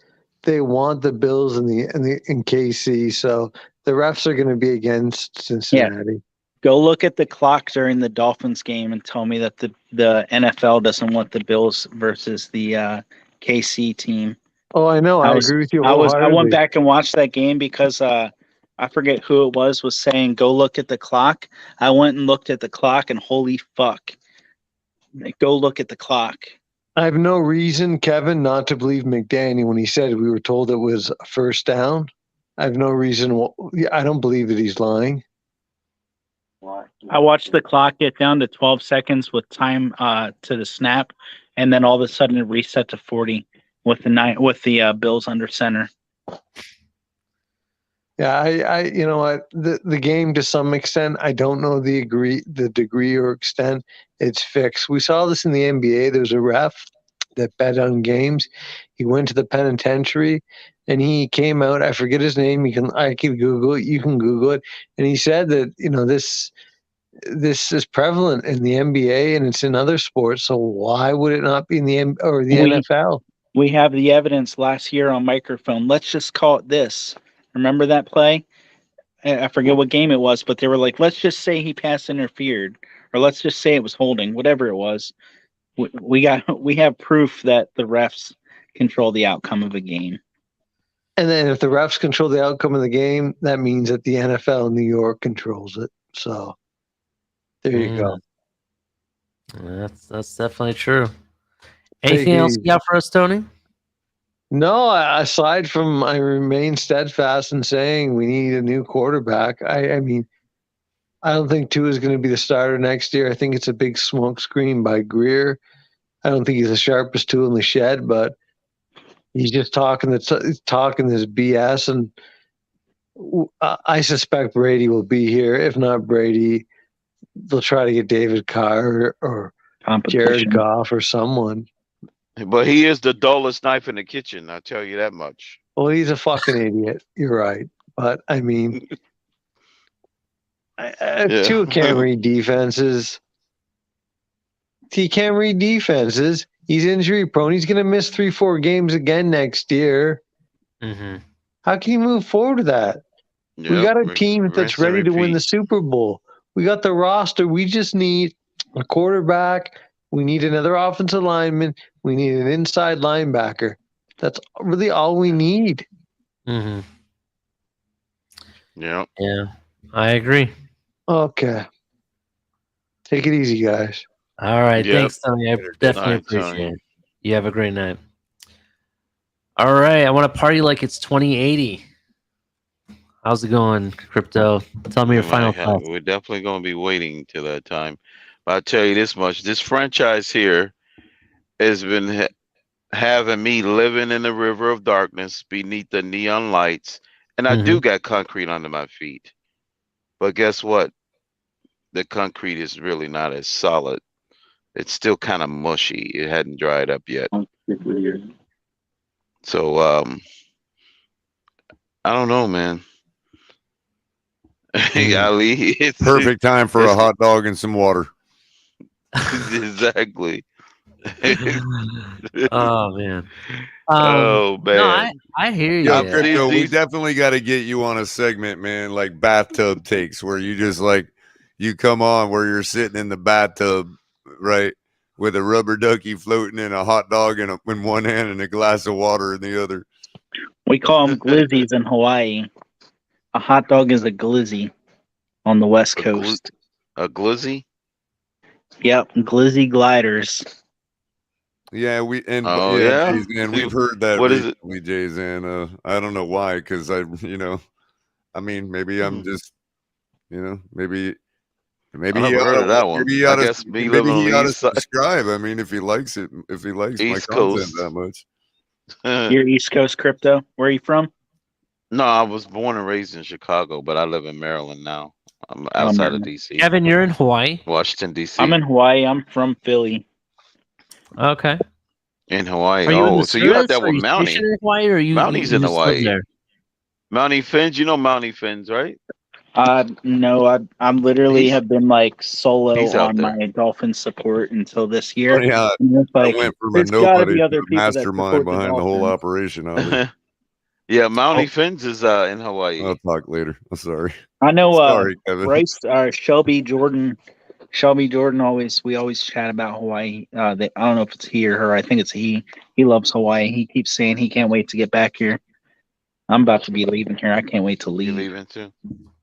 they want the Bills in KC, so the refs are going to be against Cincinnati. Go look at the clock during the Dolphins game and tell me that the NFL doesn't want the Bills versus the KC team. Oh, I know. I agree with you I wholeheartedly. went back and watched that game because I forget who it was saying go look at the clock. I went and looked at the clock and holy fuck. Go look at the clock. I have no reason, Kevin, not to believe McDaniel when he said we were told it was a first down. I have no reason. I don't believe that he's lying. I watched the clock get down to 12 seconds with time to the snap, and then all of a sudden it reset to 40 with the Bills under center. Yeah, I you know what, the game to some extent, I don't know the degree or extent it's fixed. We saw this in the NBA. There's a ref that bet on games. He went to the penitentiary and he came out. I forget his name. I can Google it. You can Google it. And he said that this is prevalent in the NBA and it's in other sports. So why would it not be in the NFL? We have the evidence last year on microfilm. Let's just call it this. Remember that play? I forget what game it was, but they were like, let's just say he pass interfered, or let's just say it was holding, whatever it was. We have proof that the refs control the outcome of a game. And then if the refs control the outcome of the game, that means that the NFL in New York controls it. So there you go. That's definitely true. Anything else you got for us, Tony? No, aside from I remain steadfast in saying we need a new quarterback. I mean, I don't think Tua is going to be the starter next year. I think it's a big smoke screen by Greer. I don't think he's the sharpest tool in the shed, but he's just talking this BS. And I suspect Brady will be here. If not Brady, they'll try to get David Carr or Jared Goff or someone. But he is the dullest knife in the kitchen. I'll tell you that much. Well, he's a fucking idiot. You're right. But, I mean, Tua can't read defenses. He can't read defenses. He's injury prone. He's going to miss 3-4 games again next year. How can you move forward to that? Yep. We got a team that's ready to win the Super Bowl. We got the roster. We just need a quarterback. We need another offensive lineman. We need an inside linebacker. That's really all we need. Yeah. Yeah, I agree. Okay. Take it easy, guys. All right. Yep. Thanks, Tony. I definitely night, appreciate Tony. it. You have a great night. All right. I want to party like it's 2080. How's it going, Crypto? Tell me your final thoughts. We're definitely going to be waiting till that time. But I'll tell you this much. This franchise here has been having me living in the river of darkness beneath the neon lights. And I do got concrete under my feet. But guess what? The concrete is really not as solid It's still kind of mushy. It hadn't dried up yet. So I don't know, man. Ali, it's Perfect time for a hot dog and some water. Exactly. Oh man. Oh No, man. I hear Yo, you. Crypto, we definitely got to get you on a segment, man, like bathtub takes, where you just like you come on where you're sitting in the bathtub, right, with a rubber ducky floating and a hot dog in one hand and a glass of water in the other. We call them glizzies in Hawaii. A hot dog is a glizzy on the West Coast. A glizzy? Yep, glizzy gliders. Yeah, yeah? Jay-Zan, we've heard that What is it? recently, Jay-Zan. I don't know why, because I mean, maybe I'm just, maybe I never heard of that one. I guess me living on the east side. Subscribe. I mean, if he likes it, if he likes East my content Coast. that much. You're East Coast Crypto. Where are you from? No, I was born and raised in Chicago, but I live in Maryland now. I'm outside of DC. Kevin, you're in Hawaii? Washington, DC. I'm in Hawaii. I'm from Philly. Okay. In Hawaii. Are you in the So you out there service? Are with you Mountie. stationed in Hawaii, or are you Mountie's you in just live Hawaii. there? Mountie Fins, you know Mountie Fins, right? No, I'm literally have been like solo he's out on there. my Dolphin support until this year. Yeah, And it's I like, went from a there's got to nobody be to other a people that mastermind support behind the whole Dolphins. operation. Ali. Yeah, Mountie Fins is in Hawaii. I'll talk later. I'm sorry. I know. Sorry, Kevin. Bryce, Shelby Jordan we always chat about Hawaii. I don't know if it's he or her. I think it's he. He loves Hawaii. He keeps saying he can't wait to get back here. I'm about to be leaving here. I can't wait to leave. You leaving too?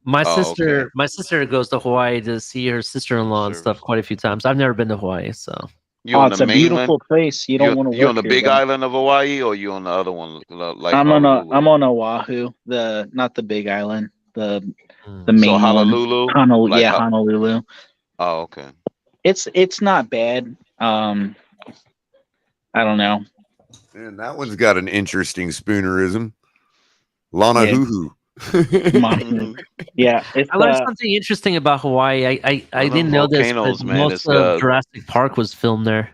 My sister goes to Hawaii to see her sister-in-law and stuff quite a few times. I've never been to Hawaii, so. You on it's the a mainland? beautiful place. You don't want to. You on the big island of Hawaii, or you on the other one? Like I'm Honolulu? I'm on Oahu, not the big island, the main So one. Honolulu? Honolulu. Oh, okay. It's not bad. I don't know. And that one's got an interesting spoonerism. Lana Yeah. Hoo Hoo. Yeah, I learned something interesting about Hawaii. I didn't know this, but most of Jurassic Park was filmed there.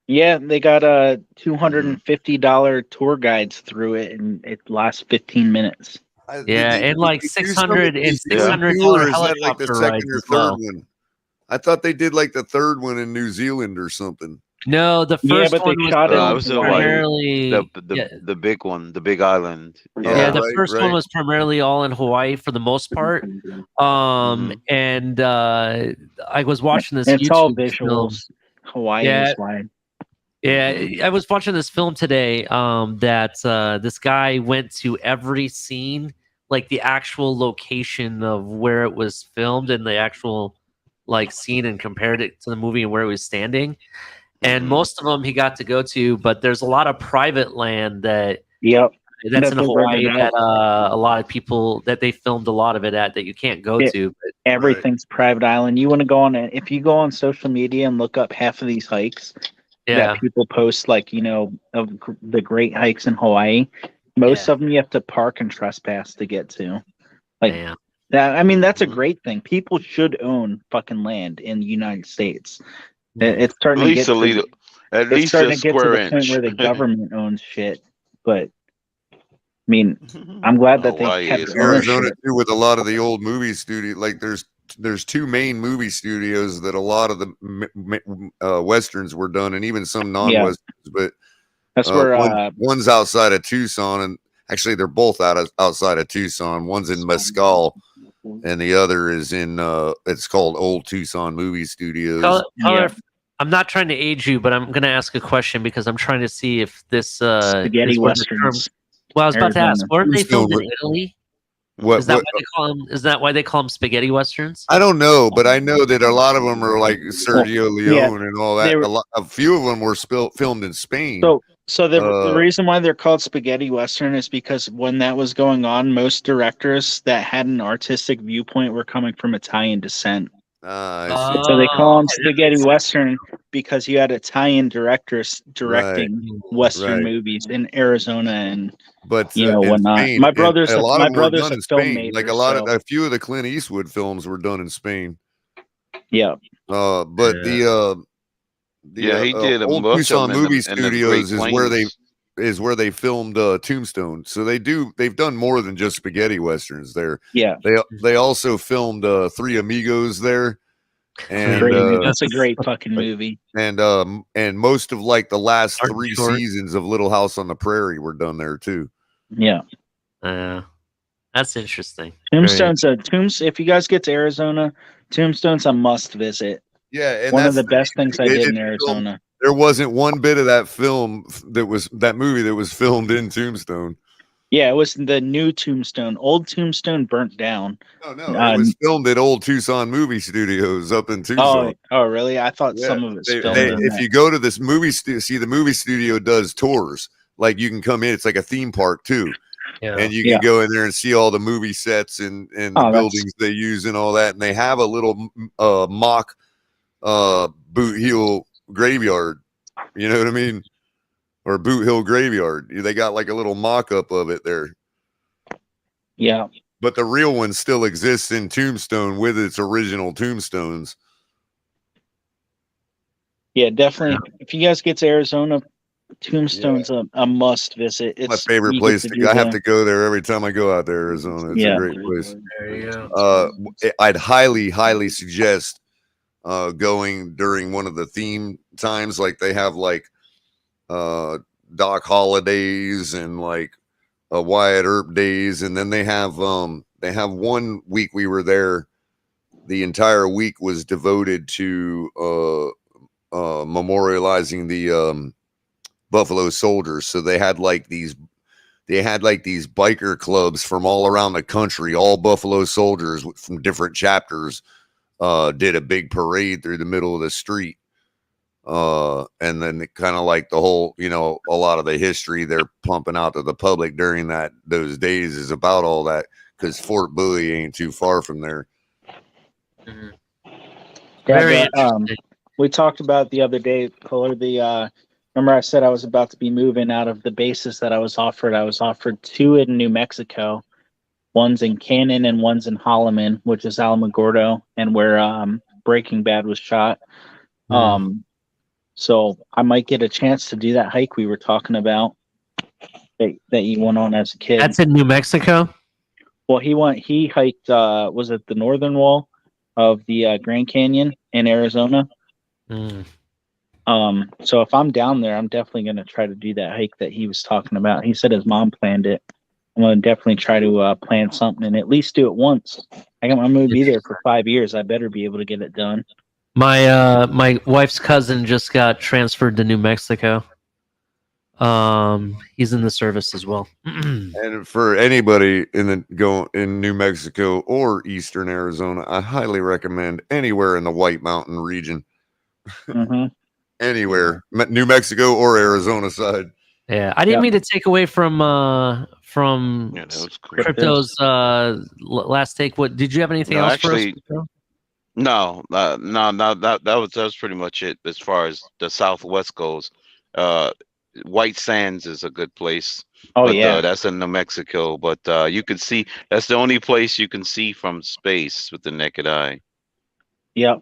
Yeah, they got $250 tour guides through it, and it lasts 15 minutes. Yeah, and like $600 Is that like the second or third one? I thought they did like the third one in New Zealand or something. No, the first one was primarily the big one, the big island. Yeah, the first one was primarily all in Hawaii for the most part. And I was watching this it's YouTube all film. visuals. Hawaii is wide. Yeah, I was watching this film today that this guy went to every scene, like the actual location of where it was filmed and the actual like scene, and compared it to the movie and where he was standing. And most of them he got to go to, but there's a lot of private land that's in Hawaii that a lot of people that they filmed a lot of it at that you can't go to. But, everything's private island. You want to go on it if you go on social media and look up half of these hikes that people post, like of the great hikes in Hawaii. Most of them you have to park and trespass to get to. Like that. I mean, that's a great thing. People should own fucking land in the United States. It's starting to get to the point where the government owns shit. But I mean, I'm glad that they kept Arizona too, with a lot of the old movie studio. Like there's two main movie studios that a lot of the westerns were done, and even some non-westerns. But that's where one's outside of Tucson, and actually they're both outside of Tucson. One's in Mescal, and the other is in it's called Old Tucson Movie Studios. I'm not trying to age you, but I'm going to ask a question because I'm trying to see if this spaghetti westerns. Well, I was about to ask, weren't they filmed in Italy? Is that why they call them spaghetti westerns? I don't know, but I know that a lot of them are like Sergio Leone and all that. A few of them were filmed in Spain. So the reason why they're called spaghetti western is because when that was going on, most directors that had an artistic viewpoint were coming from Italian descent. So they call them spaghetti western because you had Italian directors directing western movies in Arizona and whatnot. Spain, my brothers a lot my of them brothers were done are in Spain. filmmakers. Like a few of the Clint Eastwood films were done in Spain. Yeah. But Yeah, he did a Old bunch of Tucson them Movie in the Great Studios is where they Plains. filmed Tombstone. So they've done more than just spaghetti westerns there. Yeah. They also filmed Three Amigos there. And that's a great fucking movie. And most of like the last Short, 3 short. seasons of Little House on the Prairie were done there too. Yeah. That's interesting. Tombstone's if you guys get to Arizona, Tombstone's a must visit. Yeah, and one of that's the best things I they did in didn't film- Arizona. There wasn't one bit of that movie that was filmed in Tombstone. Yeah, it was the new Tombstone. Old Tombstone burnt down. No, it was filmed at Old Tucson Movie Studios up in Tucson. Oh, really? I thought some of it's filmed. If you go to this movie see the movie studio does tours. Like you can come in, it's like a theme park too. Yeah. And you can go in there and see all the movie sets and the buildings they use and all that. And they have a little mock Boot Hill graveyard. You know what I mean? Or Boot Hill graveyard. They got like a little mock-up of it there. Yeah. But the real one still exists in Tombstone with its original tombstones. Yeah, definitely. Yeah. If you guys get to Arizona, Tombstone's a must visit. It's my favorite place to go. I have to go there every time I go out there, Arizona. It's a great place. There you go. I'd highly suggest going during one of the theme times. Like they have like Doc Holidays and like Wyatt Earp days, and then they have 1 week we were there. The entire week was devoted to memorializing the Buffalo Soldiers. So they had like these biker clubs from all around the country, all Buffalo Soldiers from different chapters, did a big parade through the middle of the street. And then kind of like the whole, a lot of the history they're pumping out to the public during those days is about all that, because Fort Bowie ain't too far from there. Yeah, we talked about the other day, Fuller, remember I said I was about to be moving out of the bases that I was offered. I was offered 2 in New Mexico. One's in Cannon and one's in Holloman, which is Alamogordo, and where Breaking Bad was shot. So I might get a chance to do that hike we were talking about that you went on as a kid. That's in New Mexico? Well, he hiked, was it the northern wall of the Grand Canyon in Arizona? So if I'm down there, I'm definitely going to try to do that hike that he was talking about. He said his mom planned it. I'm going to definitely try to plan something and at least do it once. I'm going to be there for 5 years. I better be able to get it done. My wife's cousin just got transferred to New Mexico. He's in the service as well. And for anybody in New Mexico or Eastern Arizona, I highly recommend anywhere in the White Mountain region. Anywhere, New Mexico or Arizona side. Yeah, I didn't mean to take away from Crypto's last take. What did you have anything else actually, for us? No, that was pretty much it as far as the Southwest goes. White Sands is a good place. But that's in New Mexico. But you can see that's the only place you can see from space with the naked eye. Yep,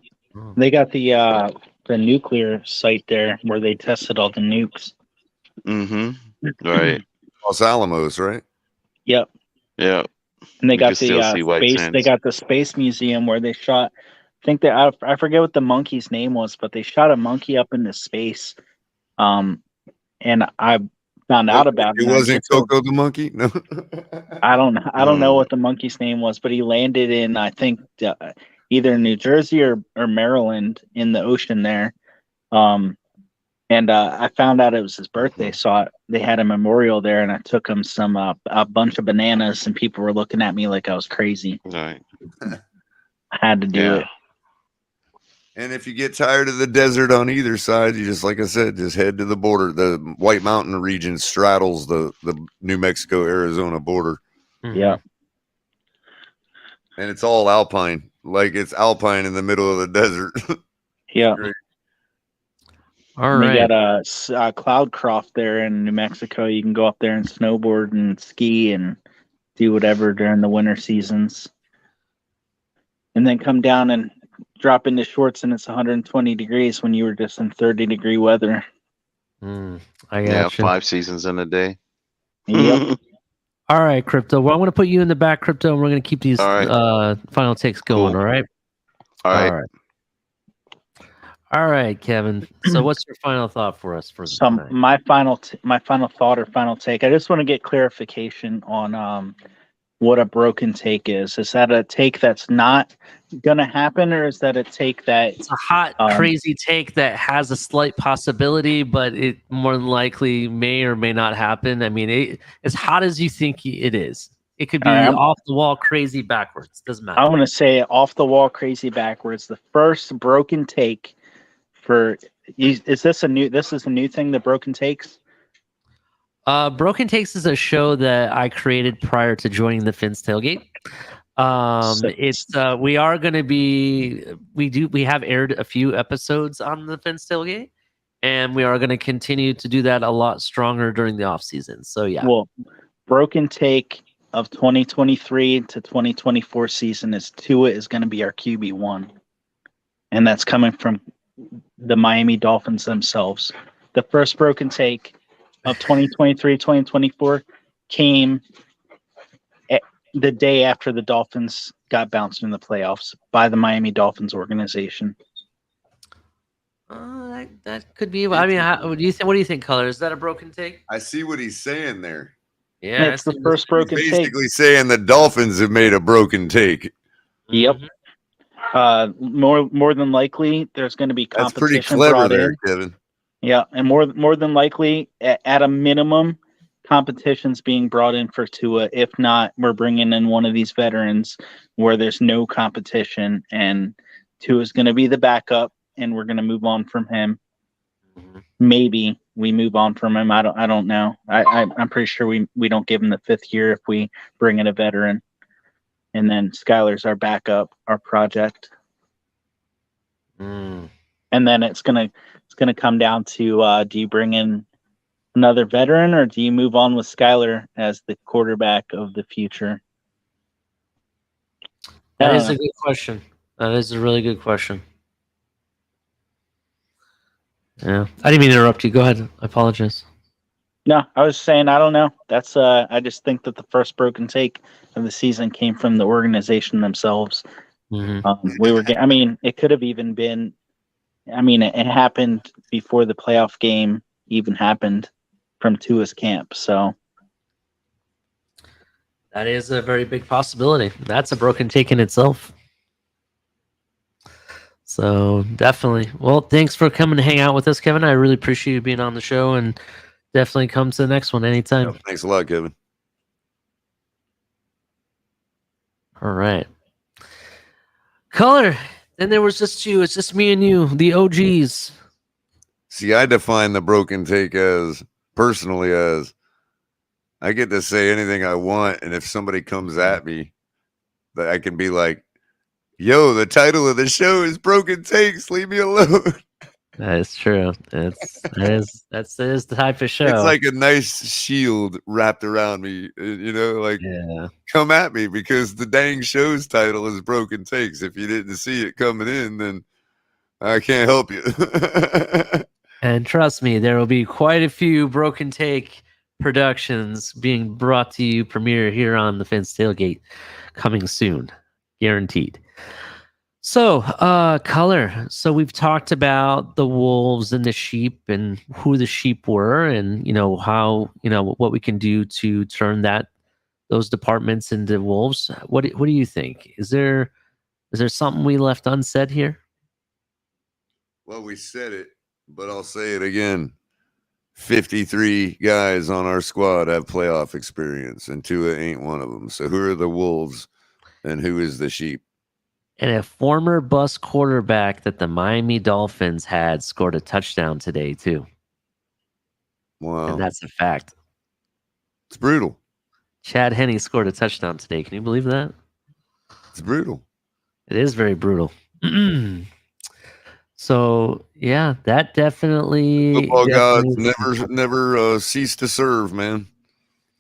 they got the nuclear site there where they tested all the nukes. Right. Los Alamos, right? Yep. Yeah. And they got the space. They got the space museum where they shot. I think that I forget what the monkey's name was, but they shot a monkey up into space. And I found out about it. It wasn't Coco the monkey. No. I don't know what the monkey's name was, but he landed in either New Jersey or Maryland in the ocean there. And I found out it was his birthday, so they had a memorial there, and I took him a bunch of bananas, and people were looking at me like I was crazy. Right. I had to do it. And if you get tired of the desert on either side, you just, like I said, just head to the border. The White Mountain region straddles the New Mexico-Arizona border. Yeah. And it's all alpine. Like it's alpine in the middle of the desert. Yeah. All right. They got a Cloudcroft there in New Mexico. You can go up there and snowboard and ski and do whatever during the winter seasons. And then come down and drop into shorts and it's 120 degrees when you were just in 30-degree weather. I Yeah, got you. 5 seasons in a day. Yep. All right, Crypto. Well, I'm going to put you in the back, Crypto, and we're going to keep these All right. final takes going. Cool. All right. All right. All right. All right, Kevin. So, what's your final thought for us for tonight? My final thought or final take. I just want to get clarification on what a broken take is. Is that a take that's not gonna happen, or is that a take that it's a hot, crazy take that has a slight possibility, but it more than likely may or may not happen? I mean, as hot as you think it is, it could be off the wall, crazy backwards. Doesn't matter. I'm gonna say off the wall, crazy backwards. The first broken take for is this a new? This is a new thing. The broken takes. Broken Takes is a show that I created prior to joining the Fins Tailgate. We are going to be we have aired a few episodes on the Fins Tailgate, and we are going to continue to do that a lot stronger during the off season. So yeah. Well, broken take of 2023 to 2024 season is Tua is going to be our QB1, and that's coming from the Miami Dolphins themselves. The first broken take of 2023-2024 came the day after the Dolphins got bounced in the playoffs by the Miami Dolphins organization. That could be. I mean, what do you think, Color? Is that a broken take? I see what he's saying there. Yeah, it's the first broken take. Basically saying the Dolphins have made a broken take. Yep. More than likely, there's going to be competition. That's pretty clever there, Kevin. Yeah, and more than likely, at a minimum, competition's being brought in for Tua. If not, we're bringing in one of these veterans where there's no competition, and Tua's going to be the backup, and we're going to move on from him. Maybe we move on from him. I don't know. I'm pretty sure we don't give him the 5th year if we bring in a veteran, and then Skyler's our backup, our project. And then it's gonna come down to do you bring in another veteran or do you move on with Skyler as the quarterback of the future? That is a good question. That is a really good question. Yeah, I didn't mean to interrupt you. Go ahead. I apologize. No, I was saying I don't know. That's I just think that the first broken take of the season came from the organization themselves. I mean, it could have even been. I mean, it happened before the playoff game even happened from Tua's camp. So that is a very big possibility. That's a broken take in itself. So definitely. Well, thanks for coming to hang out with us, Kevin. I really appreciate you being on the show, and definitely come to the next one anytime. Yeah, thanks a lot, Kevin. All right. Color. Then there was just you. It's just me and you, the OGs. See, I define the broken take personally as I get to say anything I want, and if somebody comes at me, that I can be like, "Yo, the title of the show is Broken Takes. Leave me alone." That is true. That is the type of show. It's like a nice shield wrapped around me, like, come at me because the dang show's title is Broken Takes. If you didn't see it coming in, then I can't help you. And trust me, there will be quite a few Broken Take productions being brought to you premiere here on the Fins Tailgate coming soon. Guaranteed. So, Color. So we've talked about the wolves and the sheep and who the sheep were, and how what we can do to turn those departments into wolves. What do you think? Is there something we left unsaid here? Well, we said it, but I'll say it again. 53 guys on our squad have playoff experience, and Tua ain't one of them. So who are the wolves, and who is the sheep? And a former bust quarterback that the Miami Dolphins had scored a touchdown today, too. Wow. And that's a fact. It's brutal. Chad Henne scored a touchdown today. Can you believe that? It's brutal. It is very brutal. So, yeah, that definitely... Football gods never cease to serve, man.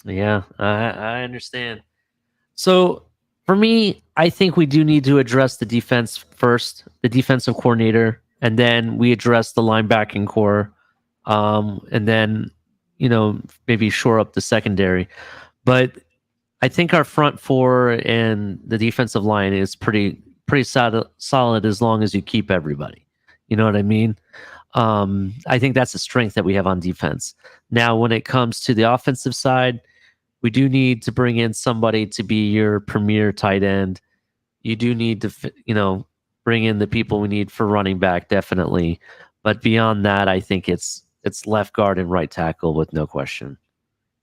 Yeah, I understand. So, for me... I think we do need to address the defense first, the defensive coordinator, and then we address the linebacking core, and then maybe shore up the secondary. But I think our front four and the defensive line is pretty solid as long as you keep everybody. You know what I mean? I think that's the strength that we have on defense. Now, when it comes to the offensive side, we do need to bring in somebody to be your premier tight end. You do need to, bring in the people we need for running back, definitely. But beyond that, I think it's left guard and right tackle with no question.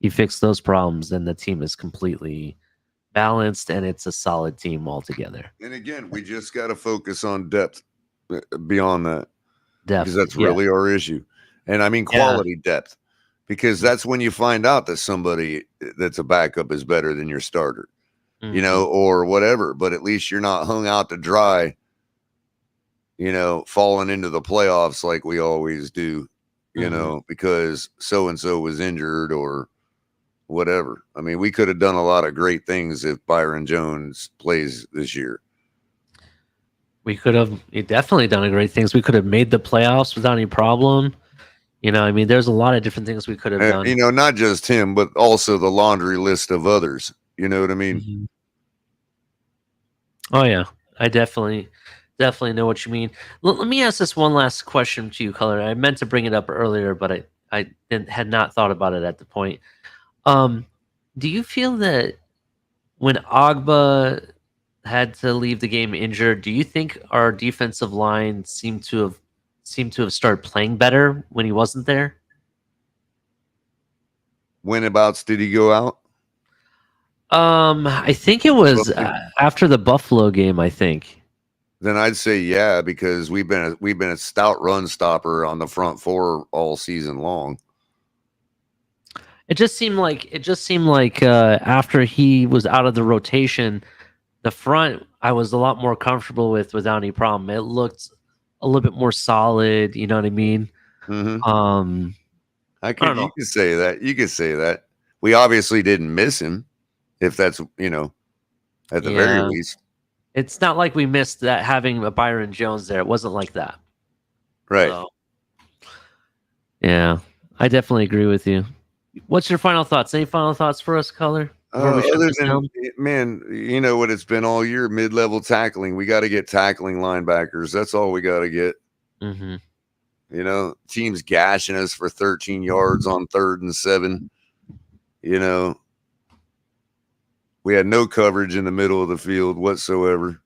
You fix those problems, then the team is completely balanced and it's a solid team altogether. And again, we just got to focus on depth beyond that. Depth, because that's really our issue. And I mean quality depth, because that's when you find out that somebody that's a backup is better than your starter, or whatever. But at least you're not hung out to dry, falling into the playoffs like we always do, because so-and-so was injured or whatever. I mean, we could have done a lot of great things if Byron Jones plays this year. We could have definitely done great things. We could have made the playoffs without any problem. There's a lot of different things we could have done. Not just him, but also the laundry list of others. You know what I mean? Mm-hmm. Oh, yeah. I definitely know what you mean. Let me ask this one last question to you, Color. I meant to bring it up earlier, but I had not thought about it at the point. Do you feel that when Agba had to leave the game injured, do you think our defensive line seemed to have started playing better when he wasn't there? Whenabouts did he go out? I think it was after the Buffalo game, I think. Then I'd say yeah, because we've been a stout run stopper on the front four all season long. It just seemed like after he was out of the rotation, the front I was a lot more comfortable without any problem. It looked a little bit more solid. You know what I mean? Mm-hmm. You could say that. You could say that. We obviously didn't miss him, if that's at the very least. It's not like we missed that having a Byron Jones there. It wasn't like that. Right. So, yeah, I definitely agree with you. What's your final thoughts? Any final thoughts for us, Color? Other than, man, you know what it's been all year, mid-level tackling. We got to get tackling linebackers. That's all we got to get. Mm-hmm. Teams gashing us for 13 yards on 3rd and 7. We had no coverage in the middle of the field whatsoever.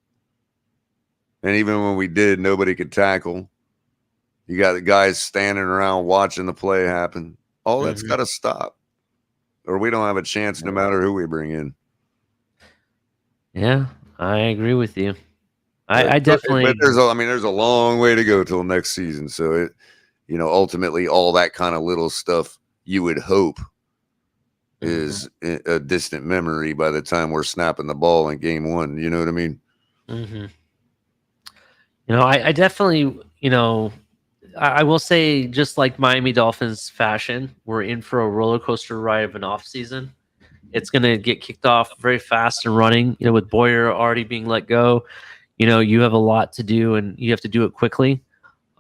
And even when we did, nobody could tackle. You got the guys standing around watching the play happen. All that's got to stop, or we don't have a chance no matter who we bring in. Yeah, I agree with you. I definitely. But there's a long way to go till next season. So it, ultimately all that kind of little stuff you would hope is a distant memory by the time we're snapping the ball in game 1. You know what I mean? Mm-hmm. I definitely, I will say, just like Miami Dolphins fashion, we're in for a roller coaster ride of an off season. It's going to get kicked off very fast and running, with Boyer already being let go. You have a lot to do and you have to do it quickly.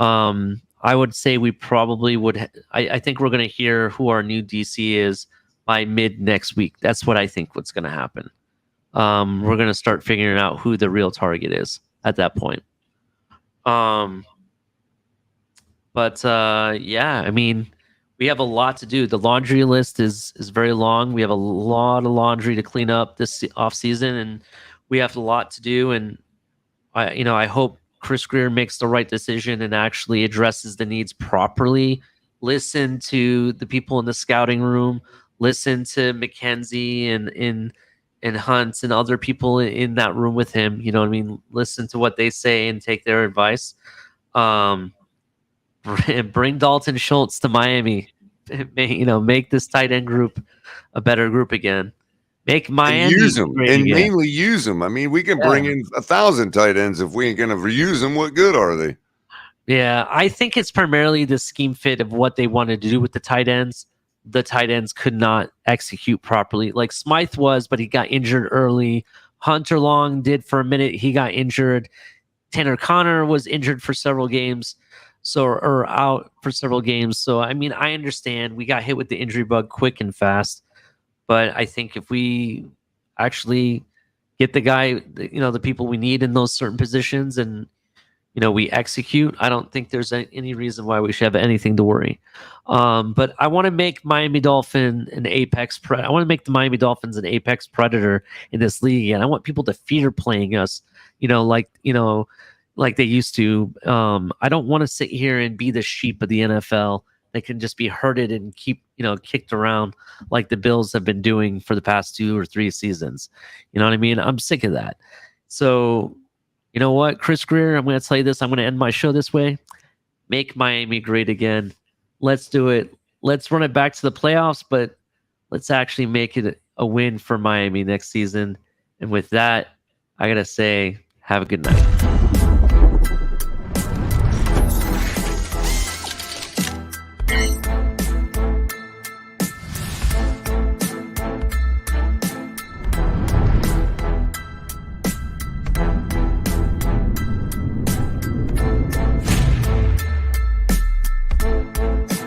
I would say we probably would. I think we're going to hear who our new DC is by mid next week. That's what I think what's going to happen. We're going to start figuring out who the real target is at that point. Yeah, we have a lot to do. The laundry list is very long. We have a lot of laundry to clean up this off season, and we have a lot to do. And I hope Chris Greer makes the right decision and actually addresses the needs properly. Listen to the people in the scouting room. Listen to McKenzie and Hunt and other people in that room with him. Listen to what they say and take their advice. Bring Dalton Schultz to Miami. Make this tight end group a better group again. Make Miami use them and again. mainly use them. We can bring in 1,000 tight ends if we ain't gonna reuse them. What good are they? Yeah, I think it's primarily the scheme fit of what they wanted to do with the tight ends. The tight ends could not execute properly, like Smythe was, but he got injured early. Hunter Long did for a minute. He got injured. Tanner Connor was injured for several games, or out for several games. So I mean, I understand we got hit with the injury bug quick and fast, but I think if we actually get the guy, the people we need in those certain positions, and we execute, I don't think there's any reason why we should have anything to worry. But I want to make Miami Dolphin an apex. I want to make the Miami Dolphins an apex predator in this league, and I want people to fear playing us. Like they used to. I don't want to sit here and be the sheep of the NFL that can just be herded and keep kicked around like the Bills have been doing for the past 2 or 3 seasons. You know what I mean? I'm sick of that. So. You know what, Chris Greer, I'm going to tell you this. I'm going to end my show this way. Make Miami great again. Let's do it. Let's run it back to the playoffs, but let's actually make it a win for Miami next season. And with that, I got to say, have a good night.